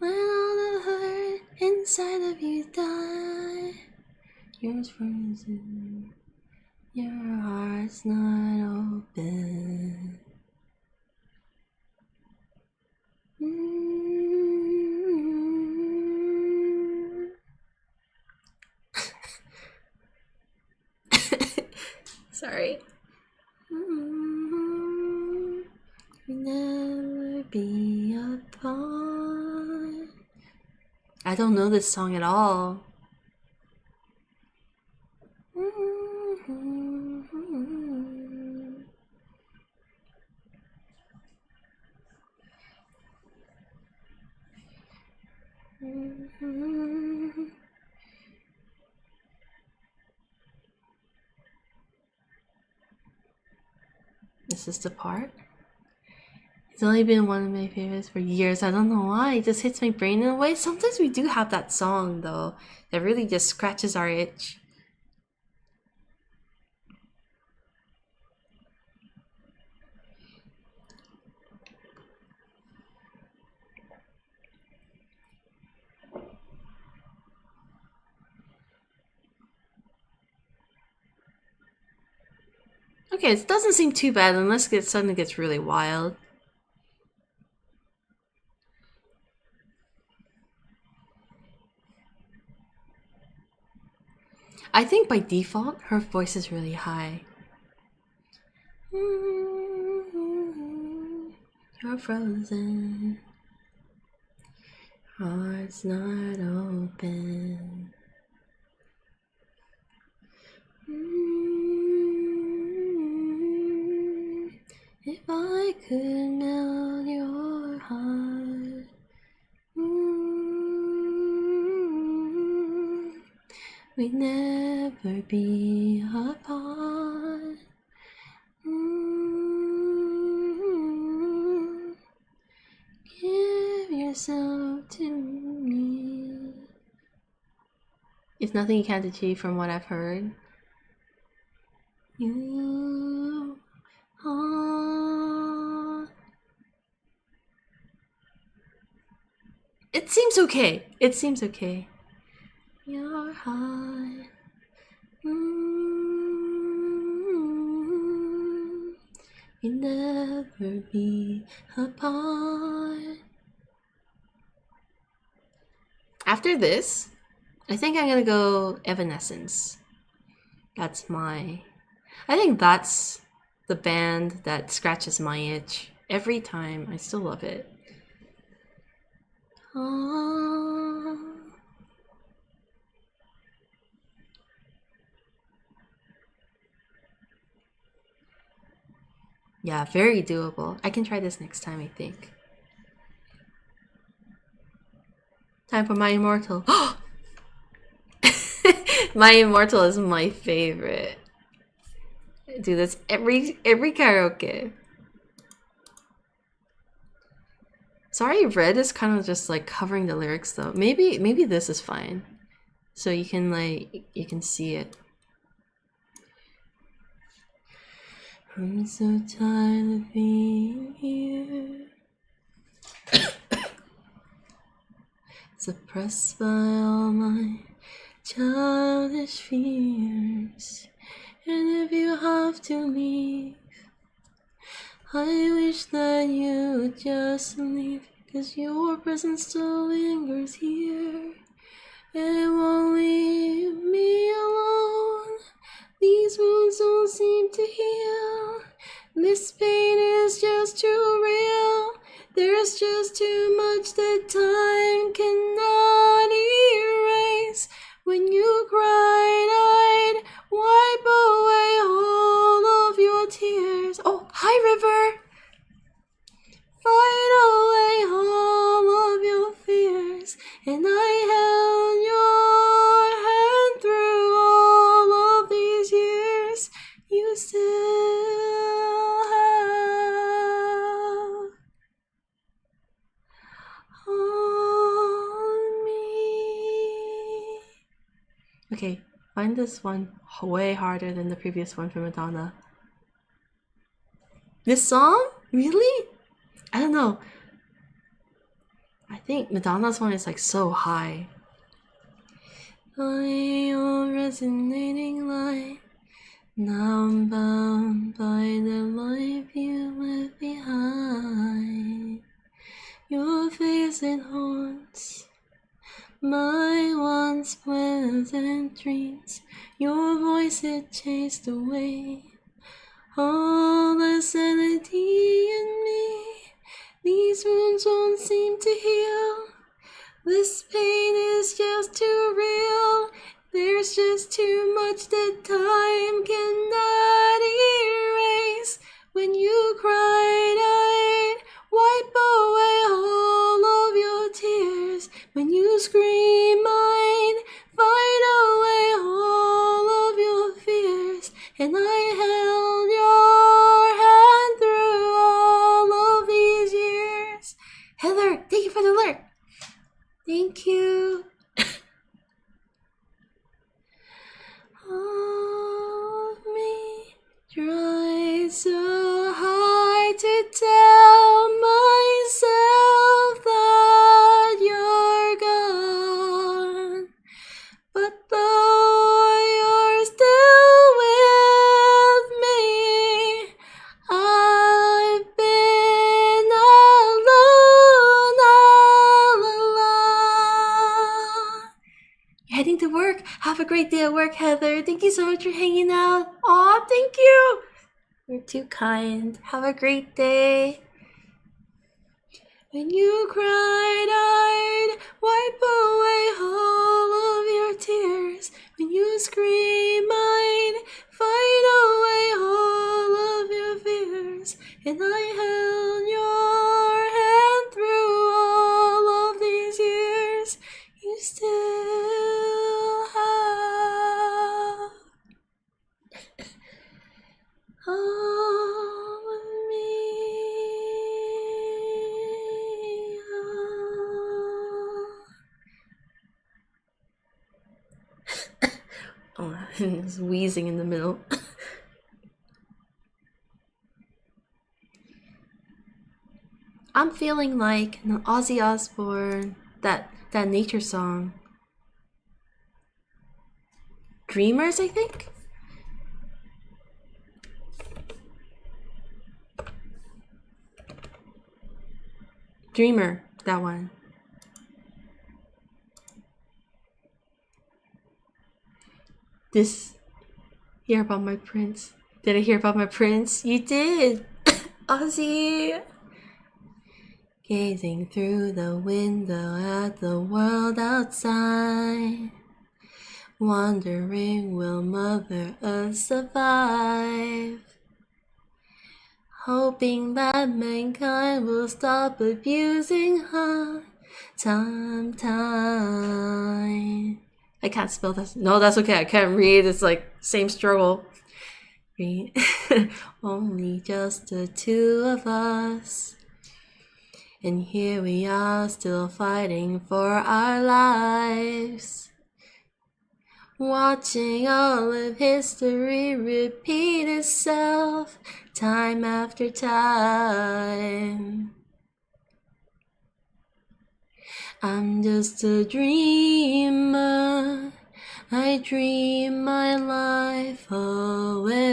let all the hurt inside of you die. Yours frozen, your heart's not open. Sorry. Never be apart. I don't know this song at all. This is the part. It's only been one of my favorites for years. I don't know why. It just hits my brain in a way. Sometimes we do have that song though that really just scratches our itch. Okay, it doesn't seem too bad unless it suddenly gets really wild. I think by default, her voice is really high. You're frozen. Heart's not open. If I could melt your heart, we'd never be apart. Give yourself to me. It's nothing you can't achieve from what I've heard. You are. It seems okay. It seems okay. You're high. We never be apart. After this, I think I'm gonna go Evanescence. I think that's the band that scratches my itch every time. I still love it. Yeah, very doable. I can try this next time, I think. Time for My Immortal. My Immortal is my favorite. I do this every karaoke. Sorry, red is kind of just like covering the lyrics though. Maybe this is fine. So you can see it. I'm so tired of being here. Suppressed by all my childish fears. And if you have to leave, I wish that you would just leave, 'cause your presence still lingers here. It won't leave me alone. These wounds don't seem to heal. This pain is just too real. There's just too much that time cannot erase. When you cried, I'd wipe away all of your tears. Oh, hi, River! Fight away all of your fears. And I held your hand through all of these years. You still have all Okay, find this one way harder than the previous one from Madonna. This song? Really? I don't know. I think Madonna's one is like so high. Your resonating light. Now I'm bound by the life you left behind. Your face it haunts my once pleasant dreams. Your voice it chased away all the sanity in me. These wounds won't seem to heal. This pain is just too real. There's just too much that time cannot erase. When you cried, I'd wipe away all of your tears. When you scream, I'd fight away all of your fears. And I held your hand through all of these years. Heather, thank you for the alert. Thank you. Hold me, try so hard to tell myself that you're gone. But though you're still with me, I've been alone all along. You're heading to work? Have a great day at work, Heather. Thank you so much for hanging out. Aw, thank you. You're too kind. Have a great day. When you cried, I'd wipe away all of your tears. When you scream, I'd fight away all of your fears. And I held your hand through all of these years. You still have all of me. Oh, it's wheezing in the middle. I'm feeling like an Ozzy Osbourne, that nature song. Dreamers, I think? Dreamer, that one. This, hear about my prince. Did I hear about my prince? You did! Ozzy! Gazing through the window at the world outside, wondering will Mother Earth survive, hoping that mankind will stop abusing her. Time. I can't spell this. No, that's okay. I can't read. It's like same struggle. Read. Only just the two of us. And here we are still fighting for our lives. Watching all of history repeat itself time after time. I'm just a dreamer. I dream my life away.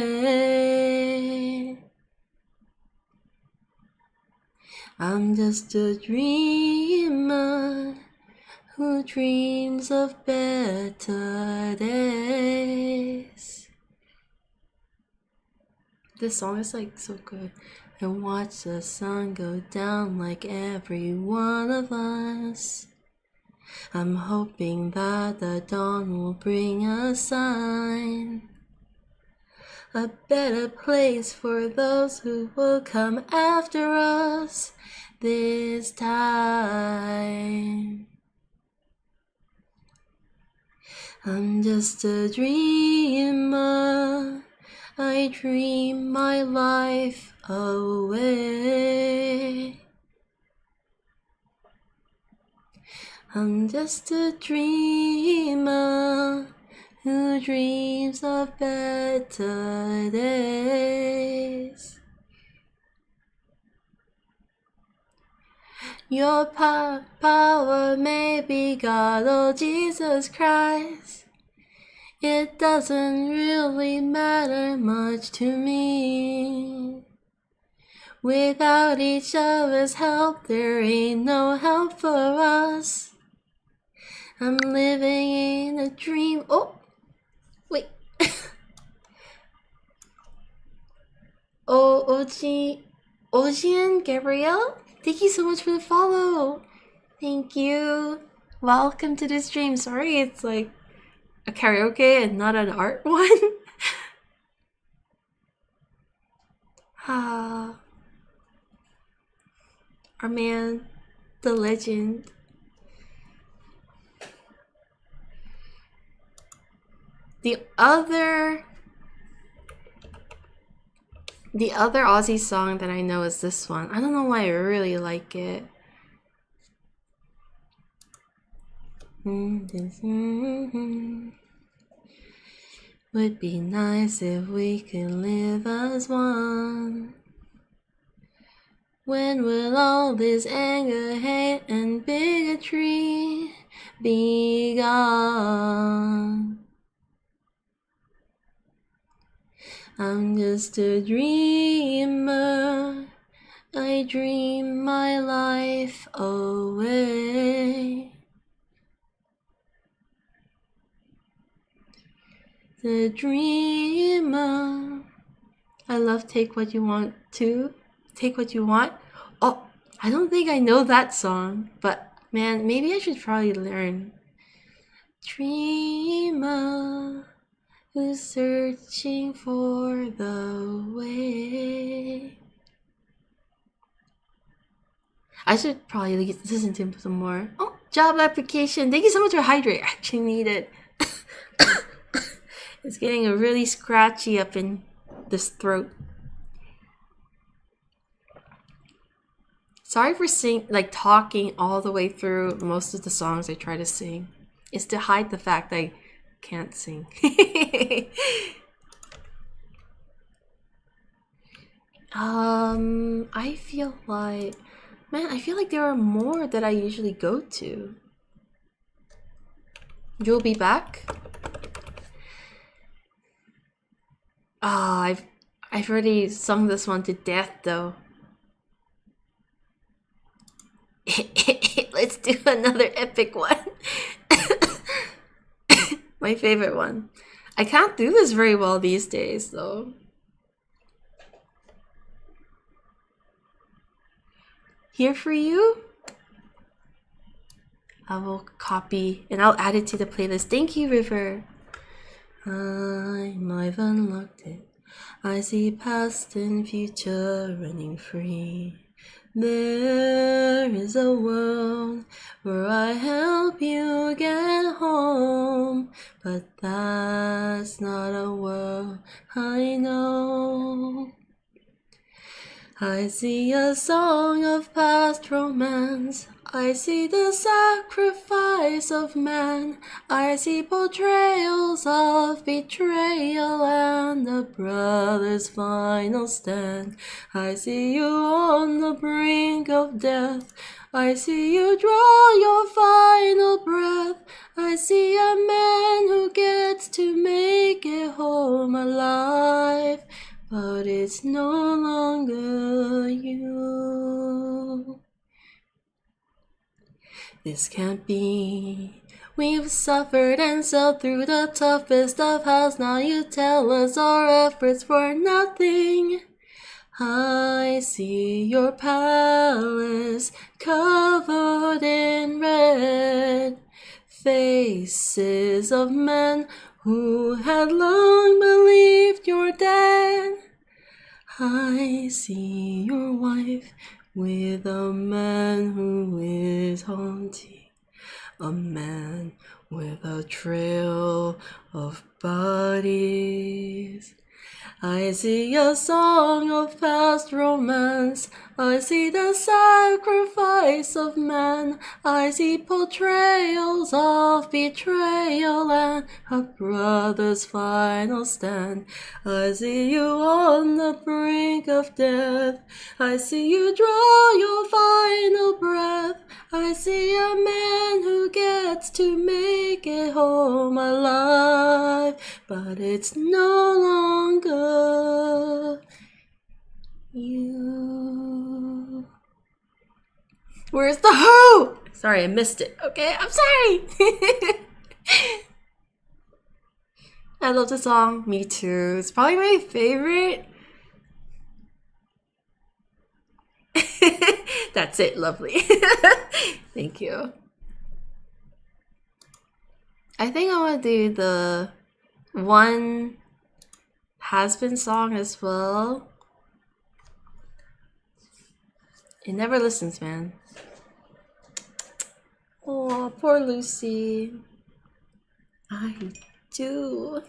I'm just a dreamer who dreams of better days. This song is like so good. I watch the sun go down like every one of us. I'm hoping that the dawn will bring a sign. A better place for those who will come after us this time. I'm just a dreamer. I dream my life away. I'm just a dreamer who dreams of better days. Your power may be God or Jesus Christ. It doesn't really matter much to me. Without each other's help, there ain't no help for us. I'm living in a dream. Oh, wait. Ojian Gabrielle, thank you so much for the follow. Thank you. Welcome to the stream. Sorry, it's like a karaoke and not an art one. Ah, our man, the legend. The other Aussie song that I know is this one. I don't know why I really like it. Would be nice if we could live as one. When will all this anger, hate, and bigotry be gone? I'm just a dreamer. I dream my life away. The dreamer. I love Take What You Want to. Take What You Want. Oh, I don't think I know that song, but man, maybe I should probably learn. Dreamer who's searching for the way. I should probably listen to him some more. Oh, job application. Thank you so much for Hydrate. I actually need it. It's getting a really scratchy up in this throat. Sorry for talking all the way through most of the songs I try to sing. It's to hide the fact I can't sing. I feel like, man, I feel like there are more that I usually go to. You'll be back? I've already sung this one to death though. Let's do another epic one. My favorite one. I can't do this very well these days though. Here for you. I will copy and I'll add it to the playlist. Thank you, River. I've unlocked it. I see past and future running free. There is a world where I help you get home, but that's not a world I know. I see a song of past romance. I see the sacrifice of man. I see portrayals of betrayal and the brother's final stand. I see you on the brink of death. I see you draw your final breath. I see a man who gets to make it home alive, but it's no longer you. This can't be. We've suffered and sailed through the toughest of hells. Now you tell us our efforts were nothing. I see your palace covered in red, faces of men who had long believed you're dead. I see your wife with a man who is haunting, a man with a trail of bodies. I see a song of past romance. I see the sacrifice of man. I see portrayals of betrayal and a brother's final stand. I see you on the brink of death. I see you draw your final breath. I see a man who gets to make it home alive, but it's no longer you. Where's the hoe? Sorry, I missed it. Okay, I'm sorry. I love the song. Me too. It's probably my favorite. That's it. Lovely. Thank you. I think I want to do the one has been song as well. It never listens, man. Oh, poor Lucy. I do.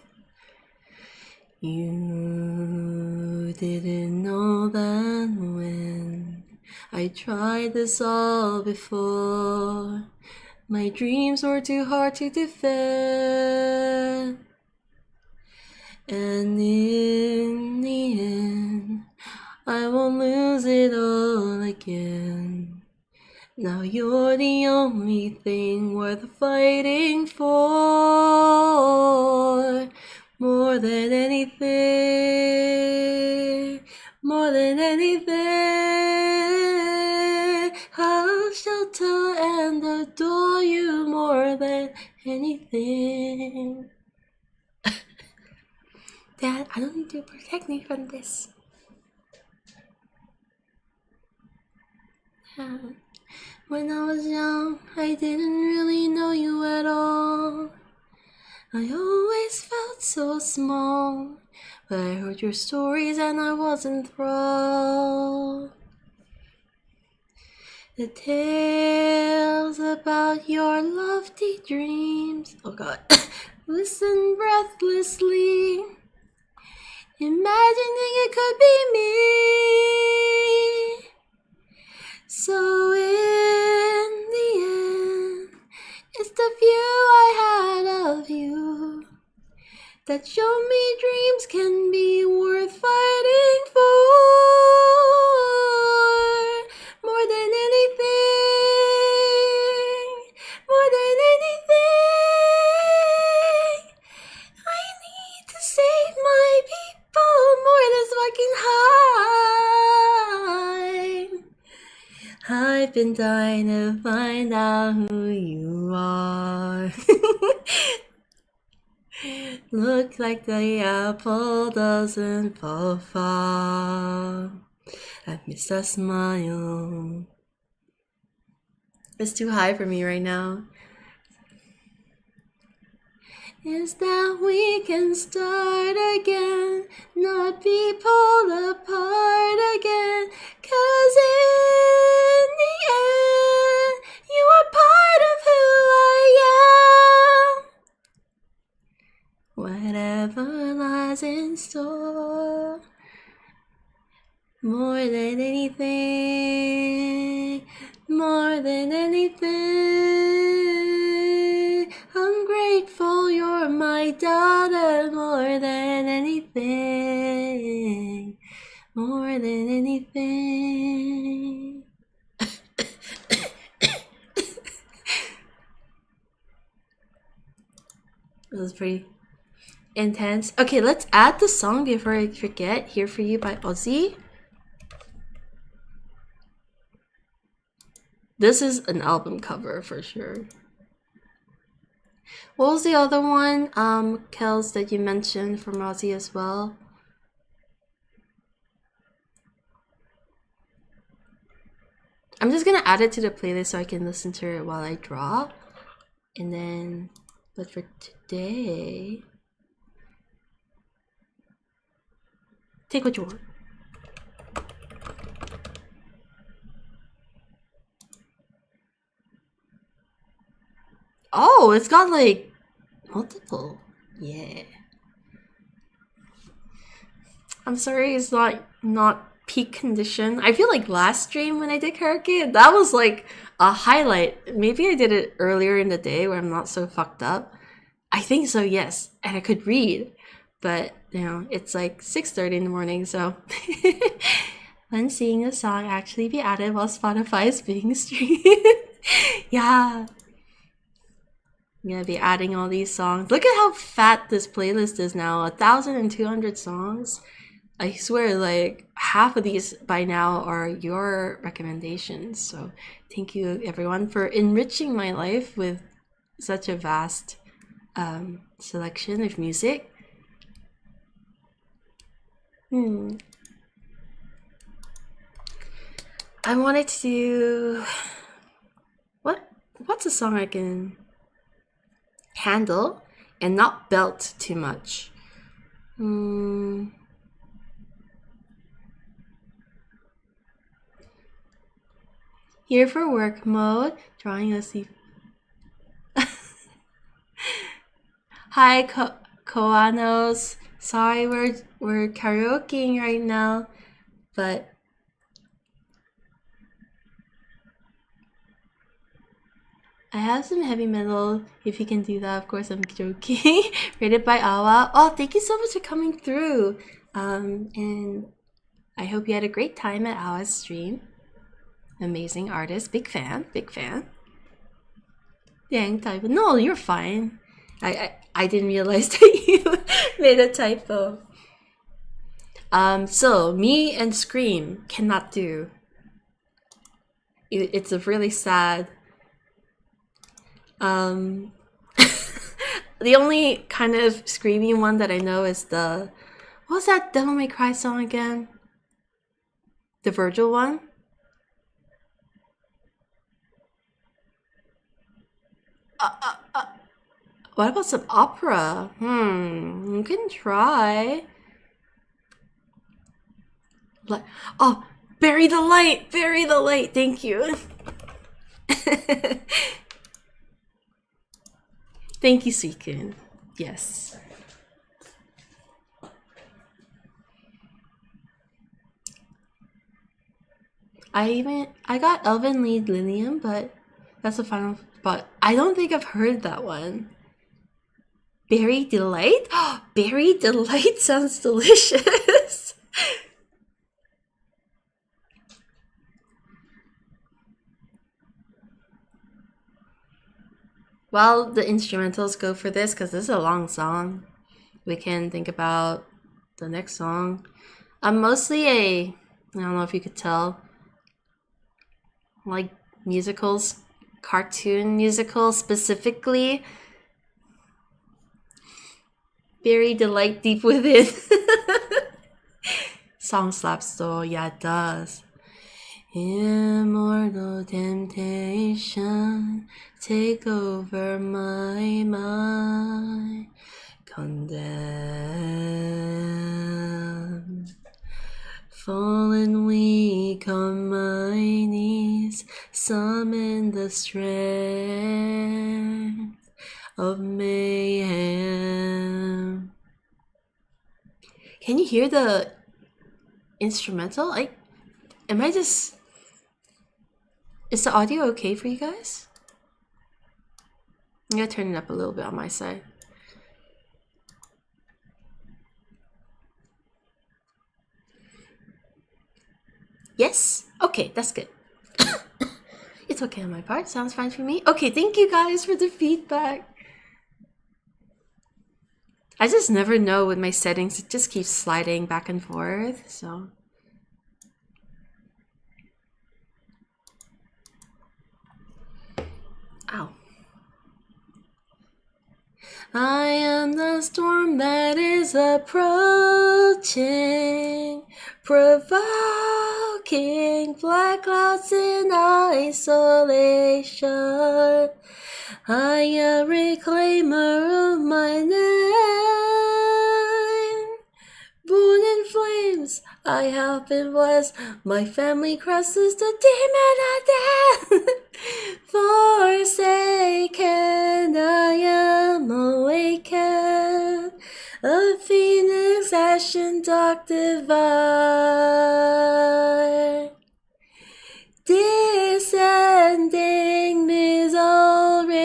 You didn't know that when I tried this all before. My dreams were too hard to defend. And in the end, I won't lose it all again. Now you're the only thing worth fighting for. More than anything, more than anything, I'll shelter and adore you more than anything. Dad, I don't need to protect me from this. When I was young, I didn't really know you at all. I always felt so small, but I heard your stories and I was enthralled. The tales about your lofty dreams, oh God, listen breathlessly, imagining it could be me. So in the end, it's the view I had of you that showed me dreams can be worth fighting for. More than anything, more than anything, I need to save my people more than fucking hide. I've been dying to find out who you are. Look like the apple doesn't fall far. I miss that smile. It's too high for me right now. Is that we can start again, not be pulled apart again. 'Cause in the end, you are part of who I am. Whatever lies in store, more than anything, more than anything, I'm grateful you're my daughter. More than anything, more than anything. That was pretty intense. Okay, let's add the song before I forget. Here for You by Ozzy. This is an album cover for sure. What was the other one, Kels, that you mentioned from Ozzy as well? I'm just gonna add it to the playlist so I can listen to it while I draw. And then, but for today, take what you want. Oh, it's got like multiple. Yeah. I'm sorry, it's not peak condition. I feel like last stream when I did karaoke, that was like a highlight. Maybe I did it earlier in the day where I'm not so fucked up. I think so, yes. And I could read. But, it's like 6:30 in the morning, so when seeing a song actually be added while Spotify is being streamed. Yeah. I'm gonna be adding all these songs. Look at how fat this playlist is now. 1,200 songs. I swear, like, half of these by now are your recommendations. So thank you, everyone, for enriching my life with such a vast selection of music. I wanted to do... What's a song I can handle and not belt too much? Here for work mode, drawing a C. Hi, Koanos. Sorry, we're karaokeing right now, but I have some heavy metal. If you can do that, of course, I'm joking. Rated by Awa. Oh, thank you so much for coming through. And I hope you had a great time at Awa's stream. Amazing artist, big fan, big fan. Dang typo. No, you're fine. I didn't realize that you made a typo. So me and Scream cannot do. It's a really sad. The only kind of screamy one that I know is the... What was that Devil May Cry song again? The Virgil one? What about some opera? You can try. Oh, bury the light! Bury the light! Thank you. Thank you, Suikun. Yes. I got Elven Lead Lilium, but that's the final spot. I don't think I've heard that one. Berry Delight? Berry Delight sounds delicious. While the instrumentals go for this, because this is a long song, we can think about the next song. I'm mostly I don't know if you could tell, like musicals, cartoon musicals specifically. Berry Delight Deep Within. Song slaps though, yeah it does. Immortal temptation, take over my mind, condemn. Fallen weak on my knees, summon the strength of mayhem. Can you hear the instrumental? Is the audio okay for you guys? I'm gonna turn it up a little bit on my side. Yes? Okay, that's good. It's okay on my part. Sounds fine for me. Okay, thank you guys for the feedback. I just never know with my settings. It just keeps sliding back and forth, so... Ow. I am the storm that is approaching, provoking black clouds in isolation. I am a reclaimer of my name. Born in flames, I have been blessed. My family crosses the demon of death. Forsaken, I am awakened. A phoenix dark divide, descending misery,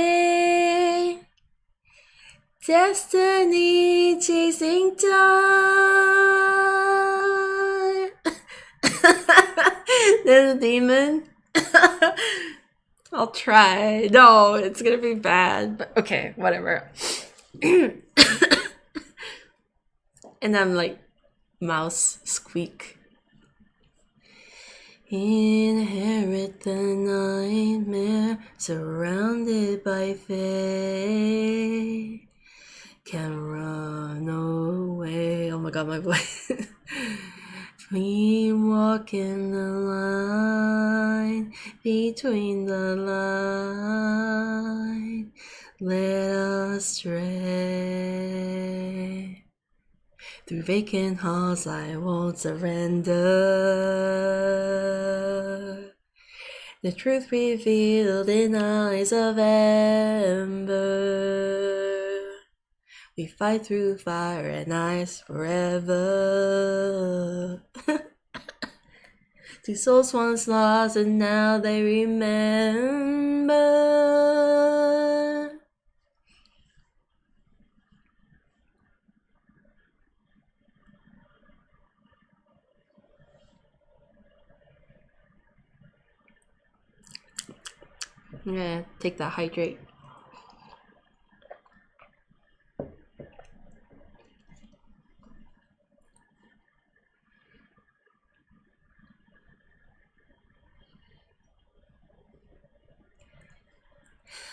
destiny chasing time. There's a demon. I'll try. No, it's gonna be bad. But okay, whatever. And I'm like, mouse squeak. Inherit the nightmare, surrounded by fate. Can run away. Oh my god, my voice. We walk in the line, between the line, led astray. Through vacant halls I won't surrender. The truth revealed in eyes of ember. We fight through fire and ice forever. Two souls once lost and now they remember. I'm gonna take that hydrate.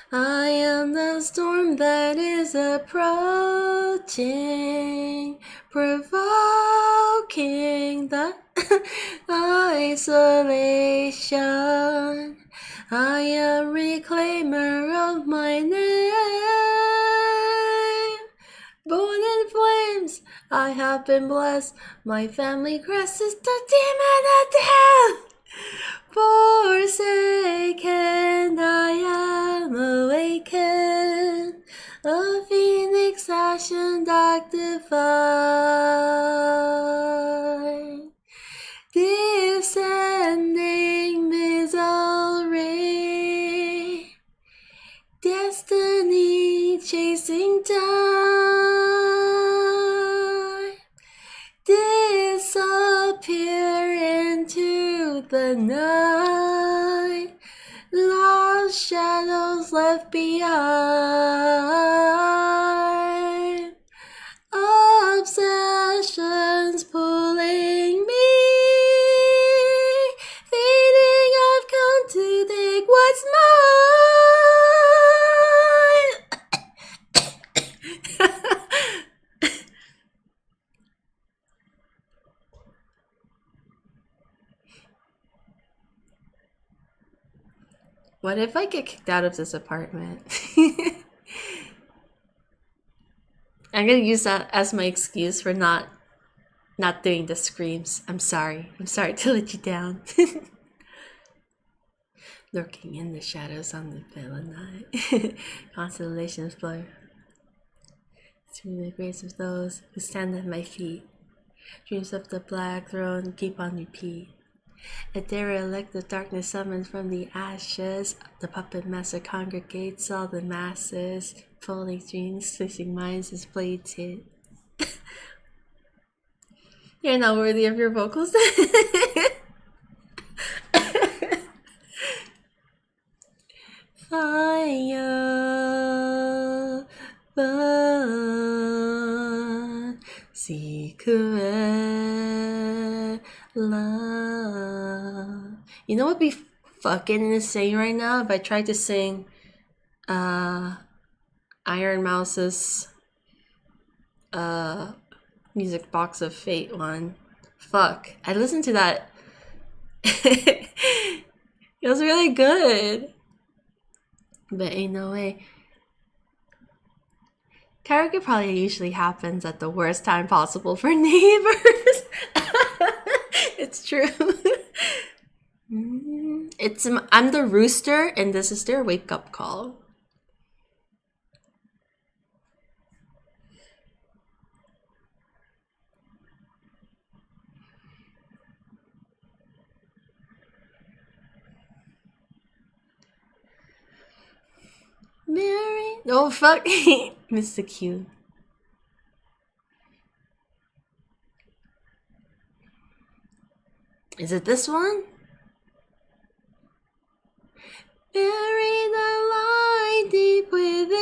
I am the storm that is approaching, provoking the isolation. I am reclaimer of my name. Born in flames, I have been blessed. My family crest is the demon of death. Forsaken, I am awakened. A phoenix ashen dark divine. Descending misery, destiny chasing time, disappear into the night, lost shadows left behind, obsessions pulling me. Fading, I've come to take what's mine. What if I get kicked out of this apartment? I'm gonna use that as my excuse for not doing the screams. I'm sorry. I'm sorry to let you down. Lurking in the shadows on the villain night. Constellations blur. Through the grace of those who stand at my feet. Dreams of the black throne keep on repeat. A derelict of darkness summoned from the ashes. The puppet master congregates all the masses. Folding dreams, twisting minds, is plated. You're not worthy of your vocals. Fire burn, secret love. You know what would be fucking insane right now if I tried to sing Iron Mouse's Music Box of Fate one. Fuck. I listened to that. It was really good. But ain't no way. Karaoke probably usually happens at the worst time possible for neighbors. It's true. I'm the rooster and this is their wake up call. Oh fuck. Missed the cue. Is it this one? Bury the light deep within.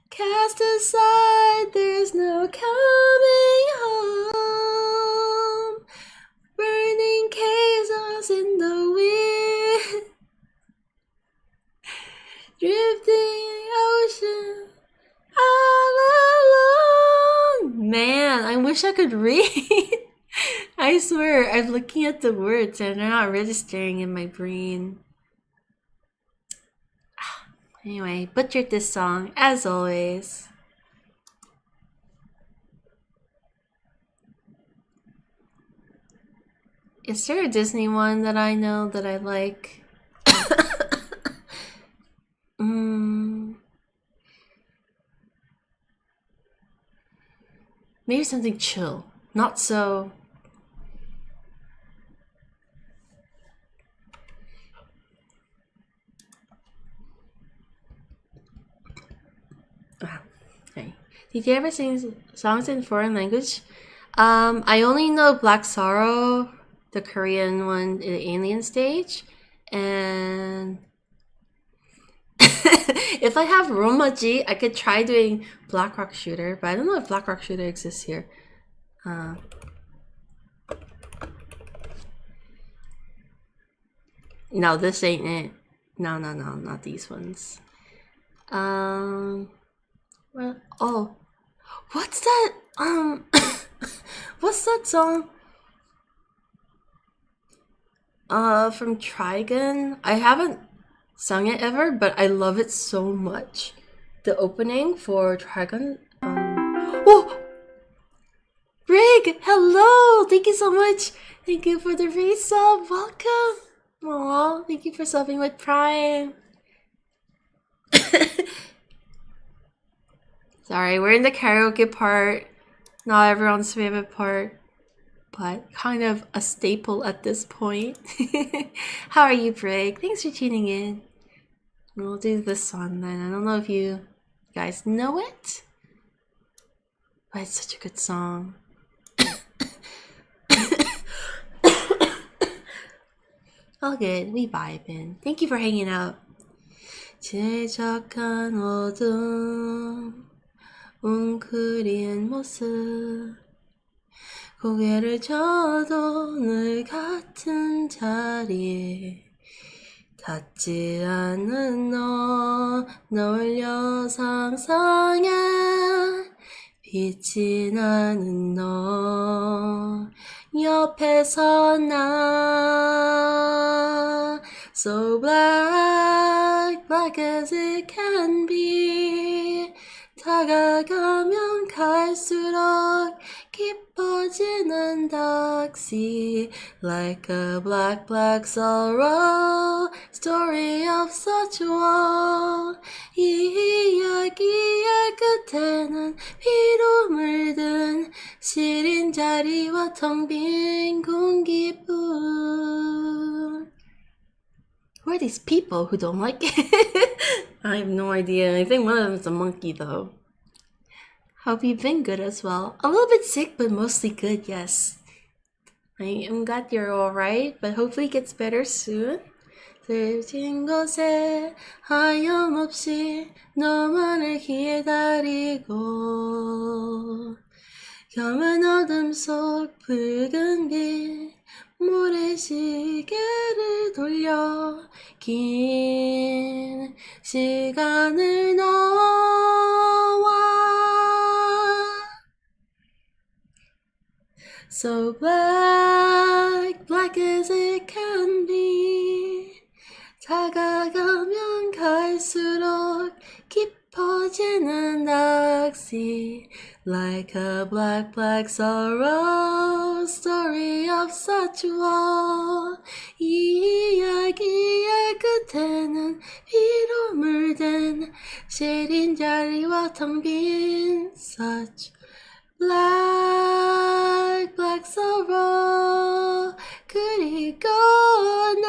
Cast aside, there's no coming home. Burning chaos in the wind. Drifting ocean all alone. Man, I wish I could read. I swear, I'm looking at the words and they're not registering in my brain. Anyway, butchered this song, as always. Is there a Disney one that I know that I like? Maybe something chill. Not so... Okay. Did you ever sing songs in foreign language? I only know Black Sorrow, the Korean one, the Alien stage, and if I have Romaji, I could try doing Black Rock Shooter, but I don't know if Black Rock Shooter exists here. No, this ain't it. No, not these ones. Well, oh, what's that? What's that song? From Trigun. I haven't sung it ever, but I love it so much. The opening for Trigun. Oh, Rig, hello! Thank you so much. Thank you for the resub. Welcome. Aw, thank you for subbing with Prime. Sorry, we're in the karaoke part. Not everyone's favorite part, but kind of a staple at this point. How are you, Brig? Thanks for tuning in. We'll do this one then. I don't know if you guys know it, but it's such a good song. All good, we vibing. Thank you for hanging out. 지적한 어둠 웅크린 모습 고개를 져도 늘 같은 자리에 닿지 않는 너 올려 상상해 빛이 나는 너 옆에서 나 So black, black as it can be 다가가면 갈수록 깊어지는 dark sea Like a black, black sorrow Story of such woe 이 이야기의 끝에는 피로 물든 시린 자리와 텅 빈 공기뿐 Who are these people who don't like it? I have no idea. I think one of them is a monkey though. Hope you've been good as well. A little bit sick, but mostly good, yes. I am glad you're alright, but hopefully it gets better soon. 들진 곳에 하염없이 너만을 기다리고 검은 어둠 속 붉은 빛 모래시계를 돌려 긴 시간을 넣어와 So black, black as it can be 다가가면 갈수록 깊어지는 dark sea Like a black, black sorrow Story of such woe 이 이야기의 끝에는 피로 물든 시린 자리와 텅 빈 Such black, black sorrow 그리고 나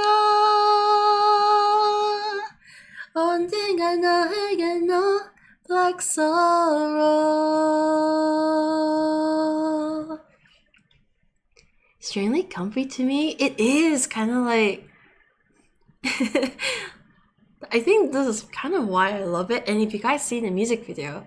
sorrow. Strangely comfy to me? It is kind of like... I think this is kind of why I love it. And if you guys see the music video,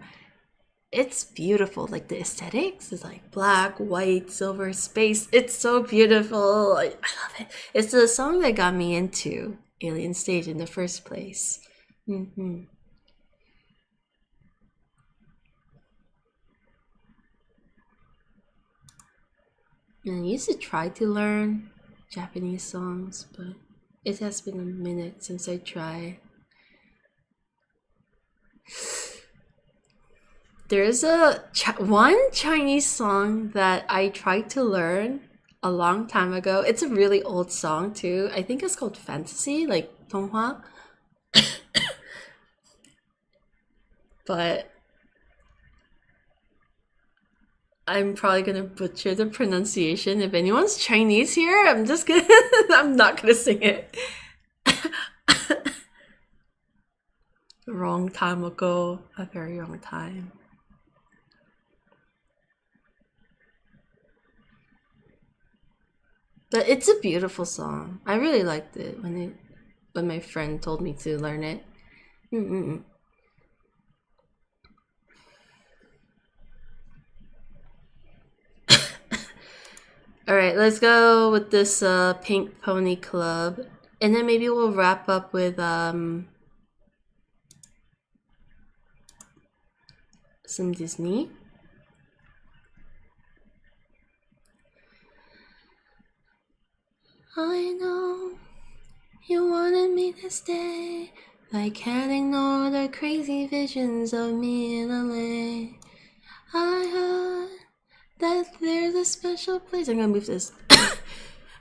it's beautiful. Like the aesthetics is like black, white, silver, space. It's so beautiful. I love it. It's the song that got me into Alien Stage in the first place. Mm-hmm. And I used to try to learn Japanese songs, but it has been a minute since I tried. There's one Chinese song that I tried to learn a long time ago. It's a really old song too. I think it's called Fantasy, like 童话. But I'm probably gonna butcher the pronunciation. If anyone's Chinese here, I'm not gonna sing it. Wrong time ago, a very long time. But it's a beautiful song. I really liked it when my friend told me to learn it. Alright, let's go with this Pink Pony Club. And then maybe we'll wrap up with some Disney. I know you wanted me to stay. I can't ignore the crazy visions of me in LA. I heard that there's a special place. I'm gonna move this.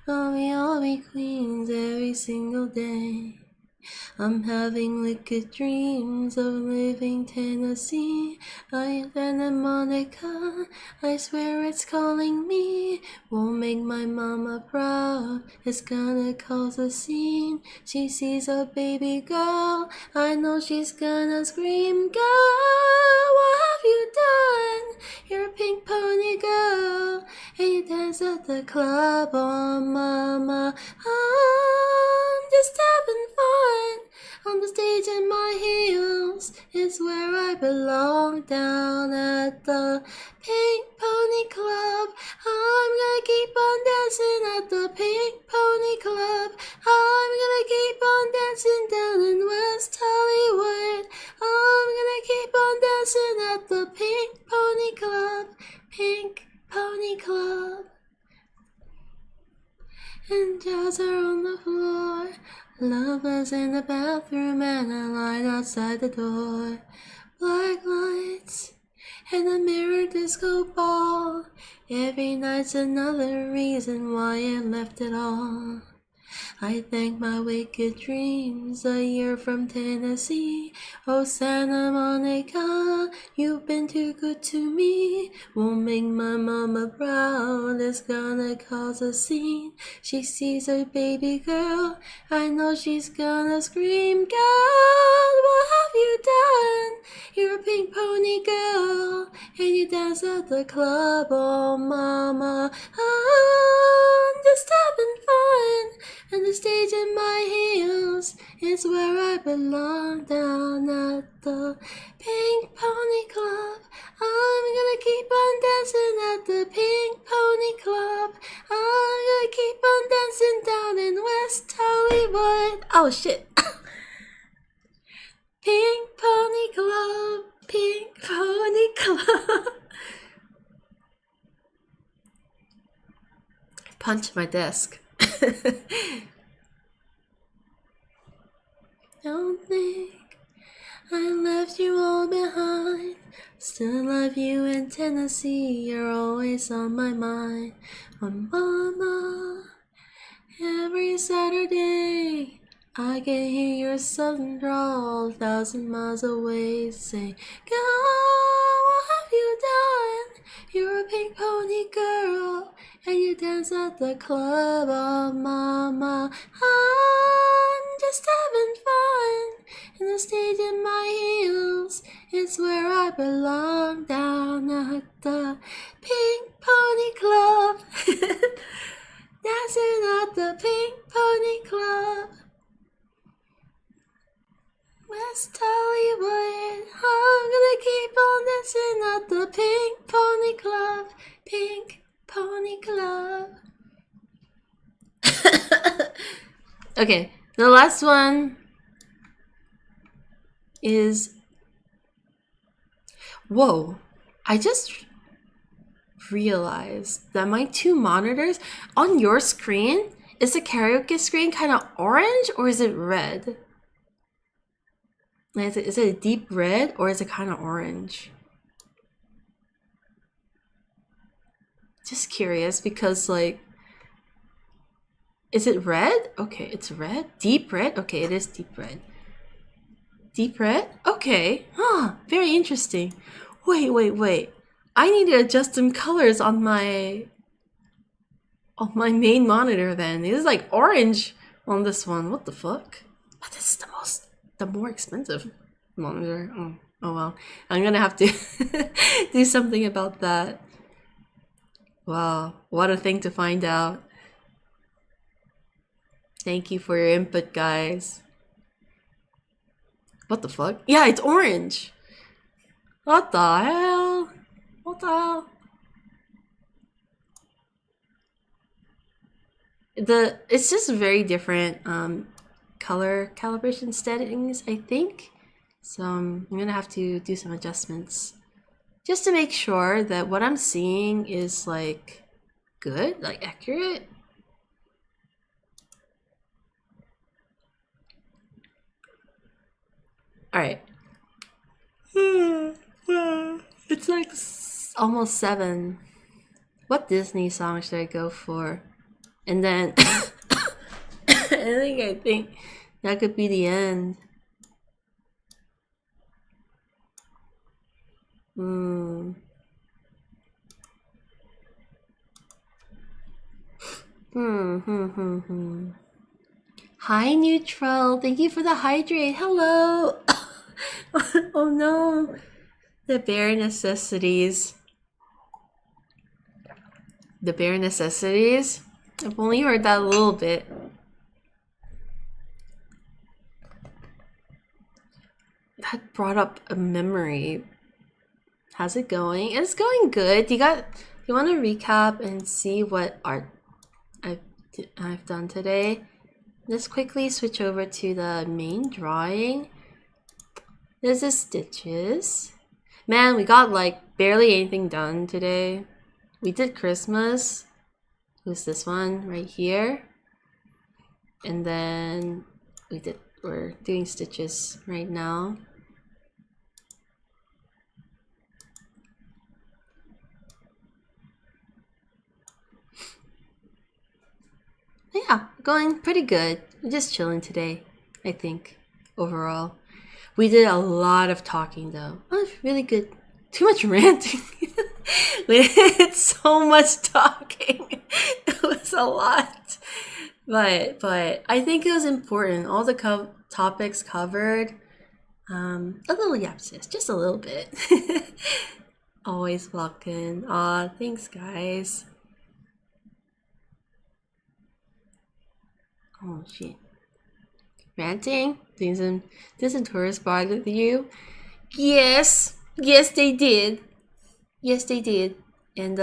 We all be queens every single day. I'm having wicked dreams of living Tennessee. I Santa Monica, I swear it's calling me. Won't make my mama proud, it's gonna cause a scene. She sees a baby girl, I know she's gonna scream. Girl, what have you done? You're a pink pony girl, and you dance at the club. Oh mama, I'm just having fun. On the stage in my heels is where I belong. Down at the Pink Pony Club, I'm gonna keep on dancing at the Pink Pony Club. I'm gonna keep on dancing down in West Hollywood. I'm gonna keep on dancing at the Pink Pony Club. Pink Pony Club. And jazz are on the floor. Lovers in the bathroom and a line outside the door. Black lights and a mirror disco ball. Every night's another reason why I left it all. I thank my wicked dreams a year from Tennessee. Oh, Santa Monica, you've been too good to me. Won't make my mama proud, it's gonna cause a scene. She sees her baby girl, I know she's gonna scream. God, what have you done? You're a pink pony girl, and you dance at the club. Oh, mama, I'm just having fun. And the stage in my heels is where I belong. Down at the Pink Pony Club, I'm gonna keep on dancing at the Pink Pony Club. I'm gonna keep on dancing down in West Hollywood. Oh shit. Pink Pony Club, Pink Pony Club. Punch my desk. Don't think I left you all behind. Still love you in Tennessee, you're always on my mind. Oh mama, every Saturday I can hear your southern drawl 1,000 miles away. Say, girl, what have you done? You're a pink pony girl, and you dance at the club. Oh mama, I'm just having fun. And the stage in my heels It's where I belong, down at the Pink Pony Club. Dancing at the Pink Pony Club. West Hollywood, I'm gonna keep on dancing at the Pink Pony Club. Pink Pony Club. Okay, the last one is... Whoa, I just realized that my two monitors on your screen, is the karaoke screen kind of orange or is it red? Is it a deep red or is it kind of orange? Just curious because like, is it red? Okay, it's red. Deep red? Okay, it is deep red. Deep red? Okay. Huh, very interesting. Wait. I need to adjust some colors on my main monitor then. It is like orange on this one. What the fuck? But this is the more expensive monitor. Oh well. I'm gonna have to do something about that. Wow, what a thing to find out. Thank you for your input, guys. What the fuck? Yeah, it's orange. What the hell? What the hell? It's just very different color calibration settings, I think. So I'm gonna have to do some adjustments just to make sure that what I'm seeing is like good, like accurate. All right. It's like almost 7. What Disney song should I go for? And then I think that could be the end. Hi, Neutral. Thank you for the hydrate. Hello. Oh no. The bare necessities. The bare necessities? I've only heard that a little bit. That brought up a memory. How's it going? It's going good. You want to recap and see what art I've done today? Let's quickly switch over to the main drawing. There's the stitches. Man, we got like barely anything done today. We did Christmas. Who's this one right here? And then we're doing stitches right now. Yeah, going pretty good. We're just chilling today, I think, overall. We did a lot of talking though. Oh, it's really good. Too much ranting. We did so much talking. It was a lot. But I think it was important. All the topics covered. A little yapsis, just a little bit. Always welcome. Aw, thanks guys. Oh shit. Ranting? Doing some tourist spot with you? Yes! Yes they did. Yes they did. And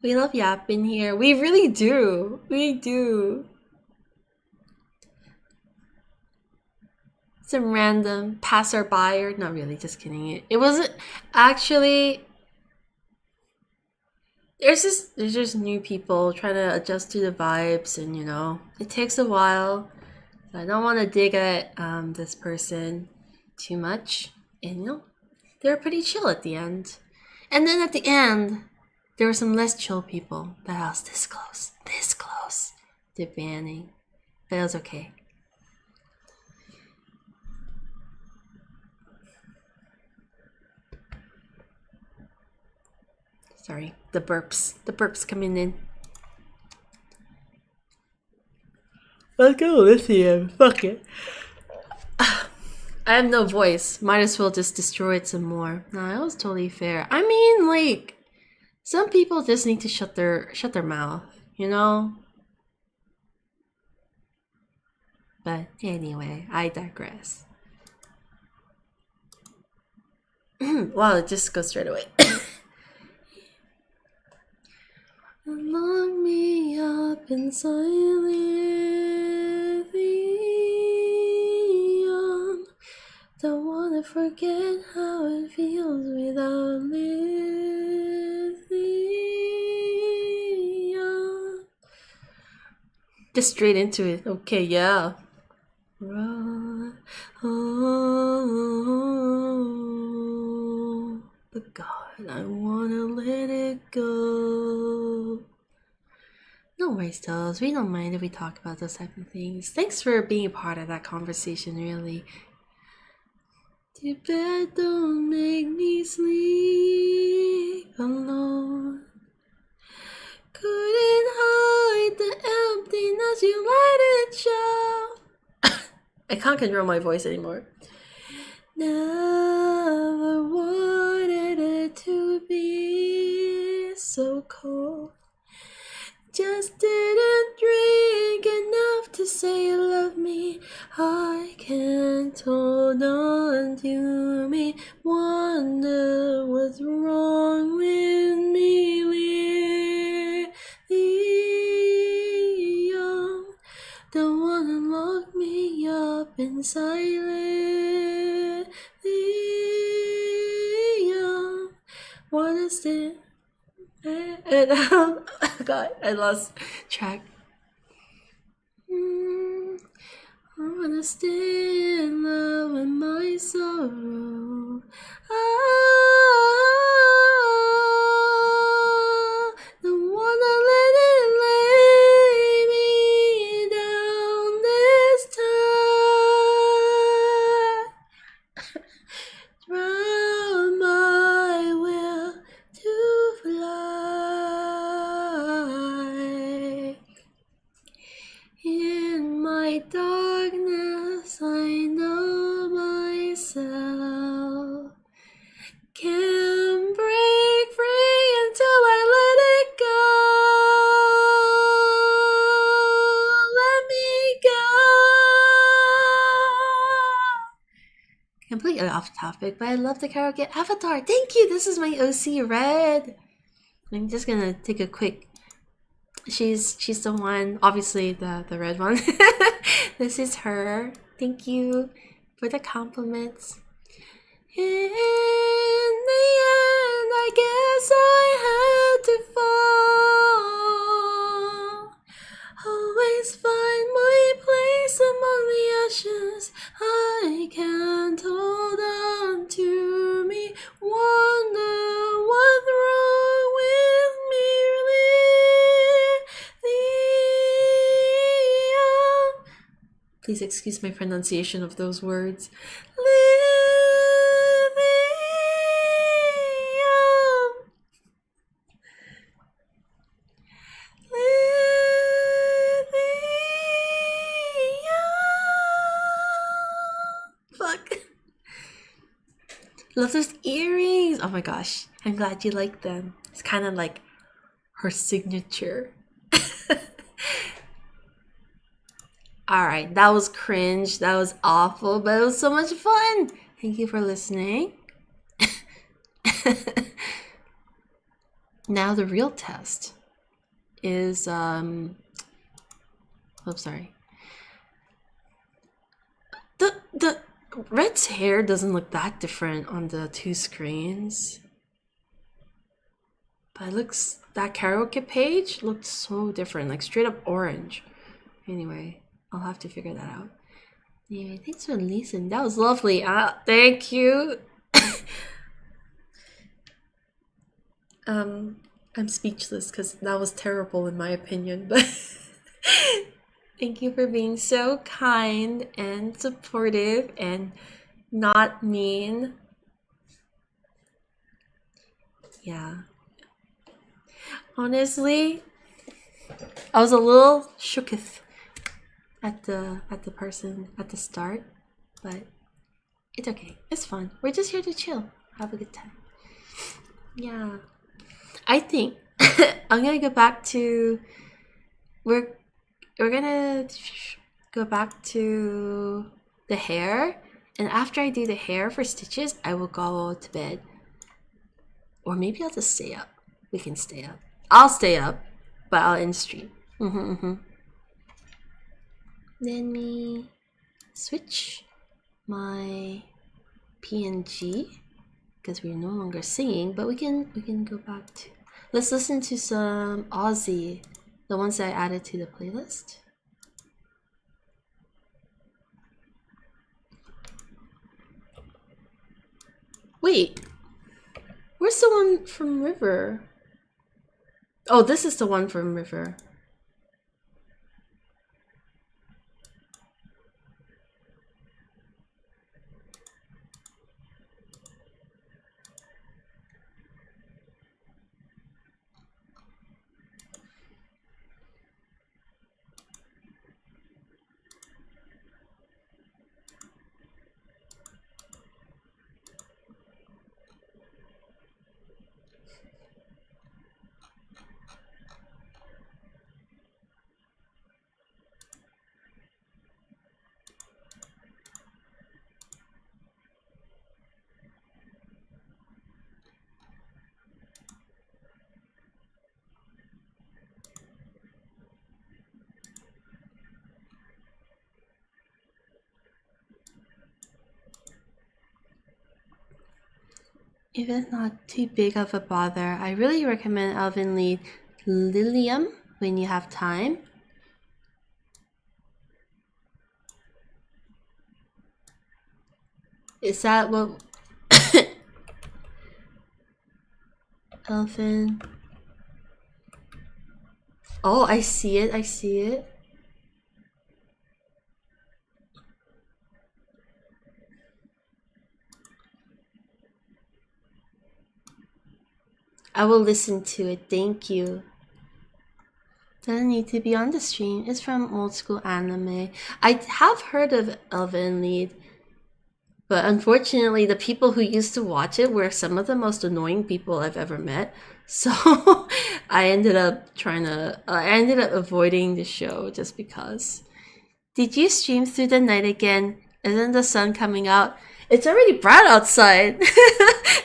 we love yapping here. We really do. We do. Some random passerby, or not really, just kidding. It wasn't actually. There's just new people trying to adjust to the vibes, and you know, it takes a while. So I don't want to dig at this person too much. And you know, they were pretty chill at the end. And then at the end, there were some less chill people that I was this close to banning. But it was okay. Sorry, the burps coming in. Let's go lithium. Fuck it. I have no voice. Might as well just destroy it some more. Nah, that was totally fair. I mean, like, some people just need to shut their mouth, you know? But anyway, I digress. Wow, it just goes straight away. Lock me up in silence. Don't wanna forget how it feels without lithium. Just straight into it. Okay, yeah. Oh, but God, I wanna let it go. No worries, Toes. We don't mind if we talk about those type of things. Thanks for being a part of that conversation, really. Too bad, don't make me sleep alone. Couldn't hide the emptiness you let it show. I can't control my voice anymore. Never wanted it to be so cold. Just didn't drink enough to say you love me. I can't hold on to me. Wonder what's wrong with me. Lithium. Don't wanna lock me up in silence. Lithium. Wanna stay. Oh God, I lost track. I wanna stay in love with my sorrow. Don't wanna let it lay me down this time. Drown my will to fly. In my darkness, I know myself. Can't break free until I let it go. Let me go. Completely off topic, but I love the karaoke avatar. Thank you. This is my OC Red. I'm just gonna take a quick. She's the one, obviously the red one. This is her. Thank you for the compliments. In the end, I guess I had to fall. Always find my place among the ashes. I can't hold on to me. Wonder what's wrong with me. Lithium. Please excuse my pronunciation of those words. Fuck. Love those earrings. Oh my gosh. I'm glad you like them. It's kind of like her signature. Alright, that was cringe. That was awful, but it was so much fun. Thank you for listening. Now the real test is oh sorry. The Red's hair doesn't look that different on the two screens. But it looks, that karaoke page looked so different, like straight up orange. Anyway, I'll have to figure that out. Anyway, thanks for listening. That was lovely. Thank you. I'm speechless because that was terrible in my opinion, but thank you for being so kind and supportive and not mean. Yeah. Honestly, I was a little shooketh at the person at the start, but It's okay. It's fun. We're just here to chill. Have a good time. Yeah. I think I'm gonna go back to we're gonna go back to the hair, and after I do the hair for stitches, I will go to bed. Or maybe I'll just stay up. We can stay up. I'll stay up, but I'll end stream. Let me switch my PNG because we're no longer singing, but we can go back to. Let's listen to some Aussie, the ones that I added to the playlist. Wait, where's the one from River? Oh, this is the one from River. If it's not too big of a bother, I really recommend Alvin Lee Lilium when you have time. Is that what Alvin? Oh, I see it. I see it. I will listen to it. Thank you. Doesn't need to be on the stream. It's from old school anime. I have heard of Elven Lied, but unfortunately, the people who used to watch it were some of the most annoying people I've ever met. So I ended up avoiding the show just because. Did you stream through the night again? Isn't the sun coming out? It's already bright outside.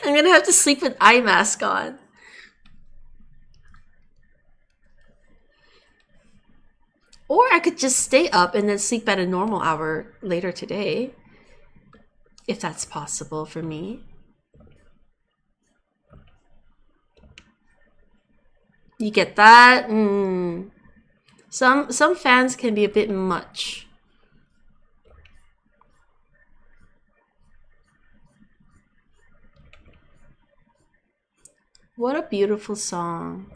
I'm gonna have to sleep with eye mask on. Or I could just stay up and then sleep at a normal hour later today. If that's possible for me. You get that? Some fans can be a bit much. What a beautiful song.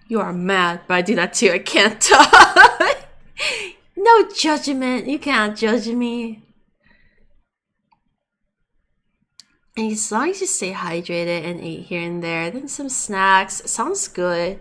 You are mad, but I do that too. I can't talk. No judgment. You can't judge me. And as long as you stay hydrated and eat here and there, then some snacks. Sounds good.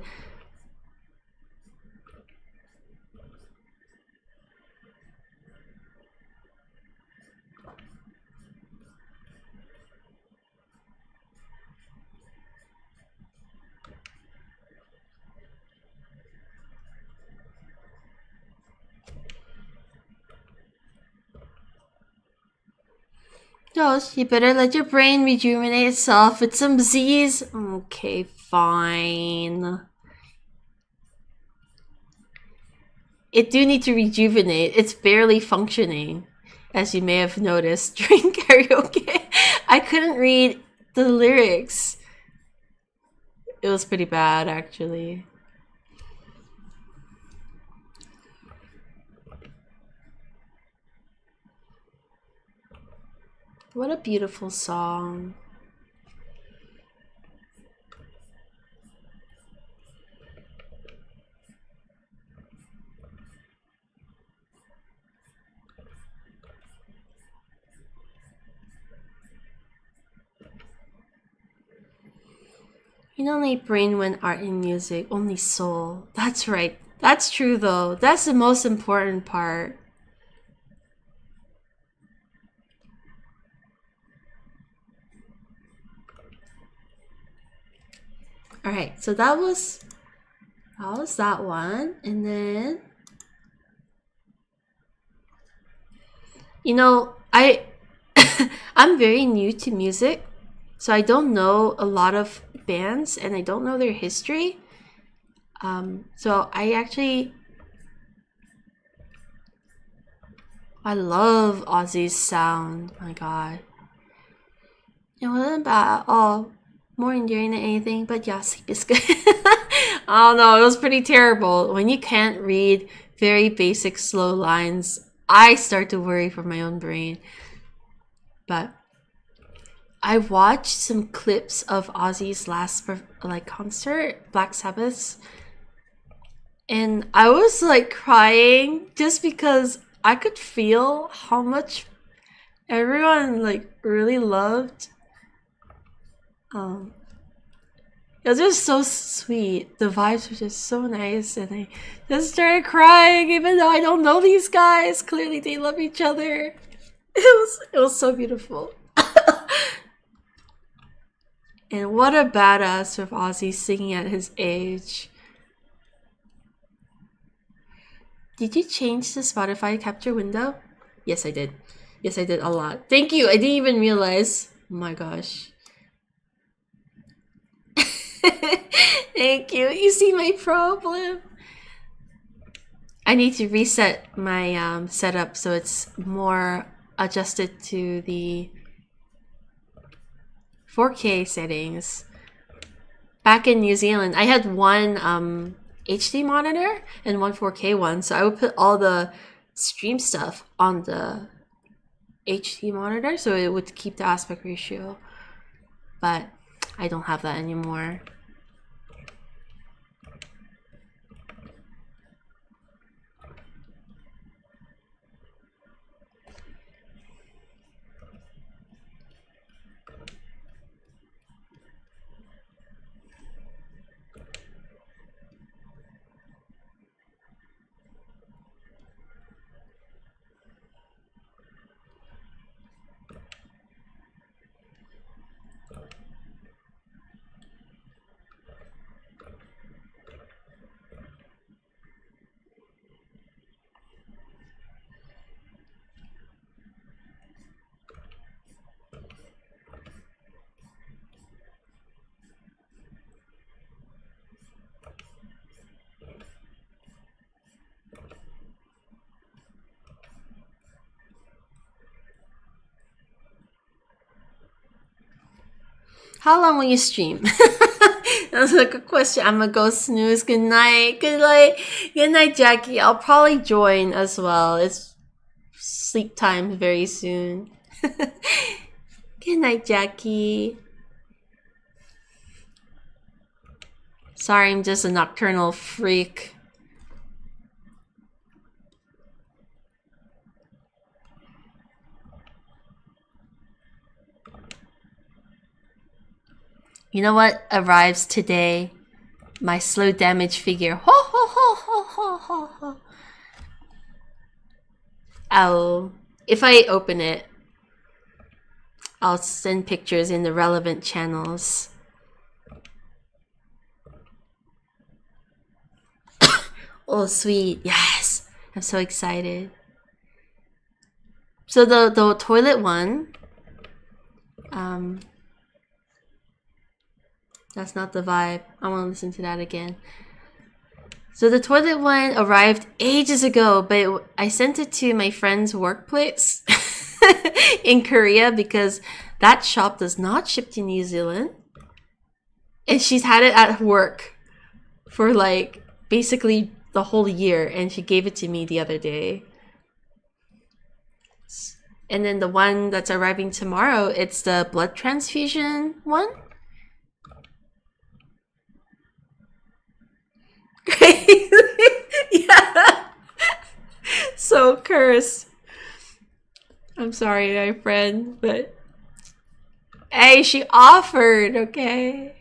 Josh, you better let your brain rejuvenate itself with some Z's. Okay, fine. It do need to rejuvenate. It's barely functioning, as you may have noticed during karaoke. I couldn't read the lyrics. It was pretty bad, actually. What a beautiful song. You don't need brain when art and music, only soul. That's right. That's true though. That's the most important part. Alright, so that was that one. And then, you know, I'm very new to music, so I don't know a lot of bands and I don't know their history. So I love Ozzy's sound. My God, it wasn't bad at all. More endearing than anything, but yeah, sleep is good. I don't know, it was pretty terrible. When you can't read very basic slow lines, I start to worry for my own brain. But I watched some clips of Ozzy's last concert, Black Sabbath's, and I was like crying just because I could feel how much everyone like really loved. It was just so sweet. The vibes were just so nice, and I just started crying, even though I don't know these guys. Clearly, they love each other. It was so beautiful. And what a badass with Ozzy singing at his age. Did you change the Spotify capture window? Yes, I did. Yes, I did a lot. Thank you. I didn't even realize. Oh my gosh. Thank you. You see my problem? I need to reset my setup so it's more adjusted to the 4K settings. Back in New Zealand, I had one HD monitor and one 4K one, so I would put all the stream stuff on the HD monitor so it would keep the aspect ratio. But I don't have that anymore. How long will you stream? That's a good question. I'm gonna go snooze. Good night. Good night. Good night, Jackie. I'll probably join as well. It's sleep time very soon. Good night, Jackie. Sorry, I'm just a nocturnal freak. You know what arrives today? My slow damage figure. Ho ho ho ho ho ho ho. If I open it, I'll send pictures in the relevant channels. Oh, sweet. Yes. I'm so excited. So the toilet one, that's not the vibe. I want to listen to that again. So the toilet one arrived ages ago, but I sent it to my friend's workplace in Korea because that shop does not ship to New Zealand. And she's had it at work for like basically the whole year, and she gave it to me the other day. And then the one that's arriving tomorrow, it's the blood transfusion one. Yeah. So cursed. I'm sorry, my friend, but hey, she offered, okay?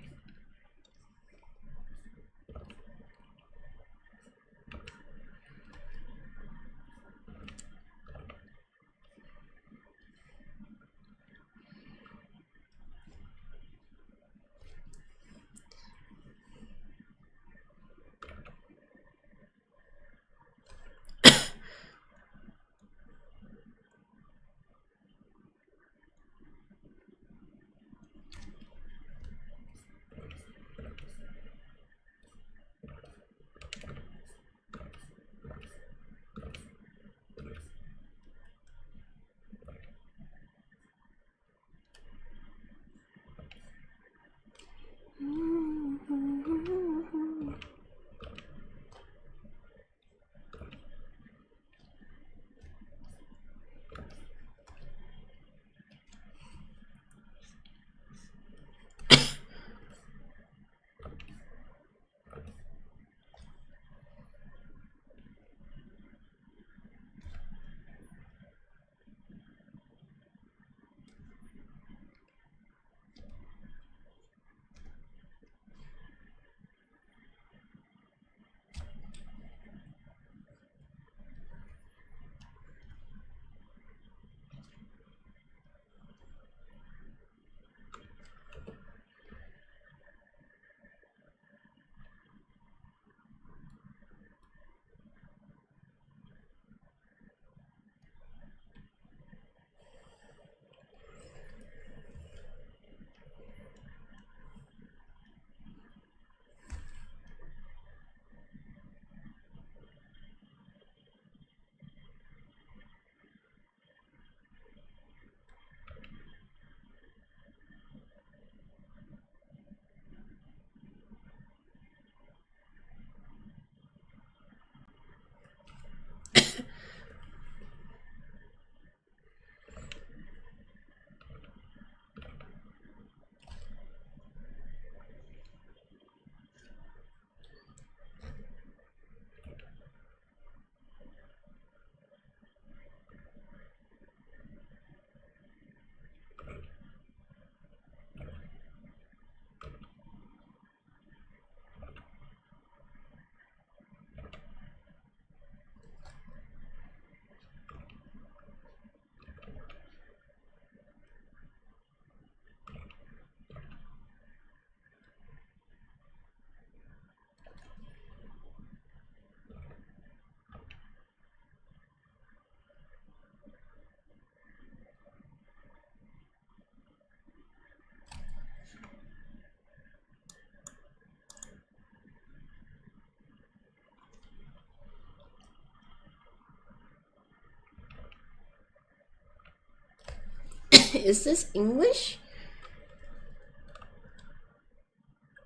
Is this English?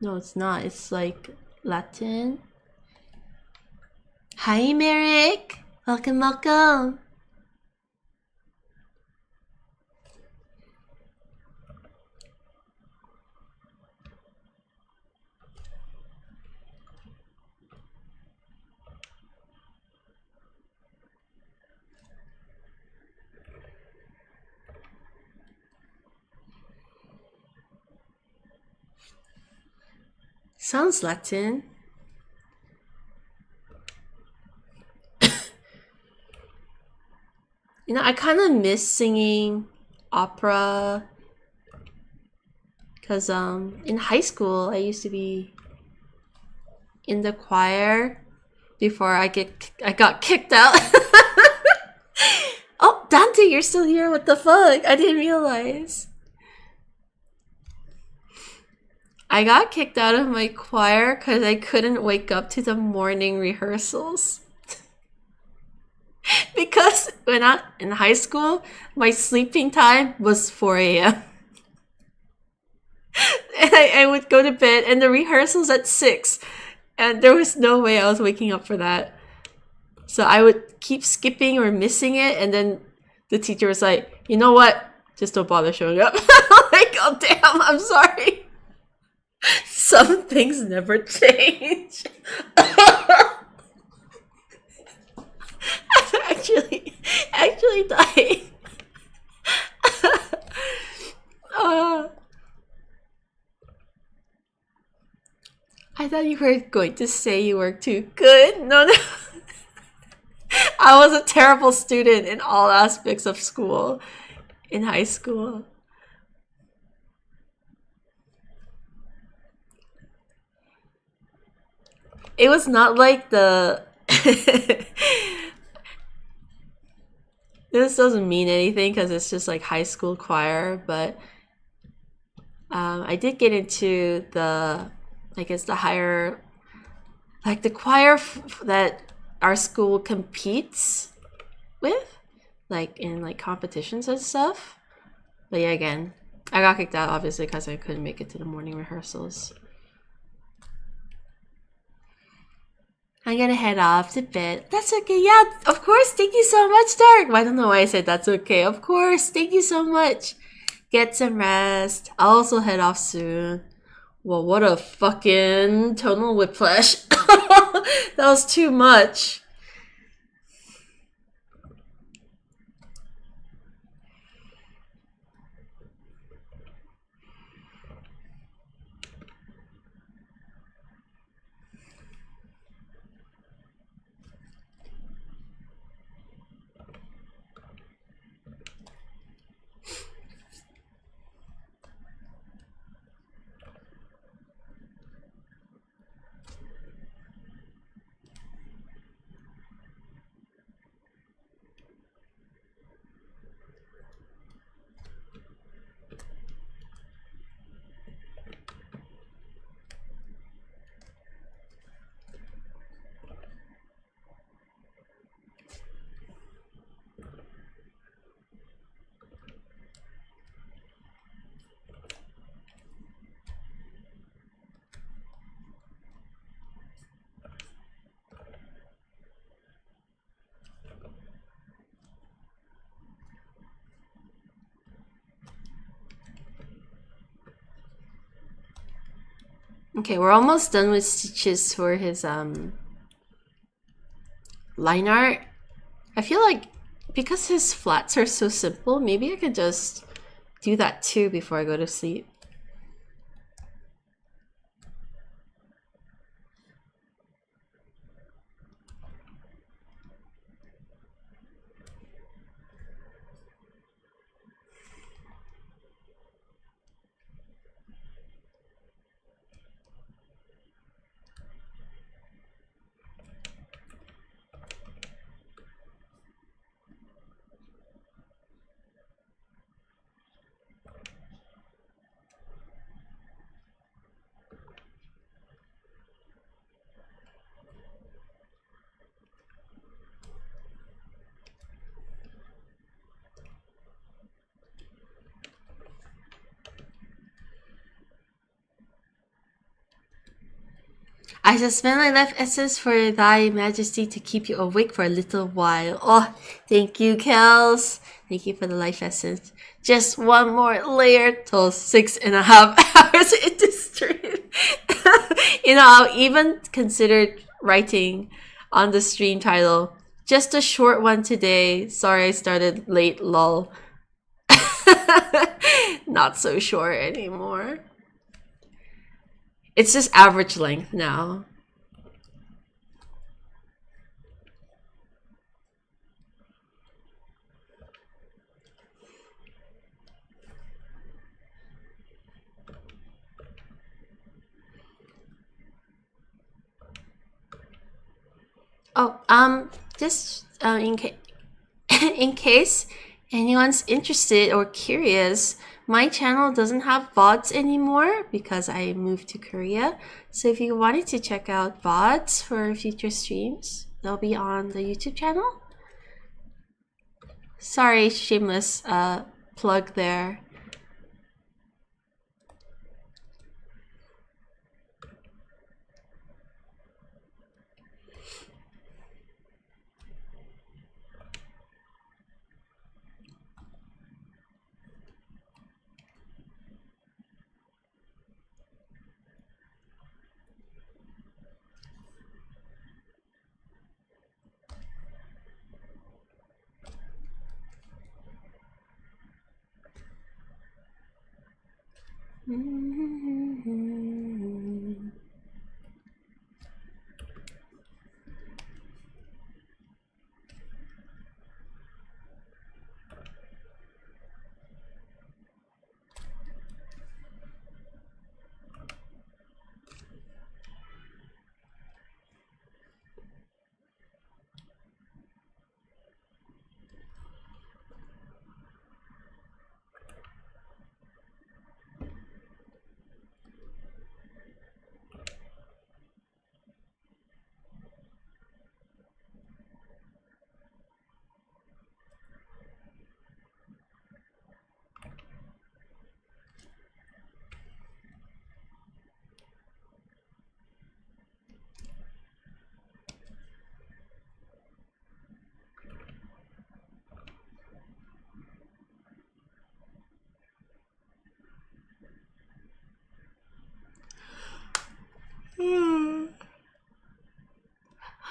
No, it's not. It's like Latin. Hi, Merrick. Welcome, welcome. Sounds Latin. You know, I kind of miss singing opera because in high school I used to be in the choir before I got kicked out. Oh, Dante, you're still here. What the fuck? I didn't realize. I got kicked out of my choir because I couldn't wake up to the morning rehearsals. Because when I in high school, my sleeping time was 4 a.m. And I would go to bed and the rehearsals at 6. And there was no way I was waking up for that. So I would keep skipping or missing it, and then the teacher was like, you know what? Just don't bother showing up. I'm like, oh damn, I'm sorry. Some things never change. actually dying. I thought you were going to say you were too good. No. I was a terrible student in all aspects of school in high school. It was not like the this doesn't mean anything because it's just like high school choir, but I did get into the, I guess, the higher, like the choir that our school competes with, like in like competitions and stuff. But yeah, again, I got kicked out obviously because I couldn't make it to the morning rehearsals. I'm gonna head off to bed. That's okay. Yeah, of course. Thank you so much, Dark. I don't know why I said that's okay. Of course. Thank you so much. Get some rest. I'll also head off soon. Well, what a fucking tonal whiplash. That was too much. Okay, we're almost done with stitches for his line art. I feel like because his flats are so simple, maybe I could just do that too before I go to sleep. I shall spend my life essence for thy majesty to keep you awake for a little while. Oh, thank you, Kels. Thank you for the life essence. Just one more layer till 6.5 hours into stream. I'll even consider writing on the stream title. Just a short one today. Sorry I started late, lol. Not so short anymore. It's just average length now. Oh, just in case anyone's interested or curious, my channel doesn't have VODs anymore because I moved to Korea. So if you wanted to check out VODs for future streams, they'll be on the YouTube channel. Sorry, shameless plug there.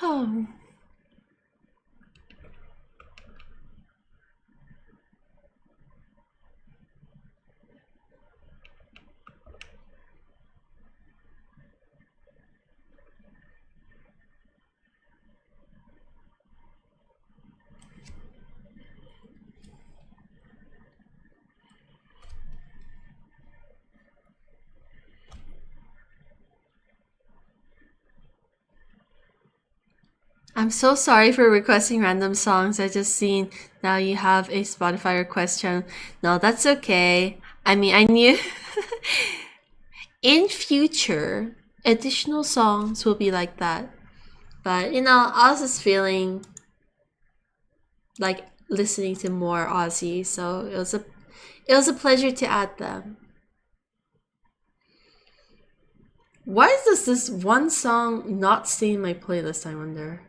Oh. I'm so sorry for requesting random songs. I just seen now you have a Spotify request channel. No, that's okay. I mean, I knew in future additional songs will be like that. But I was just feeling like listening to more Aussie, so it was a pleasure to add them. Why does this one song not stay in my playlist, I wonder?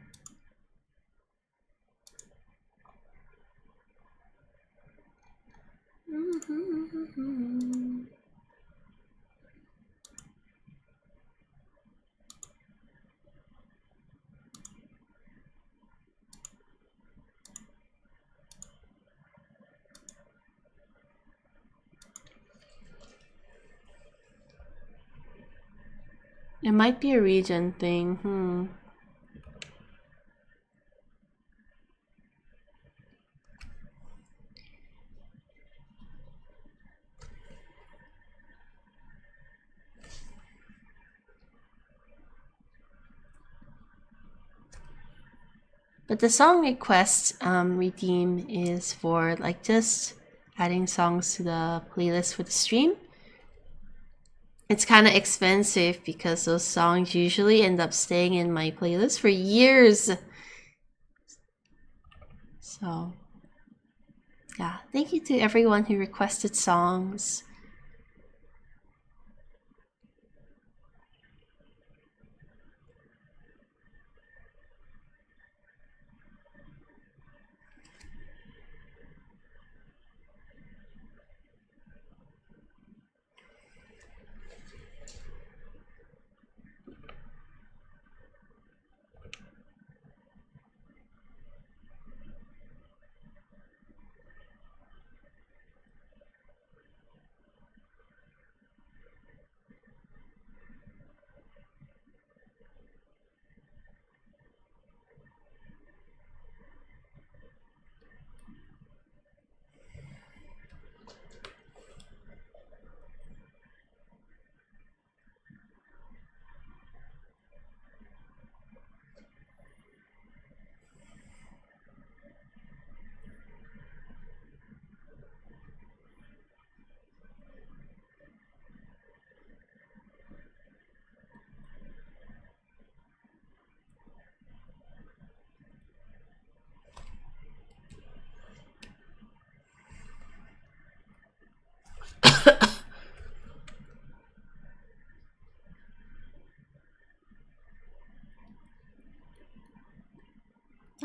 It might be a region thing. But the song request redeem is for like just adding songs to the playlist for the stream. It's kind of expensive because those songs usually end up staying in my playlist for years. So, yeah, thank you to everyone who requested songs.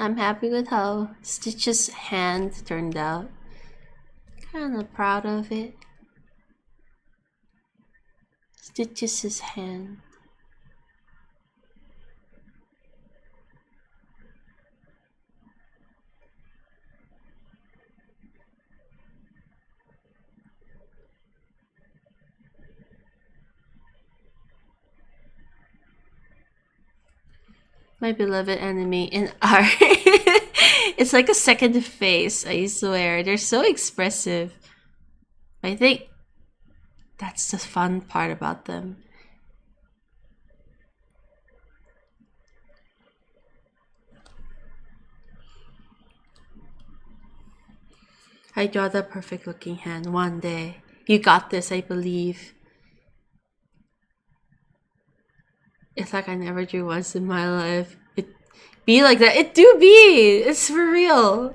I'm happy with how Stitch's hand turned out. Kinda proud of it. Stitch's hand. My beloved anime in art. It's like a second face, I swear. They're so expressive. I think that's the fun part about them. I draw the perfect looking hand one day. You got this, I believe. It's like I never drew once in my life. It be like that. It do be. It's for real.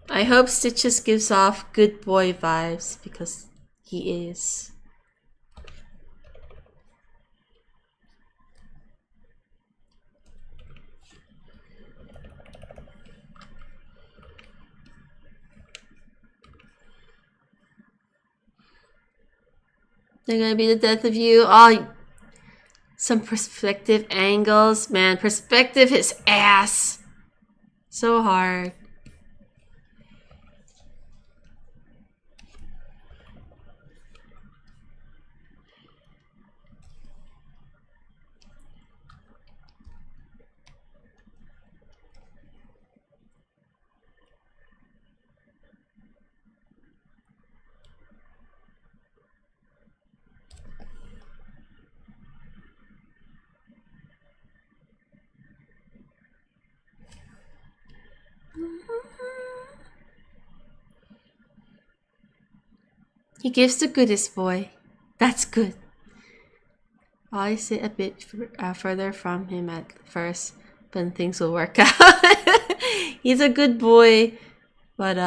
I hope Stitches gives off good boy vibes because he is. They're gonna be the death of you. Oh, some perspective angles. Man, perspective is ass. So hard. He gives the goodest boy. That's good. I sit a bit further from him at first, but things will work out. He's a good boy, but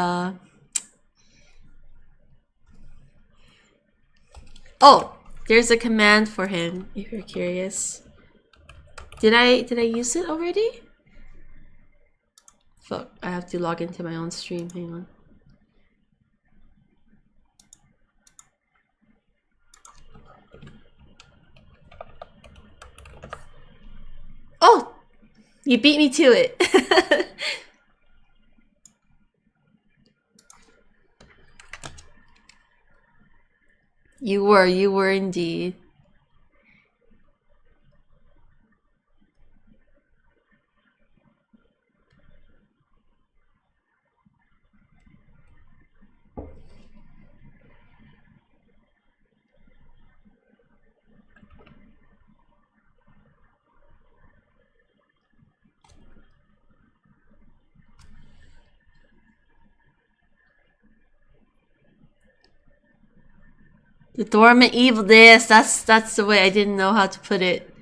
oh, there's a command for him if you're curious. Did I use it already? Fuck, I have to log into my own stream. Hang on. Oh, you beat me to it. You were indeed. The dormant evil. This. That's the way. I didn't know how to put it.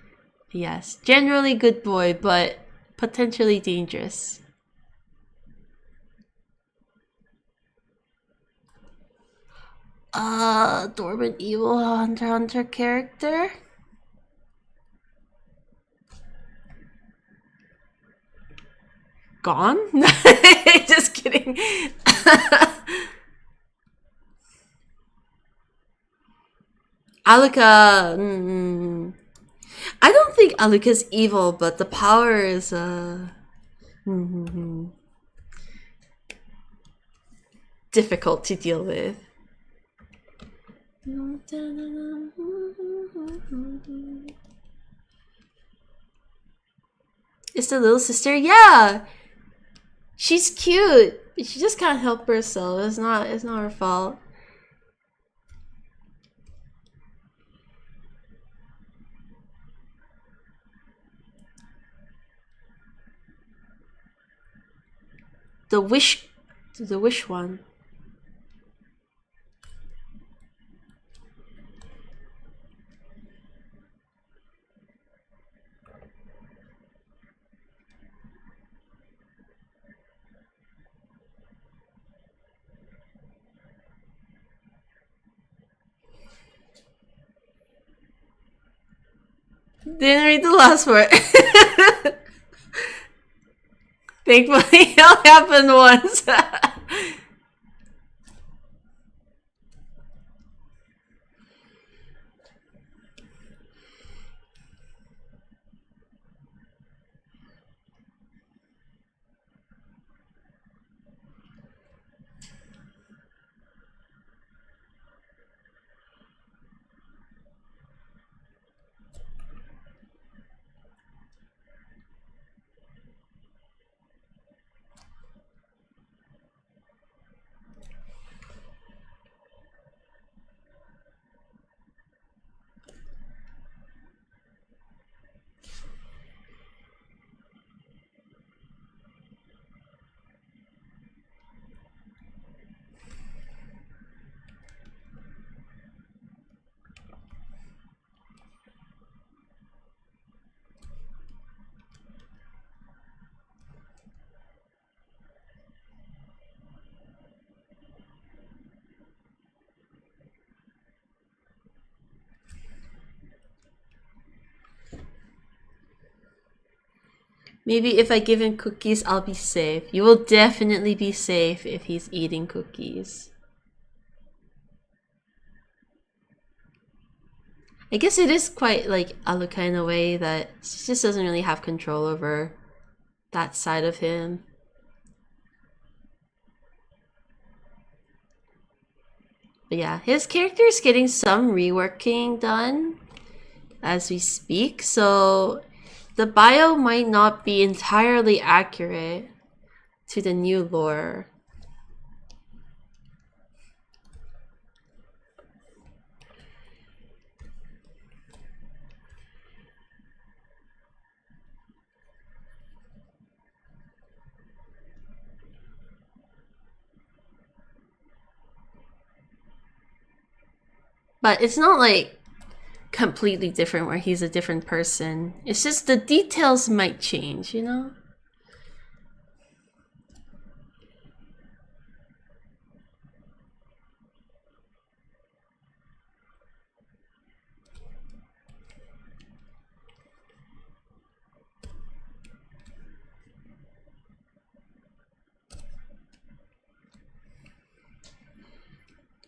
Yes, generally good boy, but potentially dangerous. Dormant evil hunter character. Gone? Just kidding. Alika. I don't think Alika's evil, but the power is difficult to deal with. It's the little sister? Yeah! She's cute. She just can't help herself. It's not her fault. The wish one. Didn't read the last part. Thankfully, it only happened once. Maybe if I give him cookies, I'll be safe. You will definitely be safe if he's eating cookies. I guess it is quite like Aluka in a way that she just doesn't really have control over that side of him. But yeah, his character is getting some reworking done as we speak, so the bio might not be entirely accurate to the new lore. But it's not like completely different where he's a different person. It's just the details might change, you know?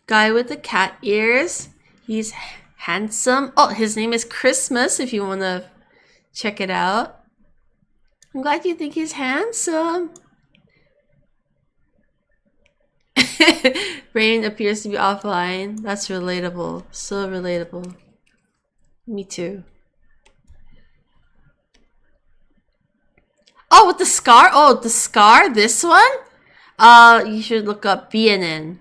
Guy with the cat ears. He's handsome. Oh, his name is Christmas if you want to check it out. I'm glad you think he's handsome. Rain appears to be offline. That's relatable. So relatable. Me too. Oh, with the scar? Oh, the scar? This one? You should look up BNN.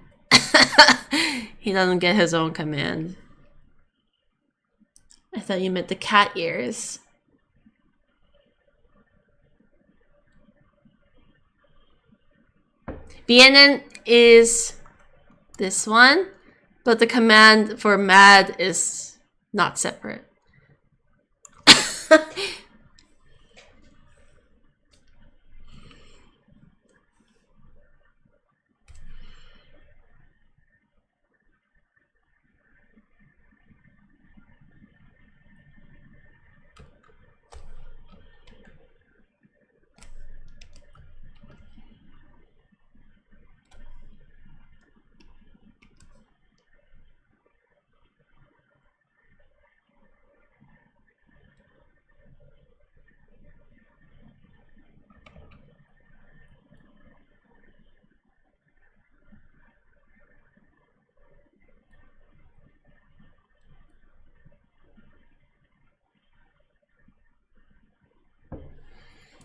He doesn't get his own command. I thought you meant the cat ears. BNN is this one, but the command for mad is not separate.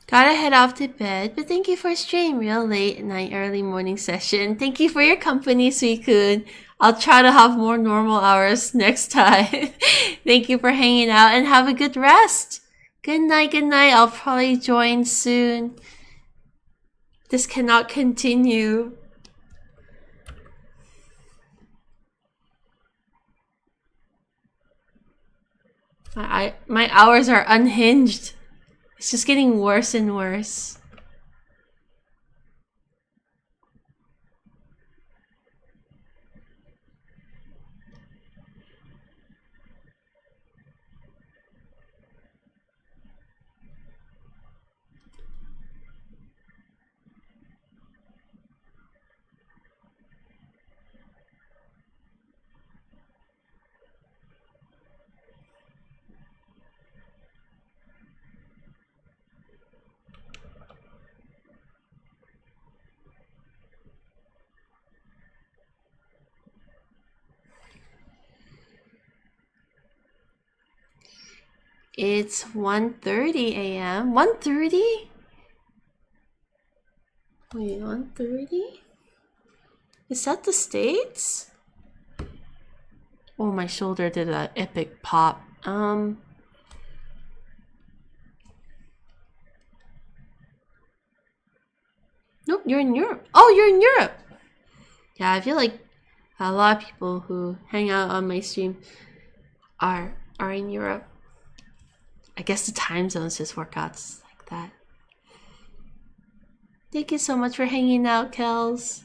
Gotta head off to bed, but thank you for a stream. Real late night, early morning session. Thank you for your company, Suicune. I'll try to have more normal hours next time. Thank you for hanging out and have a good rest. Good night, good night. I'll probably join soon. This cannot continue. My hours are unhinged. It's just getting worse and worse. It's 1:30 a.m. 1:30? Wait, 1:30? Is that the States? Oh, my shoulder did an epic pop. Nope, you're in Europe. Oh, you're in Europe. Yeah, I feel like a lot of people who hang out on my stream are in Europe. I guess the time zones just work out like that. Thank you so much for hanging out, Kels.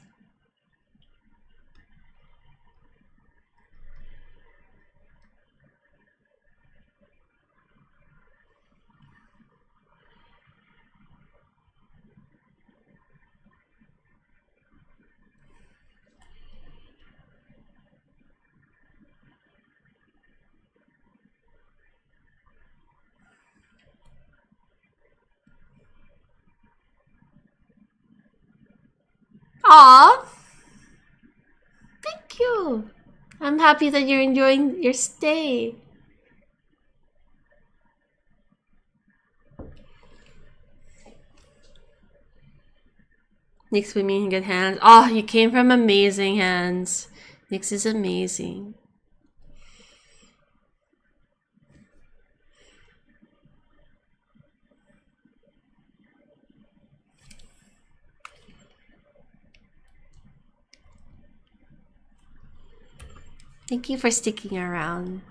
Aw! Thank you! I'm happy that you're enjoying your stay. Nick's with me in good hands. Oh, you came from amazing hands. Nick's is amazing. Thank you for sticking around.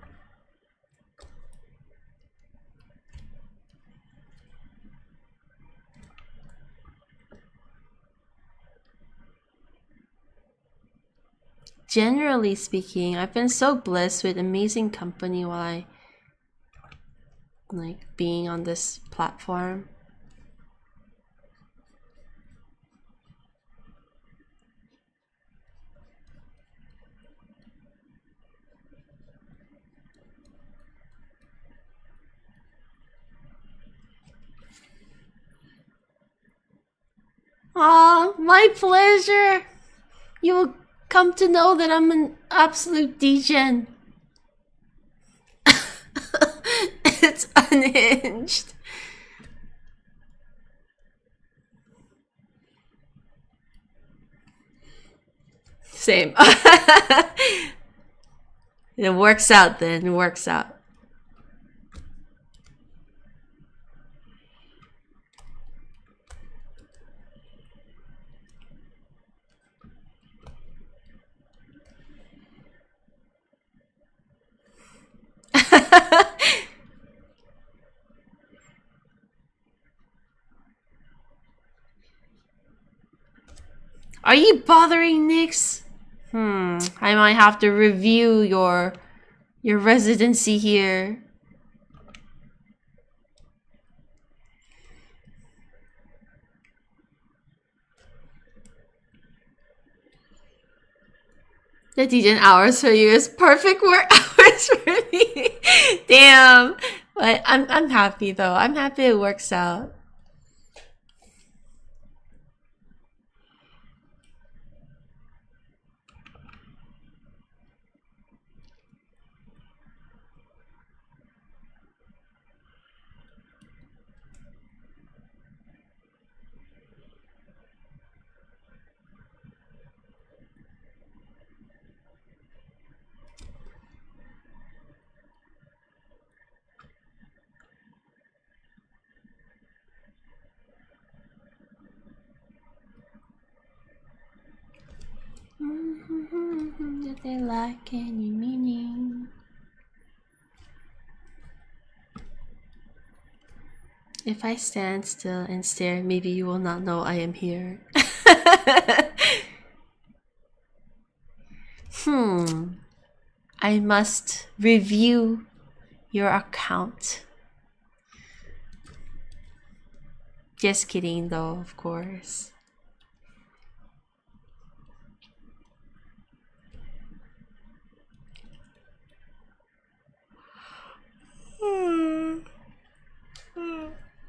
Generally speaking, I've been so blessed with amazing company while I like being on this platform. Aw, my pleasure. You will come to know that I'm an absolute degen. It's unhinged. Same. It works out then. It works out. Are you bothering Nyx? I might have to review your residency here. The degen hours for you is perfect work hours for me. Damn. But I'm happy though. I'm happy it works out. Did they lack any meaning? If I stand still and stare, maybe you will not know I am here. I must review your account. Just kidding though, of course.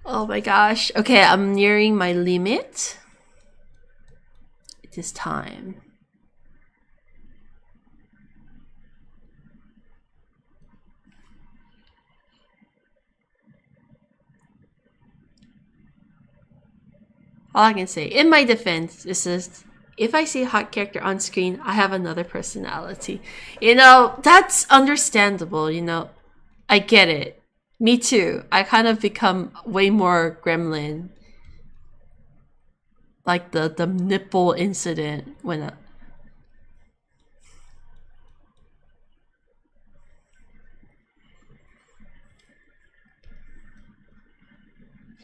Oh my gosh. Okay, I'm nearing my limit. It is time. All I can say, in my defense, is just if I see a hot character on screen, I have another personality. You know, that's understandable, you know. I get it. Me too. I kind of become way more gremlin. Like the nipple incident when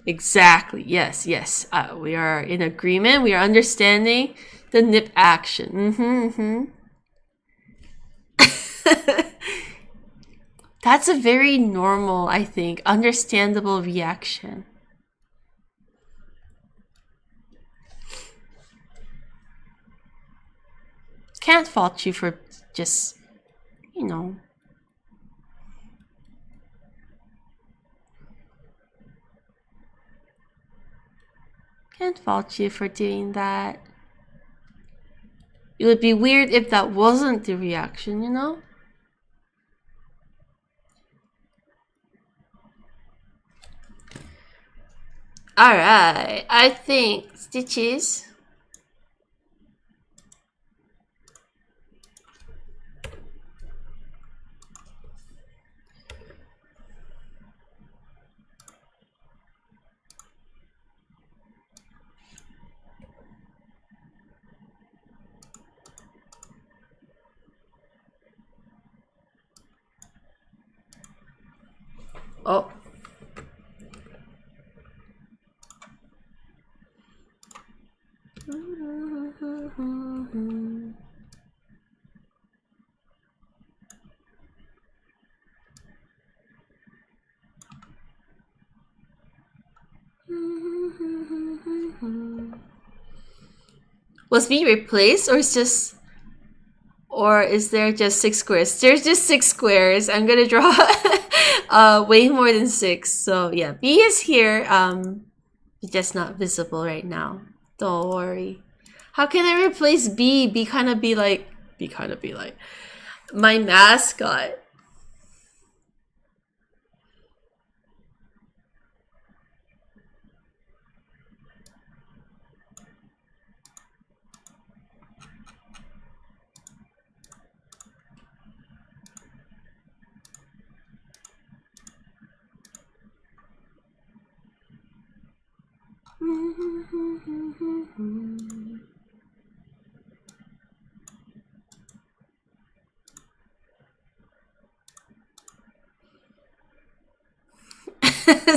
exactly. Yes, yes. We are in agreement. We are understanding the nip action. That's a very normal, I think, understandable reaction. Can't fault you for just, you know. Can't fault you for doing that. It would be weird if that wasn't the reaction, you know? Alright, I think Stitches. Oh. Was B replaced or is there just 6 squares? There's just 6 squares. I'm gonna draw way more than 6. So yeah, B is here. It's just not visible right now. Don't worry. How can I replace B? B kind of be like my mascot.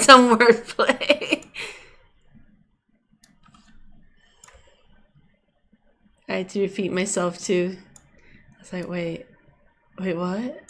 Some wordplay. I had to repeat myself too. I was like, wait, what?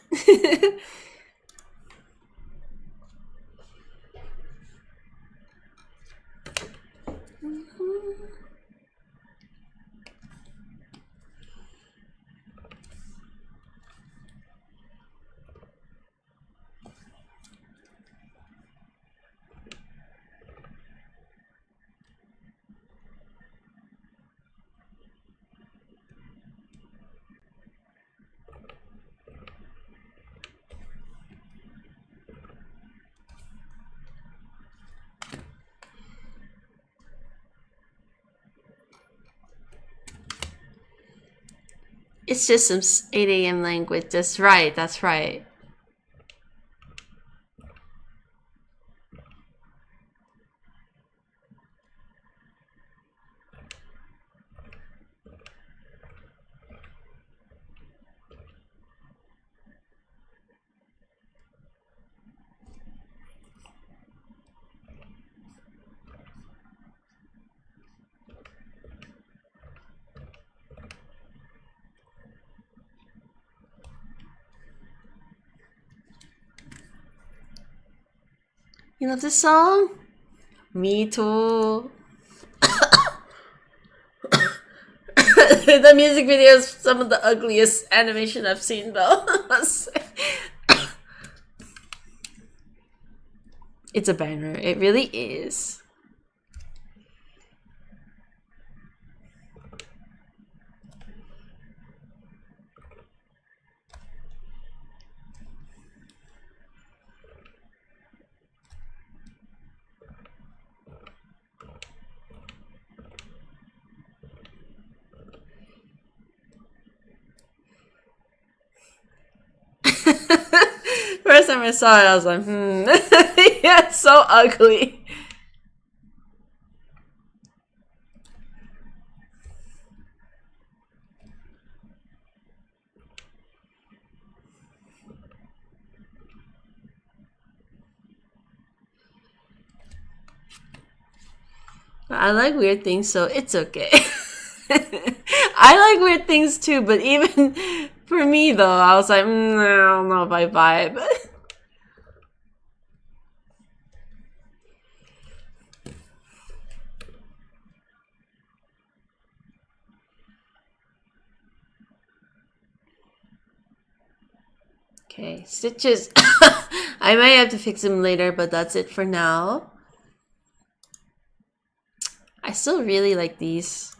It's just some 8 a.m. language. That's right. That's right. You love this song? Me too. The music video is some of the ugliest animation I've seen, though. It's a banger. It really is. First time I saw it, I was like, yeah, it's so ugly. I like weird things, so it's okay. I like weird things too, but even for me though, I was like, I don't know if I vibe. Okay, stitches. I might have to fix them later, but that's it for now. I still really like these.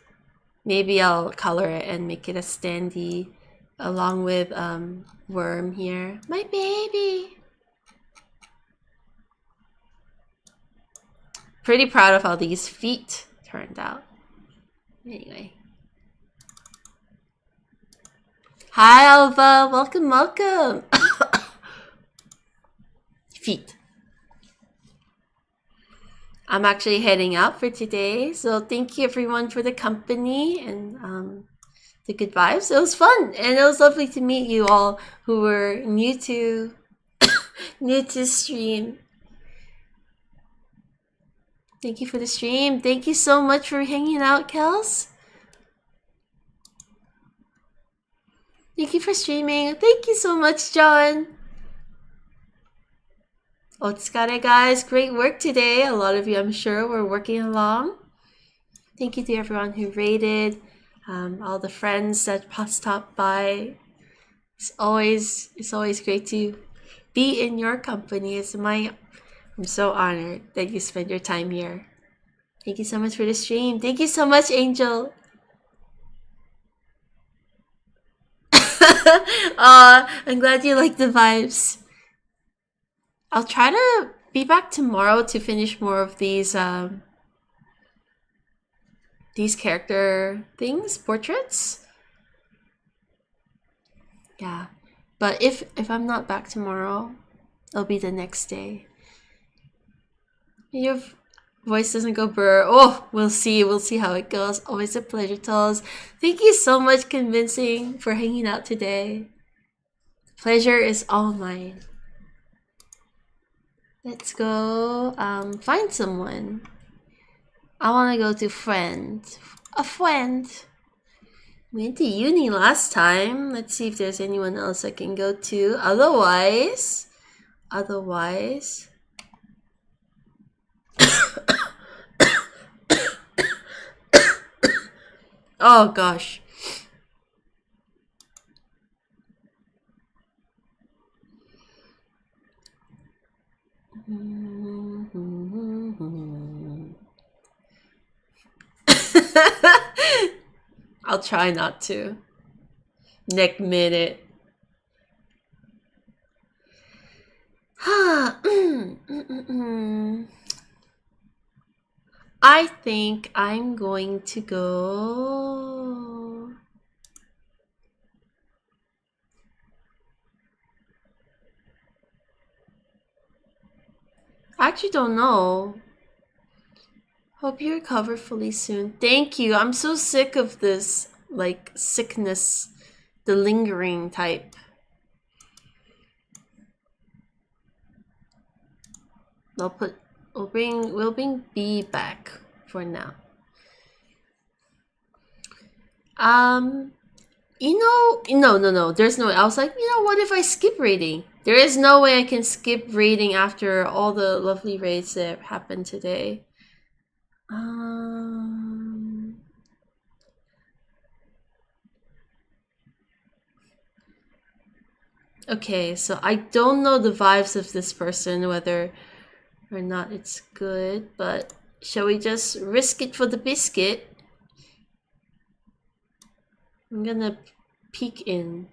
Maybe I'll color it and make it a standee along with Worm here. My baby! Pretty proud of how these feet turned out. Anyway. Hi Alva! Welcome, welcome! Feet. I'm actually heading out for today, so thank you everyone for the company and the good vibes. It was fun, and it was lovely to meet you all who were new to stream. Thank you for the stream. Thank you so much for hanging out, Kels. Thank you for streaming. Thank you so much, John. Otsukare, guys. Great work today. A lot of you, I'm sure, were working along. Thank you to everyone who raided, all the friends that stopped by. It's always great to be in your company. I'm so honored that you spend your time here. Thank you so much for the stream. Thank you so much, Angel. I'm glad you like the vibes. I'll try to be back tomorrow to finish more of these character things, portraits. Yeah, but if I'm not back tomorrow, it'll be the next day. Your voice doesn't go burr. Oh, we'll see how it goes. Always a pleasure, Tulls. Thank you so much, Convincing, for hanging out today. Pleasure is all mine. Let's go find someone. I want to go to friend. A friend. We went to uni last time. Let's see if there's anyone else I can go to. Otherwise. Oh gosh. I'll try not to. Next minute. I think I'm going to go. I actually don't know. Hope you recover fully soon. Thank you. I'm so sick of this, like, sickness, the lingering type. We'll bring B back for now. No. There's no way. I was like, what if I skip raiding? There is no way I can skip raiding after all the lovely raids that happened today. Okay, so I don't know the vibes of this person, whether or not it's good, but shall we just risk it for the biscuit? I'm gonna peek in.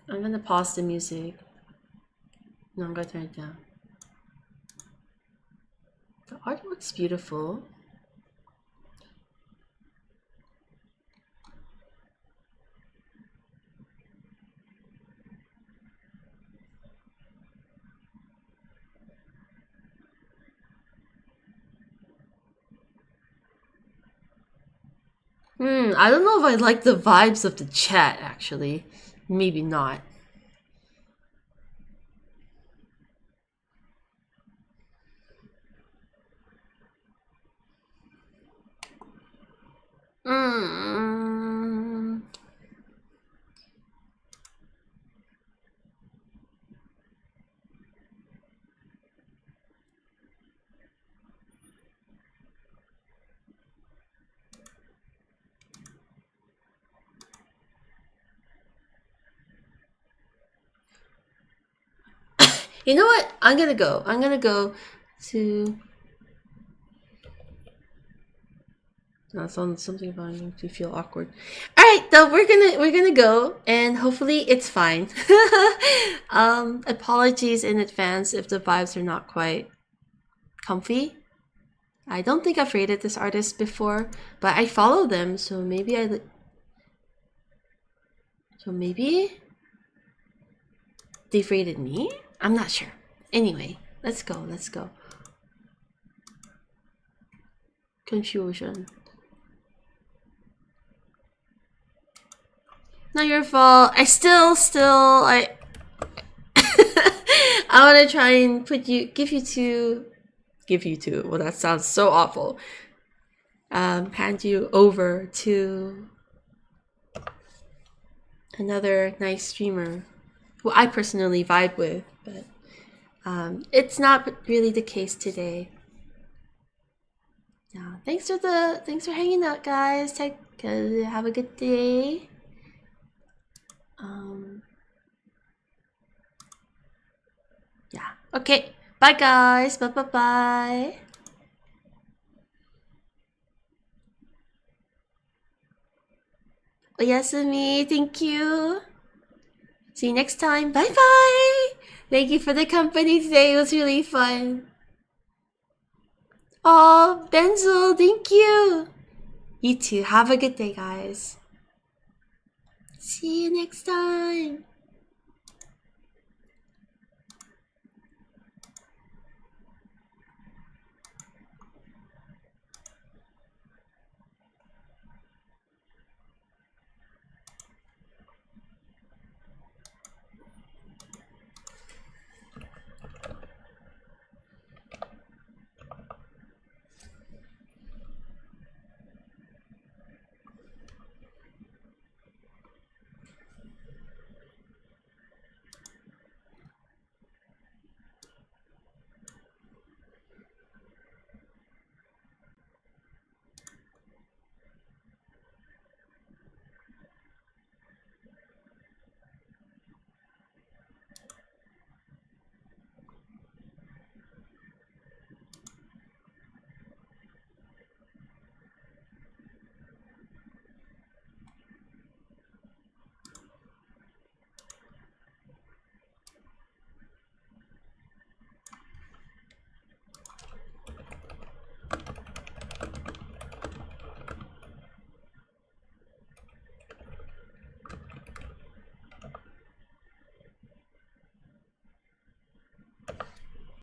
I'm gonna pause the music. No, I'm gonna turn it down. The art looks beautiful. I don't know if I like the vibes of the chat, actually. Maybe not. Mm. You know what? I'm gonna go. I'm gonna go to. Something about me to feel awkward. All right, though we're gonna go, and hopefully it's fine. Apologies in advance if the vibes are not quite comfy. I don't think I've rated this artist before, but I follow them, so maybe they've rated me. I'm not sure. Anyway, let's go. Let's go. Confusion. Not your fault. I I want to try and give you two. Well, that sounds so awful. Hand you over to another nice streamer who I personally vibe with, but it's not really the case today. Yeah, thanks for hanging out, guys. Have a good day. Yeah. Okay. Bye, guys. Bye. Oyasumi, thank you. See you next time. Bye. Thank you for the company today. It was really fun. Oh, Benzo, thank you. You too. Have a good day, guys. See you next time.